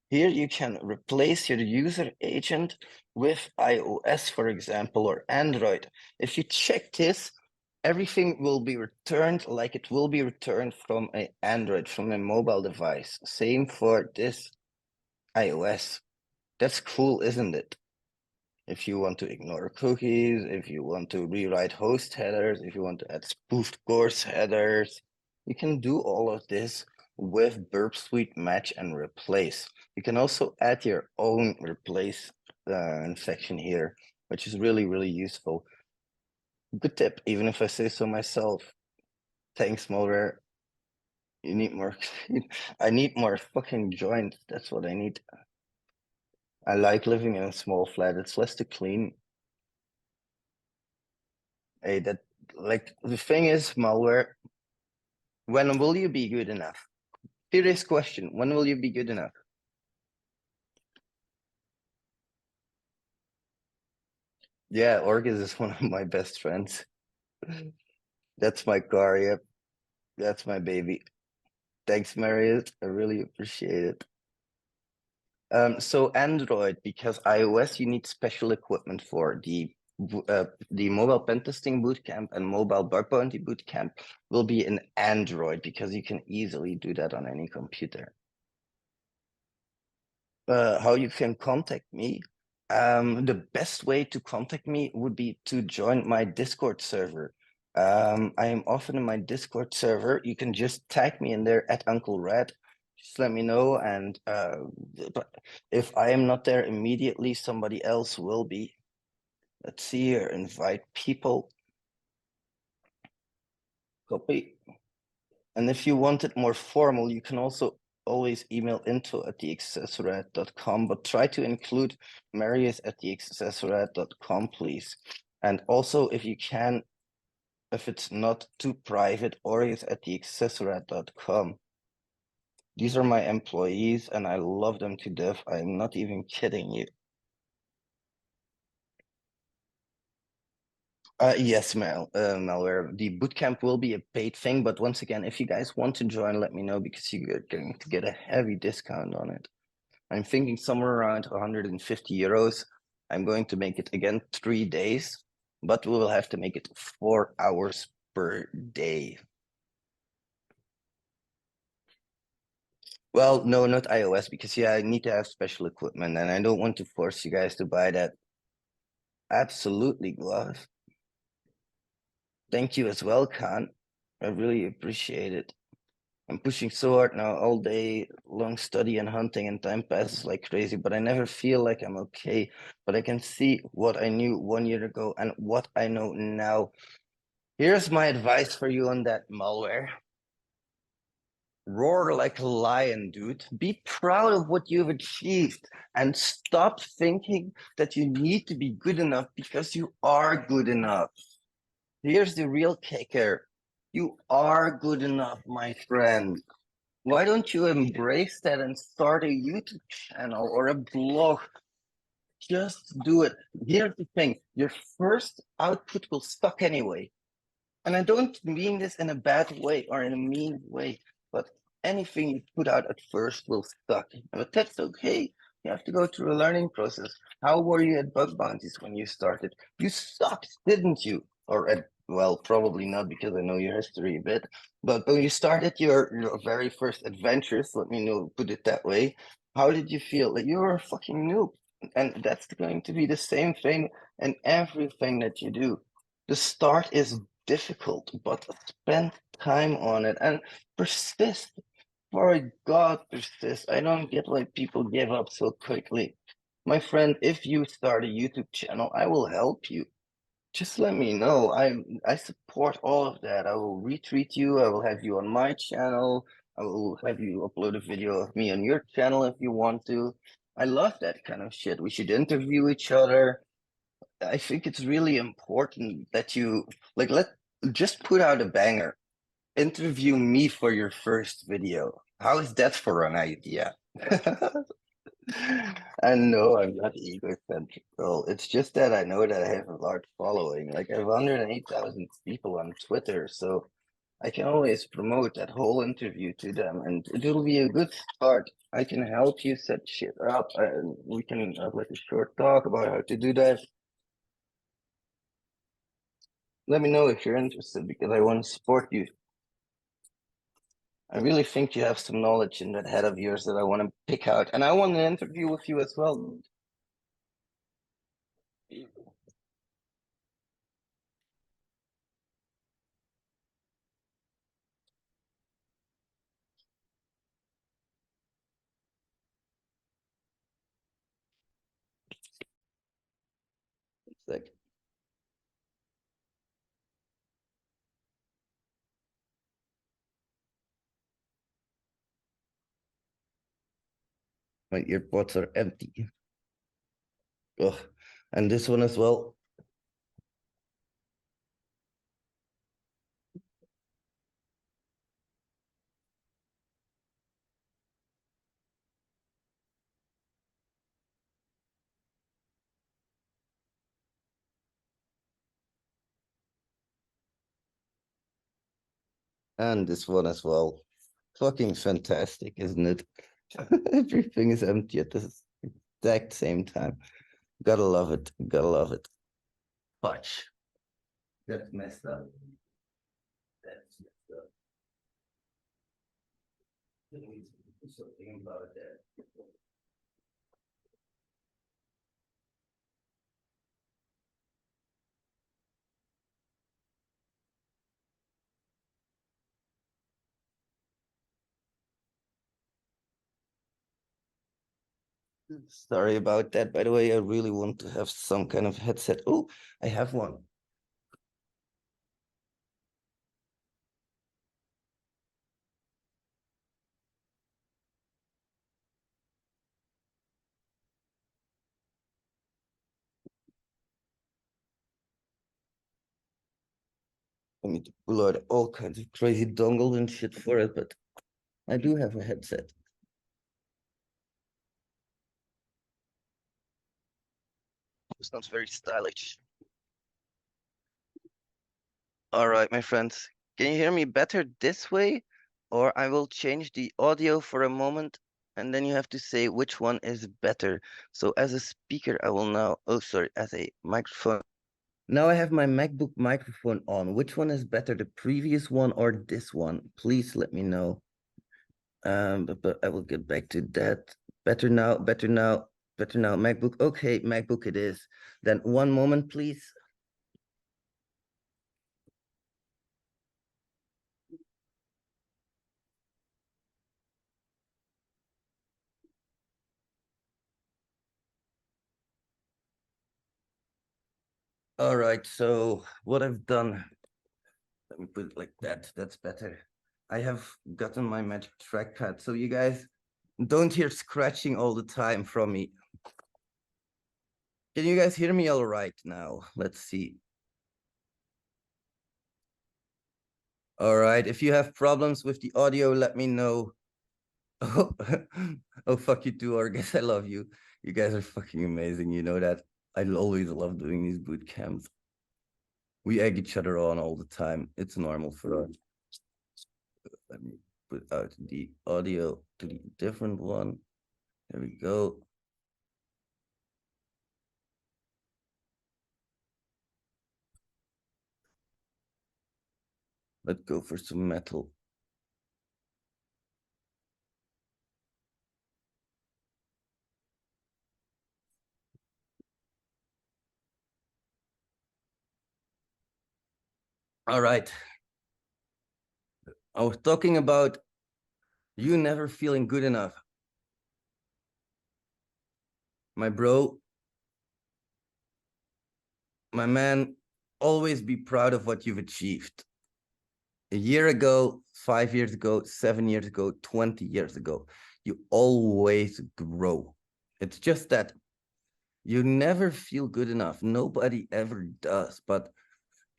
here you can replace your user agent with iOS, for example, or Android. If you check this, everything will be returned like it will be returned from an Android, from a mobile device. Same for this iOS. That's cool, isn't it? If you want to ignore cookies, if you want to rewrite host headers, if you want to add spoofed course headers, you can do all of this with Burp Suite Match and Replace. You can also add your own replace section here, which is really, really useful. Good tip, even if I say so myself. Thanks, Mulder. You need more. I need more fucking joints. That's what I need. I like living in a small flat. It's less to clean. Hey, that like the thing is, malware. When will you be good enough? Serious question. When will you be good enough? Yeah, Orgis is one of my best friends. That's my car. Yep, that's my baby. Thanks, Marius. I really appreciate it. So Android, because iOS you need special equipment for. The the mobile pen testing bootcamp and mobile bug bounty bootcamp will be in Android because you can easily do that on any computer. How you can contact me? The best way to contact me would be to join my Discord server. I am often in my Discord server. You can just tag me in there at Uncle Red. Just let me know, and but if I am not there immediately, somebody else will be. Let's see here, invite people. Copy. And if you want it more formal, you can also always email info@thexssrat.com, but try to include Marius at thexssrat.com, please. And also, if you can, if it's not too private, Orius at thexssrat.com. These are my employees and I love them to death. I'm not even kidding you. Yes, malware. The bootcamp will be a paid thing, but once again, if you guys want to join, let me know because you're going to get a heavy discount on it. I'm thinking somewhere around 150 euros. I'm going to make it again 3 days, but we will have to make it 4 hours per day. Well, no, not iOS, because yeah, I need to have special equipment and I don't want to force you guys to buy that. Absolutely, Glove. Thank you as well, Khan. I really appreciate it. I'm pushing so hard now all day, long study and hunting, and time passes like crazy, but I never feel like I'm okay. But I can see what I knew 1 year ago and what I know now. Here's my advice for you on that, malware. Roar like a lion, dude. Be proud of what you've achieved and stop thinking that you need to be good enough because you are good enough. Here's the real kicker. You are good enough, my friend. Why don't you embrace that and start a YouTube channel or a blog? Just do it. Here's the thing. Your first output will suck anyway. And I don't mean this in a bad way or in a mean way, but anything you put out at first will suck. But that's okay. You have to go through a learning process. How were you at bug bounties when you started? You sucked, didn't you? Or at, well, probably not because I know your history a bit. But when you started your very first adventures, let me know, put it that way. How did you feel? Like you were a fucking noob. And that's going to be the same thing in everything that you do. The start is difficult, but spend time on it and persist. For God, persist. I don't get why people give up so quickly. My friend, if you start a YouTube channel, I will help you. Just let me know. I support all of that. I will retweet you. I will have you on my channel. I will have you upload a video of me on your channel if you want to. I love that kind of shit. We should interview each other. I think it's really important that you just put out a banger. Interview me for your first video. How is that for an idea? And no, I'm not egocentrical. It's just that I know that I have a large following. Like I have 108,000 people on Twitter, so I can always promote that whole interview to them, and it'll be a good start. I can help you set shit up, and we can have like a short talk about how to do that. Let me know if you're interested because I want to support you. I really think you have some knowledge in that head of yours that I want to pick out, and I want an interview with you as well. Like, my earpods are empty. Ugh. And this one as well. And this one as well. Fucking fantastic, isn't it? Everything is empty at the exact same time. Gotta love it. Gotta love it. Fudge. That's messed up. That's messed up. Let me do something about that. Sorry about that. By the way, I really want to have some kind of headset. Oh, I have one. I need to pull out all kinds of crazy dongles and shit for it, but I do have a headset. Sounds very stylish. All right, my friends, can you hear me better this way? Or I will change the audio for a moment and then you have to say which one is better. So as a speaker, I will now, oh, sorry, as a microphone. Now I have my MacBook microphone on. Which one is better, the previous one or this one? Please let me know. But I will get back to that. Better now, better now, better now. MacBook, okay, MacBook it is. Then one moment, please. All right, so what I've done, let me put it like that, that's better. I have gotten my magic trackpad, so you guys don't hear scratching all the time from me. Can you guys hear me all right now? Let's see. All right, if you have problems with the audio, let me know. Oh, oh fuck you too, Argus, I love you. You guys are fucking amazing, you know that. I always love doing these boot camps. We egg each other on all the time. It's normal for us. Let me put out the audio to the different one. There we go. Let's go for some metal. All right. I was talking about you never feeling good enough. My bro, my man, always be proud of what you've achieved. A year ago, 5 years ago, 7 years ago, 20 years ago, you always grow. It's just that you never feel good enough. Nobody ever does, but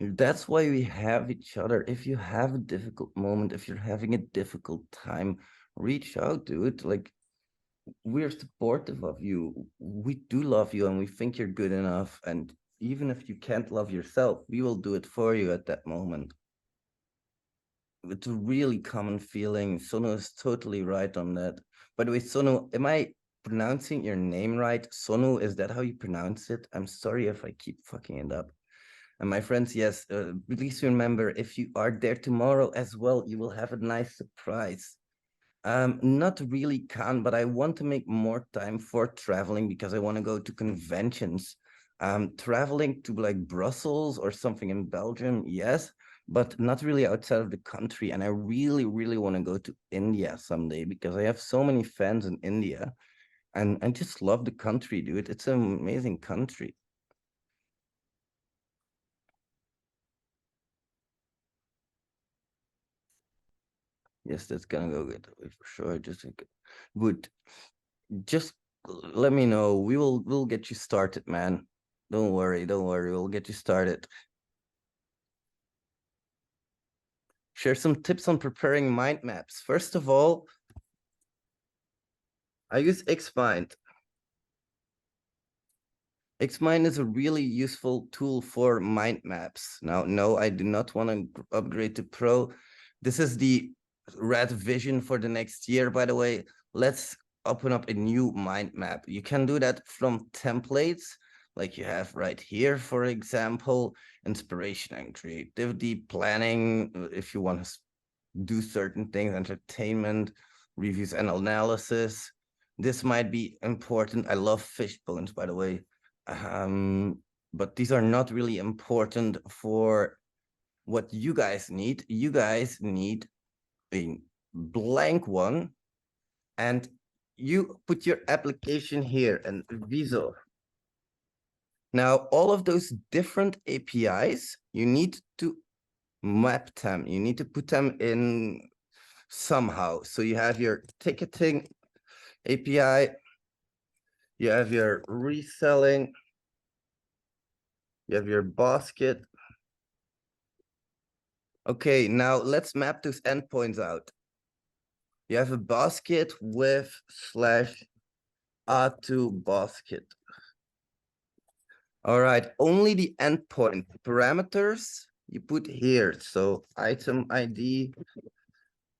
that's why we have each other. If you have a difficult moment, if you're having a difficult time, reach out, dude. Like, we're supportive of you. We do love you and we think you're good enough. And even if you can't love yourself, we will do it for you at that moment. It's a really common feeling. Sono is totally right on that. By the way, Sono, am I pronouncing your name right? Sono, is that how you pronounce it? I'm sorry if I keep fucking it up. And my friends, yes, please remember, if you are there tomorrow as well, you will have a nice surprise. Not really can, but I want to make more time for traveling because I want to go to conventions. Traveling to like Brussels or something in Belgium, yes, but not really outside of the country. And I really, really want to go to India someday because I have so many fans in India and I just love the country, dude. It's an amazing country. Yes, that's gonna go good for sure. Just good. Just let me know. We'll get you started, man. Don't worry, don't worry. We'll get you started. Share some tips on preparing mind maps. First of all, I use Xmind. Xmind is a really useful tool for mind maps. Now, no, I do not want to upgrade to Pro. This is the red vision for the next year, by the way. Let's open up a new mind map. You can do that from templates. like you have right here, for example, inspiration and creativity, planning, if you want to do certain things, entertainment, reviews and analysis. This might be important. I love fish bones, by the way. But these are not really important for what you guys need. You guys need a blank one, and you put your application here and Viso. Now, all of those different APIs, you need to map them. You need to put them in somehow. So you have your ticketing API, you have your reselling, you have your basket. Okay, now let's map those endpoints out. You have a basket with /a2 basket. All right, only the endpoint parameters you put here. So item ID,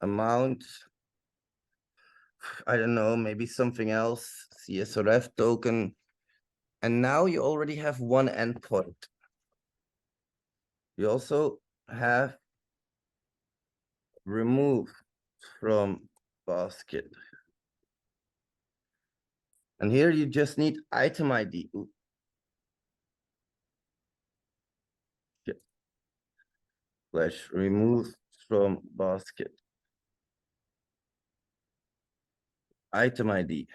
amount, I don't know, maybe something else, CSRF token. And now you already have one endpoint. You also have remove from basket. And here you just need item ID. Ooh. Yeah. / remove from basket. Item ID.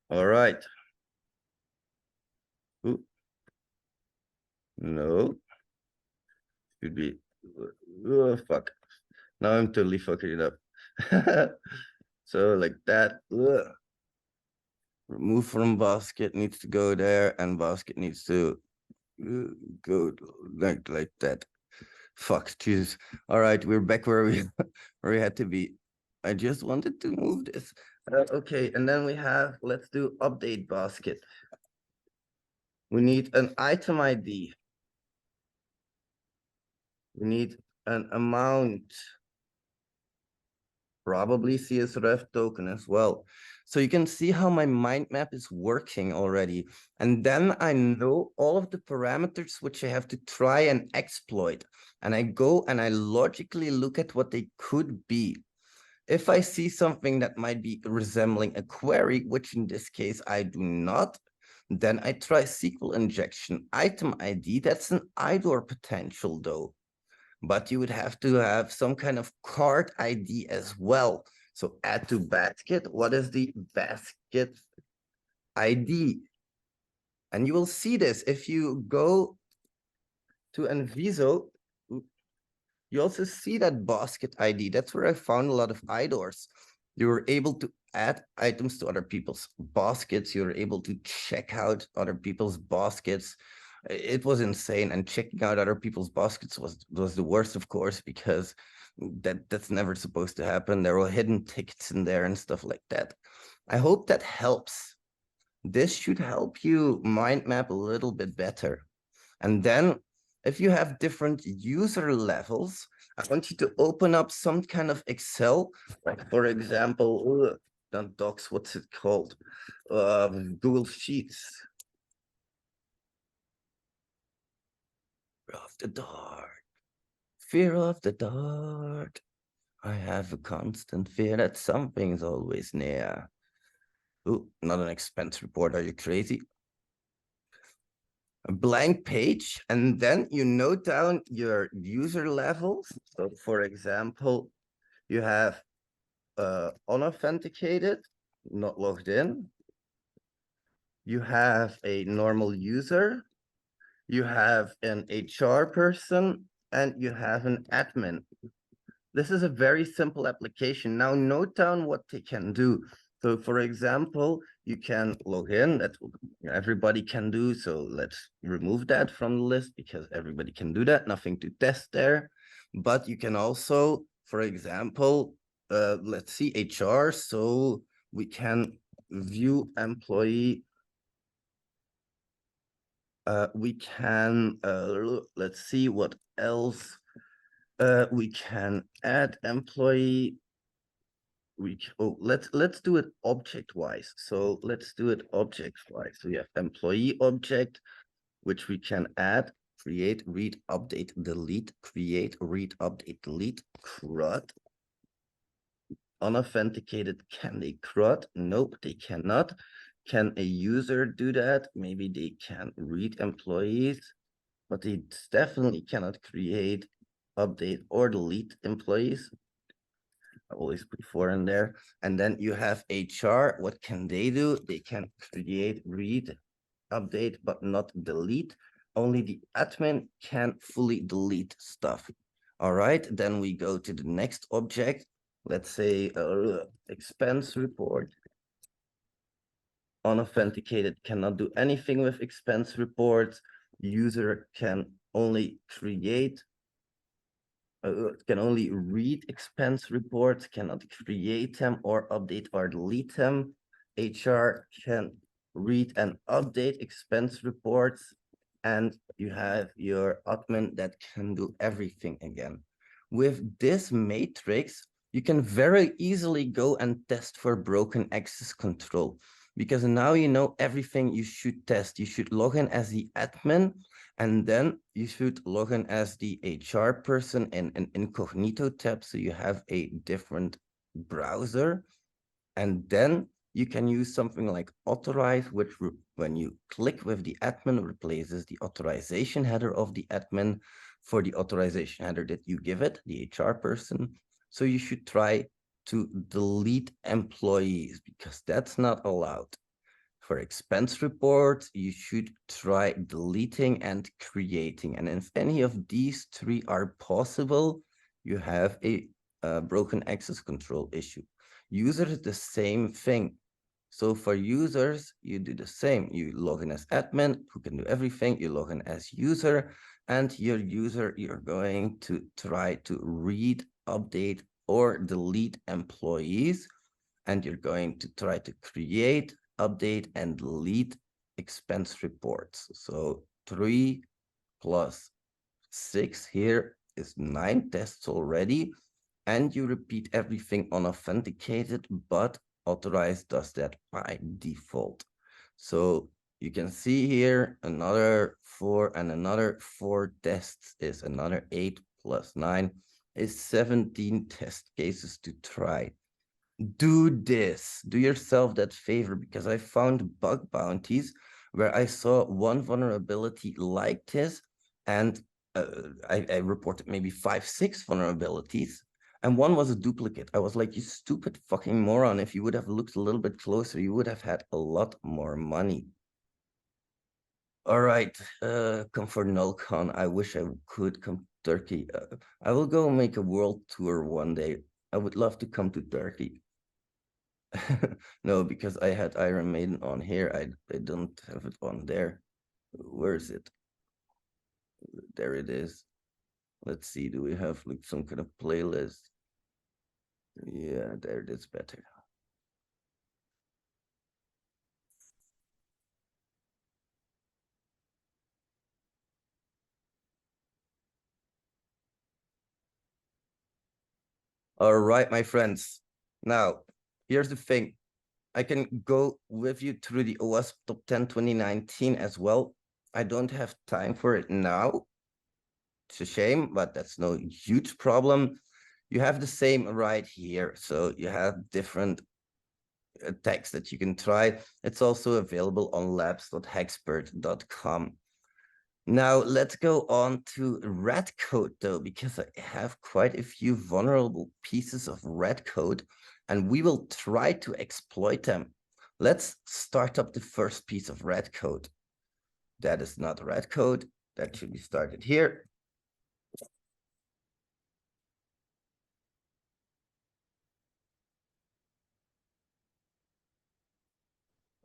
All right. Ooh. No. Should be. Oh, fuck. Now I'm totally fucking it up. So like that. Ugh. Remove from basket needs to go there, and basket needs to go like that. Fuck, Jesus. All right, we're back where we where we had to be. I just wanted to move this. Okay, and then we have, let's do update basket. We need an item ID. We need an amount. Probably CSRF token as well. So you can see how my mind map is working already. And then I know all of the parameters which I have to try and exploit. And I go and I logically look at what they could be. If I see something that might be resembling a query, which in this case I do not, then I try SQL injection. Item ID, that's an IDOR potential though. But you would have to have some kind of card ID as well. So add to basket. What is the basket ID? And you will see this if you go to Enviso. You also see that basket ID. That's where I found a lot of IDORs. You were able to add items to other people's baskets. You were able to check out other people's baskets. It was insane, and checking out other people's baskets was the worst, of course, because that's never supposed to happen. There were hidden tickets in there and stuff like that. I hope that helps. This should help you mind map a little bit better. And then if you have different user levels, I want you to open up some kind of Excel, like for example, not docs, what's it called? Google Sheets. Fear of the dark. Fear of the dark. I have a constant fear that something's always near. Ooh, not an expense report. Are you crazy? A blank page, and then you note down your user levels. So for example, you have unauthenticated, not logged in. You have a normal user. You have an HR person, and you have an admin. This is a very simple application. Now note down what they can do. So for example, you can log in, that everybody can do. So let's remove that from the list because everybody can do that, nothing to test there. But you can also, for example, let's see HR. So we can view employee. We can, let's see what else. We can add employee. let's do it object wise. So let's do it object wise. So we have employee object, which we can add, create, read, update, delete, create, read, update, delete, CRUD. Unauthenticated, can they CRUD? Nope, they cannot. Can a user do that? Maybe they can read employees, but they definitely cannot create, update, or delete employees. I always put 4 in there. And then you have HR. What can they do? They can create, read, update, but not delete. Only the admin can fully delete stuff. All right, then we go to the next object. Let's say expense report. Unauthenticated cannot do anything with expense reports. User can only create, can only read expense reports, cannot create them or update or delete them. HR can read and update expense reports, and you have your admin that can do everything again. With this matrix, you can very easily go and test for broken access control, because now you know everything you should test. You should log in as the admin, and then you should log in as the HR person in an incognito tab, so you have a different browser. And then you can use something like authorize, which when you click with the admin, replaces the authorization header of the admin for the authorization header that you give it, the HR person. So you should try to delete employees, because that's not allowed. For expense reports, you should try deleting and creating. And if any of these 3 are possible, you have a broken access control issue. Users, the same thing. So for users, you do the same. You log in as admin, who can do everything. You log in as user, and your user, you're going to try to read, update, or delete employees. And you're going to try to create, update, and delete expense reports. So 3 plus 6 here is 9 tests already. And you repeat everything unauthenticated, but authorized does that by default. So you can see here another 4 and another 4 tests is another 8 plus 9 is 17 test cases to try. Do this, do yourself that favor, because I found bug bounties where I saw one vulnerability like this, and I reported maybe 5, 6 vulnerabilities, and one was a duplicate. I was like, you stupid fucking moron. If you would have looked a little bit closer, you would have had a lot more money. All right, come for NullCon. I wish I could come to Turkey. I will go make a world tour one day. I would love to come to Turkey. No, because I had Iron Maiden on here. I don't have it on there. Where is it? There it is. Let's see, do we have like some kind of playlist? Yeah, there it is better. All right, my friends. Now, here's the thing. I can go with you through the OWASP Top 10 2019 as well. I don't have time for it now. It's a shame, but that's no huge problem. You have the same right here. So you have different text that you can try. It's also available on labs.hexpert.com. Now let's go on to red code though, because I have quite a few vulnerable pieces of red code, and we will try to exploit them. Let's start up the first piece of red code. That is not red code. That should be started here.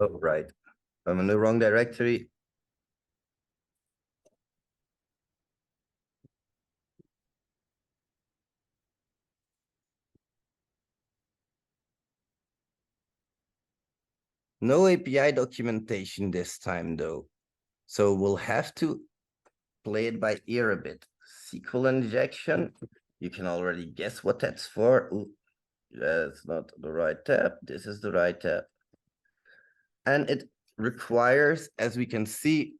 Oh, right. I'm in the wrong directory. No API documentation this time though. So we'll have to play it by ear a bit. SQL injection. You can already guess what that's for. Ooh, That's not the right tab. This is the right tab. And it requires, as we can see,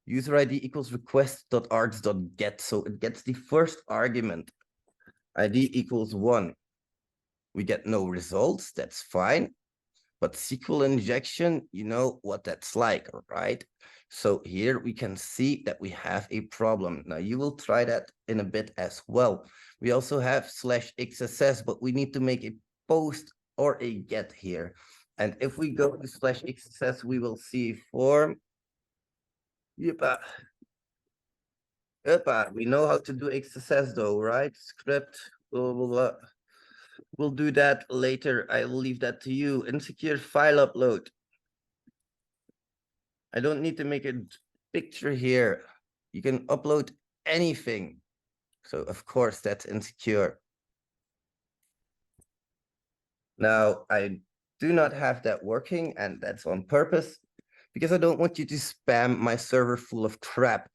user ID equals request.args.get. So it gets the first argument. ID equals 1. We get no results. That's fine. But SQL injection, you know what that's like, right? So here we can see that we have a problem. Now you will try that in a bit as well. We also have /XSS, but we need to make a post or a get here. And if we go to /XSS, we will see form. Yeppa. Yeppa. We know how to do XSS though, right? Script, blah, blah, blah. We'll do that later. I will leave that to you. Insecure file upload. I don't need to make a picture here. You can upload anything. So of course that's insecure. Now I do not have that working, and that's on purpose because I don't want you to spam my server full of crap.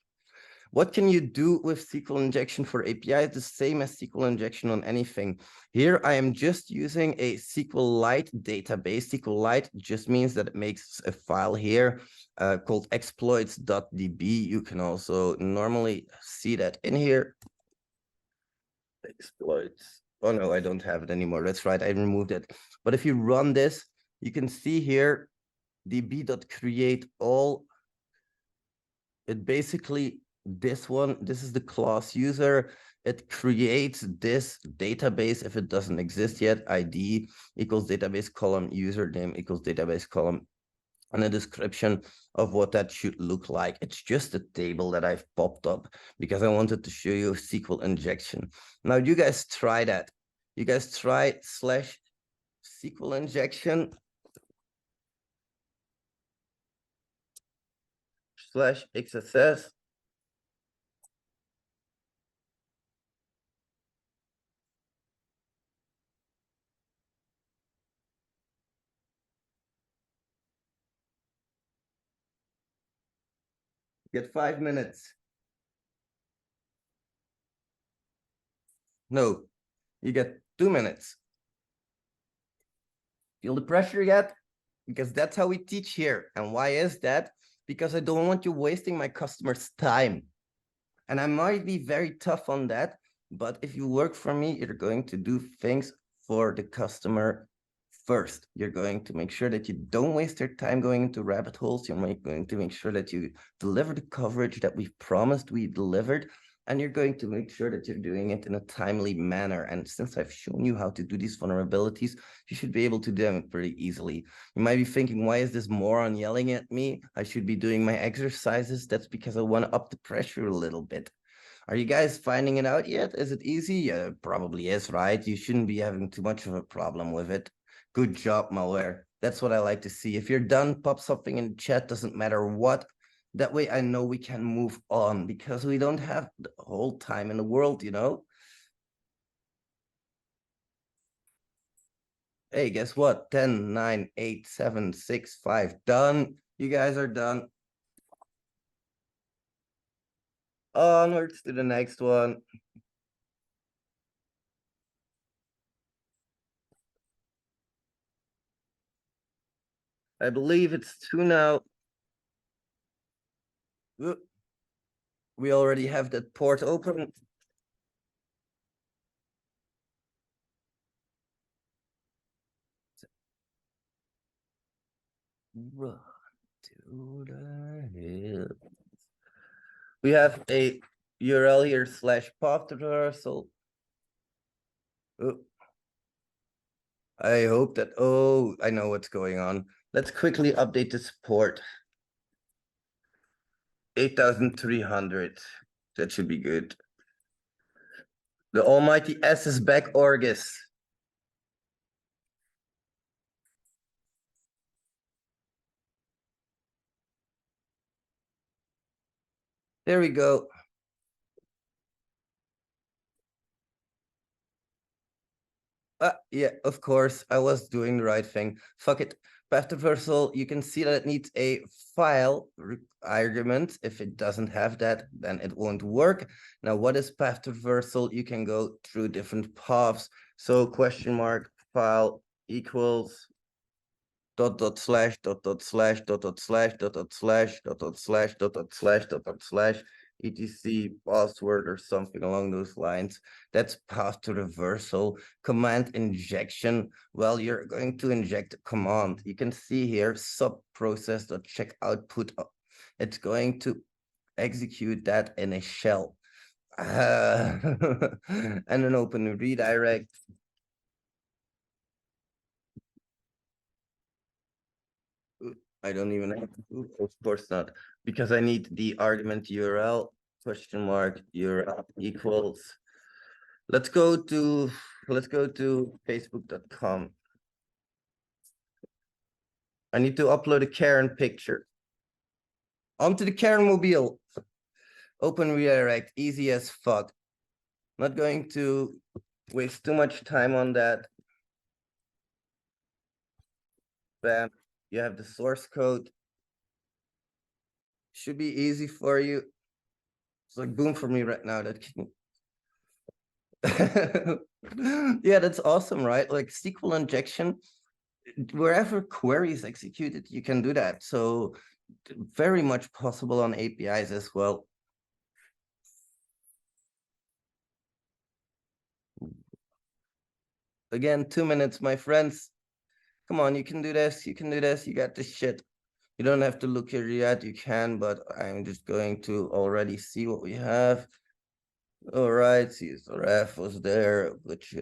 What can you do with SQL injection for API? The same as SQL injection on anything. Here I am just using a SQLite database. SQLite just means that it makes a file here called exploits.db. You can also normally see that in here. Exploits. Oh no, I don't have it anymore. That's right, I removed it. But if you run this, you can see here db.create all. It basically, this is the class user. It creates this database if it doesn't exist yet. ID equals database column, username equals database column, and a description of what that should look like. It's just a table that I've popped up because I wanted to show you SQL injection. Now you guys try that. You guys try /SQL injection /XSS. Get 5 minutes. No, you get 2 minutes. Feel the pressure yet? Because that's how we teach here. And why is that? Because I don't want you wasting my customers' time. And I might be very tough on that, but if you work for me, you're going to do things for the customer first. You're going to make sure that you don't waste their time going into rabbit holes. You're going to make sure that you deliver the coverage that we've promised we delivered. And you're going to make sure that you're doing it in a timely manner. And since I've shown you how to do these vulnerabilities, you should be able to do them pretty easily. You might be thinking, why is this moron yelling at me? I should be doing my exercises. That's because I want to up the pressure a little bit. Are you guys finding it out yet? Is it easy? Yeah, it probably is, right? You shouldn't be having too much of a problem with it. Good job, malware. That's what I like to see. If you're done, pop something in the chat, doesn't matter what. That way I know we can move on because we don't have the whole time in the world, you know? Hey, guess what? 10, 9, 8, 7, 6, 5, done. You guys are done. Onwards to the next one. I believe it's 2 now. We already have that port open. Run to the hill. We have a URL here /path reversal. Oh. I hope that, oh, I know what's going on. Let's quickly update the support. 8,300. That should be good. The almighty S is back, Orgus. There we go. Yeah, of course, I was doing the right thing. Fuck it. Path reversal, you can see that it needs a file argument. If it doesn't have that, then it won't work. Now, what is path reversal? You can go through different paths. So question mark file equals dot dot slash dot dot slash dot dot slash dot dot slash dot dot slash dot dot slash dot dot slash etc password or something along those lines. That's path to reversal. Command injection. Well, you're going to inject a command. You can see here sub process dot check output. It's going to execute that in a shell. And then open a redirect. I don't even have to, of course not, because I need the argument URL question mark URL equals. Let's go to facebook.com. I need to upload a Karen picture onto the Karen mobile. Open redirect, easy as fuck. Not going to waste too much time on that. Bam. You have the source code. Should be easy for you. It's like boom for me right now. That can... Yeah, that's awesome, right? Like SQL injection, wherever query is executed, you can do that. So very much possible on APIs as well. Again, 2 minutes, my friends. Come on, you can do this. You can do this. You got this shit. You don't have to look here yet. You can, but I'm just going to already see what we have. All right, CSRF was there, which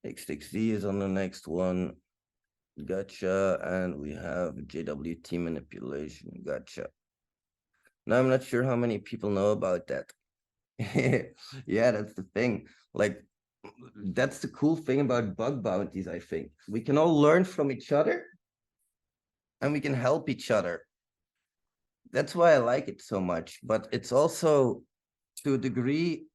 XTXD is on the next one. Gotcha. And we have JWT manipulation. Gotcha. Now I'm not sure how many people know about that. Yeah, that's the thing. Like, that's the cool thing about bug bounties, I think. We can all learn from each other and we can help each other. That's why I like it so much. But it's also, to a degree,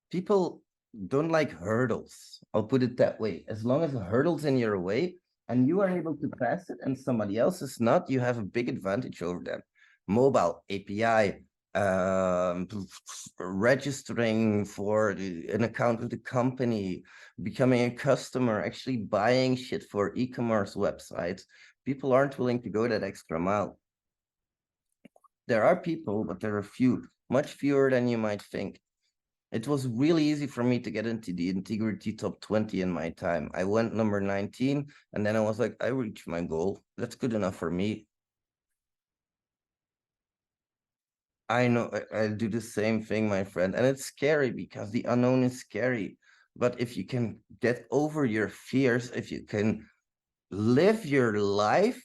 people don't like hurdles. I'll put it that way. As long as the hurdle's in your way and you are able to pass it and somebody else is not, you have a big advantage over them. Mobile, API, registering for an account with the company, becoming a customer, actually buying shit for e-commerce websites. People aren't willing to go that extra mile. There are people, but there are few, much fewer than you might think. It was really easy for me to get into the integrity top 20 in my time. I went number 19, and then I was like, I reached my goal. That's good enough for me. I know I do the same thing, my friend, and it's scary because the unknown is scary. But if you can get over your fears, if you can live your life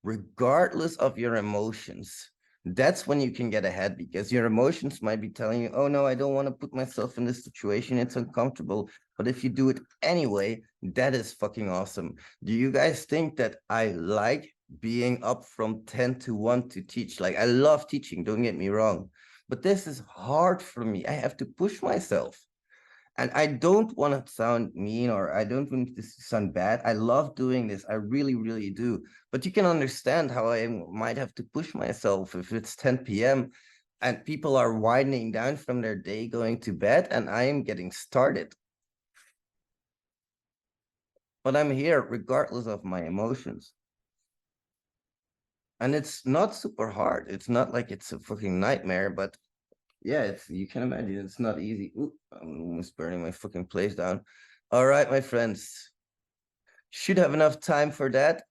regardless of your emotions, that's when you can get ahead, because your emotions might be telling you, oh no, I don't want to put myself in this situation, it's uncomfortable. But if you do it anyway, that is fucking awesome. Do you guys think that I like being up from 10 to 1 to teach? Like, I love teaching, don't get me wrong, but this is hard for me. I have to push myself. And I don't want to sound mean, or I don't want this to sound bad. I love doing this. I really, really do. But you can understand how I might have to push myself if it's 10 p.m. and people are winding down from their day going to bed and I am getting started. But I'm here regardless of my emotions. And it's not super hard. It's not like it's a fucking nightmare, but yeah, it's, you can imagine it's not easy. Ooh, I'm almost burning my fucking place down. All right, my friends. Should have enough time for that.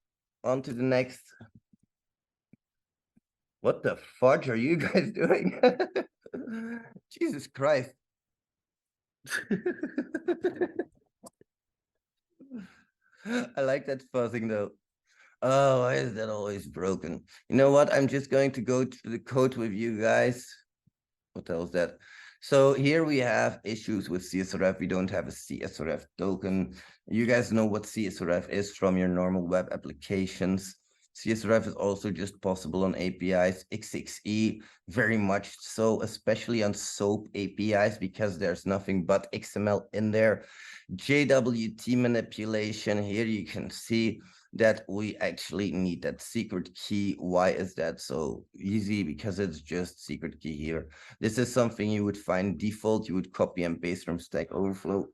On to the next. What the fudge are you guys doing? Jesus Christ. I like that fuzzing though. Oh, why is that always broken? You know what? I'm just going to go to the code with you guys. What the hell is that? So here we have issues with CSRF. We don't have a CSRF token. You guys know what CSRF is from your normal web applications. CSRF is also just possible on APIs. XXE, very much so, especially on SOAP APIs, because there's nothing but XML in there. JWT manipulation, here you can see that we actually need that secret key. Why is that so easy? Because it's just secret key here. This is something you would find default. You would copy and paste from Stack Overflow.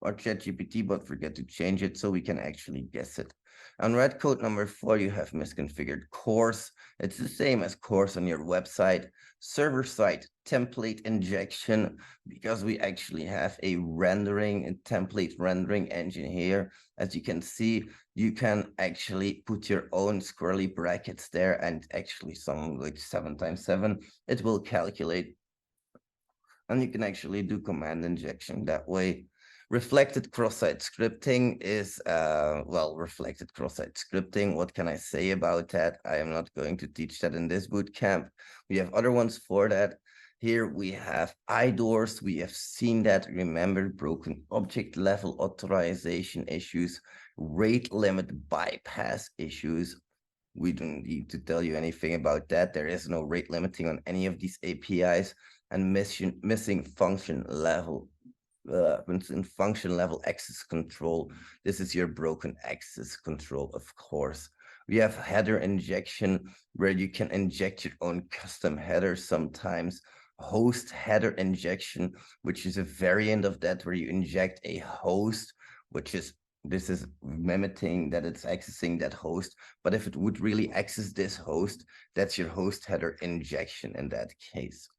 or ChatGPT, but forget to change it so we can actually guess it. On red code number 4, you have misconfigured course. It's the same as course on your website. Server side template injection, because we actually have a template rendering engine here. As you can see, you can actually put your own squirrely brackets there, and actually some like 7x7, it will calculate. And you can actually do command injection that way. Reflected cross-site scripting is, reflected cross-site scripting. What can I say about that? I am not going to teach that in this boot camp. We have other ones for that. Here we have IDORs. We have seen that. Remember, broken object level authorization issues, rate limit bypass issues. We don't need to tell you anything about that. There is no rate limiting on any of these APIs, and missing function level function level access control. This is your broken access control, of course. We have header injection, where you can inject your own custom header sometimes. Host header injection, which is a variant of that, where you inject a host, this is mimicking that it's accessing that host. But if it would really access this host, that's your host header injection in that case.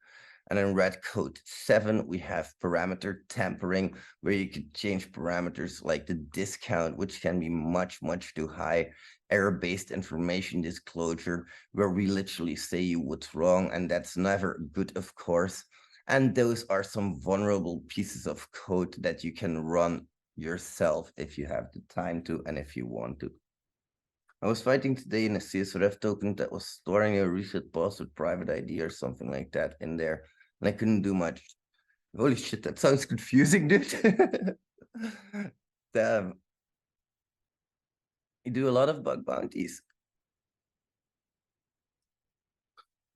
And in red code 7, we have parameter tampering, where you could change parameters like the discount, which can be much, much too high. Error-based information disclosure, where we literally say you what's wrong, and that's never good, of course. And those are some vulnerable pieces of code that you can run yourself if you have the time to and if you want to. I was fighting today in a CSRF token that was storing a reset password private ID or something like that in there, and I couldn't do much. Holy shit, that sounds confusing, dude. Damn. You do a lot of bug bounties.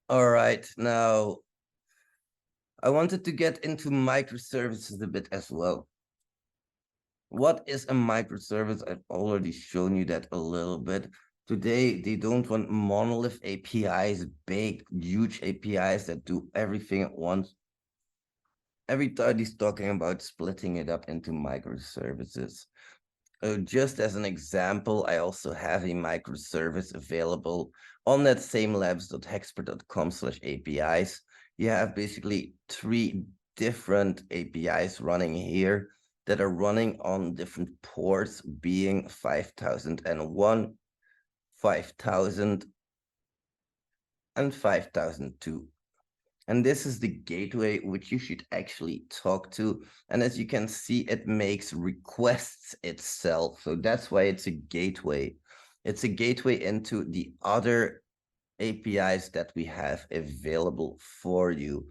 All right, now I wanted to get into microservices a bit as well. What is a microservice? I've already shown you that a little bit. Today, they don't want monolith APIs, big, huge APIs that do everything at once. Everybody's talking about splitting it up into microservices. Just as an example, I also have a microservice available on that same labs.hexpert.com/APIs. You have basically 3 different APIs running here that are running on different ports, being 5001, 5000, and 5002. And this is the gateway which you should actually talk to. And as you can see, it makes requests itself. So that's why it's a gateway. It's a gateway into the other APIs that we have available for you.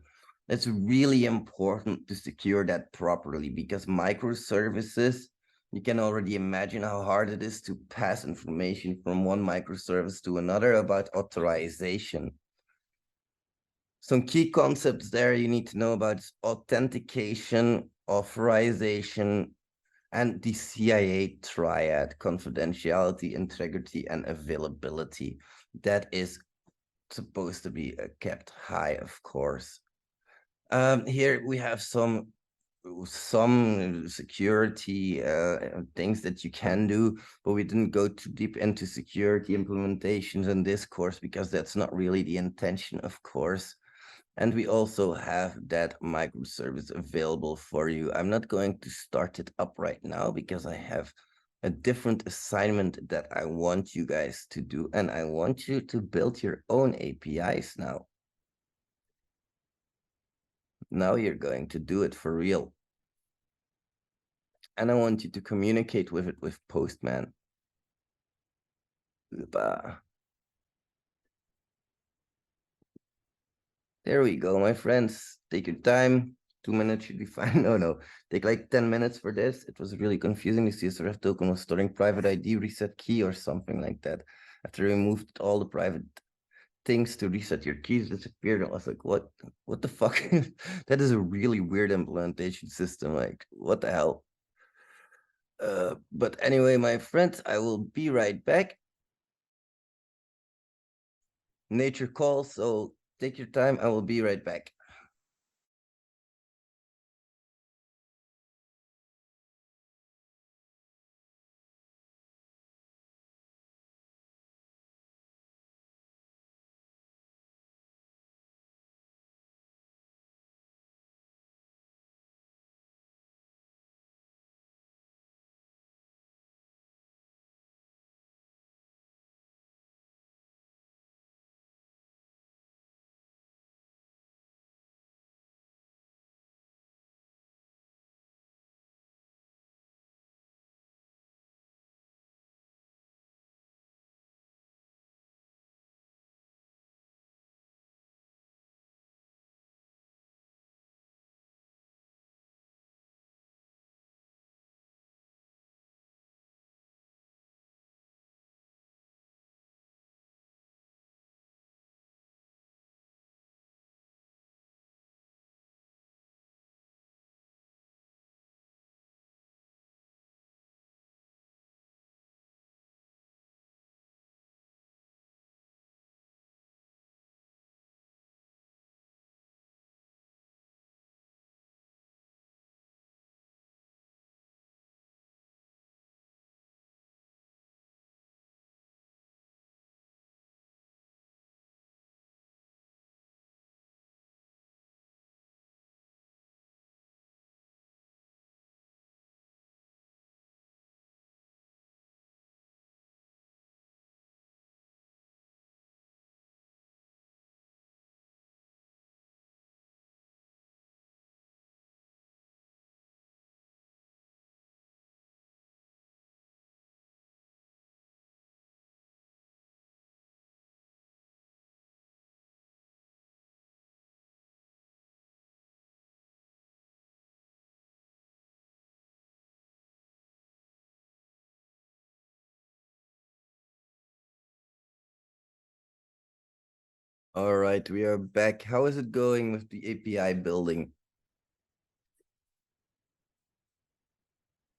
It's really important to secure that properly, because microservices, you can already imagine how hard it is to pass information from one microservice to another about authorization. Some key concepts there you need to know about is authentication, authorization, and the CIA triad: confidentiality, integrity, and availability. That is supposed to be kept high, of course. Here we have some security things that you can do, but we didn't go too deep into security implementations in this course, because that's not really the intention, of course. And we also have that microservice available for you. I'm not going to start it up right now, because I have a different assignment that I want you guys to do, and I want you to build your own APIs now. Now you're going to do it for real. And I want you to communicate with it with Postman. There we go, my friends. Take your time. 2 minutes should be fine. No, take like 10 minutes for this. It was really confusing. The CSRF token was storing private ID, reset key, or something like that. After I removed all the private things to reset your keys, disappeared. I was like, what the fuck? That is a really weird implementation system. Like, what the hell? But anyway, my friends, I will be right back. Nature calls, so take your time. I will be right back. All right, we are back. How is it going with the API building?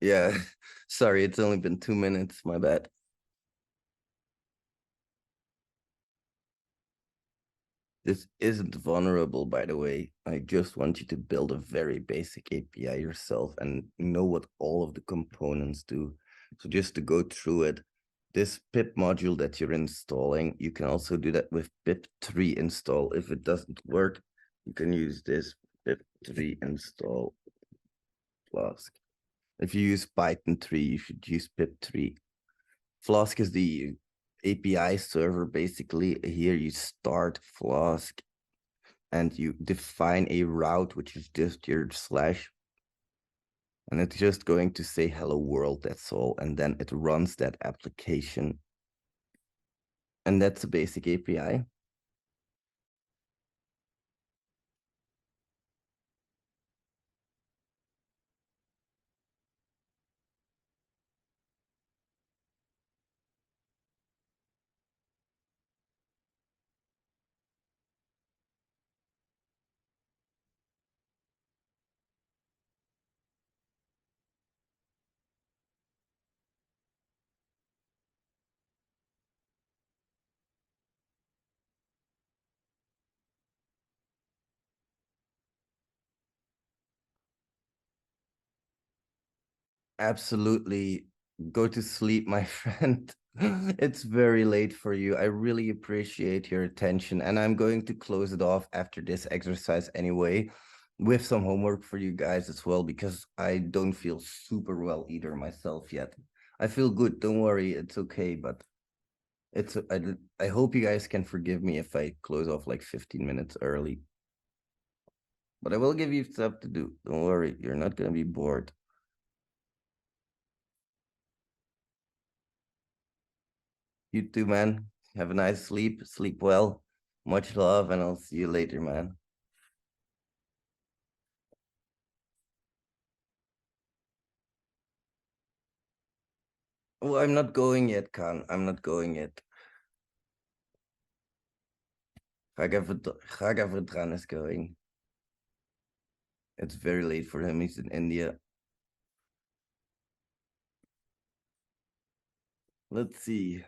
Yeah, sorry, it's only been 2 minutes, my bad. This isn't vulnerable, by the way. I just want you to build a very basic API yourself and know what all of the components do. So just to go through it, this pip module that you're installing, you can also do that with pip3 install. If it doesn't work, you can use this pip3 install Flask. If you use Python 3, you should use pip3. Flask is the API server. Basically, here you start Flask and you define a route, which is just your slash. And it's just going to say hello world, that's all. And then it runs that application. And that's a basic API. Absolutely. Go to sleep, my friend. It's very late for you. I really appreciate your attention. And I'm going to close it off after this exercise anyway, with some homework for you guys as well, because I don't feel super well either myself yet. I feel good. Don't worry. It's okay. But I hope you guys can forgive me if I close off like 15 minutes early. But I will give you stuff to do. Don't worry. You're not going to be bored. You too, man. Have a nice sleep. Sleep well. Much love, and I'll see you later, man. Oh, I'm not going yet, Khan. I'm not going yet. Khagavardran is going. It's very late for him. He's in India. Let's see.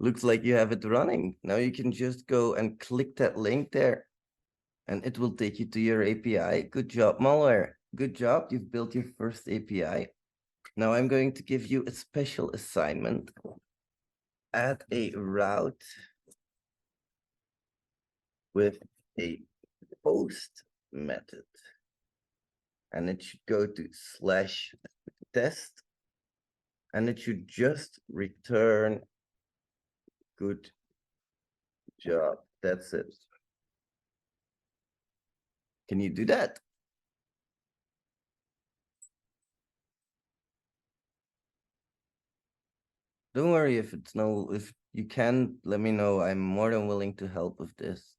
Looks like you have it running. Now you can just go and click that link there, and it will take you to your API. Good job, Malware. Good job. You've built your first API. Now I'm going to give you a special assignment. Add a route with a post method. And it should go to slash test. And it should just return good job. That's it. Can you do that? Don't worry if if you can, let me know. I'm more than willing to help with this.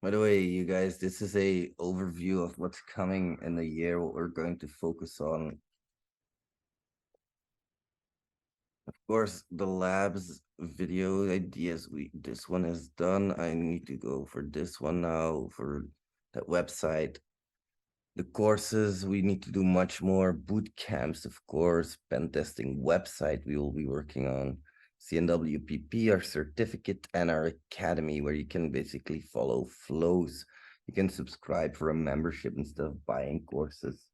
By the way, you guys, this is a overview of what's coming in the year, what we're going to focus on. Of course, the labs video ideas, this one is done. I need to go for this one now for that website. The courses, we need to do much more. Boot camps, of course, pen testing website we will be working on. CNWPP, our certificate, and our academy, where you can basically follow flows. You can subscribe for a membership instead of buying courses.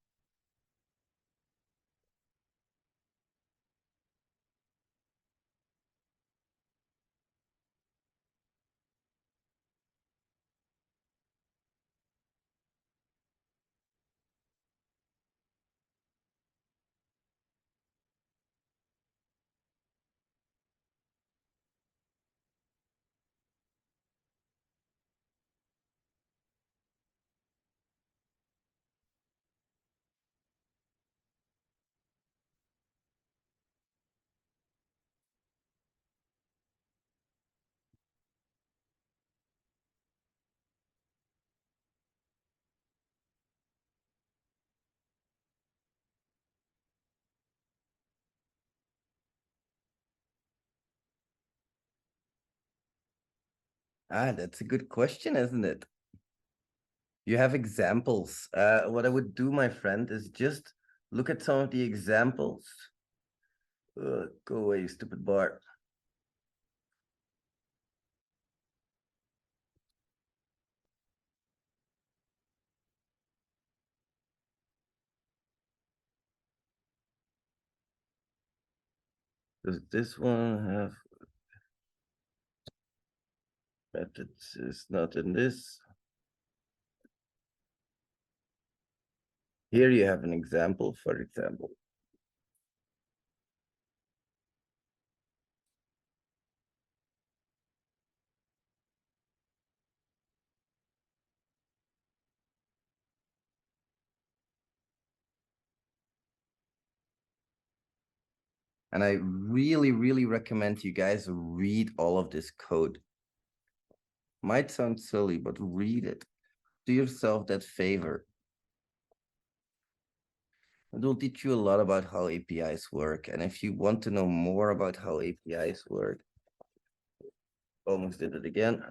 Ah, that's a good question, isn't it? You have examples. What I would do, my friend, is just look at some of the examples. Go away, you stupid bar. Does this one have methods? Is not in this. Here you have an example, for example. And I really, really recommend you guys read all of this code. Might sound silly, but read it. Do yourself that favor. It will teach you a lot about how APIs work. And if you want to know more about how APIs work, almost did it again.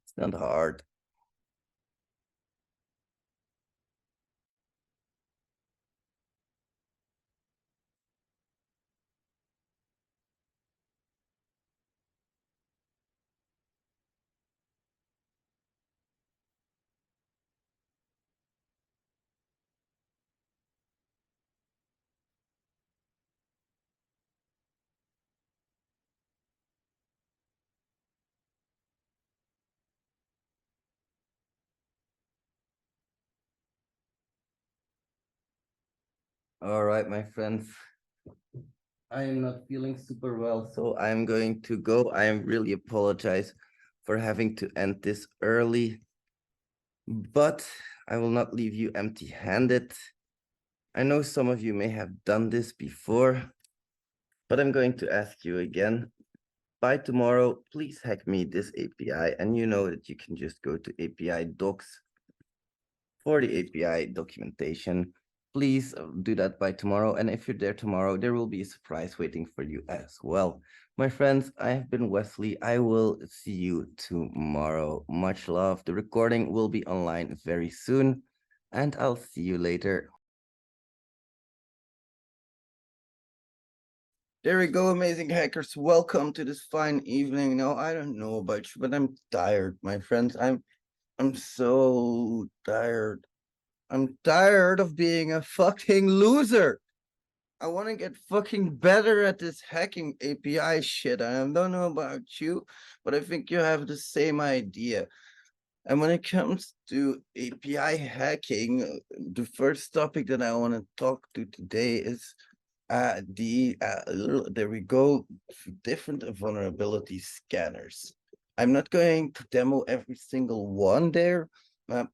It's not hard. All right, my friends. I am not feeling super well, so I'm going to go. I really apologize for having to end this early, but I will not leave you empty-handed. I know some of you may have done this before, but I'm going to ask you again. By tomorrow, please hack me this API, and you know that you can just go to API docs for the API documentation. Please do that by tomorrow. And if you're there tomorrow, there will be a surprise waiting for you as well. My friends, I have been Wesley. I will see you tomorrow. Much love. The recording will be online very soon, and I'll see you later. There we go, amazing hackers. Welcome to this fine evening. Now, I don't know about you, but I'm tired, my friends. I'm so tired. I'm tired of being a fucking loser. I want to get fucking better at this hacking API shit. I don't know about you, but I think you have the same idea. And when it comes to API hacking, the first topic that I want to talk to today is there we go, different vulnerability scanners. I'm not going to demo every single one there,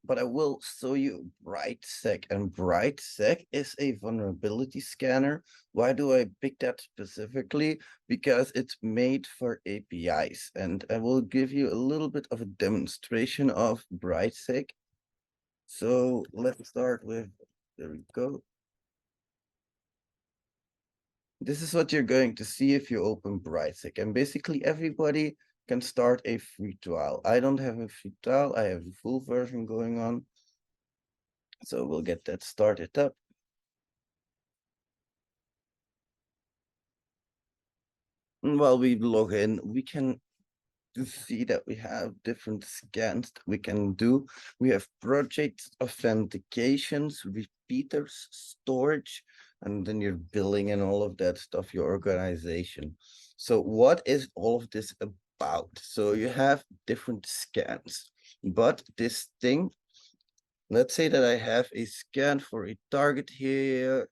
but I will show you BrightSec, and BrightSec is a vulnerability scanner. Why do I pick that specifically? Because it's made for APIs, and I will give you a little bit of a demonstration of BrightSec. So let's start with, there we go. This is what you're going to see if you open BrightSec, and basically everybody can start a free trial. I don't have a free trial, I have a full version going on. So we'll get that started up. And while we log in, we can see that we have different scans that we can do. We have project authentications, repeaters, storage, and then your billing and all of that stuff, your organization. So what is all of this about? So you have different scans, but this thing, let's say that I have a scan for a target here.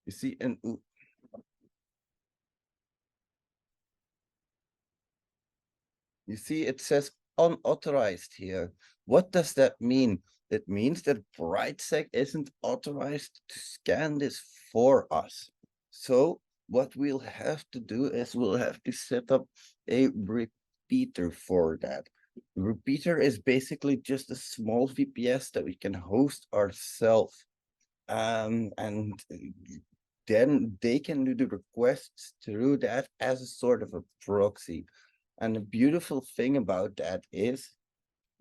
You see, and you see, it says unauthorized here. What does that mean? it means that Brightsec isn't authorized to scan this for us. So what we'll have to do is we'll have to set up a repeater for that. The repeater is basically just a small VPS that we can host ourselves. And then they can do the requests through that as a sort of a proxy. And the beautiful thing about that is,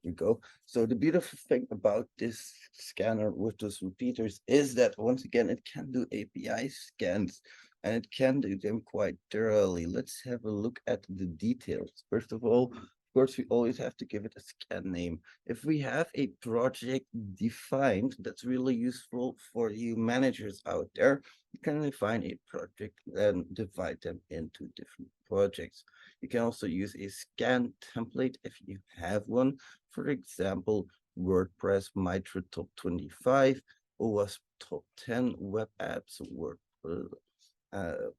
you go. So the beautiful thing about this scanner with those repeaters is that once again, it can do API scans and it can do them quite thoroughly. Let's have a look at the details. First of all, of course, we always have to give it a scan name. If we have a project defined, that's really useful for you managers out there. You can define a project and divide them into different projects. You can also use a scan template if you have one. For example, WordPress Mitra Top 25, OWASP Top 10, Web Apps,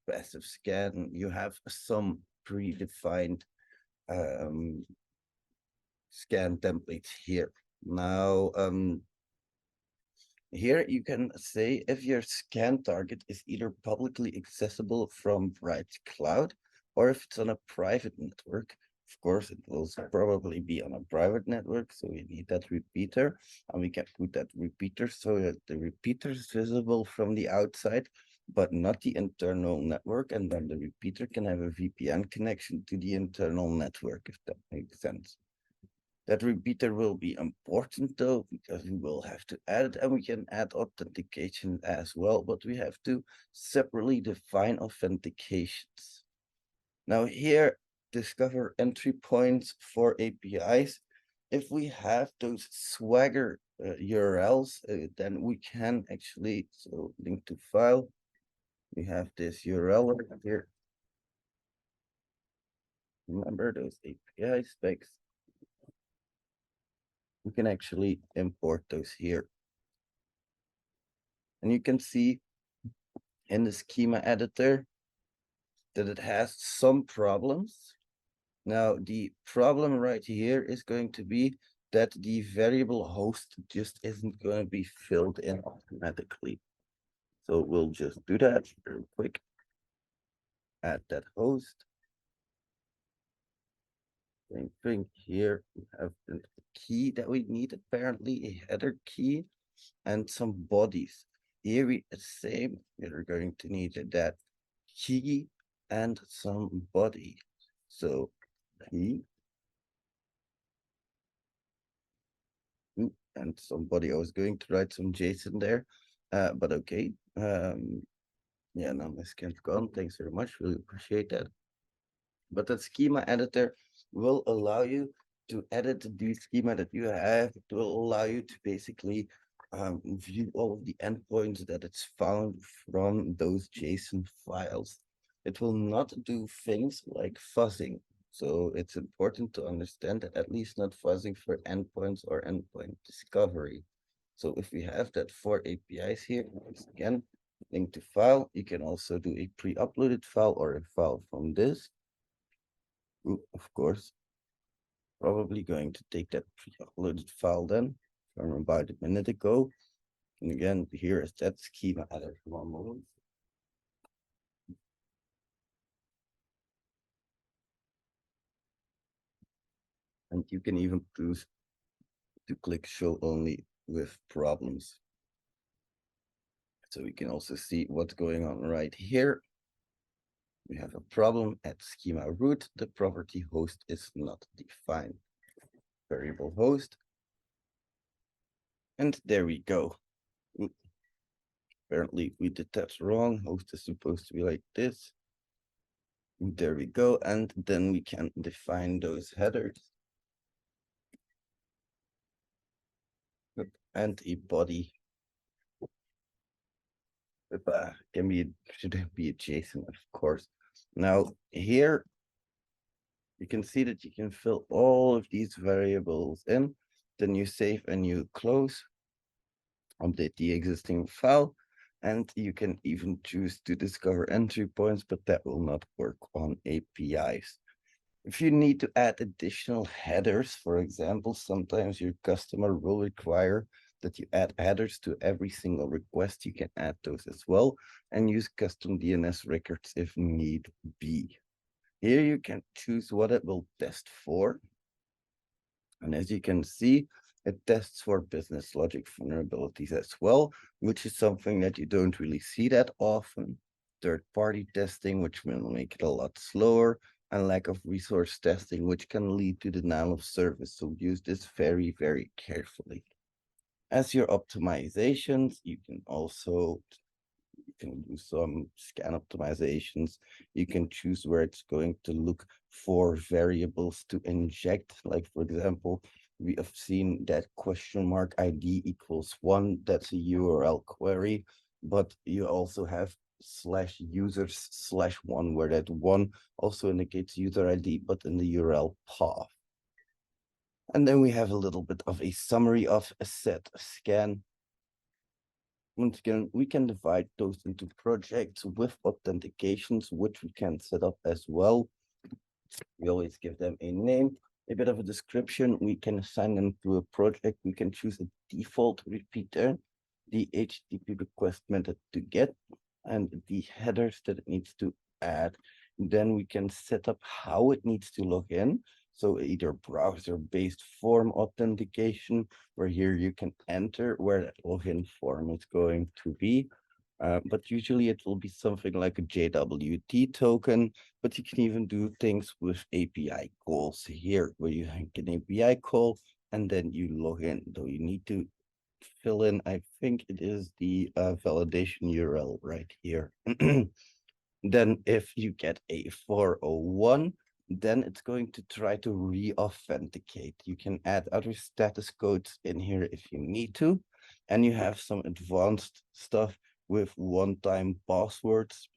Passive Scan. You have some predefined scan templates here. Now, here you can say if your scan target is either publicly accessible from Bright Cloud or if it's on a private network. Of course, it will probably be on a private network, so we need that repeater, and we can put that repeater so that the repeater is visible from the outside, but not the internal network, and then the repeater can have a VPN connection to the internal network, if that makes sense. That repeater will be important though, because we will have to add it, and we can add authentication as well, but we have to separately define authentications. Now here, discover entry points for APIs. If we have those Swagger URLs, then we can actually, so link to file, we have this URL here. Remember those API specs. We can actually import those here. And you can see in the schema editor that it has some problems. Now, the problem right here is going to be that the variable host just isn't going to be filled in automatically. So we'll just do that real quick. Add that host. Same thing here. We have the key that we need, apparently a header key and some bodies. Here we same, we're going to need that key and some body. So key and somebody, I was going to write some JSON there, but okay. Yeah, now my scan's gone. Thanks very much. Really appreciate that. But that schema editor will allow you to edit the schema that you have. It will allow you to basically view all of the endpoints that it's found from those JSON files. It will not do things like fuzzing. So it's important to understand that at least not fuzzing for endpoints or endpoint discovery. So if we have that 4 APIs here, once again, link to file, you can also do a pre-uploaded file or a file from this. Ooh, of course, probably going to take that pre-uploaded file then from about a minute ago. And again, here is that schema editor. One moment. And you can even choose to click show only with problems. So we can also see what's going on right here. We have a problem at schema root. The property host is not defined. Variable host. And there we go. Oops. Apparently we did that wrong. Host is supposed to be like this. And there we go. And then we can define those headers. And a body. Should be a JSON, of course. Now here you can see that you can fill all of these variables in. Then you save and you close, update the existing file, and you can even choose to discover entry points, but that will not work on APIs. If you need to add additional headers, for example, sometimes your customer will require that you add headers to every single request, you can add those as well and use custom DNS records if need be. Here you can choose what it will test for. And as you can see, it tests for business logic vulnerabilities as well, which is something that you don't really see that often. Third-party testing, which will make it a lot slower, and lack of resource testing, which can lead to denial of service. So use this very, very carefully. As your optimizations, you can do some scan optimizations. You can choose where it's going to look for variables to inject. Like, for example, we have seen that $ID equals 1. That's a URL query, but you also have /users/1, where that 1 also indicates user ID, but in the URL path. And then we have a little bit of a summary of a set scan. Once again, we can divide those into projects with authentications, which we can set up as well. We always give them a name, a bit of a description. We can assign them to a project. We can choose a default repeater, the HTTP request method to get, and the headers that it needs to add. Then we can set up how it needs to log in. So either browser-based form authentication, where here you can enter where that login form is going to be. But usually it will be something like a JWT token, but you can even do things with API calls here, where you have an API call and then you log in. Though you need to fill in, I think it is the validation URL right here. Then if you get a 401, then it's going to try to re-authenticate. You can add other status codes in here if you need to, and you have some advanced stuff with one-time passwords.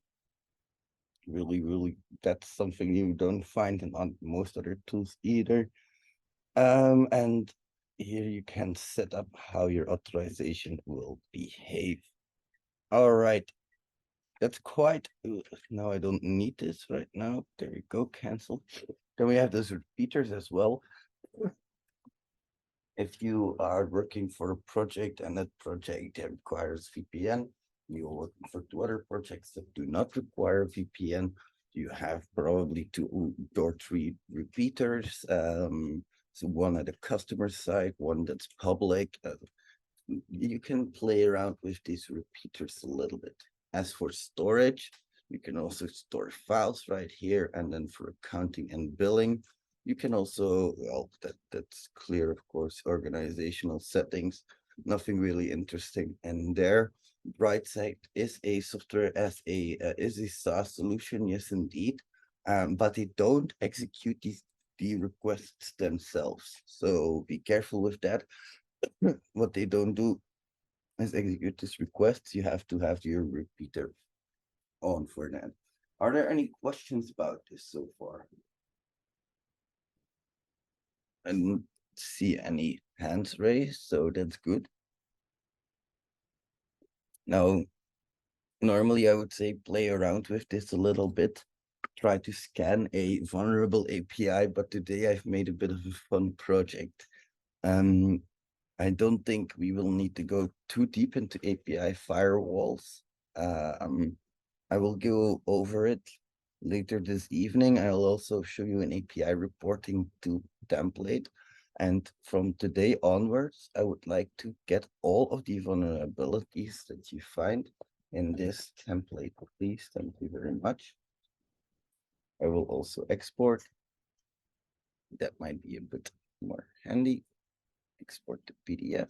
Really, that's something you don't find in on most other tools either. And here you can set up how your authorization will behave. All right. That's quite, no, I don't need this right now. There we go, cancel. Then we have those repeaters as well. If you are working for a project and that project requires VPN, you're working for 2 other projects that do not require VPN, you have probably 2 or 3 repeaters. So one at the customer side, one that's public. You can play around with these repeaters a little bit. As for storage, you can also store files right here. And then for accounting and billing, you can also, well, that's clear, of course, organizational settings, nothing really interesting in there. Brightside is a software as is a SaaS solution, yes, indeed. But they don't execute the requests themselves. So be careful with that. What they don't do is execute this request. You have to have your repeater on for that. Are there any questions about this so far? I don't see any hands raised, so that's good. Now, normally I would say play around with this a little bit, try to scan a vulnerable API, but today I've made a bit of a fun project. I don't think we will need to go too deep into API firewalls. I will go over it later this evening. I'll also show you an API reporting tool template. And from today onwards, I would like to get all of the vulnerabilities that you find in this template, please. Thank you very much. I will also export. That might be a bit more handy. Export the PDF.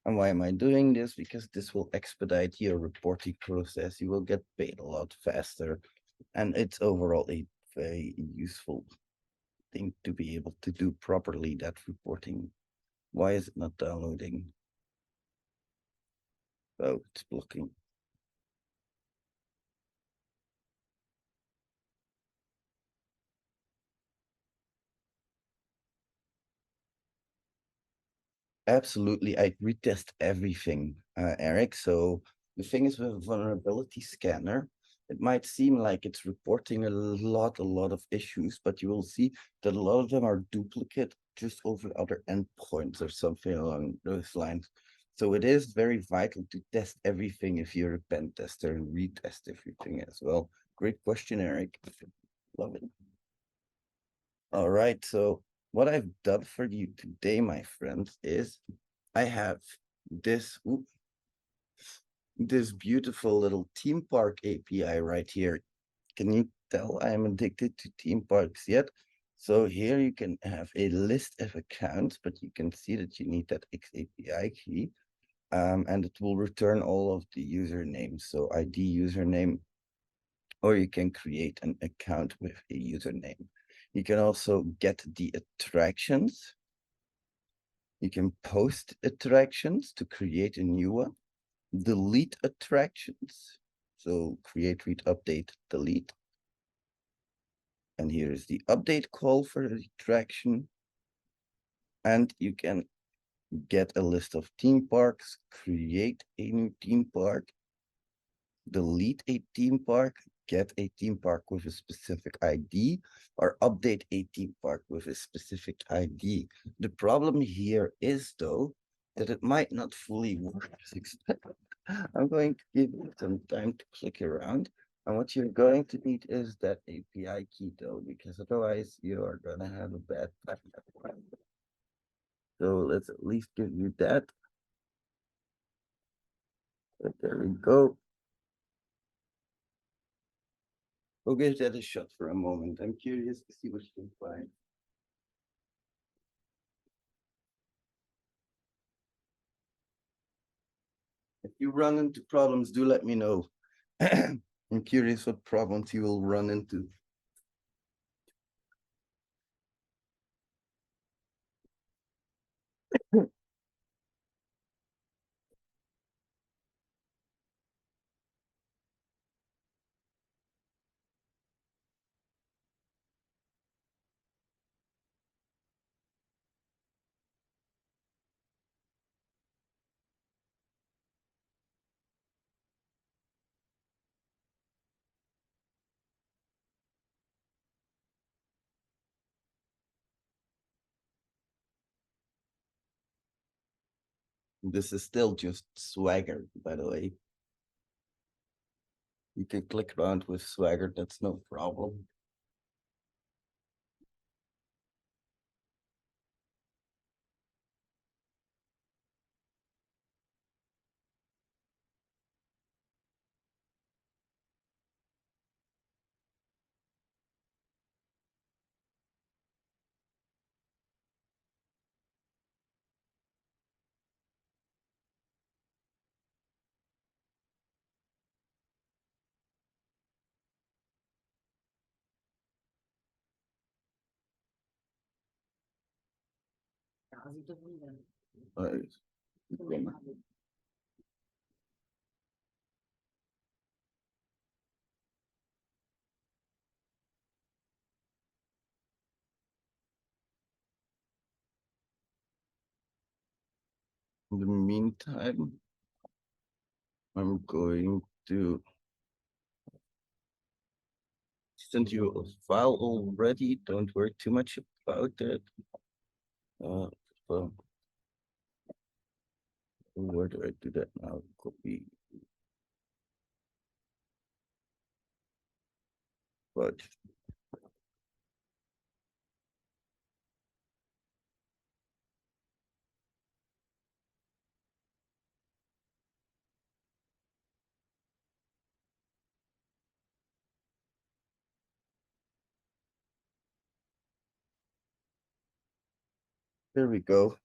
And why am I doing this? Because this will expedite your reporting process. You will get paid a lot faster. And it's overall a very useful thing to be able to do properly, that reporting. Why is it not downloading? Oh, it's blocking. Absolutely, I retest everything, Eric. So the thing is with a vulnerability scanner, it might seem like it's reporting a lot of issues, but you will see that a lot of them are duplicate just over other endpoints or something along those lines. So it is very vital to test everything if you're a pen tester and retest everything as well. Great question, Eric. Love it. All right, so what I've done for you today, my friends, is I have this this beautiful little theme park API right here. Can you tell I'm addicted to theme parks yet? So here you can have a list of accounts, but you can see that you need that XAPI key. And it will return all of the usernames. So ID username, or you can create an account with a username. You can also get the attractions. You can post attractions to create a new one. Delete attractions. So create, read, update, delete. And here is the update call for the attraction. And you can get a list of theme parks, create a new theme park, delete a theme park, get a theme park with a specific ID, or update a theme park with a specific ID. The problem here is, though, that it might not fully work as expected. I'm going to give you some time to click around. And what you're going to need is that API key, though, because otherwise you are going to have a bad time. So let's at least give you that. But there we go. We'll give that a shot for a moment. I'm curious to see what you can find. If you run into problems, do let me know. I'm curious what problems you will run into. This is still just Swagger, by the way. You can click around with Swagger, that's no problem. Right. In the meantime, I'm going to send you a file already. Don't worry too much about it. So where do I do that now? Copy. But there we go.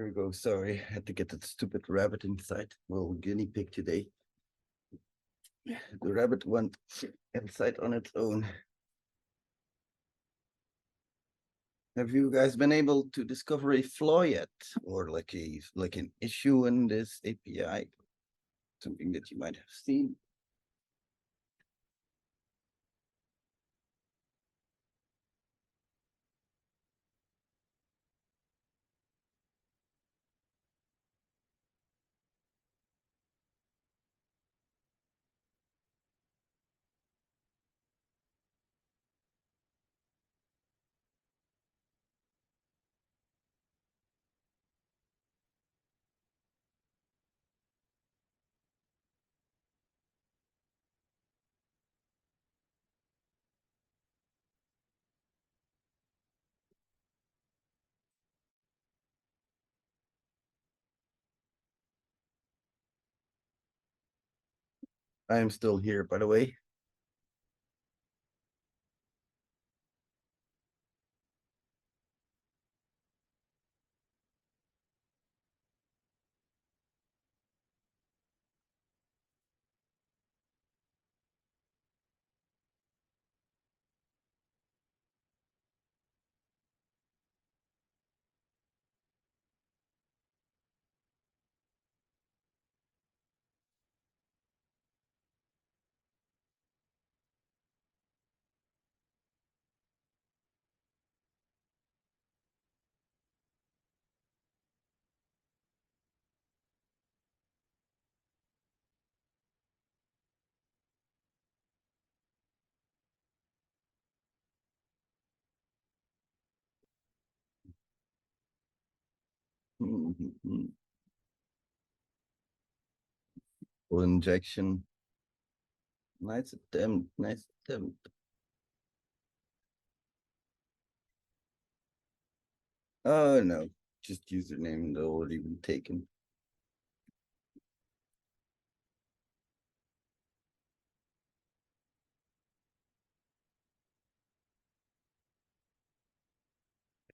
Here we go. Sorry, I had to get that stupid rabbit inside. Well, guinea pig today. The rabbit went inside on its own. Have you guys been able to discover a flaw yet, or like an issue in this API? Something that you might have seen. I am still here, by the way. Mhm. Full injection. Nice attempt. Nice attempt. Oh no, just username that already been taken.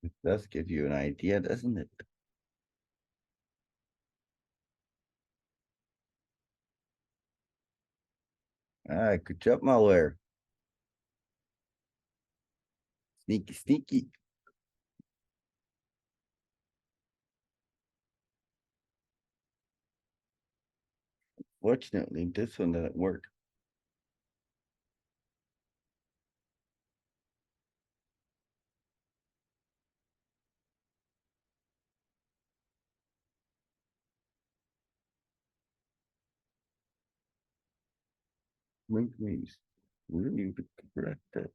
It does give you an idea, doesn't it? Ah, good job, malware. Sneaky, sneaky. Fortunately, this one didn't work. Rings. Really correct that.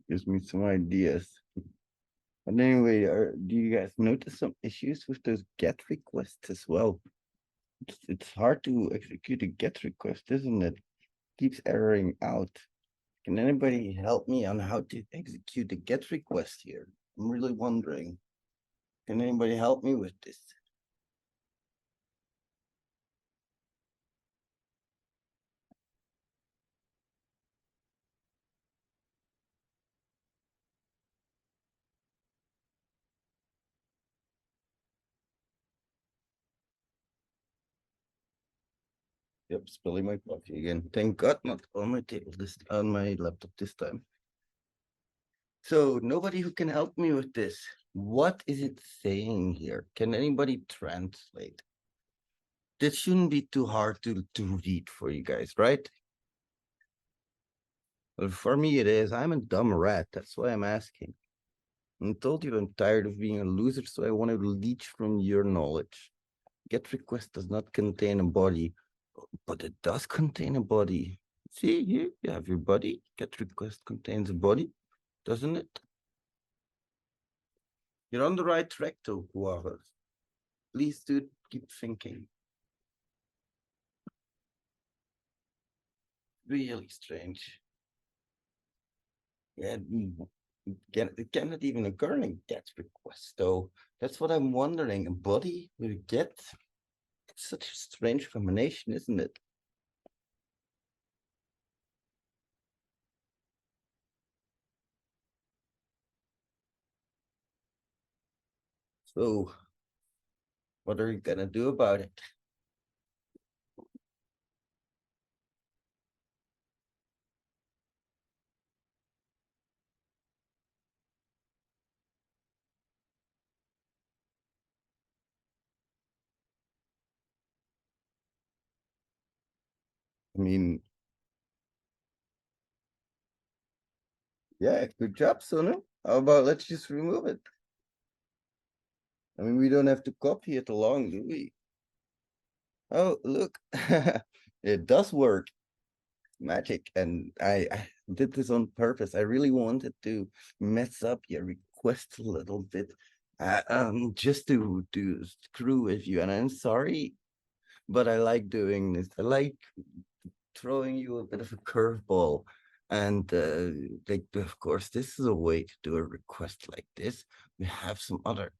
Gives me some ideas. But anyway, do you guys notice some issues with those GET requests as well? It's hard to execute a GET request, isn't it? Keeps erroring out. Can anybody help me on how to execute a GET request here? I'm really wondering. Can anybody help me with this? Yep, spilling my coffee again. Thank God, not on my table on my laptop this time. So nobody who can help me with this. What is it saying here? Can anybody translate? this shouldn't be too hard to read for you guys, right? Well, for me it is. I'm a dumb rat. That's why I'm asking. I told you I'm tired of being a loser, so I want to leech from your knowledge. Get request does not contain a body, but it does contain a body. See, here you have your body. Get request contains a body, doesn't it? You're on the right track, though, whoever. Please do keep thinking. Really strange. Yeah, it cannot even occur in get request, though. That's what I'm wondering. A body with get? It's such a strange combination, isn't it? So, what are you gonna do about it? I mean, yeah, good job, Sonu. How about let's just remove it? I mean, we don't have to copy it along, do we? Oh, look, it does work. Magic. And I did this on purpose. I really wanted to mess up your request a little bit, just to screw with you. And I'm sorry, but I like doing this. I like throwing you a bit of a curveball. And like, of course, this is a way to do a request like this. We have some other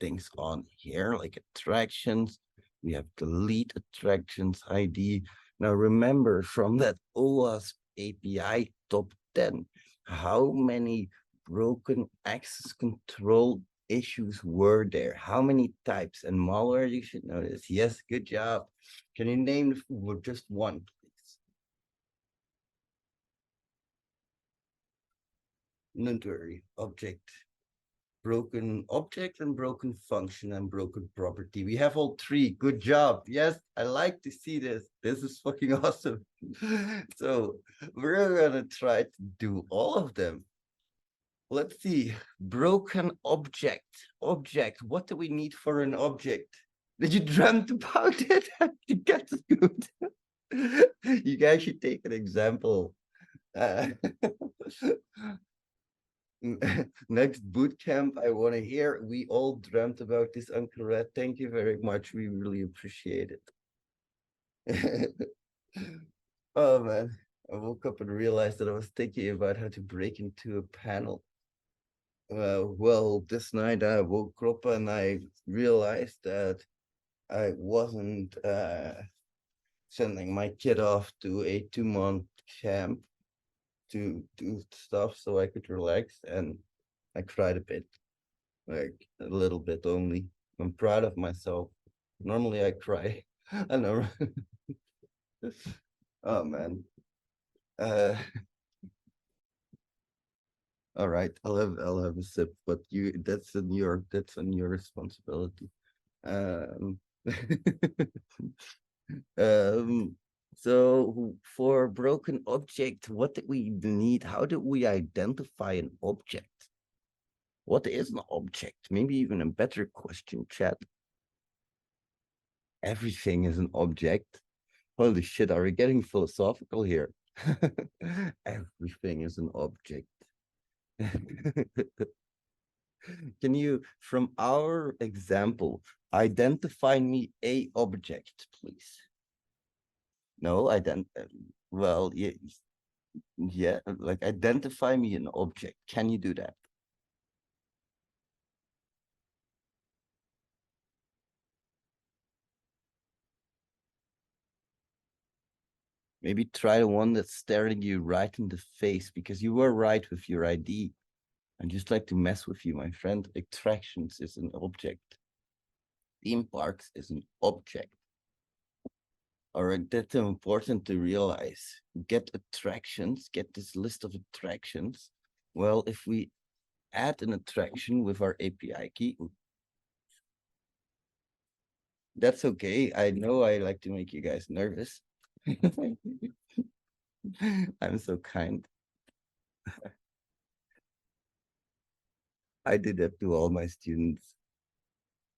things on here, like attractions. We have delete attractions ID. Now remember from that OWASP API top 10, how many broken access control issues were there? How many types? And malware, you should know this. Yes, good job. Can you name just one, please? Inventory, object, broken object and broken function and broken property. We have all three. Good job. Yes, I like to see this. This is fucking awesome. So we're gonna try to do all of them. Let's see. Broken object. Object. What do we need for an object? Did you dreamt about it? That's good. You guys should take an example. Next boot camp, I want to hear. We all dreamt about this, Uncle Red. Thank you very much. We really appreciate it. Oh man, I woke up and realized that I was thinking about how to break into a panel. Well, this night I woke up and I realized that I wasn't sending my kid off to a 2-month camp to do stuff so I could relax, and I cried a bit, like a little bit only. I'm proud of myself. Normally I cry. I know. Oh man. All right, I'll have a sip, but that's on your responsibility. So for broken object, what do we need? How do we identify an object? What is an object? Maybe even a better question, chat. Everything is an object. Holy shit, are we getting philosophical here? Everything is an object. Can you, from our example, identify me a object, please? No, well, yeah, like identify me an object. Can you do that? Maybe try the one that's staring you right in the face, because you were right with your ID. I just like to mess with you, my friend. Attractions is an object. Theme parks is an object. All right, that's important to realize. Get attractions, get this list of attractions. Well, if we add an attraction with our API key, That's okay. I know I like to make you guys nervous. I'm so kind. I do that to all my students.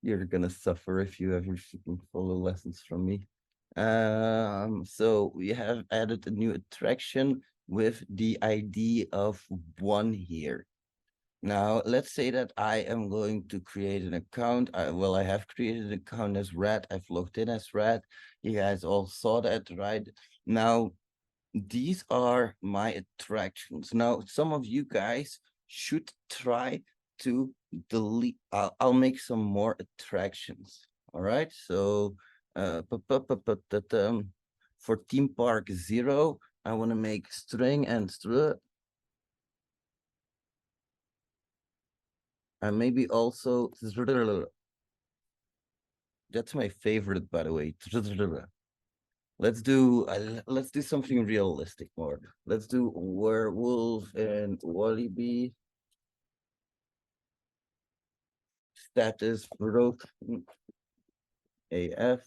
You're gonna suffer if you ever freaking follow lessons from me. So we have added a new attraction with the ID of 1 here. Now, let's say that I am going to create an account. Well, I have created an account as rat. I've logged in as rat. You guys all saw that, right? Now, these are my attractions. Now, some of you guys should try to delete. I'll make some more attractions. All right. So, for theme park 0, I want to make string and str. And maybe also that's my favorite, by the way. Let's do something realistic more. Let's do werewolf and wallaby. Status broke AF.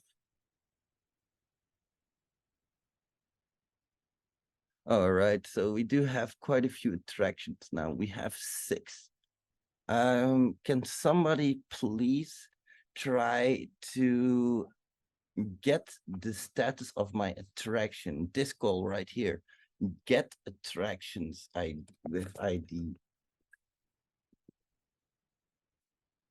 All right, so we do have quite a few attractions now. We have 6. Can somebody please try to get the status of my attraction? This call right here. Get attractions with ID.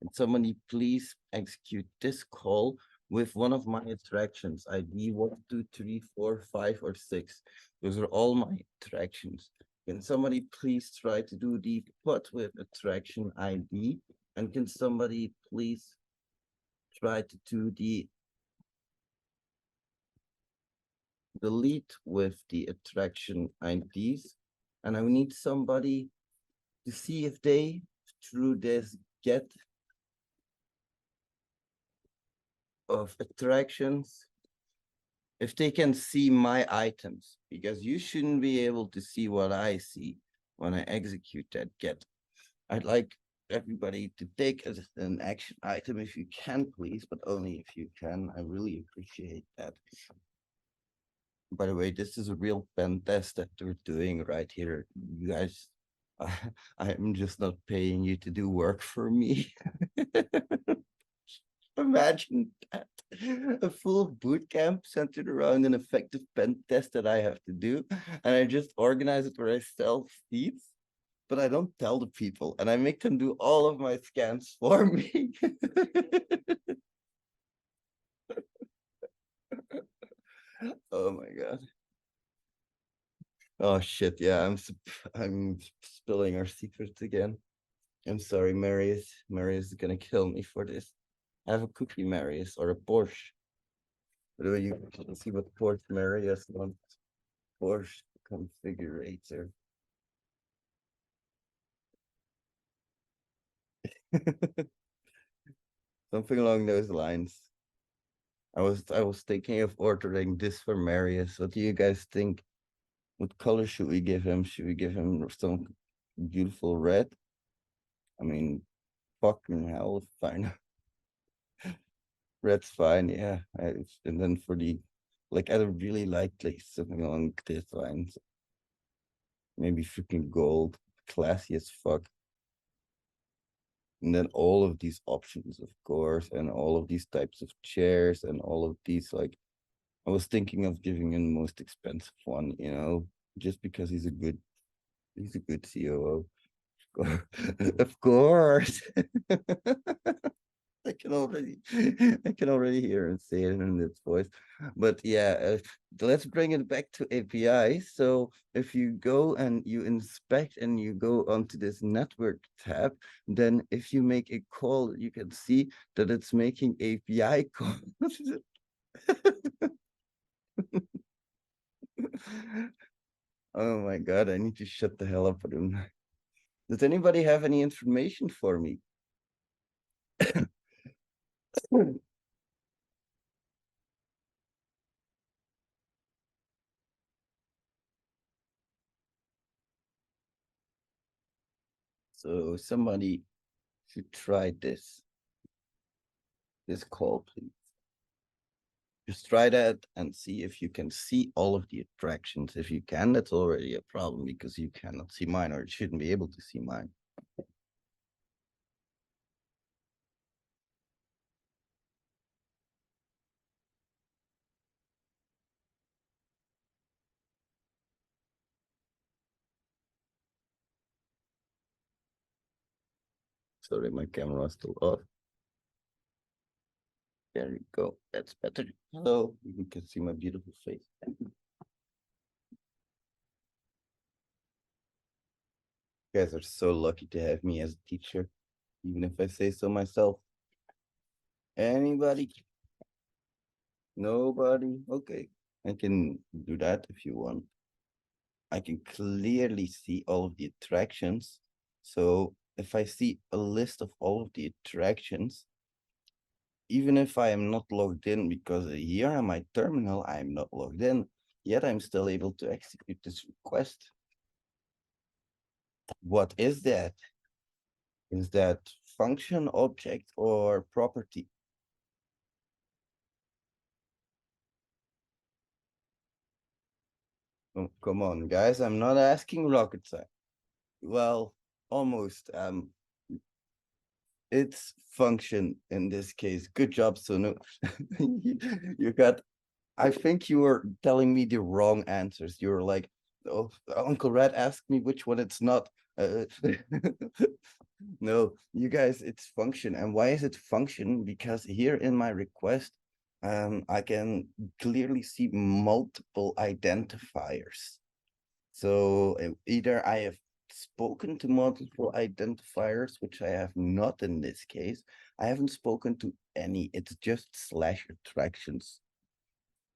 And somebody please execute this call with one of my attractions, ID 1, 2, 3, 4, 5, or 6. Those are all my attractions. Can somebody please try to do the put with attraction ID? And can somebody please try to do the delete with the attraction IDs? And I need somebody to see if they, through this get of attractions, if they can see my items, because you shouldn't be able to see what I see when I execute that get. I'd like everybody to take as an action item if you can, please, but only if you can. I really appreciate that. By the way, this is a real pen test that we're doing right here. You guys, I'm just not paying you to do work for me. Imagine that. A full boot camp centered around an effective pen test that I have to do. And I just organize it where I sell seeds, but I don't tell the people. And I make them do all of my scans for me. Oh my God. Oh shit, yeah, I'm spilling our secrets again. I'm sorry, Marius. Marius is gonna kill me for this. Have a cookie, Marius, or a Porsche. By the way, you can see what Porsche Marius wants. Porsche configurator. Something along those lines. I was thinking of ordering this for Marius. What do you guys think? What color should we give him? Should we give him some beautiful red? I mean, fucking hell, fine. Red's fine, yeah. And then for the, like, I don't really like something along this lines. Maybe freaking gold, classy as fuck. And then all of these options, of course, and all of these types of chairs and all of these, like, I was thinking of giving him the most expensive one, you know, just because he's a good COO. Of course. I can already hear and see it in its voice. But yeah, let's bring it back to API. So if you go and you inspect and you go onto this network tab, then if you make a call, you can see that it's making API calls. Oh my God, I need to shut the hell up. Does anybody have any information for me? So somebody should try this call, please. Just try that and see if you can see all of the attractions. If you can, that's already a problem because you cannot see mine, or you shouldn't be able to see mine. Sorry, my camera is still off. There you go. That's better. Hello, you can see my beautiful face. You guys are so lucky to have me as a teacher, even if I say so myself. Anybody? Nobody? Okay, I can do that if you want. I can clearly see all of the attractions. So if I see a list of all of the attractions, even if I am not logged in, because here on my terminal, I'm not logged in, yet I'm still able to execute this request. What is that? Is that function, object, or property? Oh, come on, guys, I'm not asking rocket science. Well, almost. It's function in this case. Good job, Sonu. You got, I think you were telling me the wrong answers. You were like, oh, Uncle Red asked me which one it's not. No, you guys, it's function. And why is it function? Because here in my request, I can clearly see multiple identifiers. So either I have spoken to multiple identifiers, which I have not in this case. I haven't spoken to any. It's just slash attractions.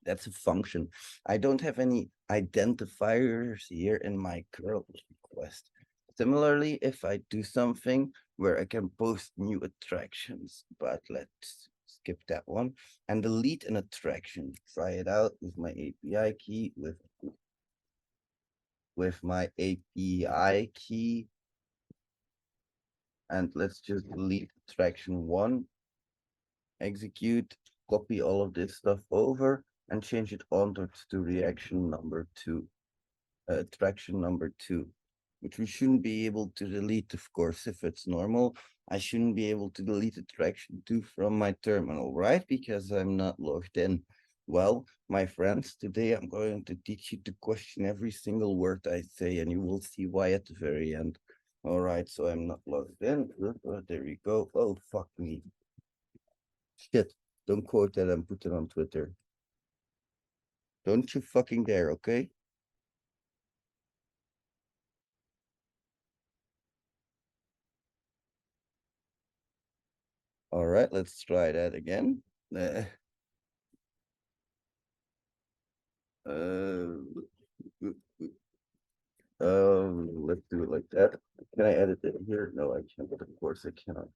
That's a function. I don't have any identifiers here in my curl request. Similarly, if I do something where I can post new attractions, but let's skip that one and delete an attraction. Try it out with my API key, with my API key. And let's just delete attraction 1, execute, copy all of this stuff over and change it onwards to reaction number 2, attraction number 2, which we shouldn't be able to delete, of course. If it's normal, I shouldn't be able to delete attraction 2 from my terminal, right? Because I'm not logged in. Well, my friends, today I'm going to teach you to question every single word I say, and you will see why at the very end. All right, so I'm not logged in. There we go. Oh, fuck me. Shit, don't quote that and put it on Twitter. Don't you fucking dare, okay? All right, let's try that again. Let's do it like that. Can I edit it here? No, I can't. Of course, I cannot.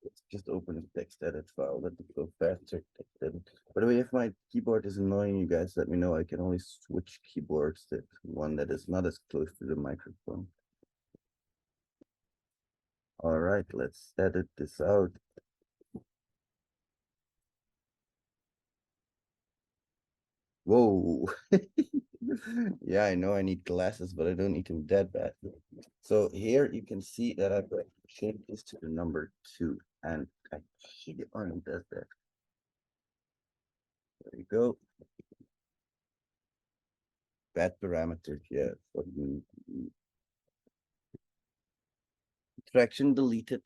Let's just open a text edit file. Let it go faster. Text edit. By the way, if my keyboard is annoying you guys, let me know. I can only switch keyboards to one that is not as close to the microphone. All right, let's edit this out. Whoa. Yeah, I know I need glasses, but I don't need them that bad. So here you can see that I've changed this to the number 2, and I hate it when it does that. There you go. Bad parameters, yeah. Attraction deleted.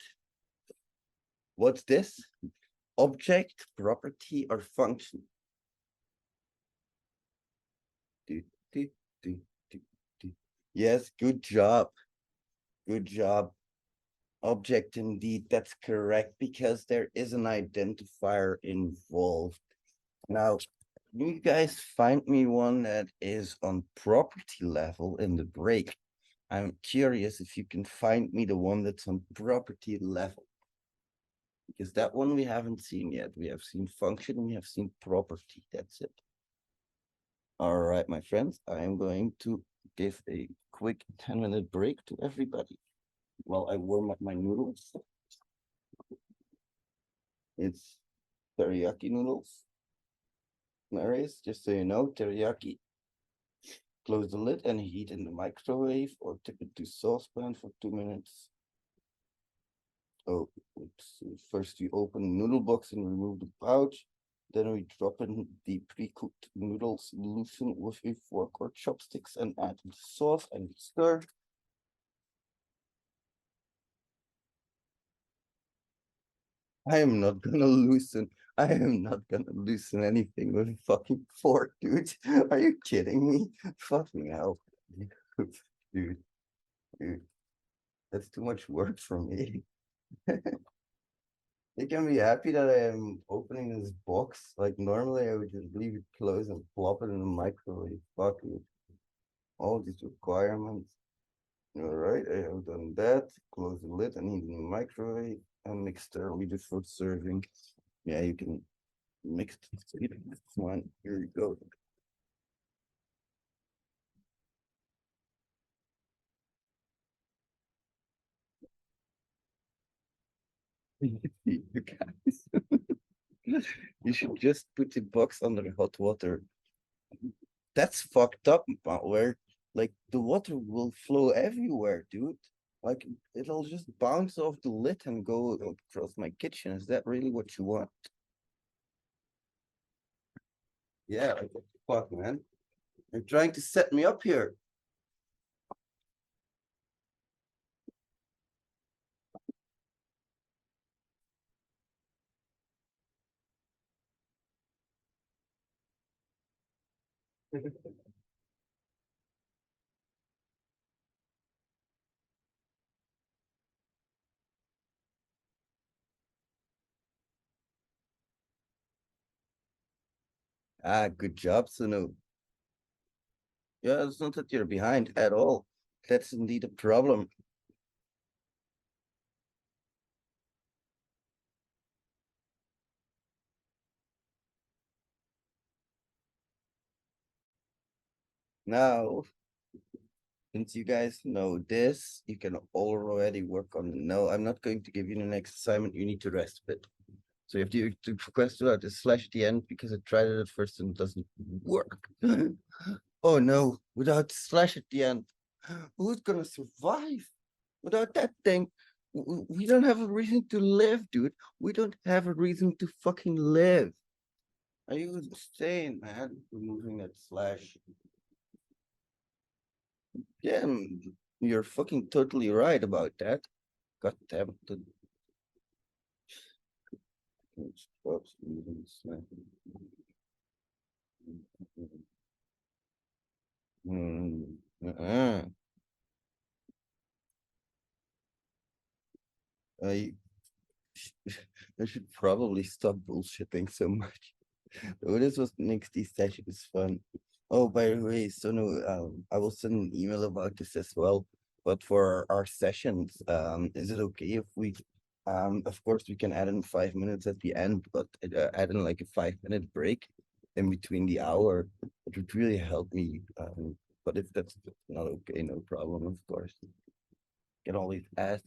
What's this? Object, property, or function? Do, do, do, do, do. Yes, good job. Good job. Object indeed, that's correct, because there is an identifier involved. Now, you guys find me one that is on property level in the break. I'm curious if you can find me the one that's on property level. Because that one we haven't seen yet. We have seen function, we have seen property, that's it. All right, my friends, I am going to give a quick 10-minute break to everybody while I warm up my noodles. It's teriyaki noodles. Marius, just so you know, teriyaki. Close the lid and heat in the microwave or tip it to saucepan for 2 minutes. Oh, oops. First we open noodle box and remove the pouch. Then we drop in the pre-cooked noodles, loosen with a fork or chopsticks and add the sauce and stir. I am not gonna loosen. I am not gonna loosen anything with a fucking fork, dude. Are you kidding me? Fucking hell. Dude. Dude. That's too much work for me. You can be happy that I am opening this box. Like normally I would just leave it closed and plop it in the microwave. Fuck it. All these requirements. All right, I have done that. Close the lid and heat in the microwave and mix thoroughly before serving. Yeah, you can mix it. One. Here you go. You guys. You should just put the box under hot water. That's fucked up, but where like the water will flow everywhere, dude. Like it'll just bounce off the lid and go across my kitchen. Is that really what you want? Yeah, like what the fuck, man. You're trying to set me up here. Ah, good job, Sunu. Yeah, it's not that you're behind at all. That's indeed a problem. Now, since you guys know this, you can already work on. No, I'm not going to give you the next assignment. You need to rest a bit. So you have to request without the slash at the end because I tried it at first and it doesn't work. Oh no, without the slash at the end. Who's gonna survive? Without that thing, we don't have a reason to live, dude. We don't have a reason to fucking live. Are you insane, man? Removing that slash. Yeah, you're fucking totally right about that. God damn it. Oops, moving slash. I I should probably stop bullshitting so much. Oh, this was makes these sessions fun. Oh, by the way, so no, I will send an email about this as well. But for our sessions, is it okay if we, of course, we can add in 5 minutes at the end, but add in like a 5 minute break in between the hour. It would really help me. But if that's not okay, no problem, of course. Can always ask.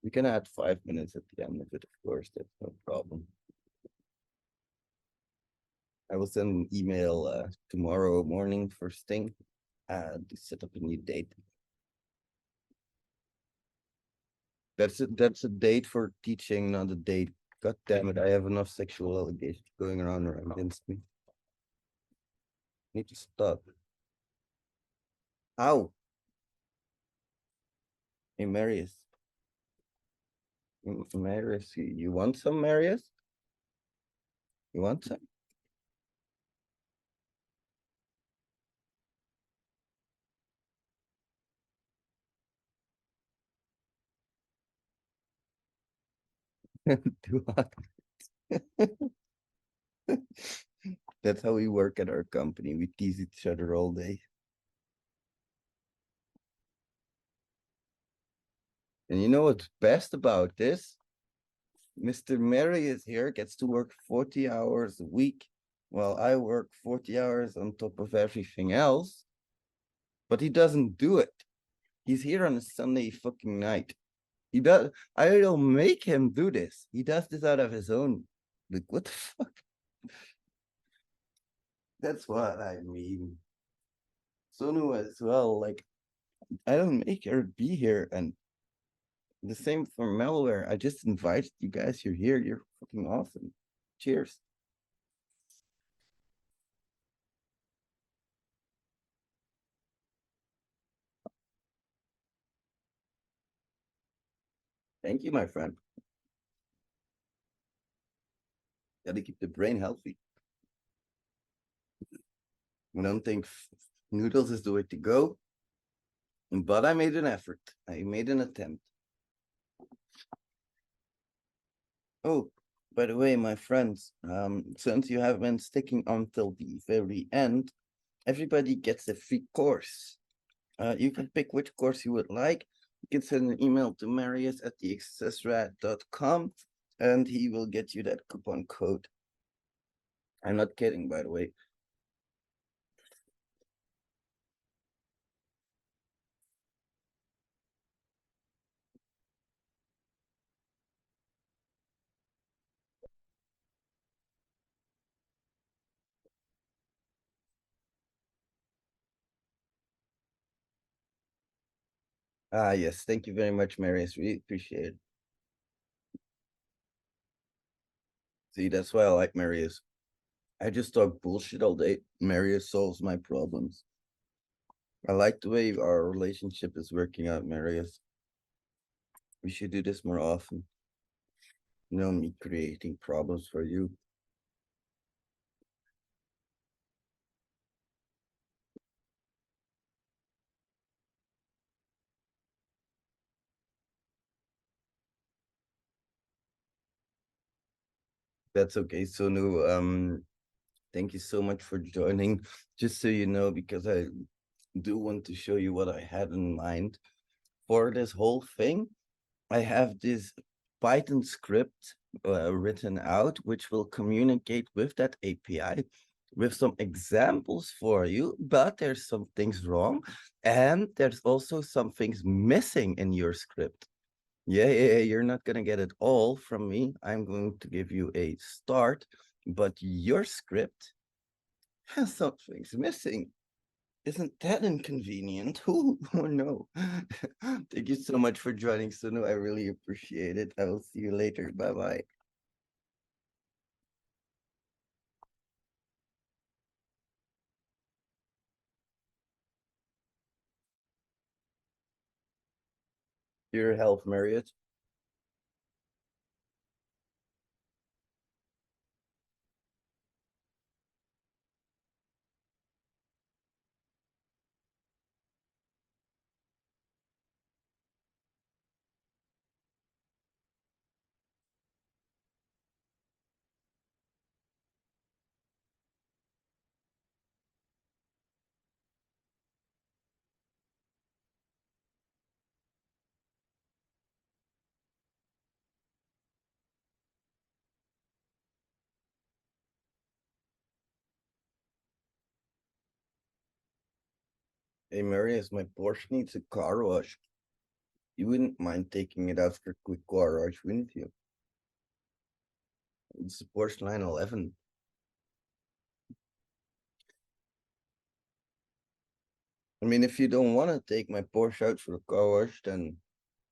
We can add 5 minutes at the end of it, of course, that's no problem. I will send an email tomorrow morning first thing to set up a new date. That's a date for teaching, not a date. God damn it, I have enough sexual allegations going around against me. Need to stop. Ow. Hey, Marius. Marius, you want some, Marius? You want some? Do what? That's how we work at our company. We tease each other all day. And you know what's best about this? Mr. Marius here gets to work 40 hours a week while I work 40 hours on top of everything else. But he doesn't do it. He's here on a Sunday fucking night. He does. I don't make him do this. He does this out of his own. Like, what the fuck? That's what I mean. Sonu as well, like, I don't make her be here, and the same for malware. I just invited you guys. You're here. You're fucking awesome. Cheers. Thank you, my friend. Gotta keep the brain healthy. I don't think noodles is the way to go, but I made an effort. I made an attempt. Oh, by the way, my friends, since you have been sticking until the very end, everybody gets a free course. You can pick which course you would like. You can send an email to Marius at thexssrat.com and he will get you that coupon code. I'm not kidding, by the way. Ah, yes. Thank you very much, Marius. Really appreciate it. See, that's why I like Marius. I just talk bullshit all day. Marius solves my problems. I like the way our relationship is working out, Marius. We should do this more often. You know, me creating problems for you. That's okay, Sonu. Thank you so much for joining. Just so you know, because I do want to show you what I had in mind for this whole thing. I have this Python script written out, which will communicate with that API with some examples for you, but there's some things wrong. And there's also some things missing in your script. Yeah, you're not going to get it all from me. I'm going to give you a start, but your script has some things missing. Isn't that inconvenient? Oh no. Thank you so much for joining, Sunu. I really appreciate it. I will see you later. Bye-bye. Your health, Marriott. Hey, Marius, my Porsche needs a car wash. You wouldn't mind taking it out for a quick car wash, wouldn't you? It's a Porsche 911. I mean, if you don't want to take my Porsche out for a car wash, then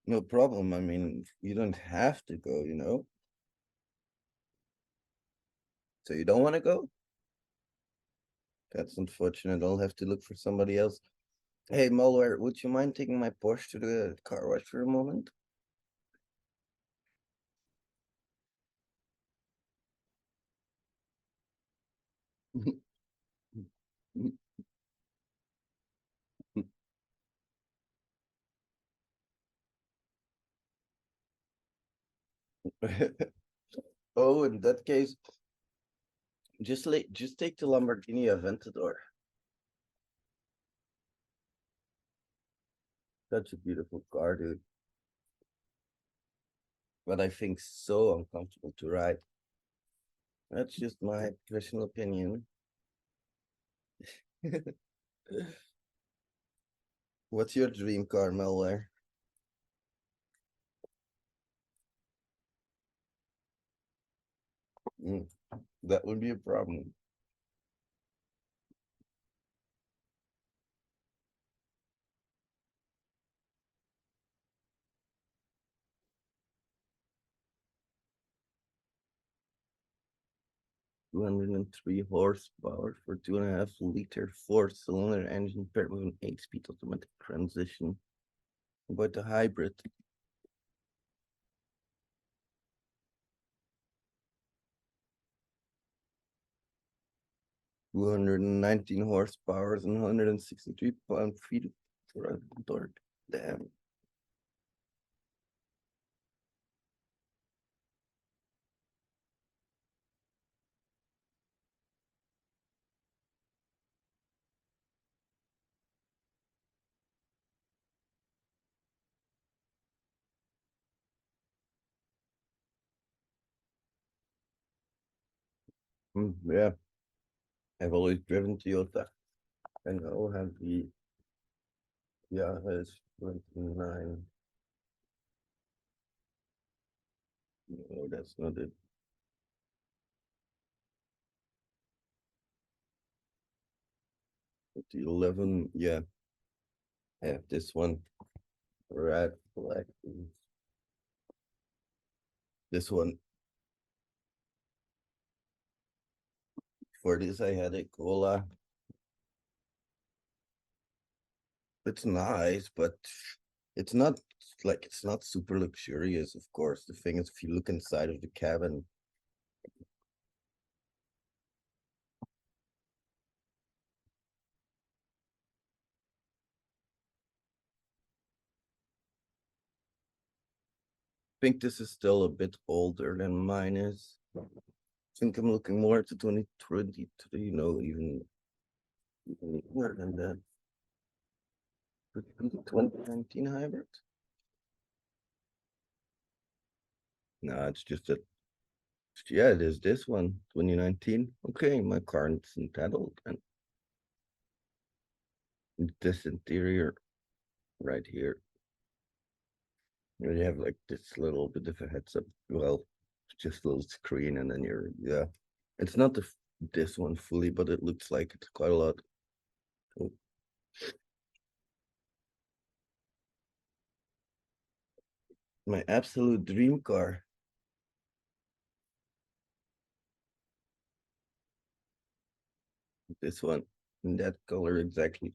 no problem. I mean, you don't have to go, you know? So you don't want to go? That's unfortunate. I'll have to look for somebody else. Hey, Malware, would you mind taking my Porsche to the car wash for a moment? Oh, in that case, just take the Lamborghini Aventador. Such a beautiful car, dude. But I think so uncomfortable to ride. That's just my personal opinion. What's your dream car, Malware? That would be a problem. 203 horsepower for 2.5 liter four-cylinder engine paired with an 8-speed automatic transmission. About the hybrid. $219 horsepower and 163 pound-feet for a torque. Damn. Yeah, I've always driven Toyota, and I'll have the it's 29. No, that's not it. The 11, yeah. I have this one. Red, black. This one. For this, I had a cola. It's nice, but it's not like it's not super luxurious, of course. The thing is, if you look inside of the cabin, I think this is still a bit older than mine is. I think I'm looking more to 2023, even more than that. 2019 hybrid? No, it's just that. Yeah, it is this one, 2019. Okay, my car is entitled and this interior right here. You have like this little bit of a heads up. Well, just a little screen, and then yeah. It's not this one fully, but it looks like it's quite a lot. Oh. My absolute dream car. This one in that color exactly.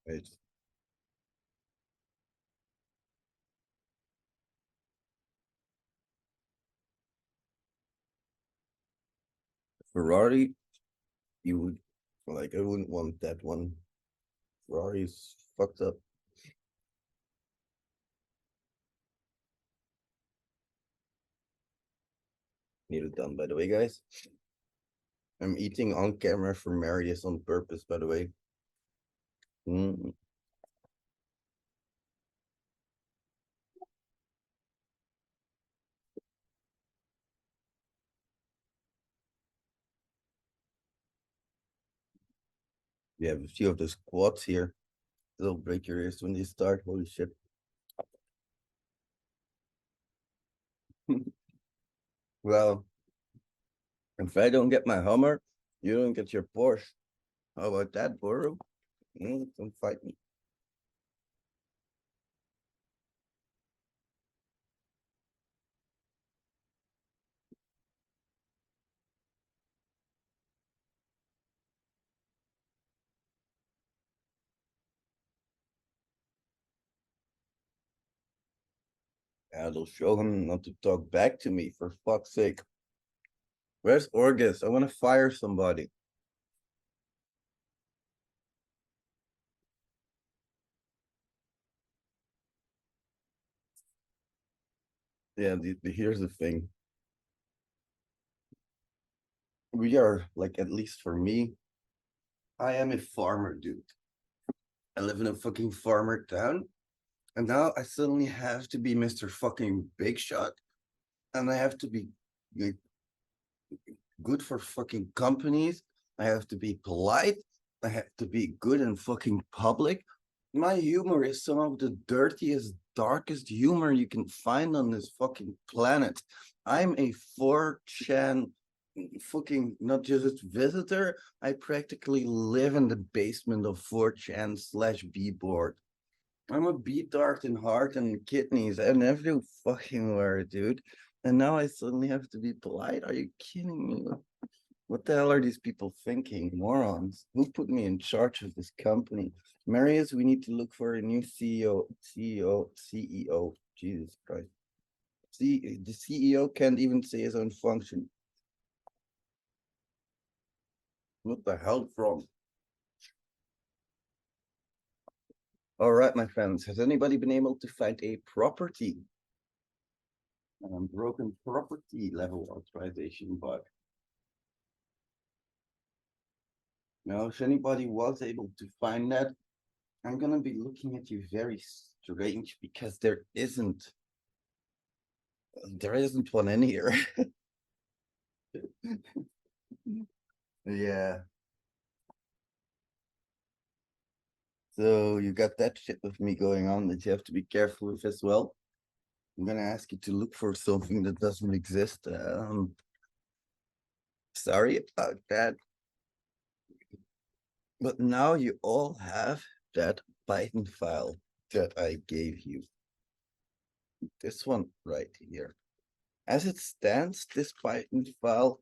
Right. Ferrari, you would like. I wouldn't want that one. Ferrari's fucked up. Need it done, by the way, guys. I'm eating on camera for Marius on purpose, by the way. We have a few of the squats here. They'll break your ears when they start. Holy shit. Well, if I don't get my Hummer, you don't get your Porsche. How about that, Boro? Don't fight me. Yeah, they'll show him not to talk back to me, for fuck's sake. Where's Orgus? I want to fire somebody. Yeah, here's the thing. We are, like, at least for me, I am a farmer, dude. I live in a fucking farmer town. And now I suddenly have to be Mr. fucking Big Shot. And I have to be like, good for fucking companies. I have to be polite. I have to be good in fucking public. My humor is some of the dirtiest, darkest humor you can find on this fucking planet. I'm a 4chan fucking not just visitor. I practically live in the basement of 4chan slash B-board. I'm a B-dart in heart and kidneys and every fucking word, dude. And now I suddenly have to be polite. Are you kidding me? What the hell are these people thinking? Morons. Who put me in charge of this company? Marius, we need to look for a new CEO. Jesus Christ. See, the CEO can't even say his own function. What the hell from? All right, my friends, has anybody been able to find a property? Broken property level authorization bug. Now, if anybody was able to find that, I'm gonna be looking at you very strange because there isn't one in here. Yeah. So you got that shit with me going on that you have to be careful with as well. I'm gonna ask you to look for something that doesn't exist. Sorry about that. But now you all have that Python file that I gave you. This one right here. As it stands, this Python file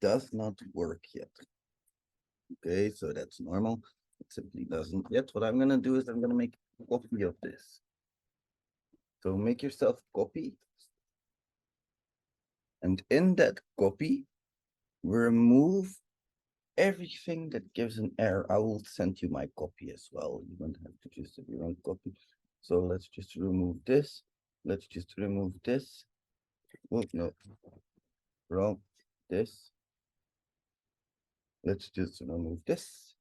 does not work yet. Okay, so that's normal. It simply doesn't yet. What I'm gonna do is I'm gonna make a copy of this. So make yourself a copy. And in that copy, remove everything that gives an error. I will send you my copy as well. You don't have to just have your own copy. So let's just remove this. Let's just remove this. Oh, no, wrong. This. Let's just remove this.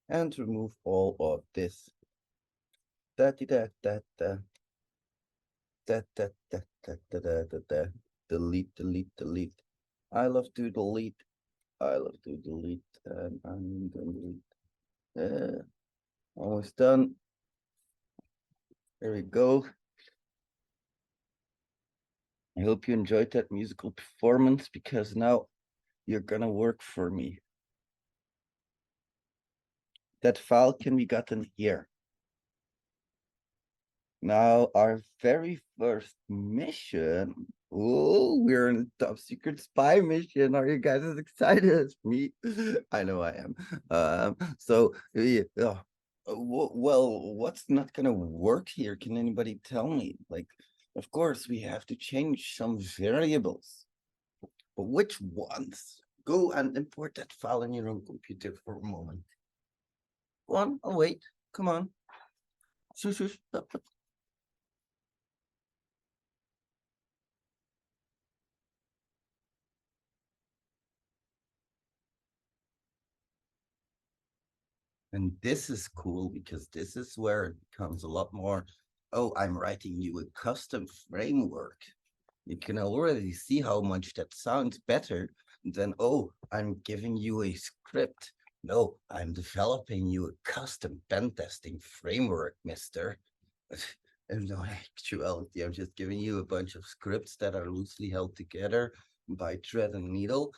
And remove all of this. Delete. I love to delete. And I'm gonna delete. Almost done. There we go. I hope you enjoyed that musical performance because now you're gonna work for me. That file can be gotten here. Now, our very first mission. Oh, we're in a top secret spy mission. Are you guys as excited as me? I know I am. So, yeah, well, what's not gonna work here? Can anybody tell me? Like, of course, we have to change some variables, but which ones? Go and import that file in your own computer for a moment. Go on, I'll wait. Come on. Shush, shush, stop. And this is cool because this is where it becomes a lot more. Oh, I'm writing you a custom framework. You can already see how much that sounds better than, oh, I'm giving you a script. No, I'm developing you a custom pen testing framework, mister. In no actuality, I'm just giving you a bunch of scripts that are loosely held together by thread and needle.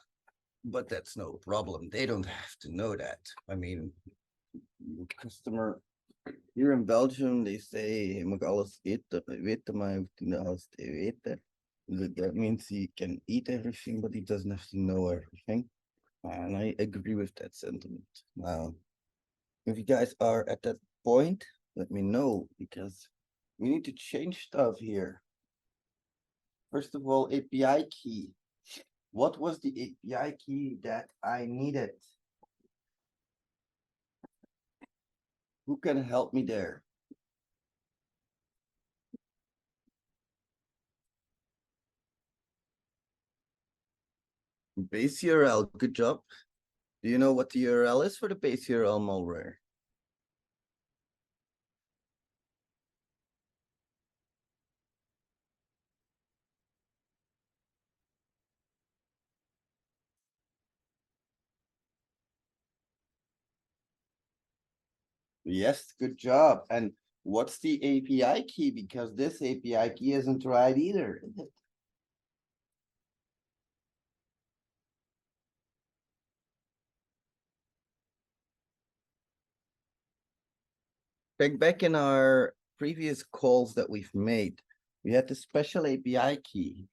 But that's no problem. They don't have to know that. I mean, customer here in Belgium, they say je mag alles weten, maar je hoeft niet alles te weten. That means he can eat everything, but he doesn't have to know everything. And I agree with that sentiment. Now, if you guys are at that point, let me know because we need to change stuff here. First of all, API key. What was the API key that I needed? Who can help me there? Base URL, good job. Do you know what the URL is for the base URL malware? Yes, good job. And what's the API key? Because this API key isn't right either. Is it? Check back in our previous calls that we've made. We had the special API key.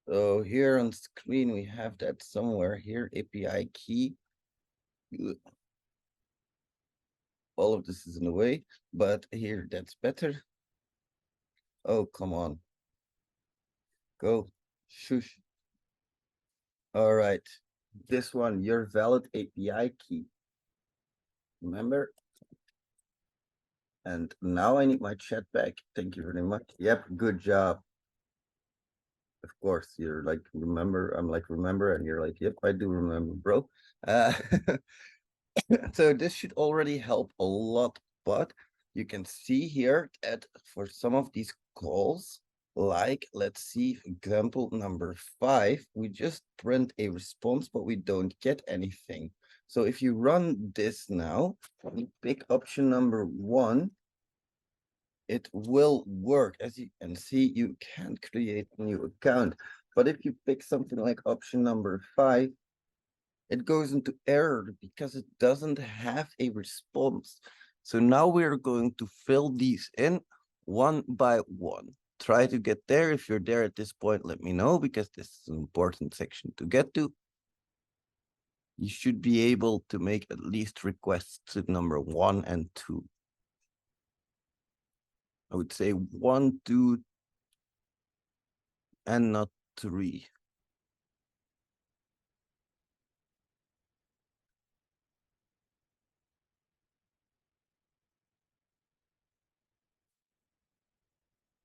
So here on screen, we have that somewhere here, API key. All of this is in the way, but here, that's better. Oh, come on. Go, shush. All right, this one, your valid API key. Remember? And now I need my chat back. Thank you very much. Yep, good job. Of course, you're like, remember, I'm like, remember, and you're like, yep, I do remember, bro. So this should already help a lot, but you can see here that for some of these calls, like, let's see, example number 5, we just print a response, but we don't get anything. So if you run this now, you pick option number 1, it will work. As you can see, you can create a new account. But if you pick something like option number 5, it goes into error because it doesn't have a response. So now we're going to fill these in one by one. Try to get there. If you're there at this point, let me know, because this is an important section to get to. You should be able to make at least requests to number 1 and 2. I would say 1, 2, and not 3.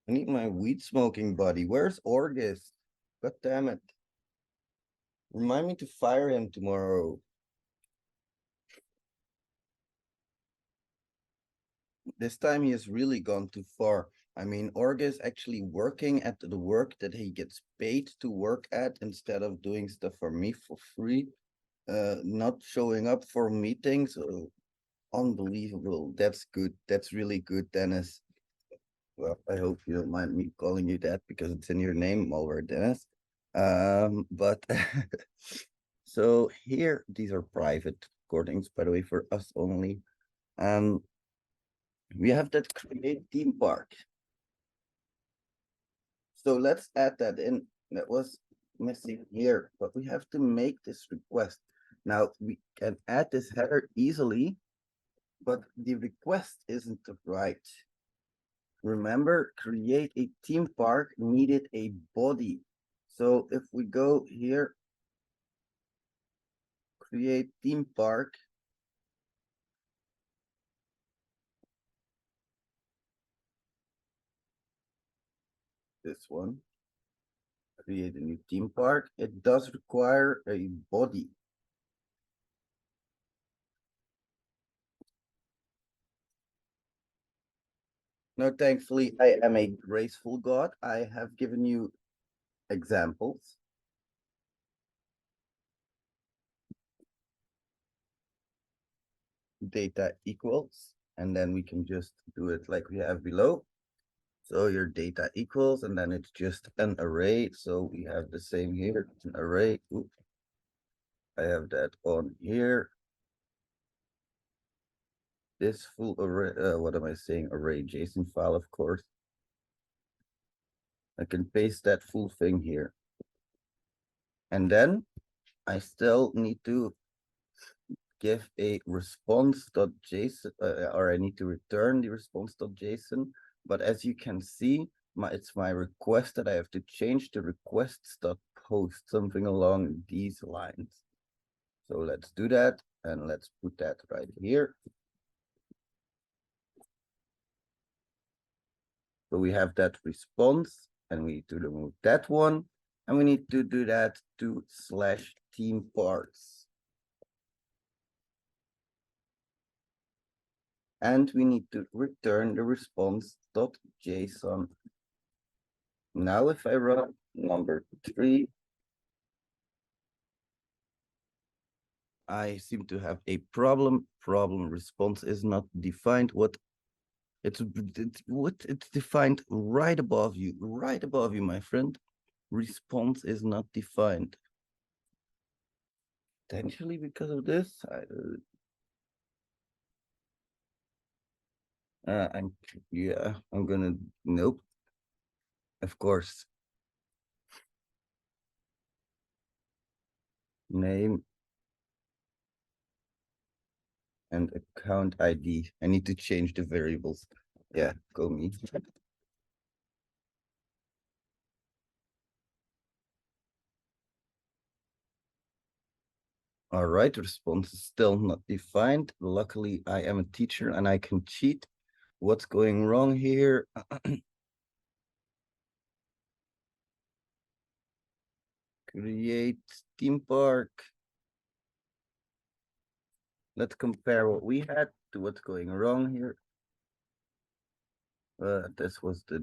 I need my weed smoking buddy. Where's Orgus? God damn it. Remind me to fire him tomorrow. This time he has really gone too far. I mean, Org is actually working at the work that he gets paid to work at instead of doing stuff for me for free. Not showing up for meetings. Unbelievable. That's good. That's really good, Dennis. Well, I hope you don't mind me calling you that because it's in your name over, Dennis. But so here, these are private recordings, by the way, for us only. We have that create theme park. So let's add that in. That was missing here, but we have to make this request. Now we can add this header easily, but the request isn't right. Remember, create a theme park needed a body. So if we go here, create theme park. This one, create a new theme park. It does require a body. No, thankfully, I am a graceful God. I have given you examples. Data equals, and then we can just do it like we have below. So your data equals, and then it's just an array. So we have the same here, it's an array. Oops. I have that on here. This full array, what am I saying? Array JSON file, of course. I can paste that full thing here. And then I still need to give a response.json, or I need to return the response.json. But as you can see, it's my request that I have to change the requests.post, something along these lines. So let's do that, and let's put that right here. So we have that response, and we need to remove that one, and we need to do that to /theme parts. And we need to return the response.json. Now, if I run number 3, I seem to have a problem. Problem response is not defined. It's defined right above you, my friend. Response is not defined. Potentially because of this, I'm gonna, nope. Of course. Name and account ID. I need to change the variables. Yeah, go me. All right, response is still not defined. Luckily, I am a teacher and I can cheat. What's going wrong here? Create theme park. Let's compare what we had to what's going wrong here. This was the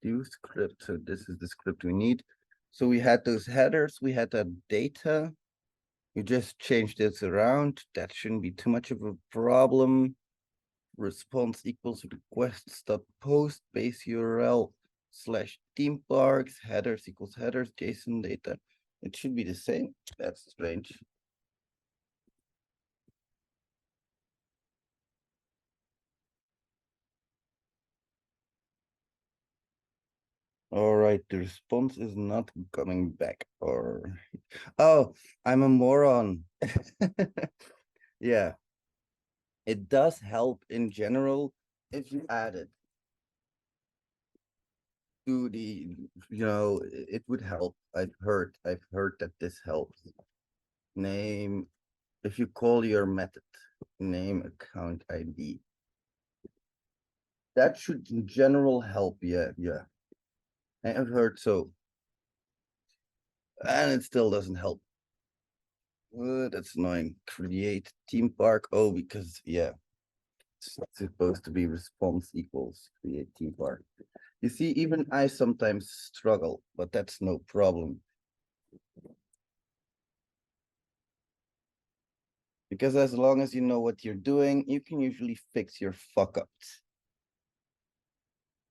new script, so this is the script we need. So we had those headers, we had that data. You just change this around. That shouldn't be too much of a problem. Response equals requests.post base URL / theme parks, headers equals headers, JSON data. It should be the same. That's strange. All right, the response is not coming back. Or oh, I'm a moron. Yeah, it does help in general if you add it to the, it would help. I've heard that this helps. Name, if you call your method, name account ID. That should in general help. Yeah. I have heard so. And it still doesn't help. That's annoying. Create theme park. Oh, because yeah, it's supposed to be response equals create theme park. You see, even I sometimes struggle, but that's no problem. Because as long as you know what you're doing, you can usually fix your fuck ups.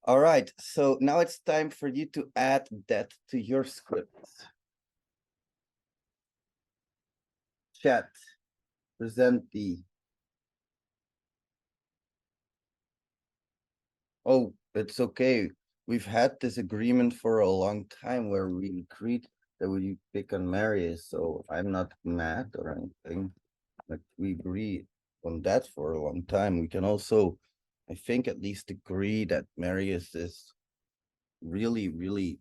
All right, so now it's time for you to add that to your script. Chat, present the. Oh, it's okay. We've had this agreement for a long time where we agreed that we pick on Marius, so I'm not mad or anything. Like we agree on that for a long time. We can also, I think, at least agree that Marius is really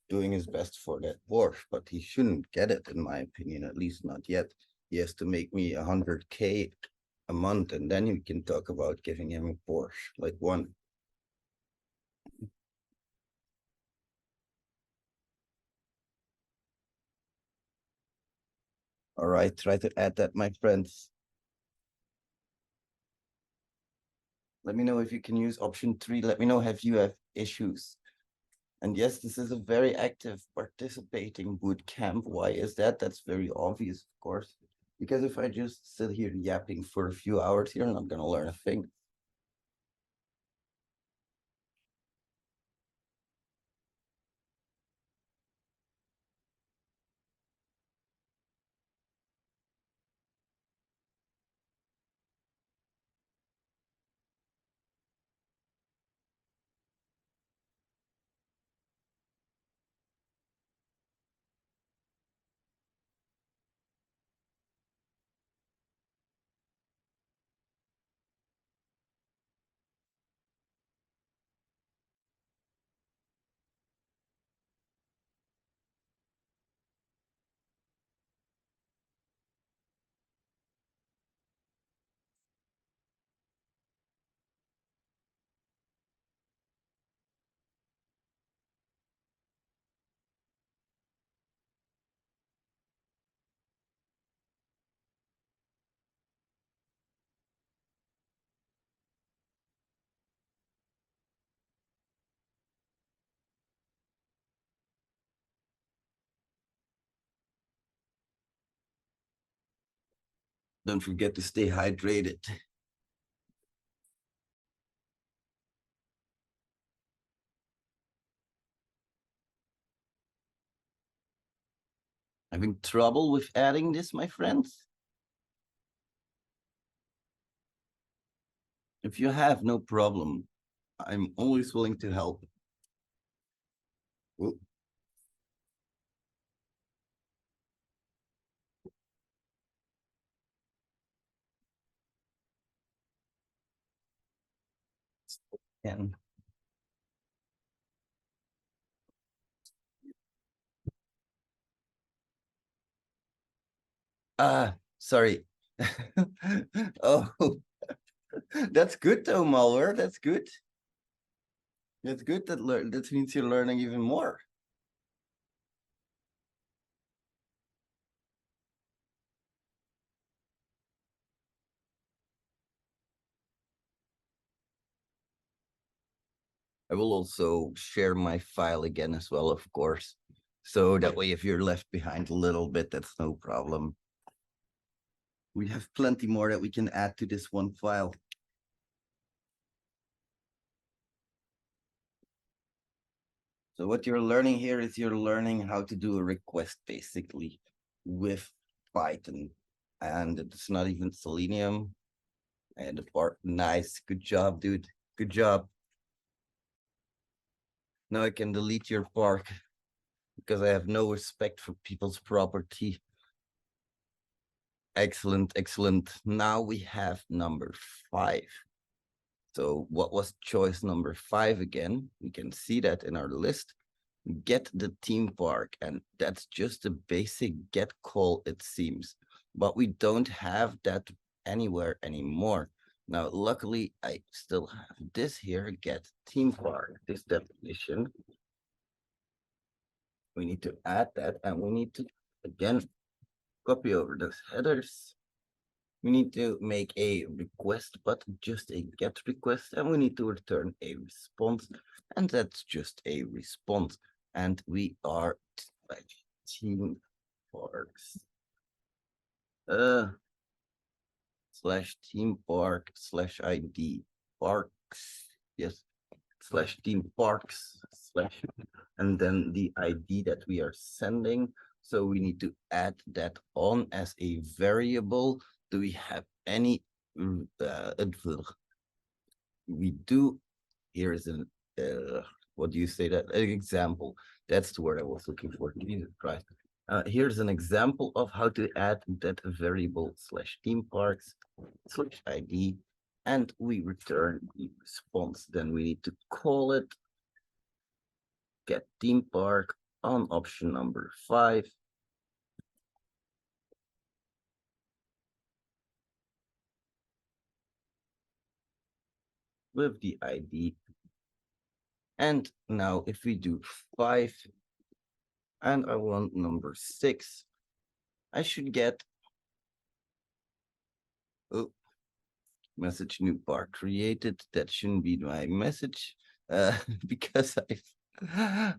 doing his best for that Porsche, but he shouldn't get it, in my opinion, at least not yet. He has to make me 100K a month, and then we can talk about giving him a Porsche, like one. All right, try to add that, my friends. Let me know if you can use option 3. Let me know if you have issues. And yes, this is a very active participating boot camp. Why is that? That's very obvious, of course. Because if I just sit here yapping for a few hours, you're not going to learn a thing. Don't forget to stay hydrated. Having trouble with adding this, my friends? If you have, no problem. I'm always willing to help. Ooh. And sorry. Oh, that's good though, malware. That's good. That's good. That means you're learning even more. I will also share my file again as well, of course. So that way, if you're left behind a little bit, that's no problem. We have plenty more that we can add to this one file. So what you're learning here is you're learning how to do a request basically with Python. And it's not even Selenium. And the part, nice, good job, dude. Good job. Now I can delete your park because I have no respect for people's property. Excellent, excellent. Now we have number 5. So what was choice number 5 again? We can see that in our list. Get the theme park, and that's just a basic get call, it seems. But we don't have that anywhere anymore. Now, luckily, I still have this here, get theme park, this definition. We need to add that, and we need to, again, copy over those headers. We need to make a request, but just a get request, and we need to return a response, and that's just a response. And we are like theme parks. Slash theme park slash ID parks. Yes. Slash theme parks slash, and then the ID that we are sending. So we need to add that on as a variable. Do we have any we do? Here is an what do you say that? An example. That's the word I was looking for. Jesus Christ. Here's an example of how to add that variable slash theme parks slash ID, and we return the response. Then we need to call it get theme park on option number 5. With the ID. And now if we do 5 and I want number 6, I should get message new park created. That shouldn't be my message because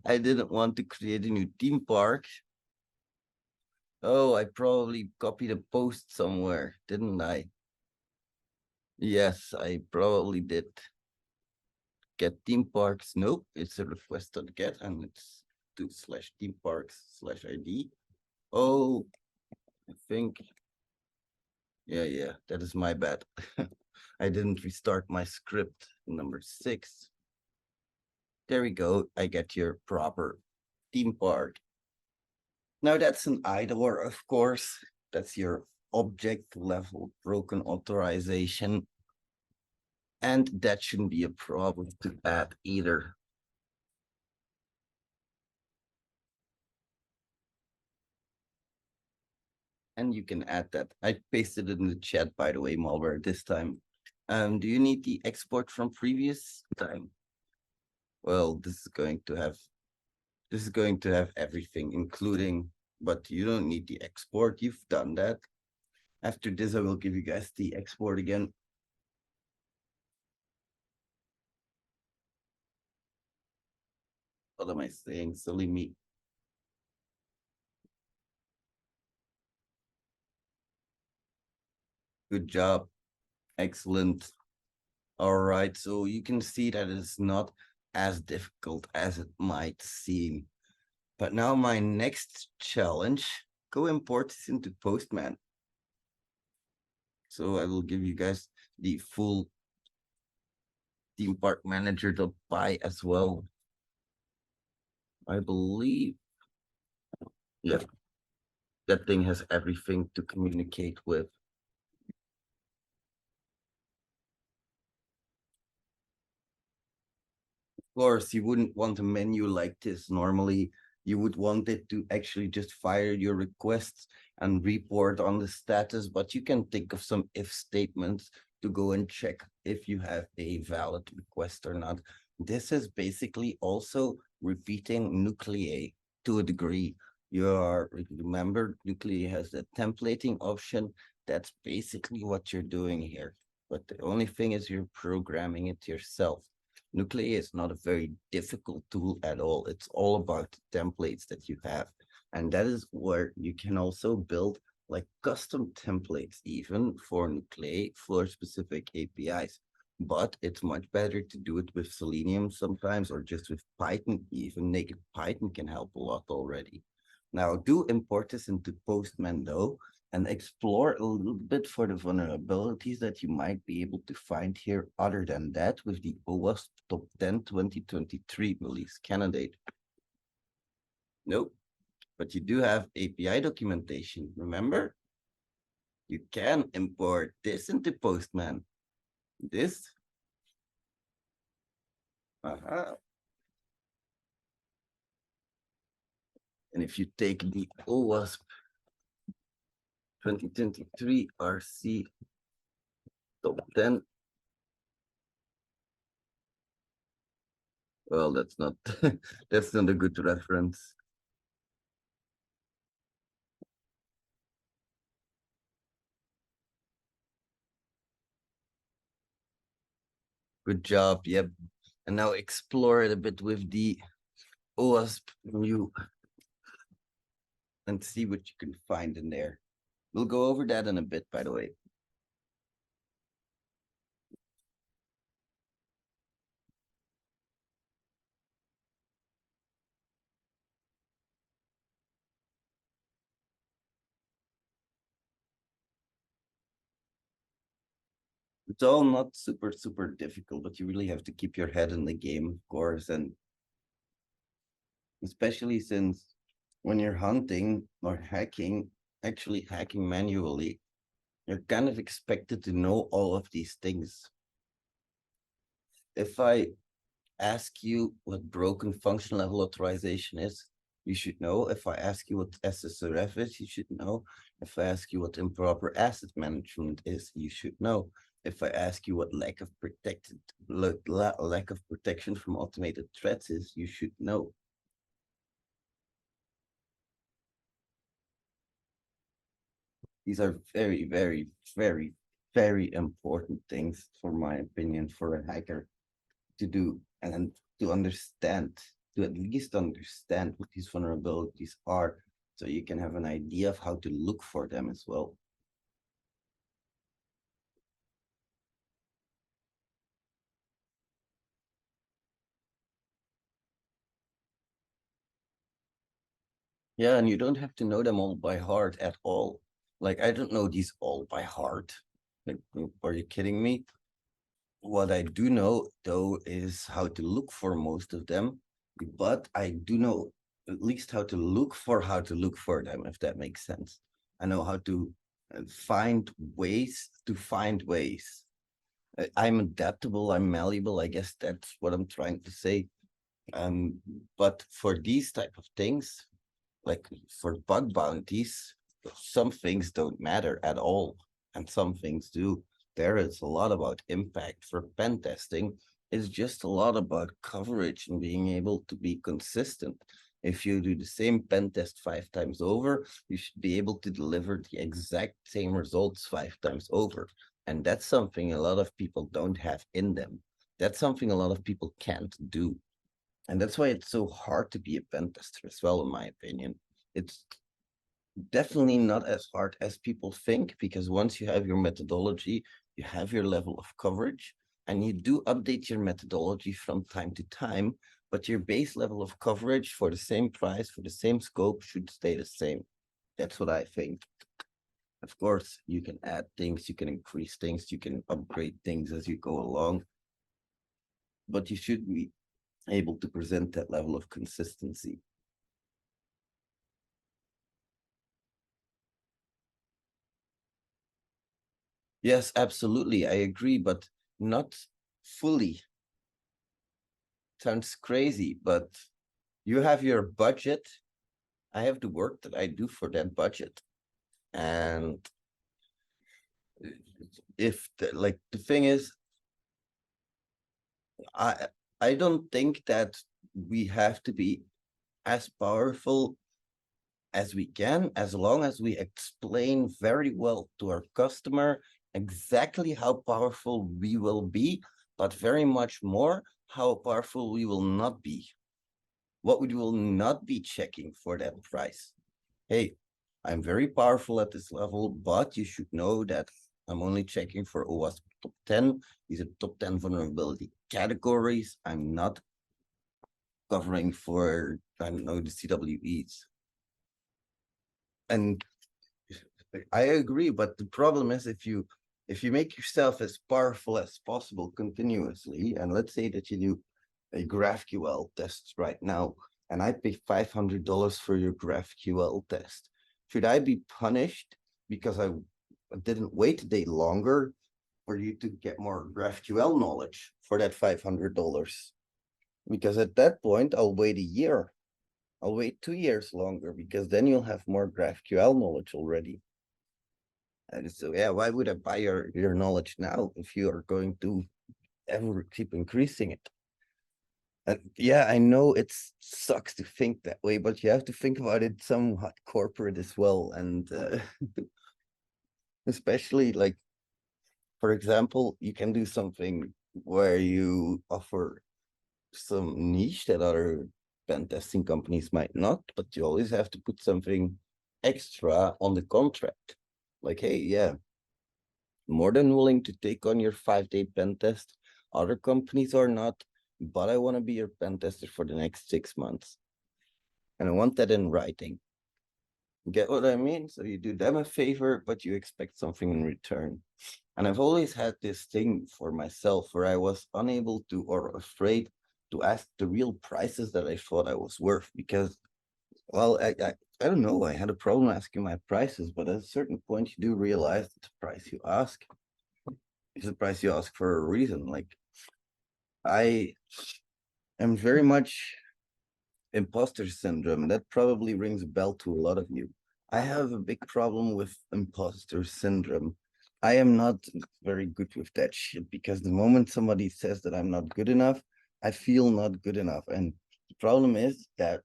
I didn't want to create a new theme park. Oh, I probably copied a post somewhere, didn't I? Yes, I probably did. Get theme parks. Nope, it's a request.get and it's to slash theme parks slash ID. Oh, I think. Yeah, that is my bad. I didn't restart my script. Number 6. There we go. I get your proper theme park. Now that's an IDOR, of course. That's your object level broken authorization. And that shouldn't be a problem to add either. And you can add that. I pasted it in the chat, by the way, malware this time. Do you need the export from previous time? Well, this is going to have everything, including, but you don't need the export. You've done that. After this, I will give you guys the export again. What am I saying? Silly me. Good job. Excellent. All right, so you can see that it's not as difficult as it might seem. But now my next challenge, go import this into Postman. So I will give you guys the full theme park manager.py as well. I believe, yeah, that thing has everything to communicate with. Of course, you wouldn't want a menu like this. Normally, you would want it to actually just fire your requests and report on the status, but you can think of some if statements to go and check if you have a valid request or not. This is basically also repeating nuclei to a degree. Remember, nuclei has the templating option. That's basically what you're doing here. But the only thing is you're programming it yourself. Nuclei is not a very difficult tool at all. It's all about the templates that you have. And that is where you can also build like custom templates even for nuclei for specific APIs. But it's much better to do it with Selenium sometimes or just with Python. Even naked Python can help a lot already. Now do import this into Postman though, and explore a little bit for the vulnerabilities that you might be able to find here other than that with the OWASP Top 10 2023 release candidate. Nope, but you do have API documentation, remember? You can import this into Postman. This. And if you take the OWASP 2023 RC Top 10, well, that's not that's not a good reference. Good job. Yep. And now explore it a bit with the OWASP view and see what you can find in there. We'll go over that in a bit, by the way. It's all not super, super difficult, but you really have to keep your head in the game, of course. And especially since when you're hunting or hacking, actually hacking manually, you're kind of expected to know all of these things. If I ask you what broken function level authorization is, you should know. If I ask you what SSRF is, you should know. If I ask you what improper asset management is, you should know. If I ask you what lack of protection from automated threats is, you should know. These are very, very, very, very important things, for my opinion, for a hacker to do and to understand, to at least understand what these vulnerabilities are, so you can have an idea of how to look for them as well. Yeah, and you don't have to know them all by heart at all. Like, I don't know these all by heart. Like, are you kidding me? What I do know, though, is how to look for most of them, but I do know at least how to look for them, if that makes sense. I know how to find ways to find ways. I'm adaptable, I'm malleable, I guess that's what I'm trying to say. But for these type of things, like for bug bounties, some things don't matter at all, and some things do. There is a lot about impact. For pen testing, it's just a lot about coverage and being able to be consistent. If you do the same pen test 5 times over, you should be able to deliver the exact same results 5 times over. And that's something a lot of people don't have in them. That's something a lot of people can't do. And that's why it's so hard to be a pen tester as well, in my opinion. It's definitely not as hard as people think, because once you have your methodology, you have your level of coverage, and you do update your methodology from time to time, but your base level of coverage for the same price, for the same scope, should stay the same. That's what I think. Of course, you can add things, you can increase things, you can upgrade things as you go along, but you should be able to present that level of consistency. Yes, absolutely, I agree, but not fully. Sounds crazy, but you have your budget. I have the work that I do for that budget. And if the thing is, I don't think that we have to be as powerful as we can, as long as we explain very well to our customer exactly how powerful we will be, but very much more how powerful we will not be. What we will not be checking for that price. Hey, I'm very powerful at this level, but you should know that I'm only checking for OWASP top 10. These are top 10 vulnerability categories. I'm not covering for, I don't know, the CWEs. And I agree, but the problem is if you make yourself as powerful as possible continuously, and let's say that you do a GraphQL test right now, and I pay $500 for your GraphQL test, should I be punished because I didn't wait a day longer for you to get more GraphQL knowledge for that $500? Because at that point, I'll wait a year. I'll wait 2 years longer, because then you'll have more GraphQL knowledge already. And so, yeah, why would I buy your knowledge now if you are going to ever keep increasing it? And yeah, I know it sucks to think that way, but you have to think about it somewhat corporate as well. And especially like, for example, you can do something where you offer some niche that other pen testing companies might not, but you always have to put something extra on the contract. Like, hey, yeah, more than willing to take on your 5-day pen test. Other companies are not, but I want to be your pen tester for the next 6 months. And I want that in writing. Get what I mean? So you do them a favor, but you expect something in return. And I've always had this thing for myself where I was unable to, or afraid to ask the real prices that I thought I was worth, because, well, I don't know, I had a problem asking my prices, but at a certain point you do realize that the price you ask is the price you ask for a reason. Like, I am very much imposter syndrome. That probably rings a bell to a lot of you. I have a big problem with imposter syndrome. I am not very good with that shit, because the moment somebody says that I'm not good enough, I feel not good enough. And the problem is that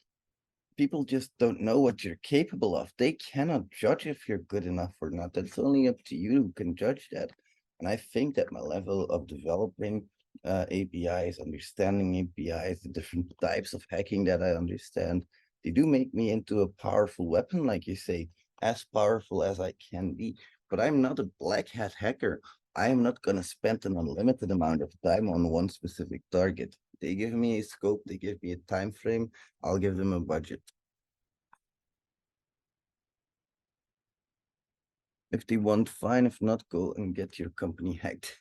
people just don't know what you're capable of. They cannot judge if you're good enough or not. That's only up to you who can judge that. And I think that my level of developing APIs, understanding APIs, the different types of hacking that I understand, they do make me into a powerful weapon, like you say, as powerful as I can be. But I'm not a black hat hacker. I am not going to spend an unlimited amount of time on one specific target. They give me a scope, they give me a time frame, I'll give them a budget. If they want, fine. If not, go and get your company hacked.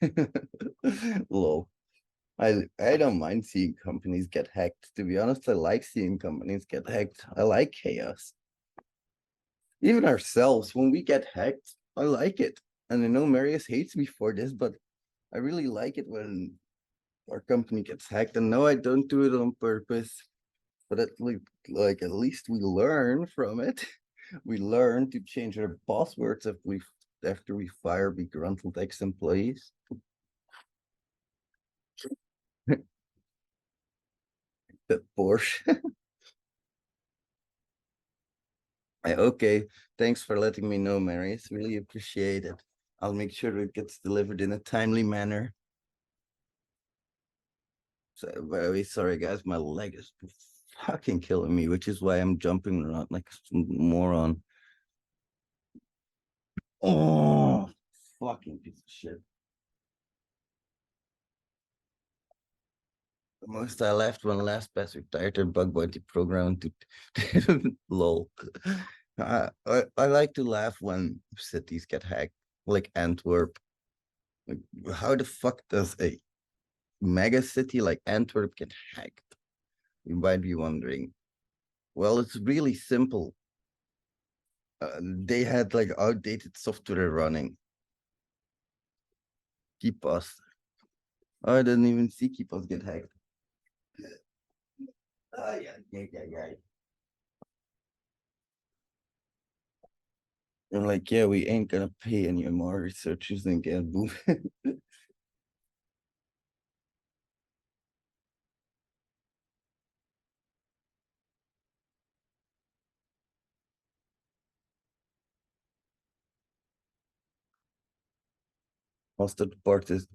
Lol. I don't mind seeing companies get hacked. To be honest, I like seeing companies get hacked. I like chaos. Even ourselves, when we get hacked, I like it. And I know Marius hates me for this, but I really like it when our company gets hacked. And no, I don't do it on purpose. But at like at least we learn from it. We learn to change our passwords after we fire disgruntled ex-employees. The Porsche. Okay, thanks for letting me know, Marius. Really appreciate it. I'll make sure it gets delivered in a timely manner. So, by the way, sorry guys, my leg is fucking killing me, which is why I'm jumping around like a moron. Oh, fucking piece of shit. The most I left when last pass retired a bug bounty program to lol. I like to laugh when cities get hacked, like Antwerp. Like, how the fuck does a mega city like Antwerp get hacked? You might be wondering. Well, it's really simple. They had like outdated software running. Keep us. Oh, I didn't even see keep us get hacked. Oh, yeah. They're like, yeah, we ain't gonna pay any more researchers and get boom. Hosted part is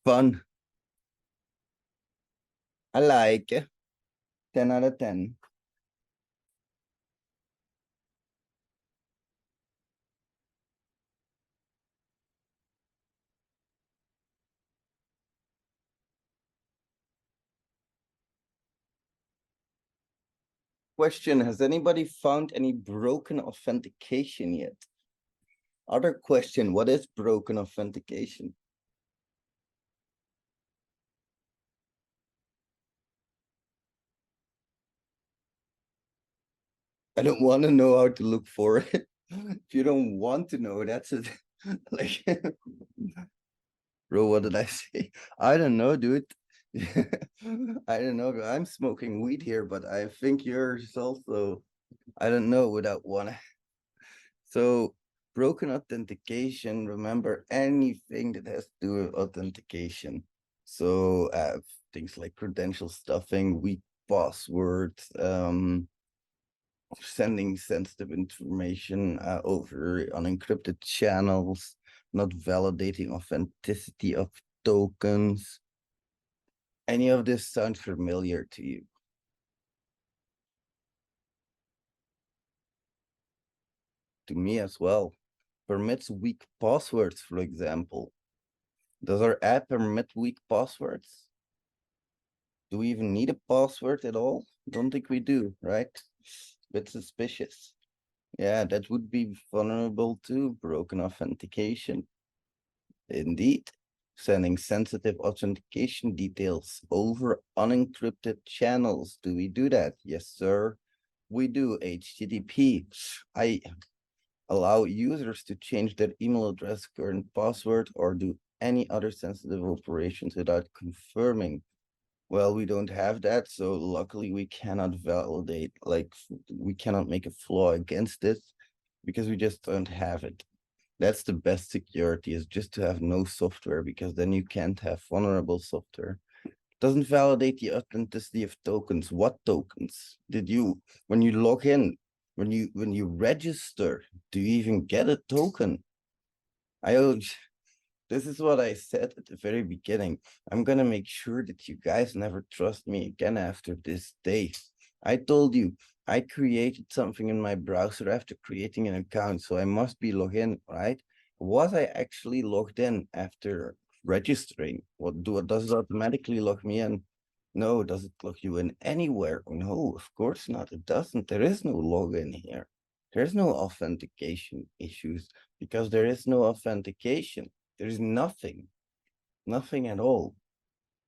fun. I like it. 10 out of 10. Question, has anybody found any broken authentication yet? Other question, what is broken authentication? I don't want to know how to look for it. If you don't want to know, that's it. Like, bro, what did I say? I don't know, dude. I don't know. I'm smoking weed here, but I think yours also. I don't know without one. So broken authentication, remember anything that has to do with authentication. So things like credential stuffing, weak passwords, sending sensitive information over unencrypted channels, not validating authenticity of tokens. Any of this sound familiar to you? To me as well. Permits weak passwords, for example. Does our app permit weak passwords? Do we even need a password at all? Don't think we do, right? Bit suspicious. Yeah, that would be vulnerable to broken authentication. Indeed, sending sensitive authentication details over unencrypted channels. Do we do that? Yes, sir. We do. HTTP. I allow users to change their email address, current password, or do any other sensitive operations without confirming. Well, we don't have that, so luckily we cannot validate, like we cannot make a flaw against it because we just don't have it. That's the best security, is just to have no software, because then you can't have vulnerable software. Doesn't validate the authenticity of tokens. What tokens? Did you, when you log in, when you register, do you even get a token? This is what I said at the very beginning. I'm gonna make sure that you guys never trust me again after this day. I told you I created something in my browser after creating an account, so I must be logged in, right? Was I actually logged in after registering? Does it automatically log me in? No, does it log you in anywhere? No, of course not. It doesn't. There is no login here. There's no authentication issues because there is no authentication. There's nothing at all.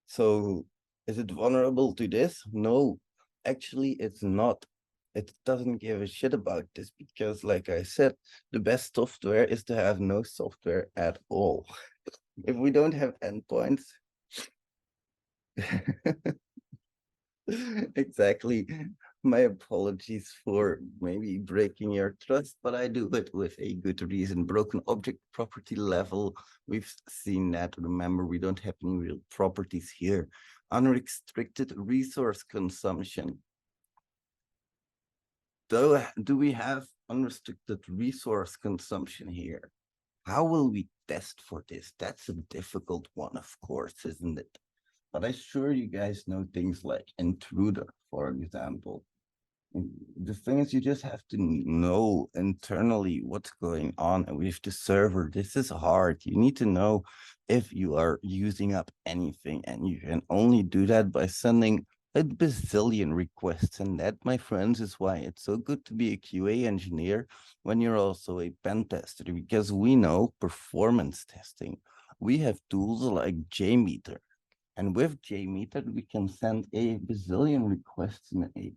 So is it vulnerable to this? No, actually it's not. It doesn't give a shit about this because, like I said, the best software is to have no software at all. If we don't have endpoints, exactly. My apologies for maybe breaking your trust, but I do it with a good reason. Broken object property level, we've seen that. Remember, we don't have any real properties here. Unrestricted resource consumption. Do we have unrestricted resource consumption here? How will we test for this? That's a difficult one, of course, isn't it? But I'm sure you guys know things like intruder, for example. The thing is, you just have to know internally what's going on with the server. This is hard. You need to know if you are using up anything, and you can only do that by sending a bazillion requests. And that, my friends, is why it's so good to be a QA engineer when you're also a pen tester, because we know performance testing. We have tools like JMeter. And with JMeter, we can send a bazillion requests in a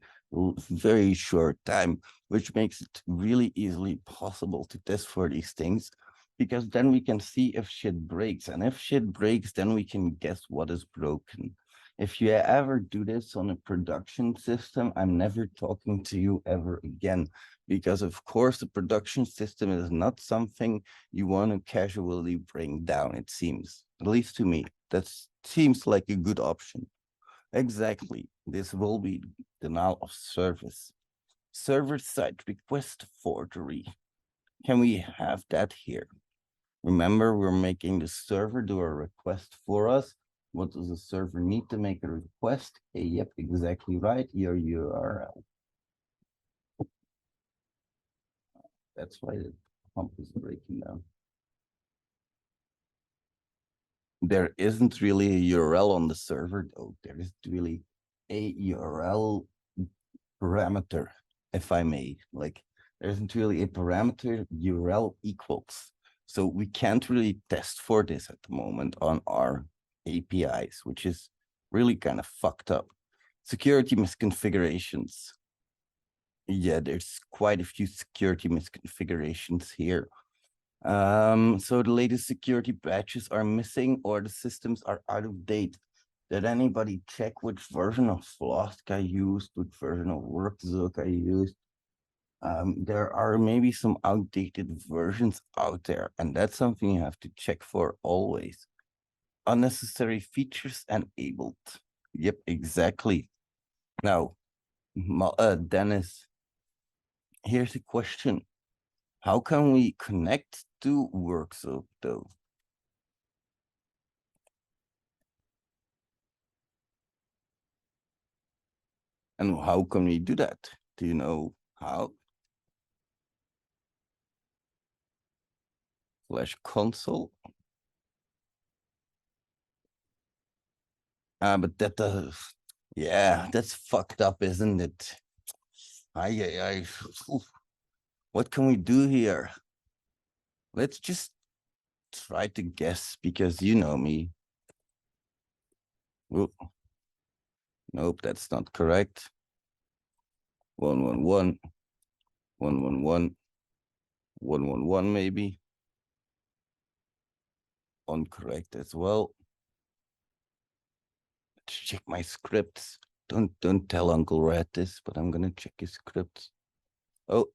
very short time, which makes it really easily possible to test for these things, because then we can see if shit breaks. And if shit breaks, then we can guess what is broken. If you ever do this on a production system, I'm never talking to you ever again, because of course the production system is not something you want to casually bring down, it seems, at least to me. That seems like a good option. Exactly. This will be denial of service. Server-side request forgery. Can we have that here? Remember, we're making the server do a request for us. What does the server need to make a request? Yep, exactly right. Your URL. That's why the pump is breaking down. There isn't really a URL on the server, though. There is really a URL parameter, if I may. Like, there isn't really a parameter URL equals. So we can't really test for this at the moment on our APIs, which is really kind of fucked up. Security misconfigurations. Yeah, there's quite a few security misconfigurations here. So the latest security patches are missing, or the systems are out of date. Did anybody check which version of Flask I used, which version of Workzook I used? There are maybe some outdated versions out there, and that's something you have to check for always. Unnecessary features enabled. Yep, exactly. Now, Dennis, here's a question. How can we connect to Workzook though? And how can we do that? Do you know how? /console. But that yeah, that's fucked up, isn't it? What can we do here? Let's just try to guess, because you know me. Ooh. Nope, that's not correct. 111, 111, 111 maybe. Incorrect as well. Let's check my scripts. Don't tell Uncle Rat this, but I'm gonna check his scripts. Oh,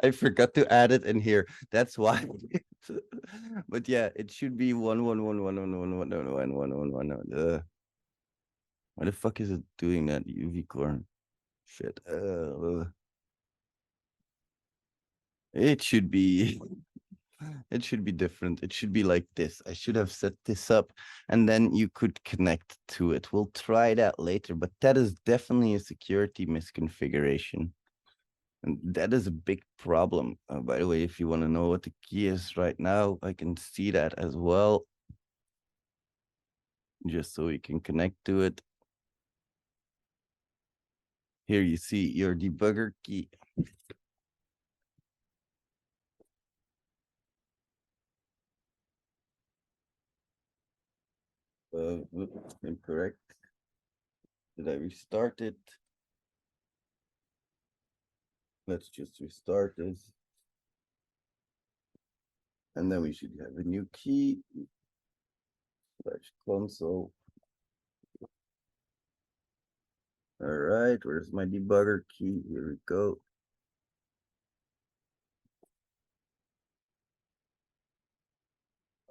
I forgot to add it in here. That's why. But yeah, it should be 11111111111. Why the fuck is it doing that, UV corn? Shit. It should be. It should be different. It should be like this. I should have set this up, and then you could connect to it. We'll try that later, but that is definitely a security misconfiguration. And that is a big problem. By the way, if you want to know what the key is right now, I can see that as well. Just so we can connect to it. Here you see your debugger key. Incorrect. Did I restart it? Let's just restart this. And then we should have a new key. /console. All right, where's my debugger key? Here we go.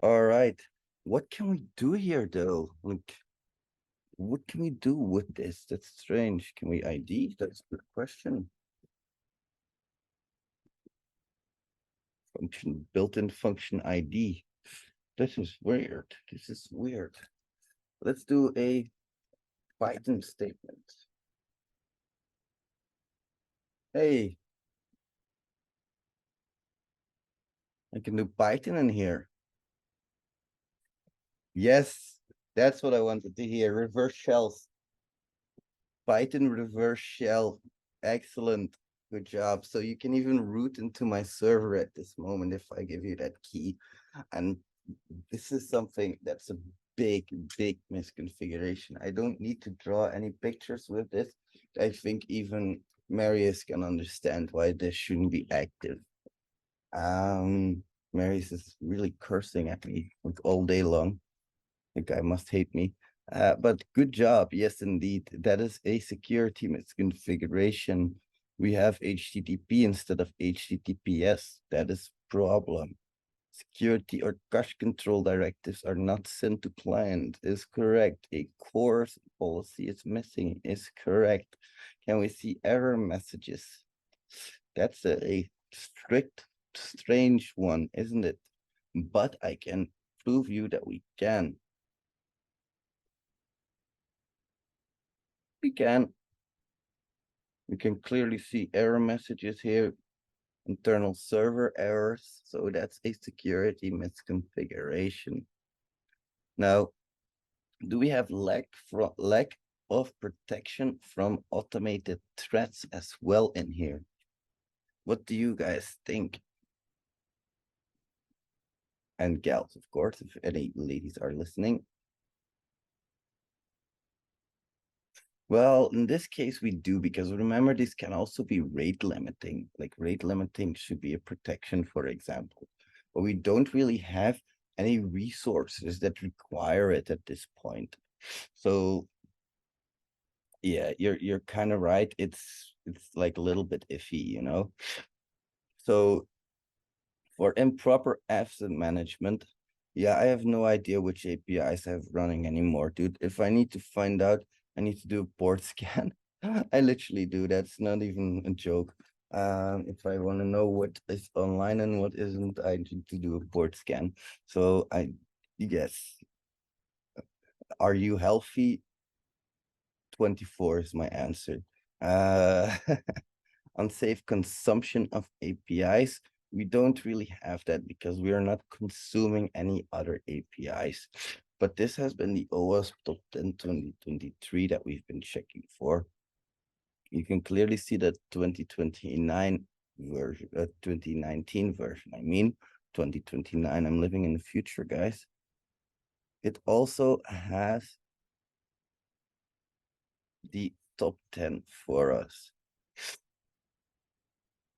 All right, what can we do here though? Like, what can we do with this? That's strange. Can we ID? That's a good question. Function, built-in function ID. This is weird. This is weird. Let's do a Python statement. Hey. I can do Python in here. Yes, that's what I wanted to hear. Reverse shells. Python reverse shell. Excellent. Good job. So you can even root into my server at this moment if I give you that key. And this is something that's a big misconfiguration. I don't need to draw any pictures with this. I think even Marius can understand why this shouldn't be active. Marius is really cursing at me like all day long. The guy must hate me. But good job. Yes, indeed. That is a security misconfiguration. We have HTTP instead of HTTPS. That is problem. Security or cache control directives are not sent to client is correct. A course policy is missing is correct. Can we see error messages? That's a strict, strange one, isn't it? But I can prove you that we can. We can clearly see error messages here, internal server errors. So that's a security misconfiguration. Now, do we have lack of protection from automated threats as well in here? What do you guys think? And gals, of course, if any ladies are listening. Well, in this case, we do, because remember, this can also be rate limiting. Like rate limiting should be a protection, for example. But we don't really have any resources that require it at this point. So yeah, you're kind of right. It's like a little bit iffy, you know. So for improper asset management, yeah, I have no idea which APIs I have running anymore, dude. If I need to find out, I need to do a port scan. I literally do. That's not even a joke. If I want to know what is online and what isn't, I need to do a port scan. So yes. Are you healthy? 24 is my answer. Unsafe consumption of APIs. We don't really have that because we are not consuming any other APIs. But this has been the OWASP Top 10 2023 that we've been checking for. You can clearly see that 2029 version, 2019 version. I mean, 2029. I'm living in the future, guys. It also has the top 10 for us.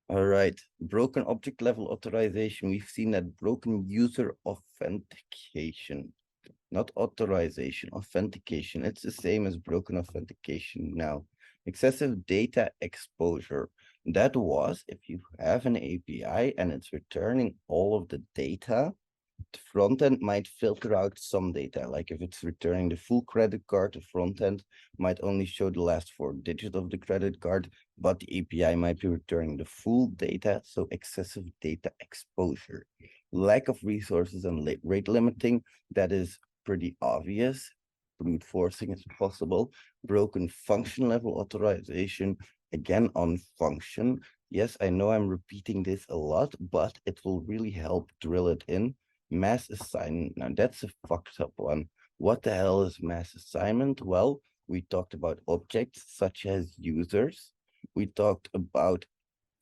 All right, broken object level authorization. We've seen that broken user authentication, not authorization, authentication. It's the same as broken authentication now. Excessive data exposure. That was if you have an API and it's returning all of the data, the front end might filter out some data. Like if it's returning the full credit card, the front end might only show the last 4 digits of the credit card, but the API might be returning the full data. So excessive data exposure. Lack of resources and rate limiting, that is pretty obvious. Brute forcing is possible. Broken function level authorization, again on function. Yes, I know I'm repeating this a lot, but it will really help drill it in. Mass assignment. Now that's a fucked up one. What the hell is mass assignment? Well, we talked about objects such as users. We talked about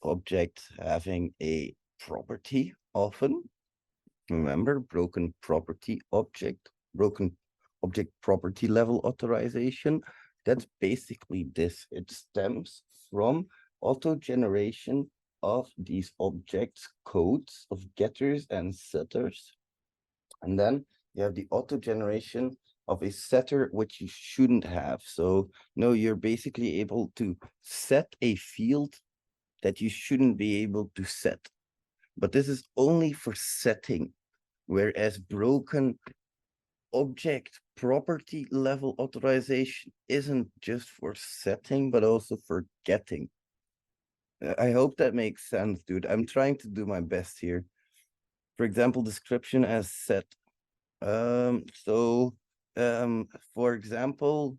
objects having a property often. Remember, broken property object, broken object property level authorization. That's basically this. It stems from auto generation of these objects codes of getters and setters. And then you have the auto generation of a setter, which you shouldn't have. So no, you're basically able to set a field that you shouldn't be able to set. But this is only for setting, whereas broken object property level authorization isn't just for setting, but also for getting. I hope that makes sense, dude. I'm trying to do my best here. For example, description as set. For example,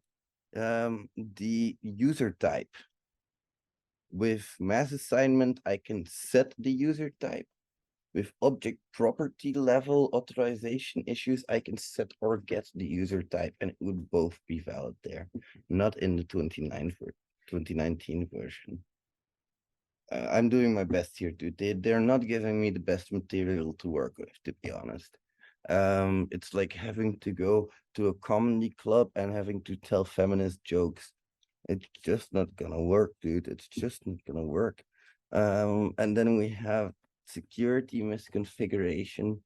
the user type. With mass assignment, I can set the user type. With object property level authorization issues, I can set or get the user type, and it would both be valid there, not in the 2019 version. I'm doing my best here, dude. They're not giving me the best material to work with, to be honest. It's like having to go to a comedy club and having to tell feminist jokes. It's just not gonna work, dude. It's just not gonna work. And then we have security misconfiguration.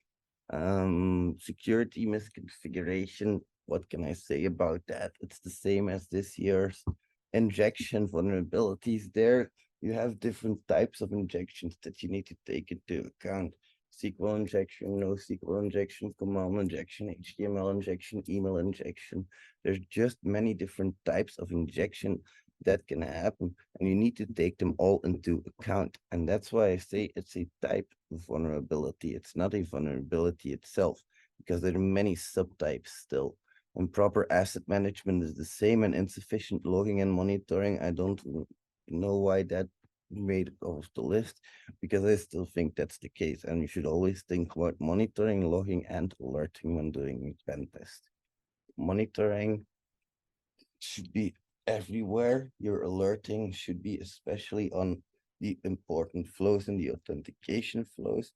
Security misconfiguration. What can I say about that? It's the same as this year's injection vulnerabilities. There you have different types of injections that you need to take into account. SQL injection, NoSQL injection, command injection, HTML injection, email injection. There's just many different types of injection that can happen, and you need to take them all into account. And that's why I say it's a type of vulnerability. It's not a vulnerability itself, because there are many subtypes still. And proper asset management is the same, and insufficient logging and monitoring. I don't know why that made it off the list, because I still think that's the case. And you should always think about monitoring, logging, and alerting when doing a pen test. Monitoring should be everywhere. Your alerting should be especially on the important flows and the authentication flows.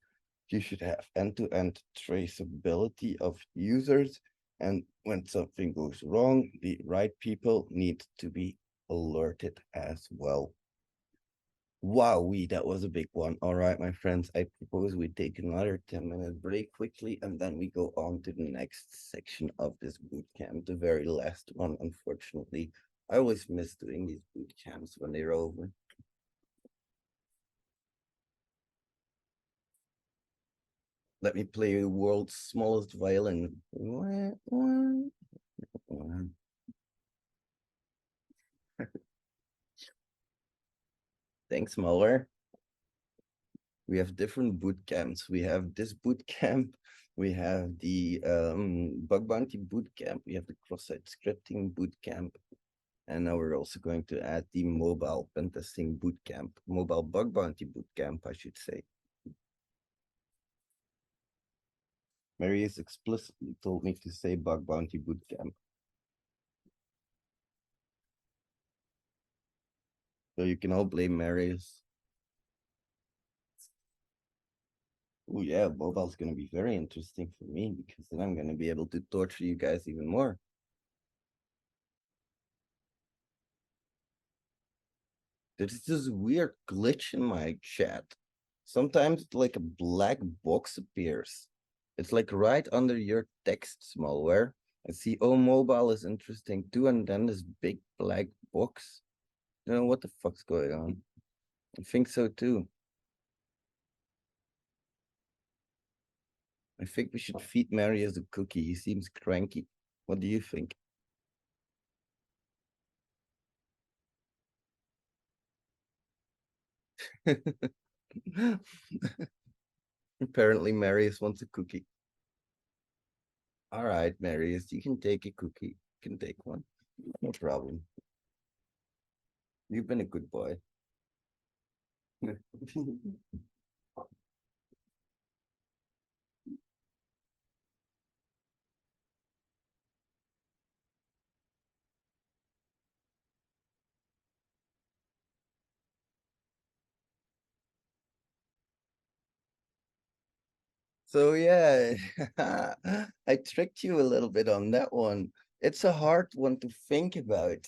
You should have end-to-end traceability of users. And when something goes wrong, the right people need to be alerted as well. Wowee, that was a big one. All right, my friends, I propose we take another 10-minute break quickly, and then we go on to the next section of this boot camp, the very last one, unfortunately. I always miss doing these boot camps when they're over. Let me play the world's smallest violin. Thanks, Muller. We have different boot camps. We have this boot camp. We have the bug bounty boot camp. We have the cross-site scripting boot camp. And now we're also going to add the mobile pen testing boot camp, mobile bug bounty boot camp, I should say. Mary has explicitly told me to say bug bounty boot camp. So you can all blame Marius. Oh yeah, mobile's gonna be very interesting for me, because then I'm gonna be able to torture you guys even more. There's this weird glitch in my chat. Sometimes like a black box appears. It's like right under your text, malware. I see, oh, mobile is interesting too, and then this big black box. I don't know what the fuck's going on. I think so too. I think we should feed Mary as a cookie. He seems cranky. What do you think? Apparently, Marius wants a cookie. All right, Marius, you can take a cookie. You can take one. No problem. You've been a good boy. So yeah, I tricked you a little bit on that one. It's a hard one to think about.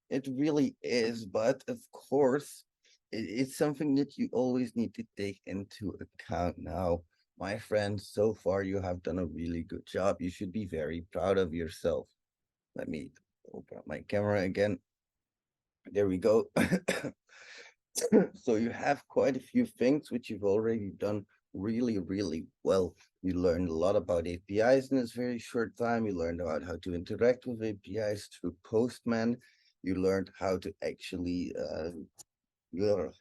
It really is, but of course, it's something that you always need to take into account now. My friend, so far you have done a really good job. You should be very proud of yourself. Let me open up my camera again. There we go. So you have quite a few things which you've already done really, really well. You learned a lot about APIs in this very short time. You learned about how to interact with APIs through Postman. You learned how to actually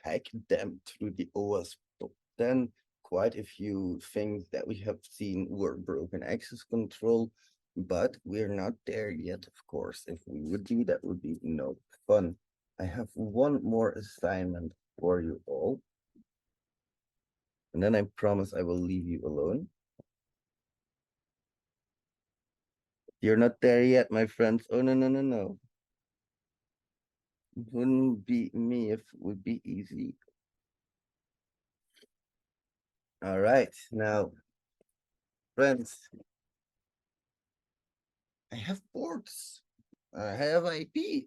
hack them through the OWASP top 10. Quite a few things that we have seen were broken access control, but we're not there yet, of course. If we would do that, would be no fun. I have one more assignment for you all. And then I promise I will leave you alone. You're not there yet, my friends. Oh, no, no, no, no. It wouldn't be me if it would be easy. All right, now, friends, I have ports. I have IP.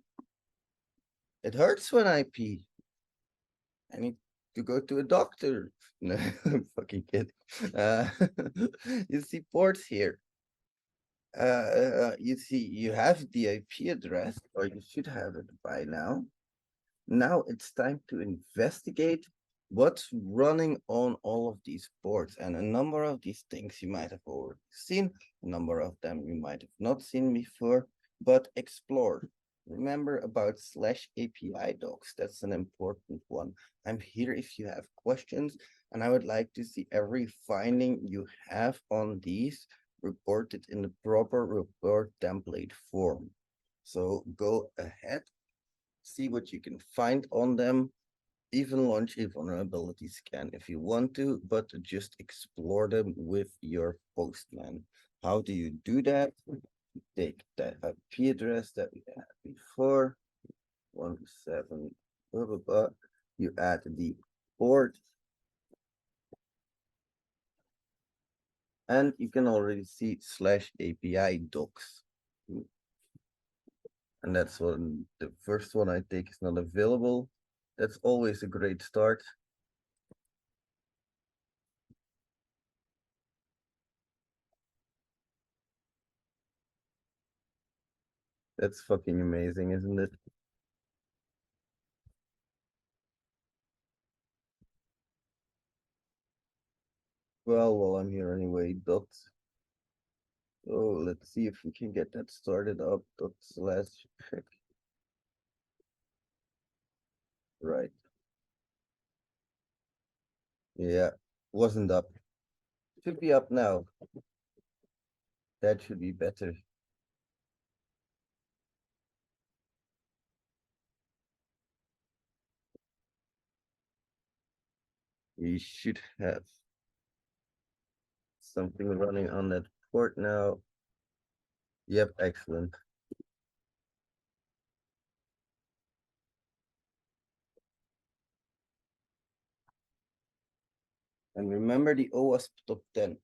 It hurts when I pee. I need to go to a doctor. No, I'm fucking kidding. You see ports here. You see, you have the IP address, or you should have it by now. Now it's time to investigate what's running on all of these ports. And a number of these things you might have already seen, a number of them you might have not seen before, but explore. Remember about /API docs, that's an important one. I'm here if you have questions, and I would like to see every finding you have on these reported in the proper report template form. So go ahead, see what you can find on them, even launch a vulnerability scan if you want to, but just explore them with your Postman. How do you do that? Take that IP address that we had before, 17, blah, blah, blah. You add the port, and you can already see /API docs. And that's one, the first one I take is not available. That's always a great start. That's fucking amazing, isn't it? Well, while I'm here anyway, dot. Oh, let's see if we can get that started up. /check. Right. Yeah, wasn't up. Should be up now. That should be better. We should have something running on that port now. Yep, excellent. And remember the OWASP top 10.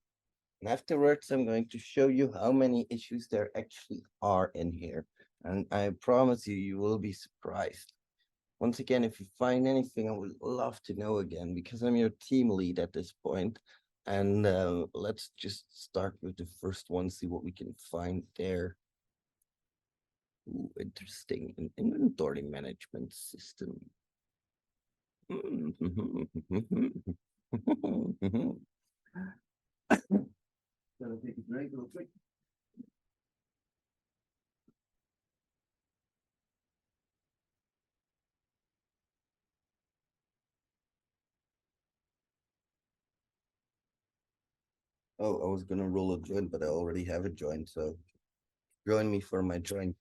And afterwards, I'm going to show you how many issues there actually are in here. And I promise you, you will be surprised. Once again, if you find anything, I would love to know again, because I'm your team lead at this point. And let's just start with the first one, see what we can find there. Ooh, interesting. An inventory management system. Gonna take a break real quick. Oh, I was gonna roll a joint, but I already have a joint, so join me for my joint.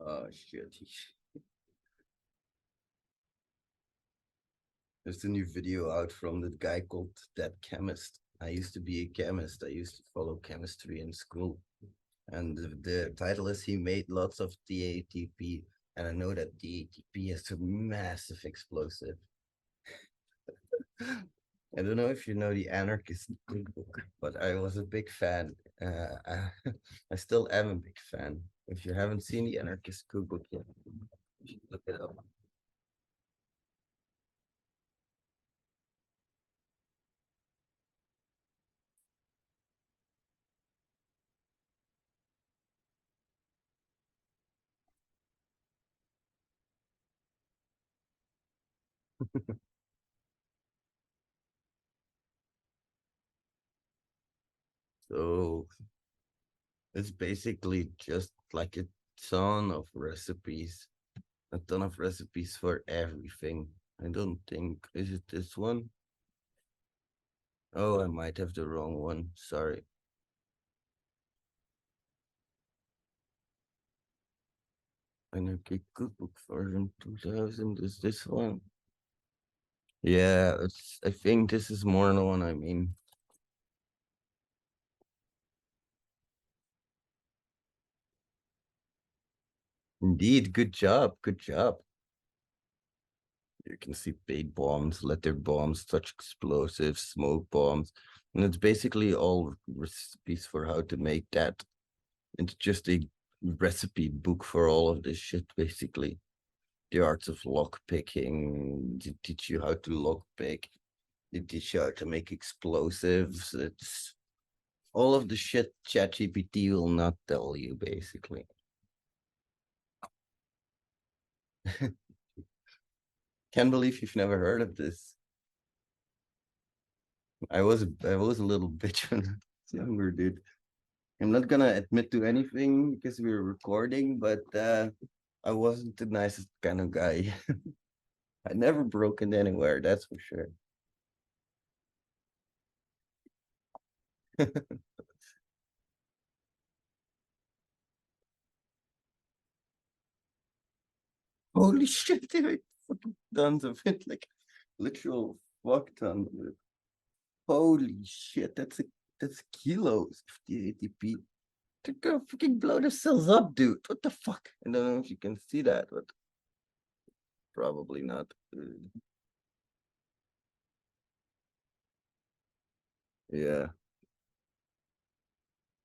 Oh shit. There's a new video out from that guy called That Chemist. I used to be a chemist. I used to follow chemistry in school. And the title is He Made Lots of DATP. And I know that DATP is a massive explosive. I don't know if you know the anarchist cookbook, but I was a big fan. I still am a big fan. If you haven't seen the anarchist cookbook yet, you should look it up. So it's basically just like a ton of recipes a ton of recipes for everything. I don't think, is it this one? Oh, I might have the wrong one. Sorry. Anarchy Cookbook version 2000 is this one. Yeah, I think this is more than the one I mean. Indeed, good job, good job. You can see paid bombs, letter bombs, touch explosives, smoke bombs. And it's basically all recipes for how to make that. It's just a recipe book for all of this shit, basically. The arts of lock picking, they teach you how to lock pick. They teach you how to make explosives. It's all of the shit ChatGPT will not tell you, basically. Can't believe you've never heard of this. I was a little bitch when I was younger, dude. I'm not gonna admit to anything because we were recording, but I wasn't the nicest kind of guy. I never broke into anywhere, that's for sure. Holy shit, dude! Fucking tons of it, like literal fuck tons of it. Holy shit, that's kilos of the ATP. They're gonna freaking blow themselves up, dude. What the fuck? I don't know if you can see that, but probably not. Yeah.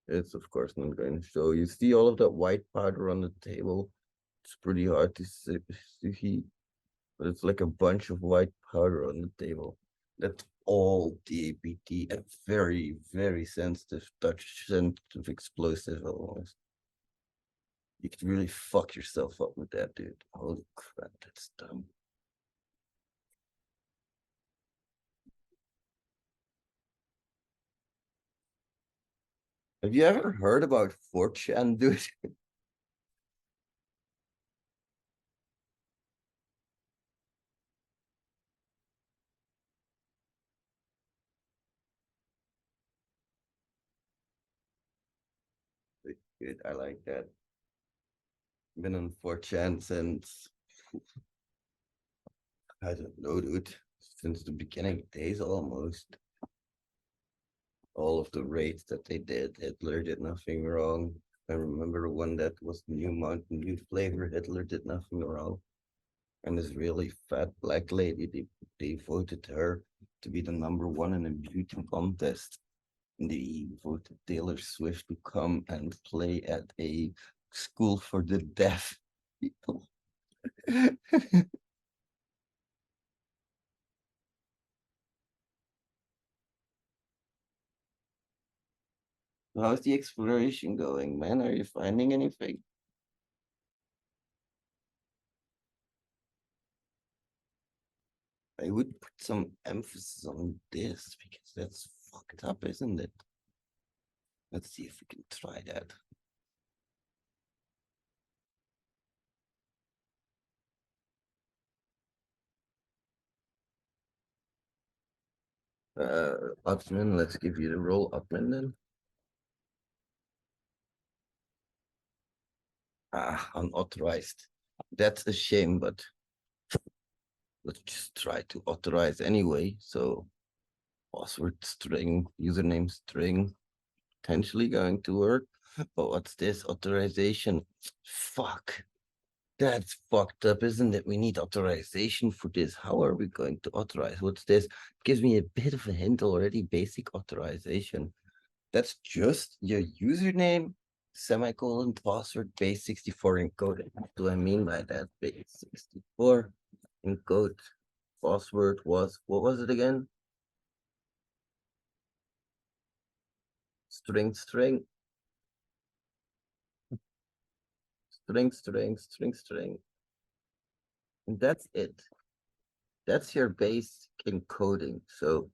It's of course not going to show. You see all of that white powder on the table. It's pretty hard to see, but it's like a bunch of white powder on the table. That's all DAPT, a very, very sensitive, touch sensitive explosive almost. You could really fuck yourself up with that, dude. Holy crap, that's dumb. Have you ever heard about 4chan, dude? Good, I like that. Been on 4chan since, I don't know, dude, since the beginning days almost. All of the raids that they did, Hitler did nothing wrong. I remember one that was new Mountain Dew flavor, Hitler did nothing wrong. And this really fat black lady, they voted her to be the #1 in a beauty contest. They voted Taylor Swift to come and play at a school for the deaf people. How's the exploration going, man? Are you finding anything? I would put some emphasis on this because that's fucked up, isn't it? Let's see if we can try that. Admin, let's give you the role admin then. Unauthorized. That's a shame, but let's just try to authorize anyway. So password string, username string, potentially going to work. But what's this? Authorization. Fuck. That's fucked up, isn't it? We need authorization for this. How are we going to authorize? What's this? Gives me a bit of a hint already. Basic authorization. That's just your username, semicolon, password, base64 encoded. What do I mean by that? Base64 encode password was, what was it again? String, string. String, string, string, string. And that's it. That's your base encoding. So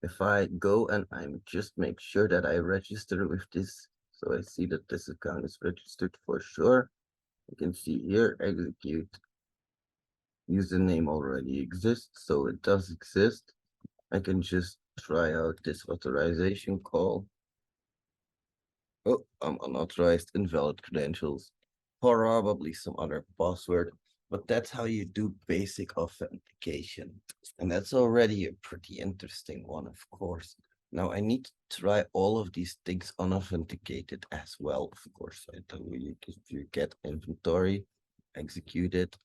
if I go and I'm just make sure that I register with this, so I see that this account is registered for sure. You can see here, execute. username already exists, so it does exist. I can just try out this authorization call. Oh, I'm unauthorized, invalid credentials, probably some other password, but that's how you do basic authentication. And that's already a pretty interesting one, of course. Now I need to try all of these things unauthenticated as well, of course. I tell you, if you get inventory, execute it,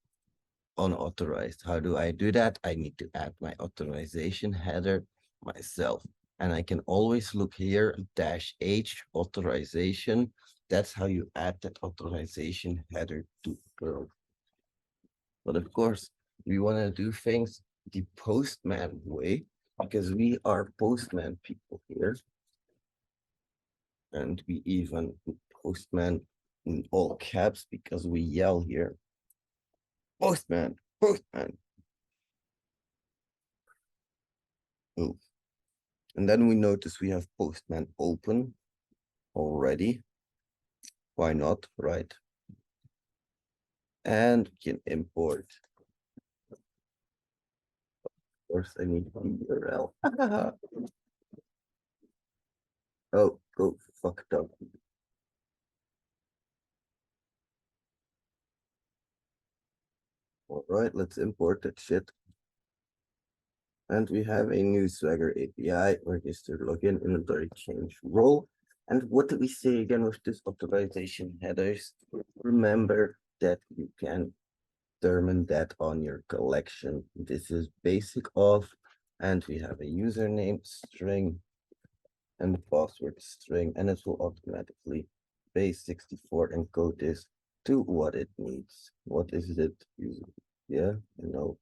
unauthorized. How do I do that? I need to add my authorization header myself. And I can always look here, -H authorization. That's how you add that authorization header to Perl. But of course, we want to do things the Postman way, because we are Postman people here. And we even put Postman in all caps because we yell here. Postman, Postman. Oh. And then we notice we have Postman open already. Why not, right? And we can import. Of course, I need the URL. Oh, go fucked up. All right, let's import that shit. And we have a new Swagger API, register login, inventory change role. And what do we say again with this authorization headers? Remember that you can determine that on your collection. This is basic auth, and we have a username string and the password string, and it will automatically base64 encode this to what it needs. What is it? Yeah, no.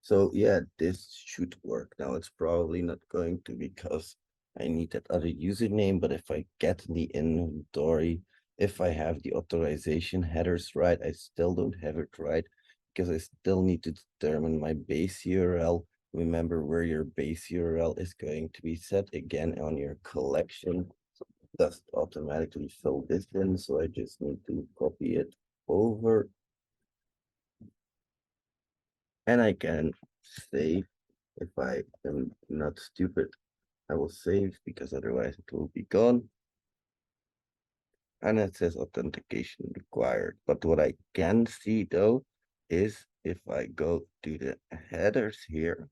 So yeah, this should work. Now it's probably not going to because I need that other username, but if I get the inventory, if I have the authorization headers right, I still don't have it right because I still need to determine my base URL. Remember where your base URL is going to be set again on your collection. Does automatically fill this in, so I just need to copy it over. And I can save if I am not stupid. I will save because otherwise it will be gone. And it says authentication required. But what I can see though is if I go to the headers here.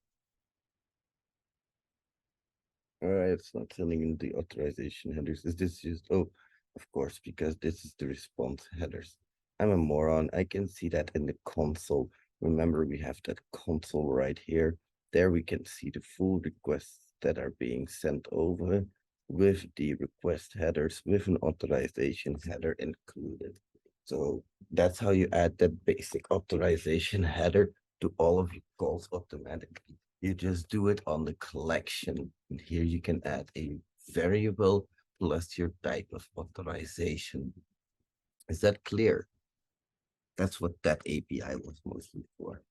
All right, it's not filling in the authorization headers. Is this just, oh, of course, because this is the response headers. I'm a moron. I can see that in the console. Remember, we have that console right here. There we can see the full requests that are being sent over with the request headers with an authorization header included. So that's how you add that basic authorization header to all of your calls automatically. You just do it on the collection. And here you can add a variable plus your type of authorization. Is that clear? That's what that API was mostly for.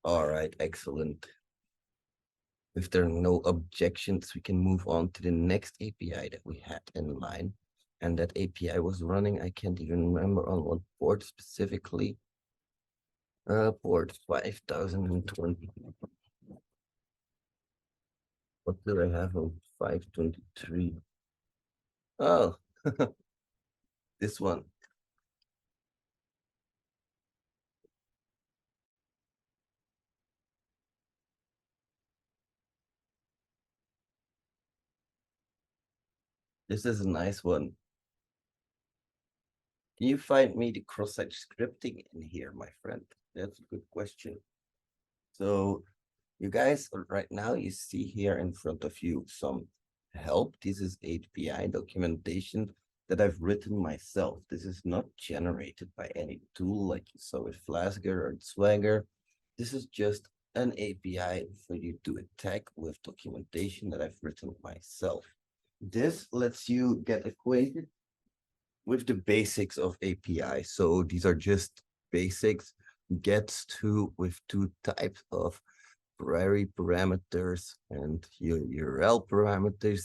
All right, excellent. If there are no objections, we can move on to the next API that we had in line. And that API was running, I can't even remember on what port specifically. Port 5020. What do I have on 523? Oh, this one. This is a nice one. Can you find me the cross-site scripting in here, my friend? That's a good question. So you guys, right now you see here in front of you some help. This is API documentation that I've written myself. This is not generated by any tool like you saw with Flasker or Swagger. This is just an API for you to attack with documentation that I've written myself. This lets you get acquainted with the basics of API. So these are just basics, gets to with two types of query parameters and your URL parameters.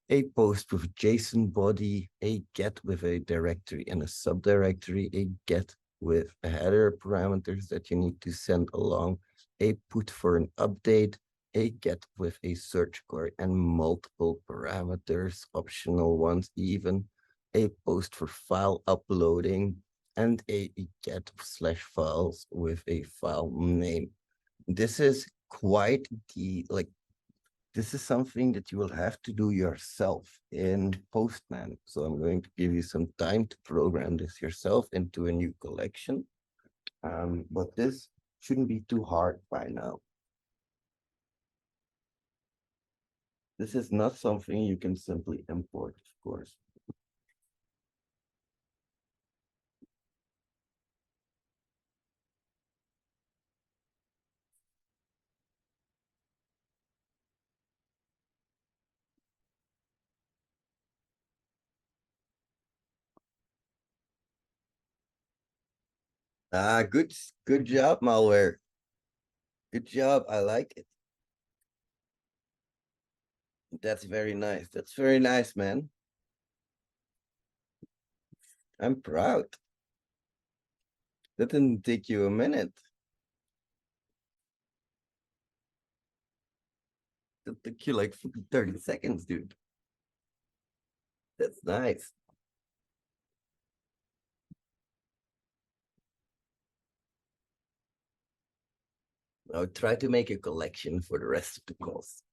a post with a JSON body, a get with a directory and a subdirectory, a get with a header parameters that you need to send along, a put for an update, a get with a search query and multiple parameters, optional ones even, a post for file uploading, and a get slash files with a file name. This is quite the, like, this is something that you will have to do yourself in Postman. So I'm going to give you some time to program this yourself into a new collection. But this shouldn't be too hard by now. This is not something you can simply import, of course. Ah, good job, malware. Good job. I like it. That's very nice. That's very nice, man. I'm proud. That didn't take you a minute. That took you like 30 seconds, dude. That's nice. I'll try to make a collection for the rest of the calls.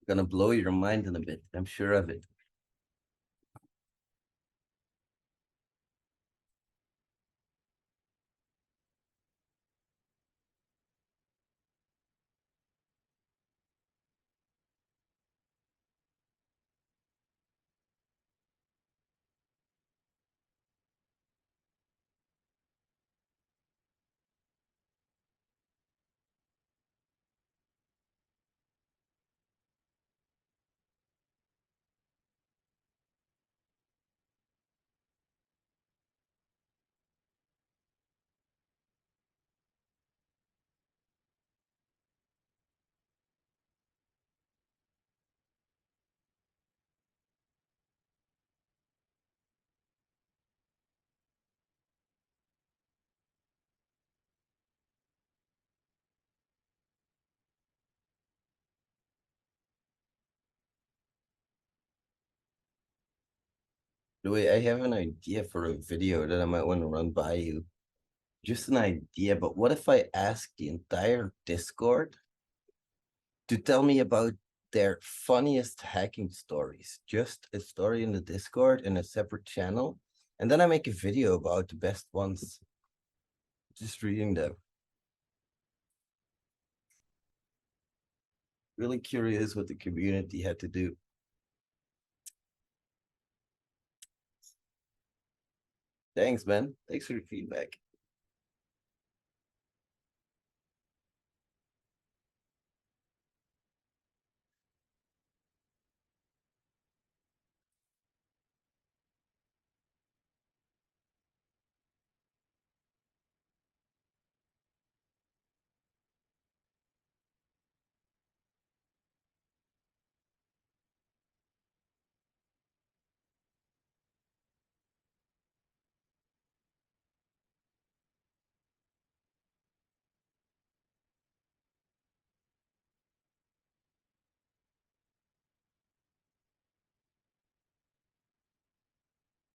Gonna blow your mind in a bit. I'm sure of it. By the way, I have an idea for a video that I might want to run by you. Just an idea, but what if I ask the entire Discord to tell me about their funniest hacking stories? Just a story in the Discord in a separate channel. And then I make a video about the best ones. Just reading them. Really curious what the community had to do. Thanks, man. Thanks for the feedback.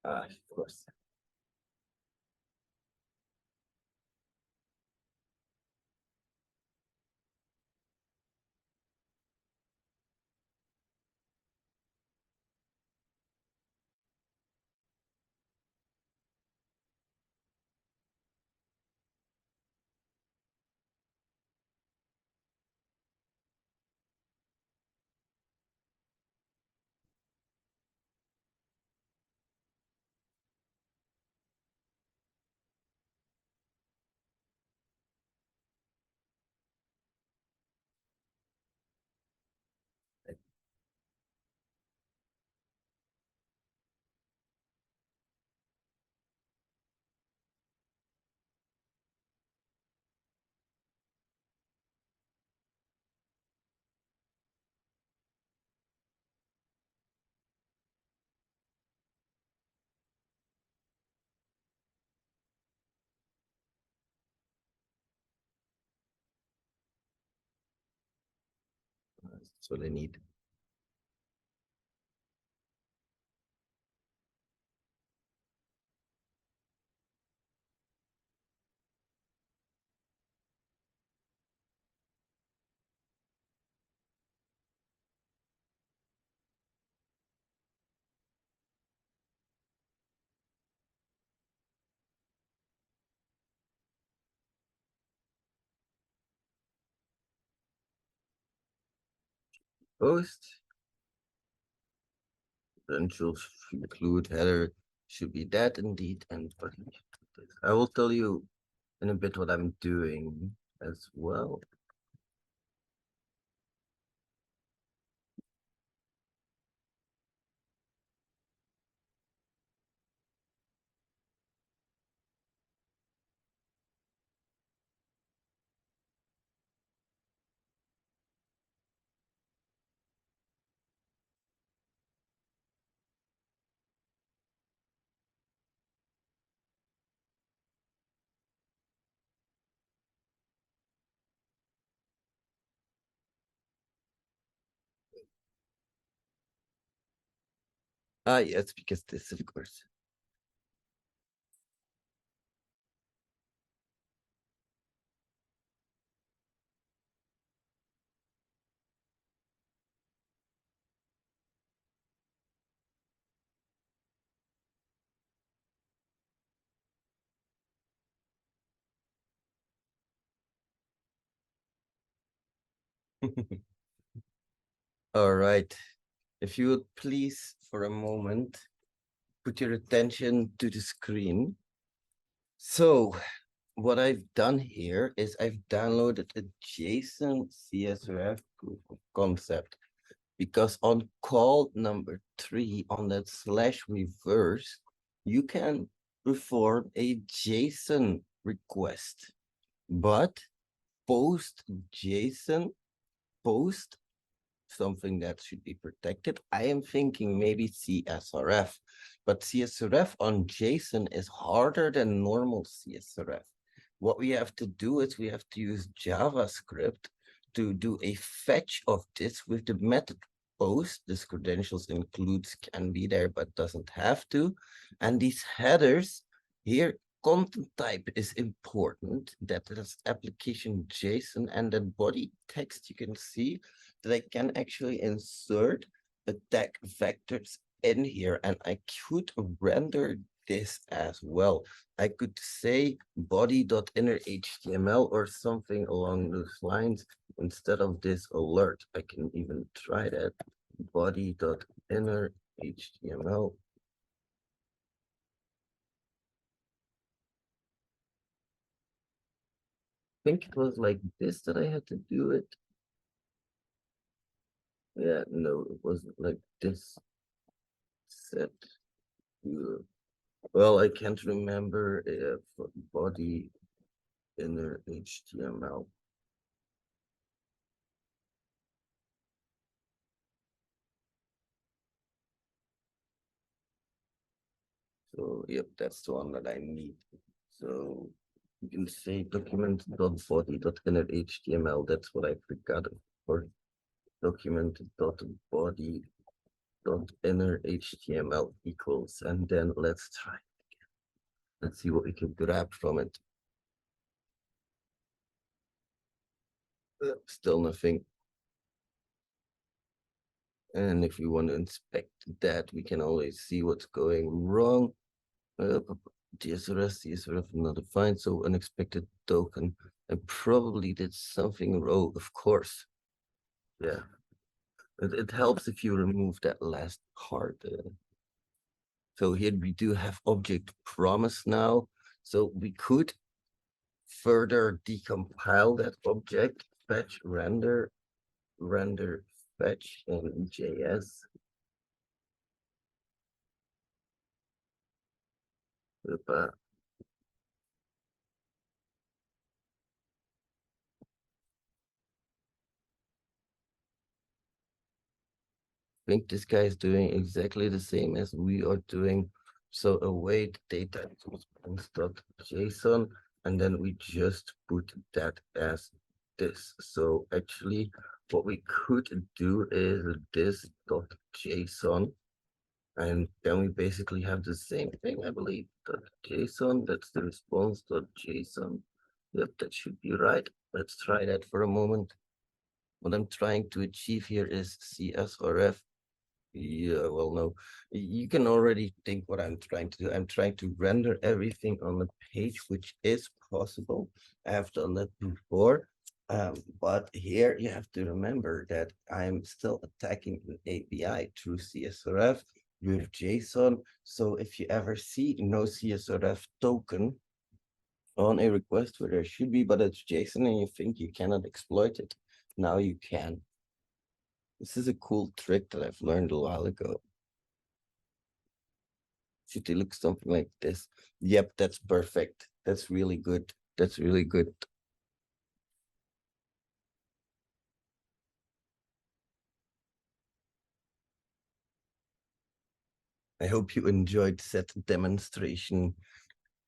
Of course. That's what I need. Post. Credentials include header should be that indeed, and I will tell you in a bit what I'm doing as well. Ah, yes, because this, of course. All right. If you would please, for a moment, put your attention to the screen. So, what I've done here is I've downloaded a JSON CSRF proof of concept, because on call number 3 on that /reverse, you can perform a JSON request, but post JSON, post something that should be protected. I am thinking maybe CSRF, but CSRF on JSON is harder than normal CSRF. What we have to do is we have to use JavaScript to do a fetch of this with the method post. This credentials includes can be there, but doesn't have to. And these headers here, content type is important. That is application JSON, and that body text you can see that I can actually insert the tag vectors in here, and I could render this as well. I could say body.innerHTML or something along those lines instead of this alert. I can even try that. Body.innerHTML. I think it was like this that I had to do it. Yeah, no, it wasn't like this. Set. Well, I can't remember if body inner HTML. So, yep, that's the one that I need. So you can say document.body.inner.html. That's what I forgot for document.body.inner.html equals, and then let's try it again. Let's see what we can grab from it. Still nothing. And if we want to inspect that, we can always see what's going wrong. CSRF not defined, so unexpected token. I probably did something wrong, of course. Yeah, it helps if you remove that last part. So here we do have object promise now. So we could further decompile that object, fetch render fetch in JS. Think this guy is doing exactly the same as we are doing. So await data JSON, and then we just put that as this. So actually, what we could do is this dot JSON. And then we basically have the same thing, I believe. Dot JSON, that's the response dot JSON. Yep, that should be right. Let's try that for a moment. What I'm trying to achieve here is CSRF. Yeah, well, no, you can already think what I'm trying to do. I'm trying to render everything on the page, which is possible. I have done that before. But here you have to remember that I'm still attacking an API through CSRF with JSON. So if you ever see no CSRF token on a request where there should be, but it's JSON and you think you cannot exploit it, now you can. This is a cool trick that I've learned a while ago. Should it look something like this? Yep, that's perfect. That's really good. That's really good. I hope you enjoyed that demonstration.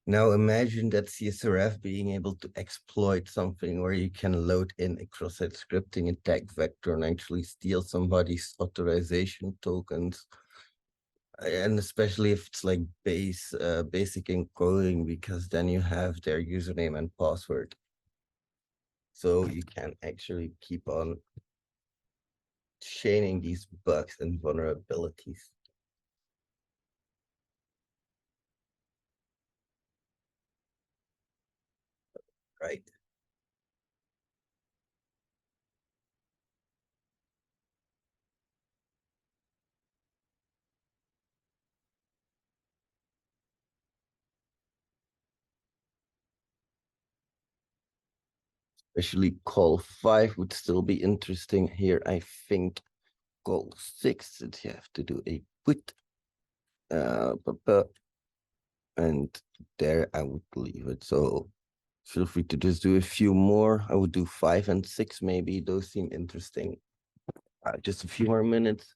Now imagine that CSRF being able to exploit something where you can load in a cross-site scripting attack vector and actually steal somebody's authorization tokens. And especially if it's like basic encoding, because then you have their username and password. So you can actually keep on chaining these bugs and vulnerabilities. Right. Especially call 5 would still be interesting here. I think call 6 that you have to do a put. And there I would leave it. So feel free to just do a few more. I would do 5 and 6 maybe. Those seem interesting. Just a few more minutes.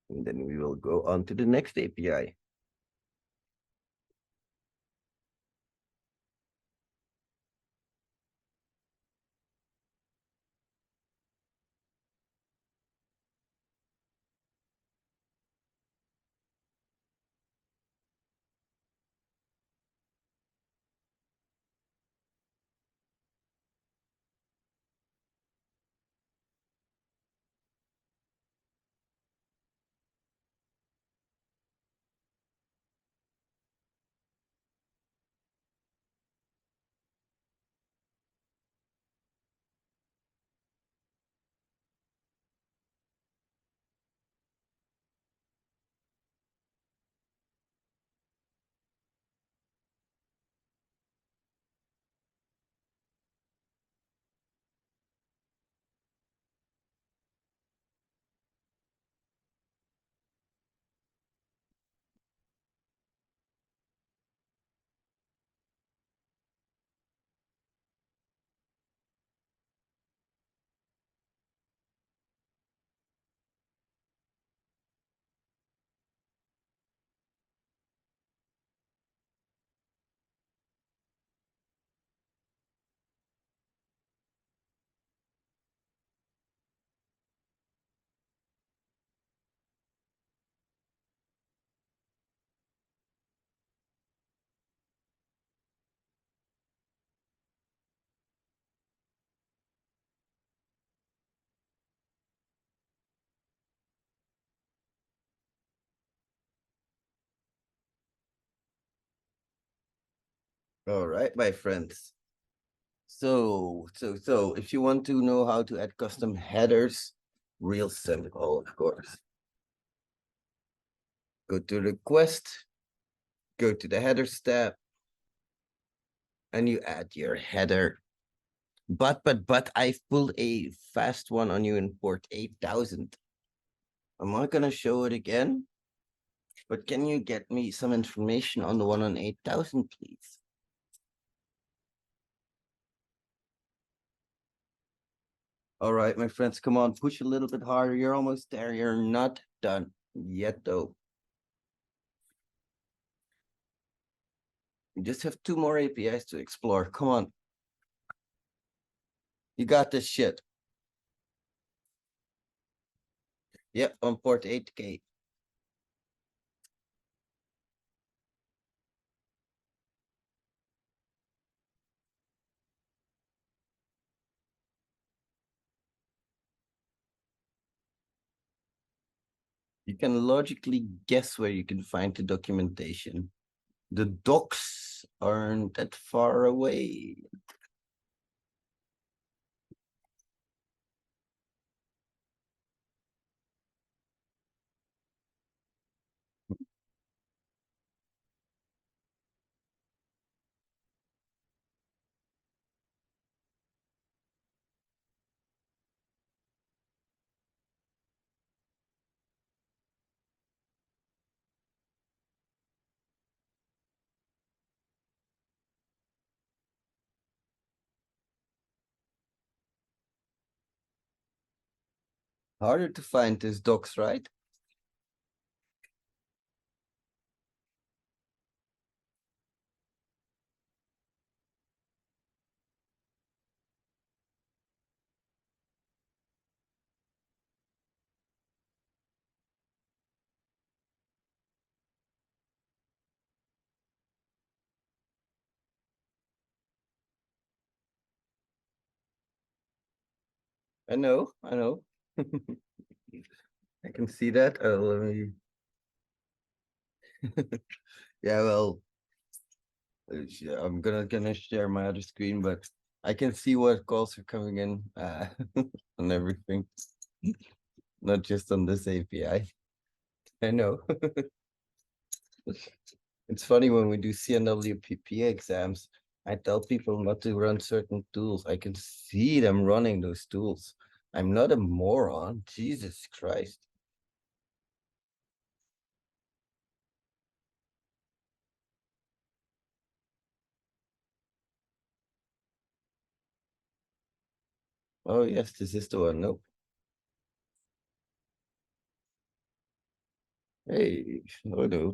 And then we will go on to the next API. All right, my friends. So if you want to know how to add custom headers, real simple, of course. Go to request, go to the headers tab, and you add your header. But I've pulled a fast one on you in port 8000. I'm not gonna show it again, but can you get me some information on the one on 8000, please? All right, my friends, come on, push a little bit harder. You're almost there. You're not done yet, though. You just have 2 more APIs to explore. Come on. You got this shit. Yep, on port 8K. You can logically guess where you can find the documentation. The docs aren't that far away. Harder to find these docs, right? I know, I know. I can see that. Let me. Yeah, well, yeah, I'm gonna share my other screen, but I can see what calls are coming in on everything, not just on this API. I know. It's funny when we do CNWPP exams, I tell people not to run certain tools. I can see them running those tools. I'm not a moron. Jesus Christ. Oh, yes, this is the one. Nope. Hey, oh no,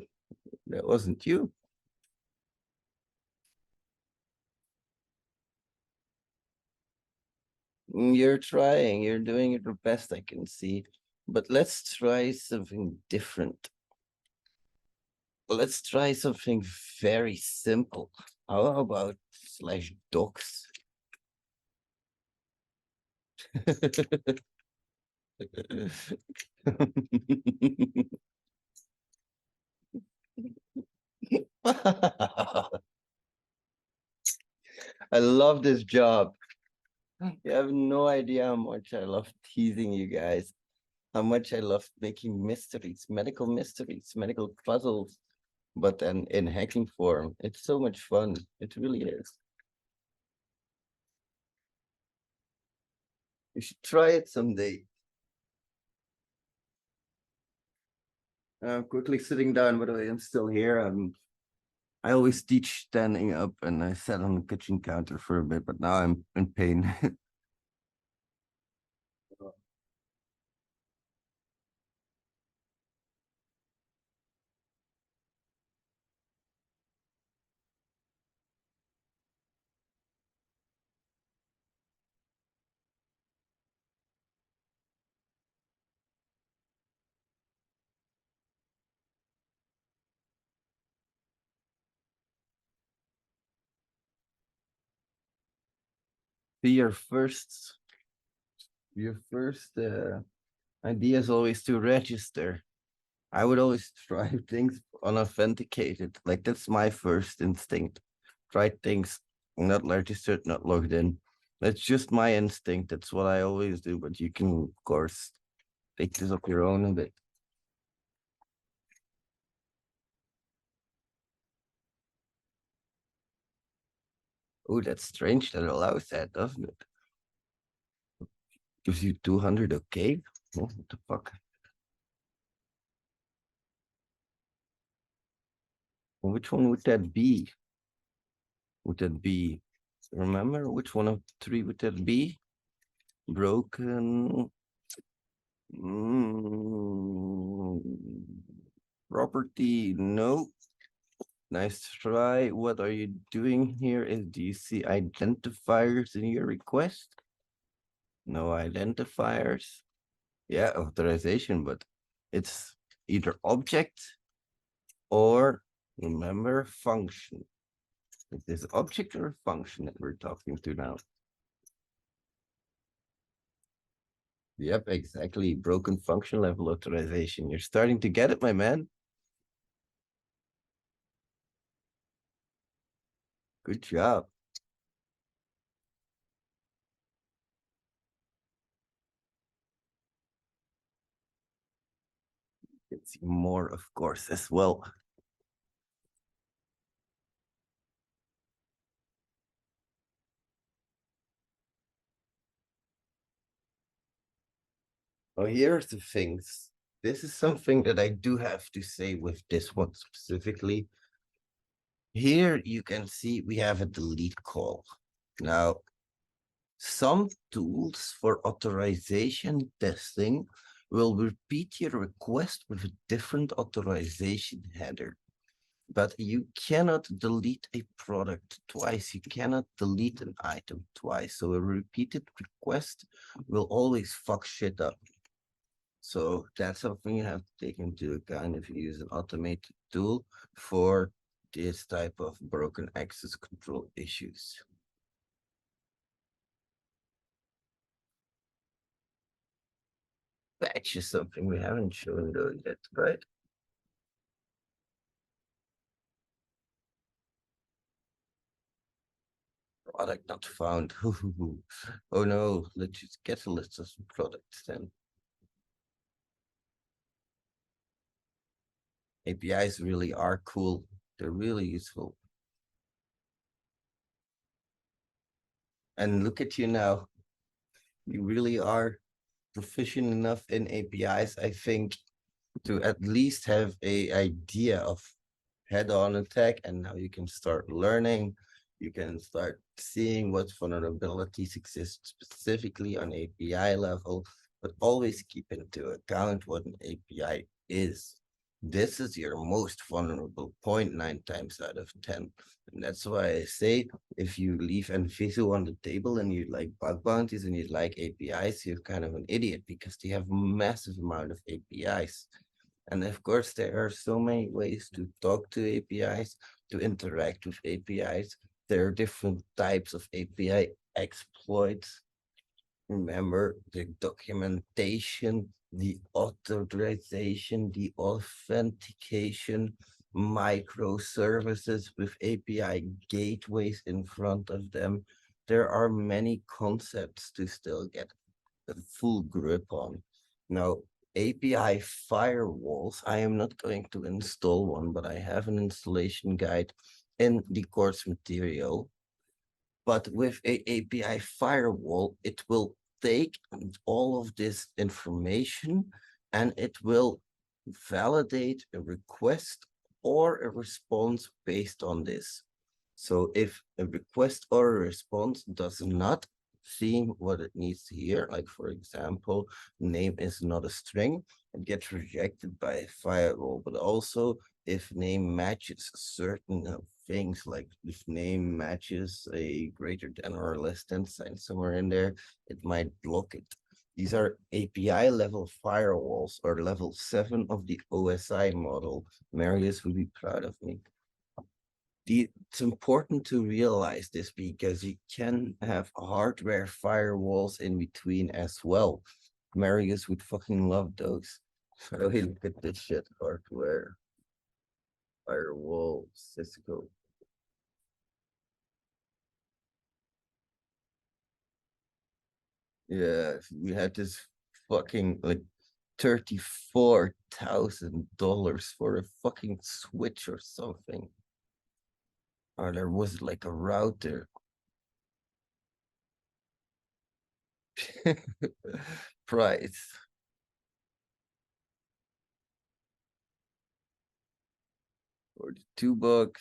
that wasn't you. You're trying, you're doing it the best I can see. But let's try something different. Let's try something very simple. How about slash docs? I love this job. You have no idea how much I love teasing you guys. How much I love making mysteries, medical puzzles, but then in hacking form. It's so much fun. It really is. You should try it someday. I'm quickly sitting down, by the way, I'm still here. I always teach standing up, and I sat on the kitchen counter for a bit, but now I'm in pain. Your first idea is always to register. I would always try things unauthenticated. Like that's my first instinct. Try things not registered, not logged in. That's just my instinct. That's what I always do. But you can, of course, take this up your own a bit. Oh, that's strange that it allows that, doesn't it? Gives you 200, okay? Oh, what the fuck? Well, which one would that be? Would that be, remember which one of three would that be? Broken. Property, no. Nice try. What are you doing here? Do you see identifiers in your request? No identifiers. Yeah, authorization, but it's either object or remember function. It is object or function that we're talking to now. Yep, exactly. Broken function level authorization. You're starting to get it, my man. Good job. It's more, of course, as well. Oh, here's the things. This is something that I do have to say with this one specifically. Here you can see we have a delete call. Now, some tools for authorization testing will repeat your request with a different authorization header. But you cannot delete a product twice. You cannot delete an item twice. So a repeated request will always fuck shit up. So that's something you have to take into account if you use an automated tool for this type of broken access control issues. Batch is something we haven't shown though yet, right? Product not found. Oh no, let's just get a list of some products then. APIs really are cool. They're really useful. And look at you now. You really are proficient enough in APIs, I think, to at least have a idea of head-on attack. And now you can start learning. You can start seeing what vulnerabilities exist specifically on API level, but always keep into account what an API is. This is your most vulnerable point 9 times out of 10. And that's why I say if you leave Enviso on the table and you like bug bounties and you like APIs, you're kind of an idiot because they have massive amount of APIs. And of course, there are so many ways to talk to APIs, to interact with APIs. There are different types of API exploits. Remember the documentation, the authorization, the authentication, microservices with API gateways in front of them. There are many concepts to still get a full grip on. Now, API firewalls, I am not going to install one, but I have an installation guide in the course material. But with a API firewall, it will take all of this information and it will validate a request or a response based on this. So if a request or a response does not seem what it needs to hear, like for example, name is not a string, it gets rejected by a firewall. But also if name matches certain things, like if name matches a greater than or less than sign somewhere in there, it might block it. These are API level firewalls or level 7 of the OSI model. Marius would be proud of me. It's important to realize this because you can have hardware firewalls in between as well. Marius would fucking love those. So hey, look at this shit, hardware firewall, Cisco. Yeah, we had this fucking like $34,000 for a fucking switch or something. Or there was like a router. Price. $42,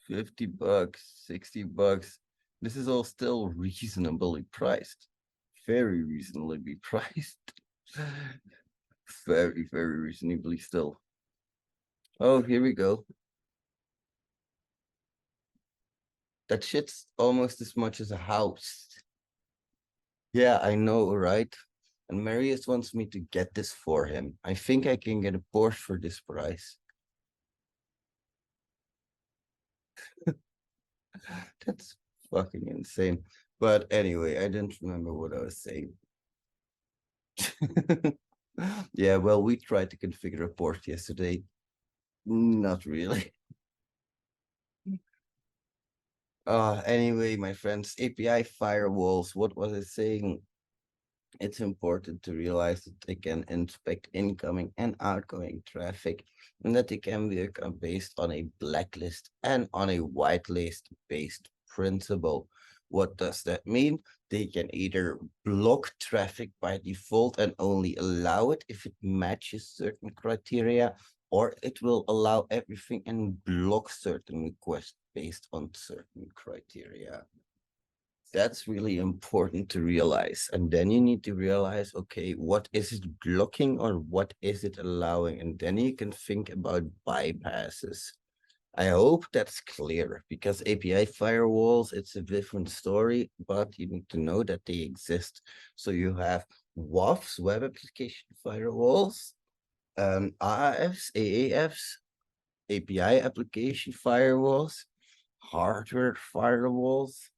$50, $60. This is all still reasonably priced. Very reasonably priced. Very, very reasonably still. Oh, here we go. That shit's almost as much as a house. Yeah, I know, right? And Marius wants me to get this for him. I think I can get a Porsche for this price. That's fucking insane. But anyway, I didn't remember what I was saying. Yeah, well, we tried to configure a port yesterday. Not really. Anyway, my friends, API firewalls, what was I saying? It's important to realize that they can inspect incoming and outgoing traffic, and that they can be based on a blacklist and on a whitelist based principle. What does that mean? They can either block traffic by default and only allow it if it matches certain criteria, or it will allow everything and block certain requests based on certain criteria. That's really important to realize. And then you need to realize, okay, what is it blocking or what is it allowing? And then you can think about bypasses. I hope that's clear, because API firewalls, it's a different story, but you need to know that they exist. So you have WAFs, web application firewalls, AAFs, AAFs, API application firewalls, hardware firewalls.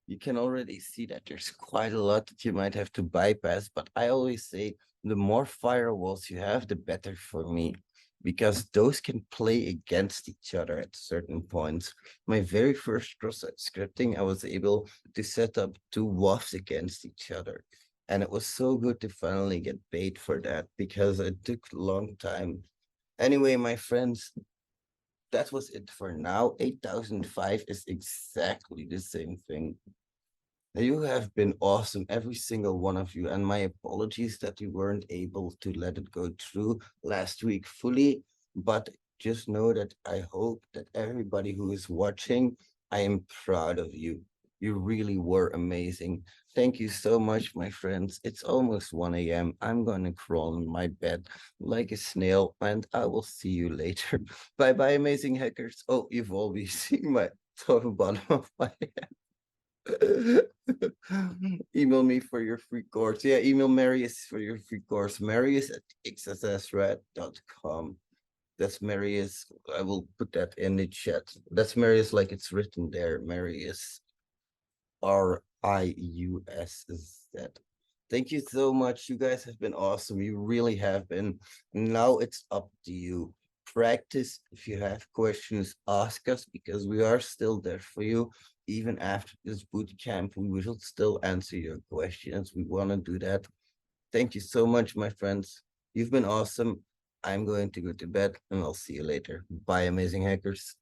You can already see that there's quite a lot that you might have to bypass, but I always say the more firewalls you have, the better for me, because those can play against each other at certain points. My very first cross-site scripting, I was able to set up 2 WAFs against each other. And it was so good to finally get paid for that, because it took a long time. Anyway, my friends, that was it for now. 8005 is exactly the same thing. You have been awesome, every single one of you, and my apologies that you weren't able to let it go through last week fully, but just know that I hope that everybody who is watching, I am proud of you. You really were amazing. Thank you so much, my friends. It's almost 1 a.m. I'm going to crawl in my bed like a snail, and I will see you later. Bye-bye, amazing hackers. Oh, you've always seen my top bottom of my head. Email me for your free course. Yeah, email Marius for your free course. Marius at thexssrat.com. That's Marius. I will put that in the chat. That's Marius like it's written there. Marius. RIUSZ. Thank you so much. You guys have been awesome. You really have been. Now it's up to you. Practice. If you have questions, ask us, because we are still there for you. Even after this boot camp, we will still answer your questions. We want to do that. Thank you so much, my friends. You've been awesome. I'm going to go to bed, and I'll see you later. Bye, amazing hackers.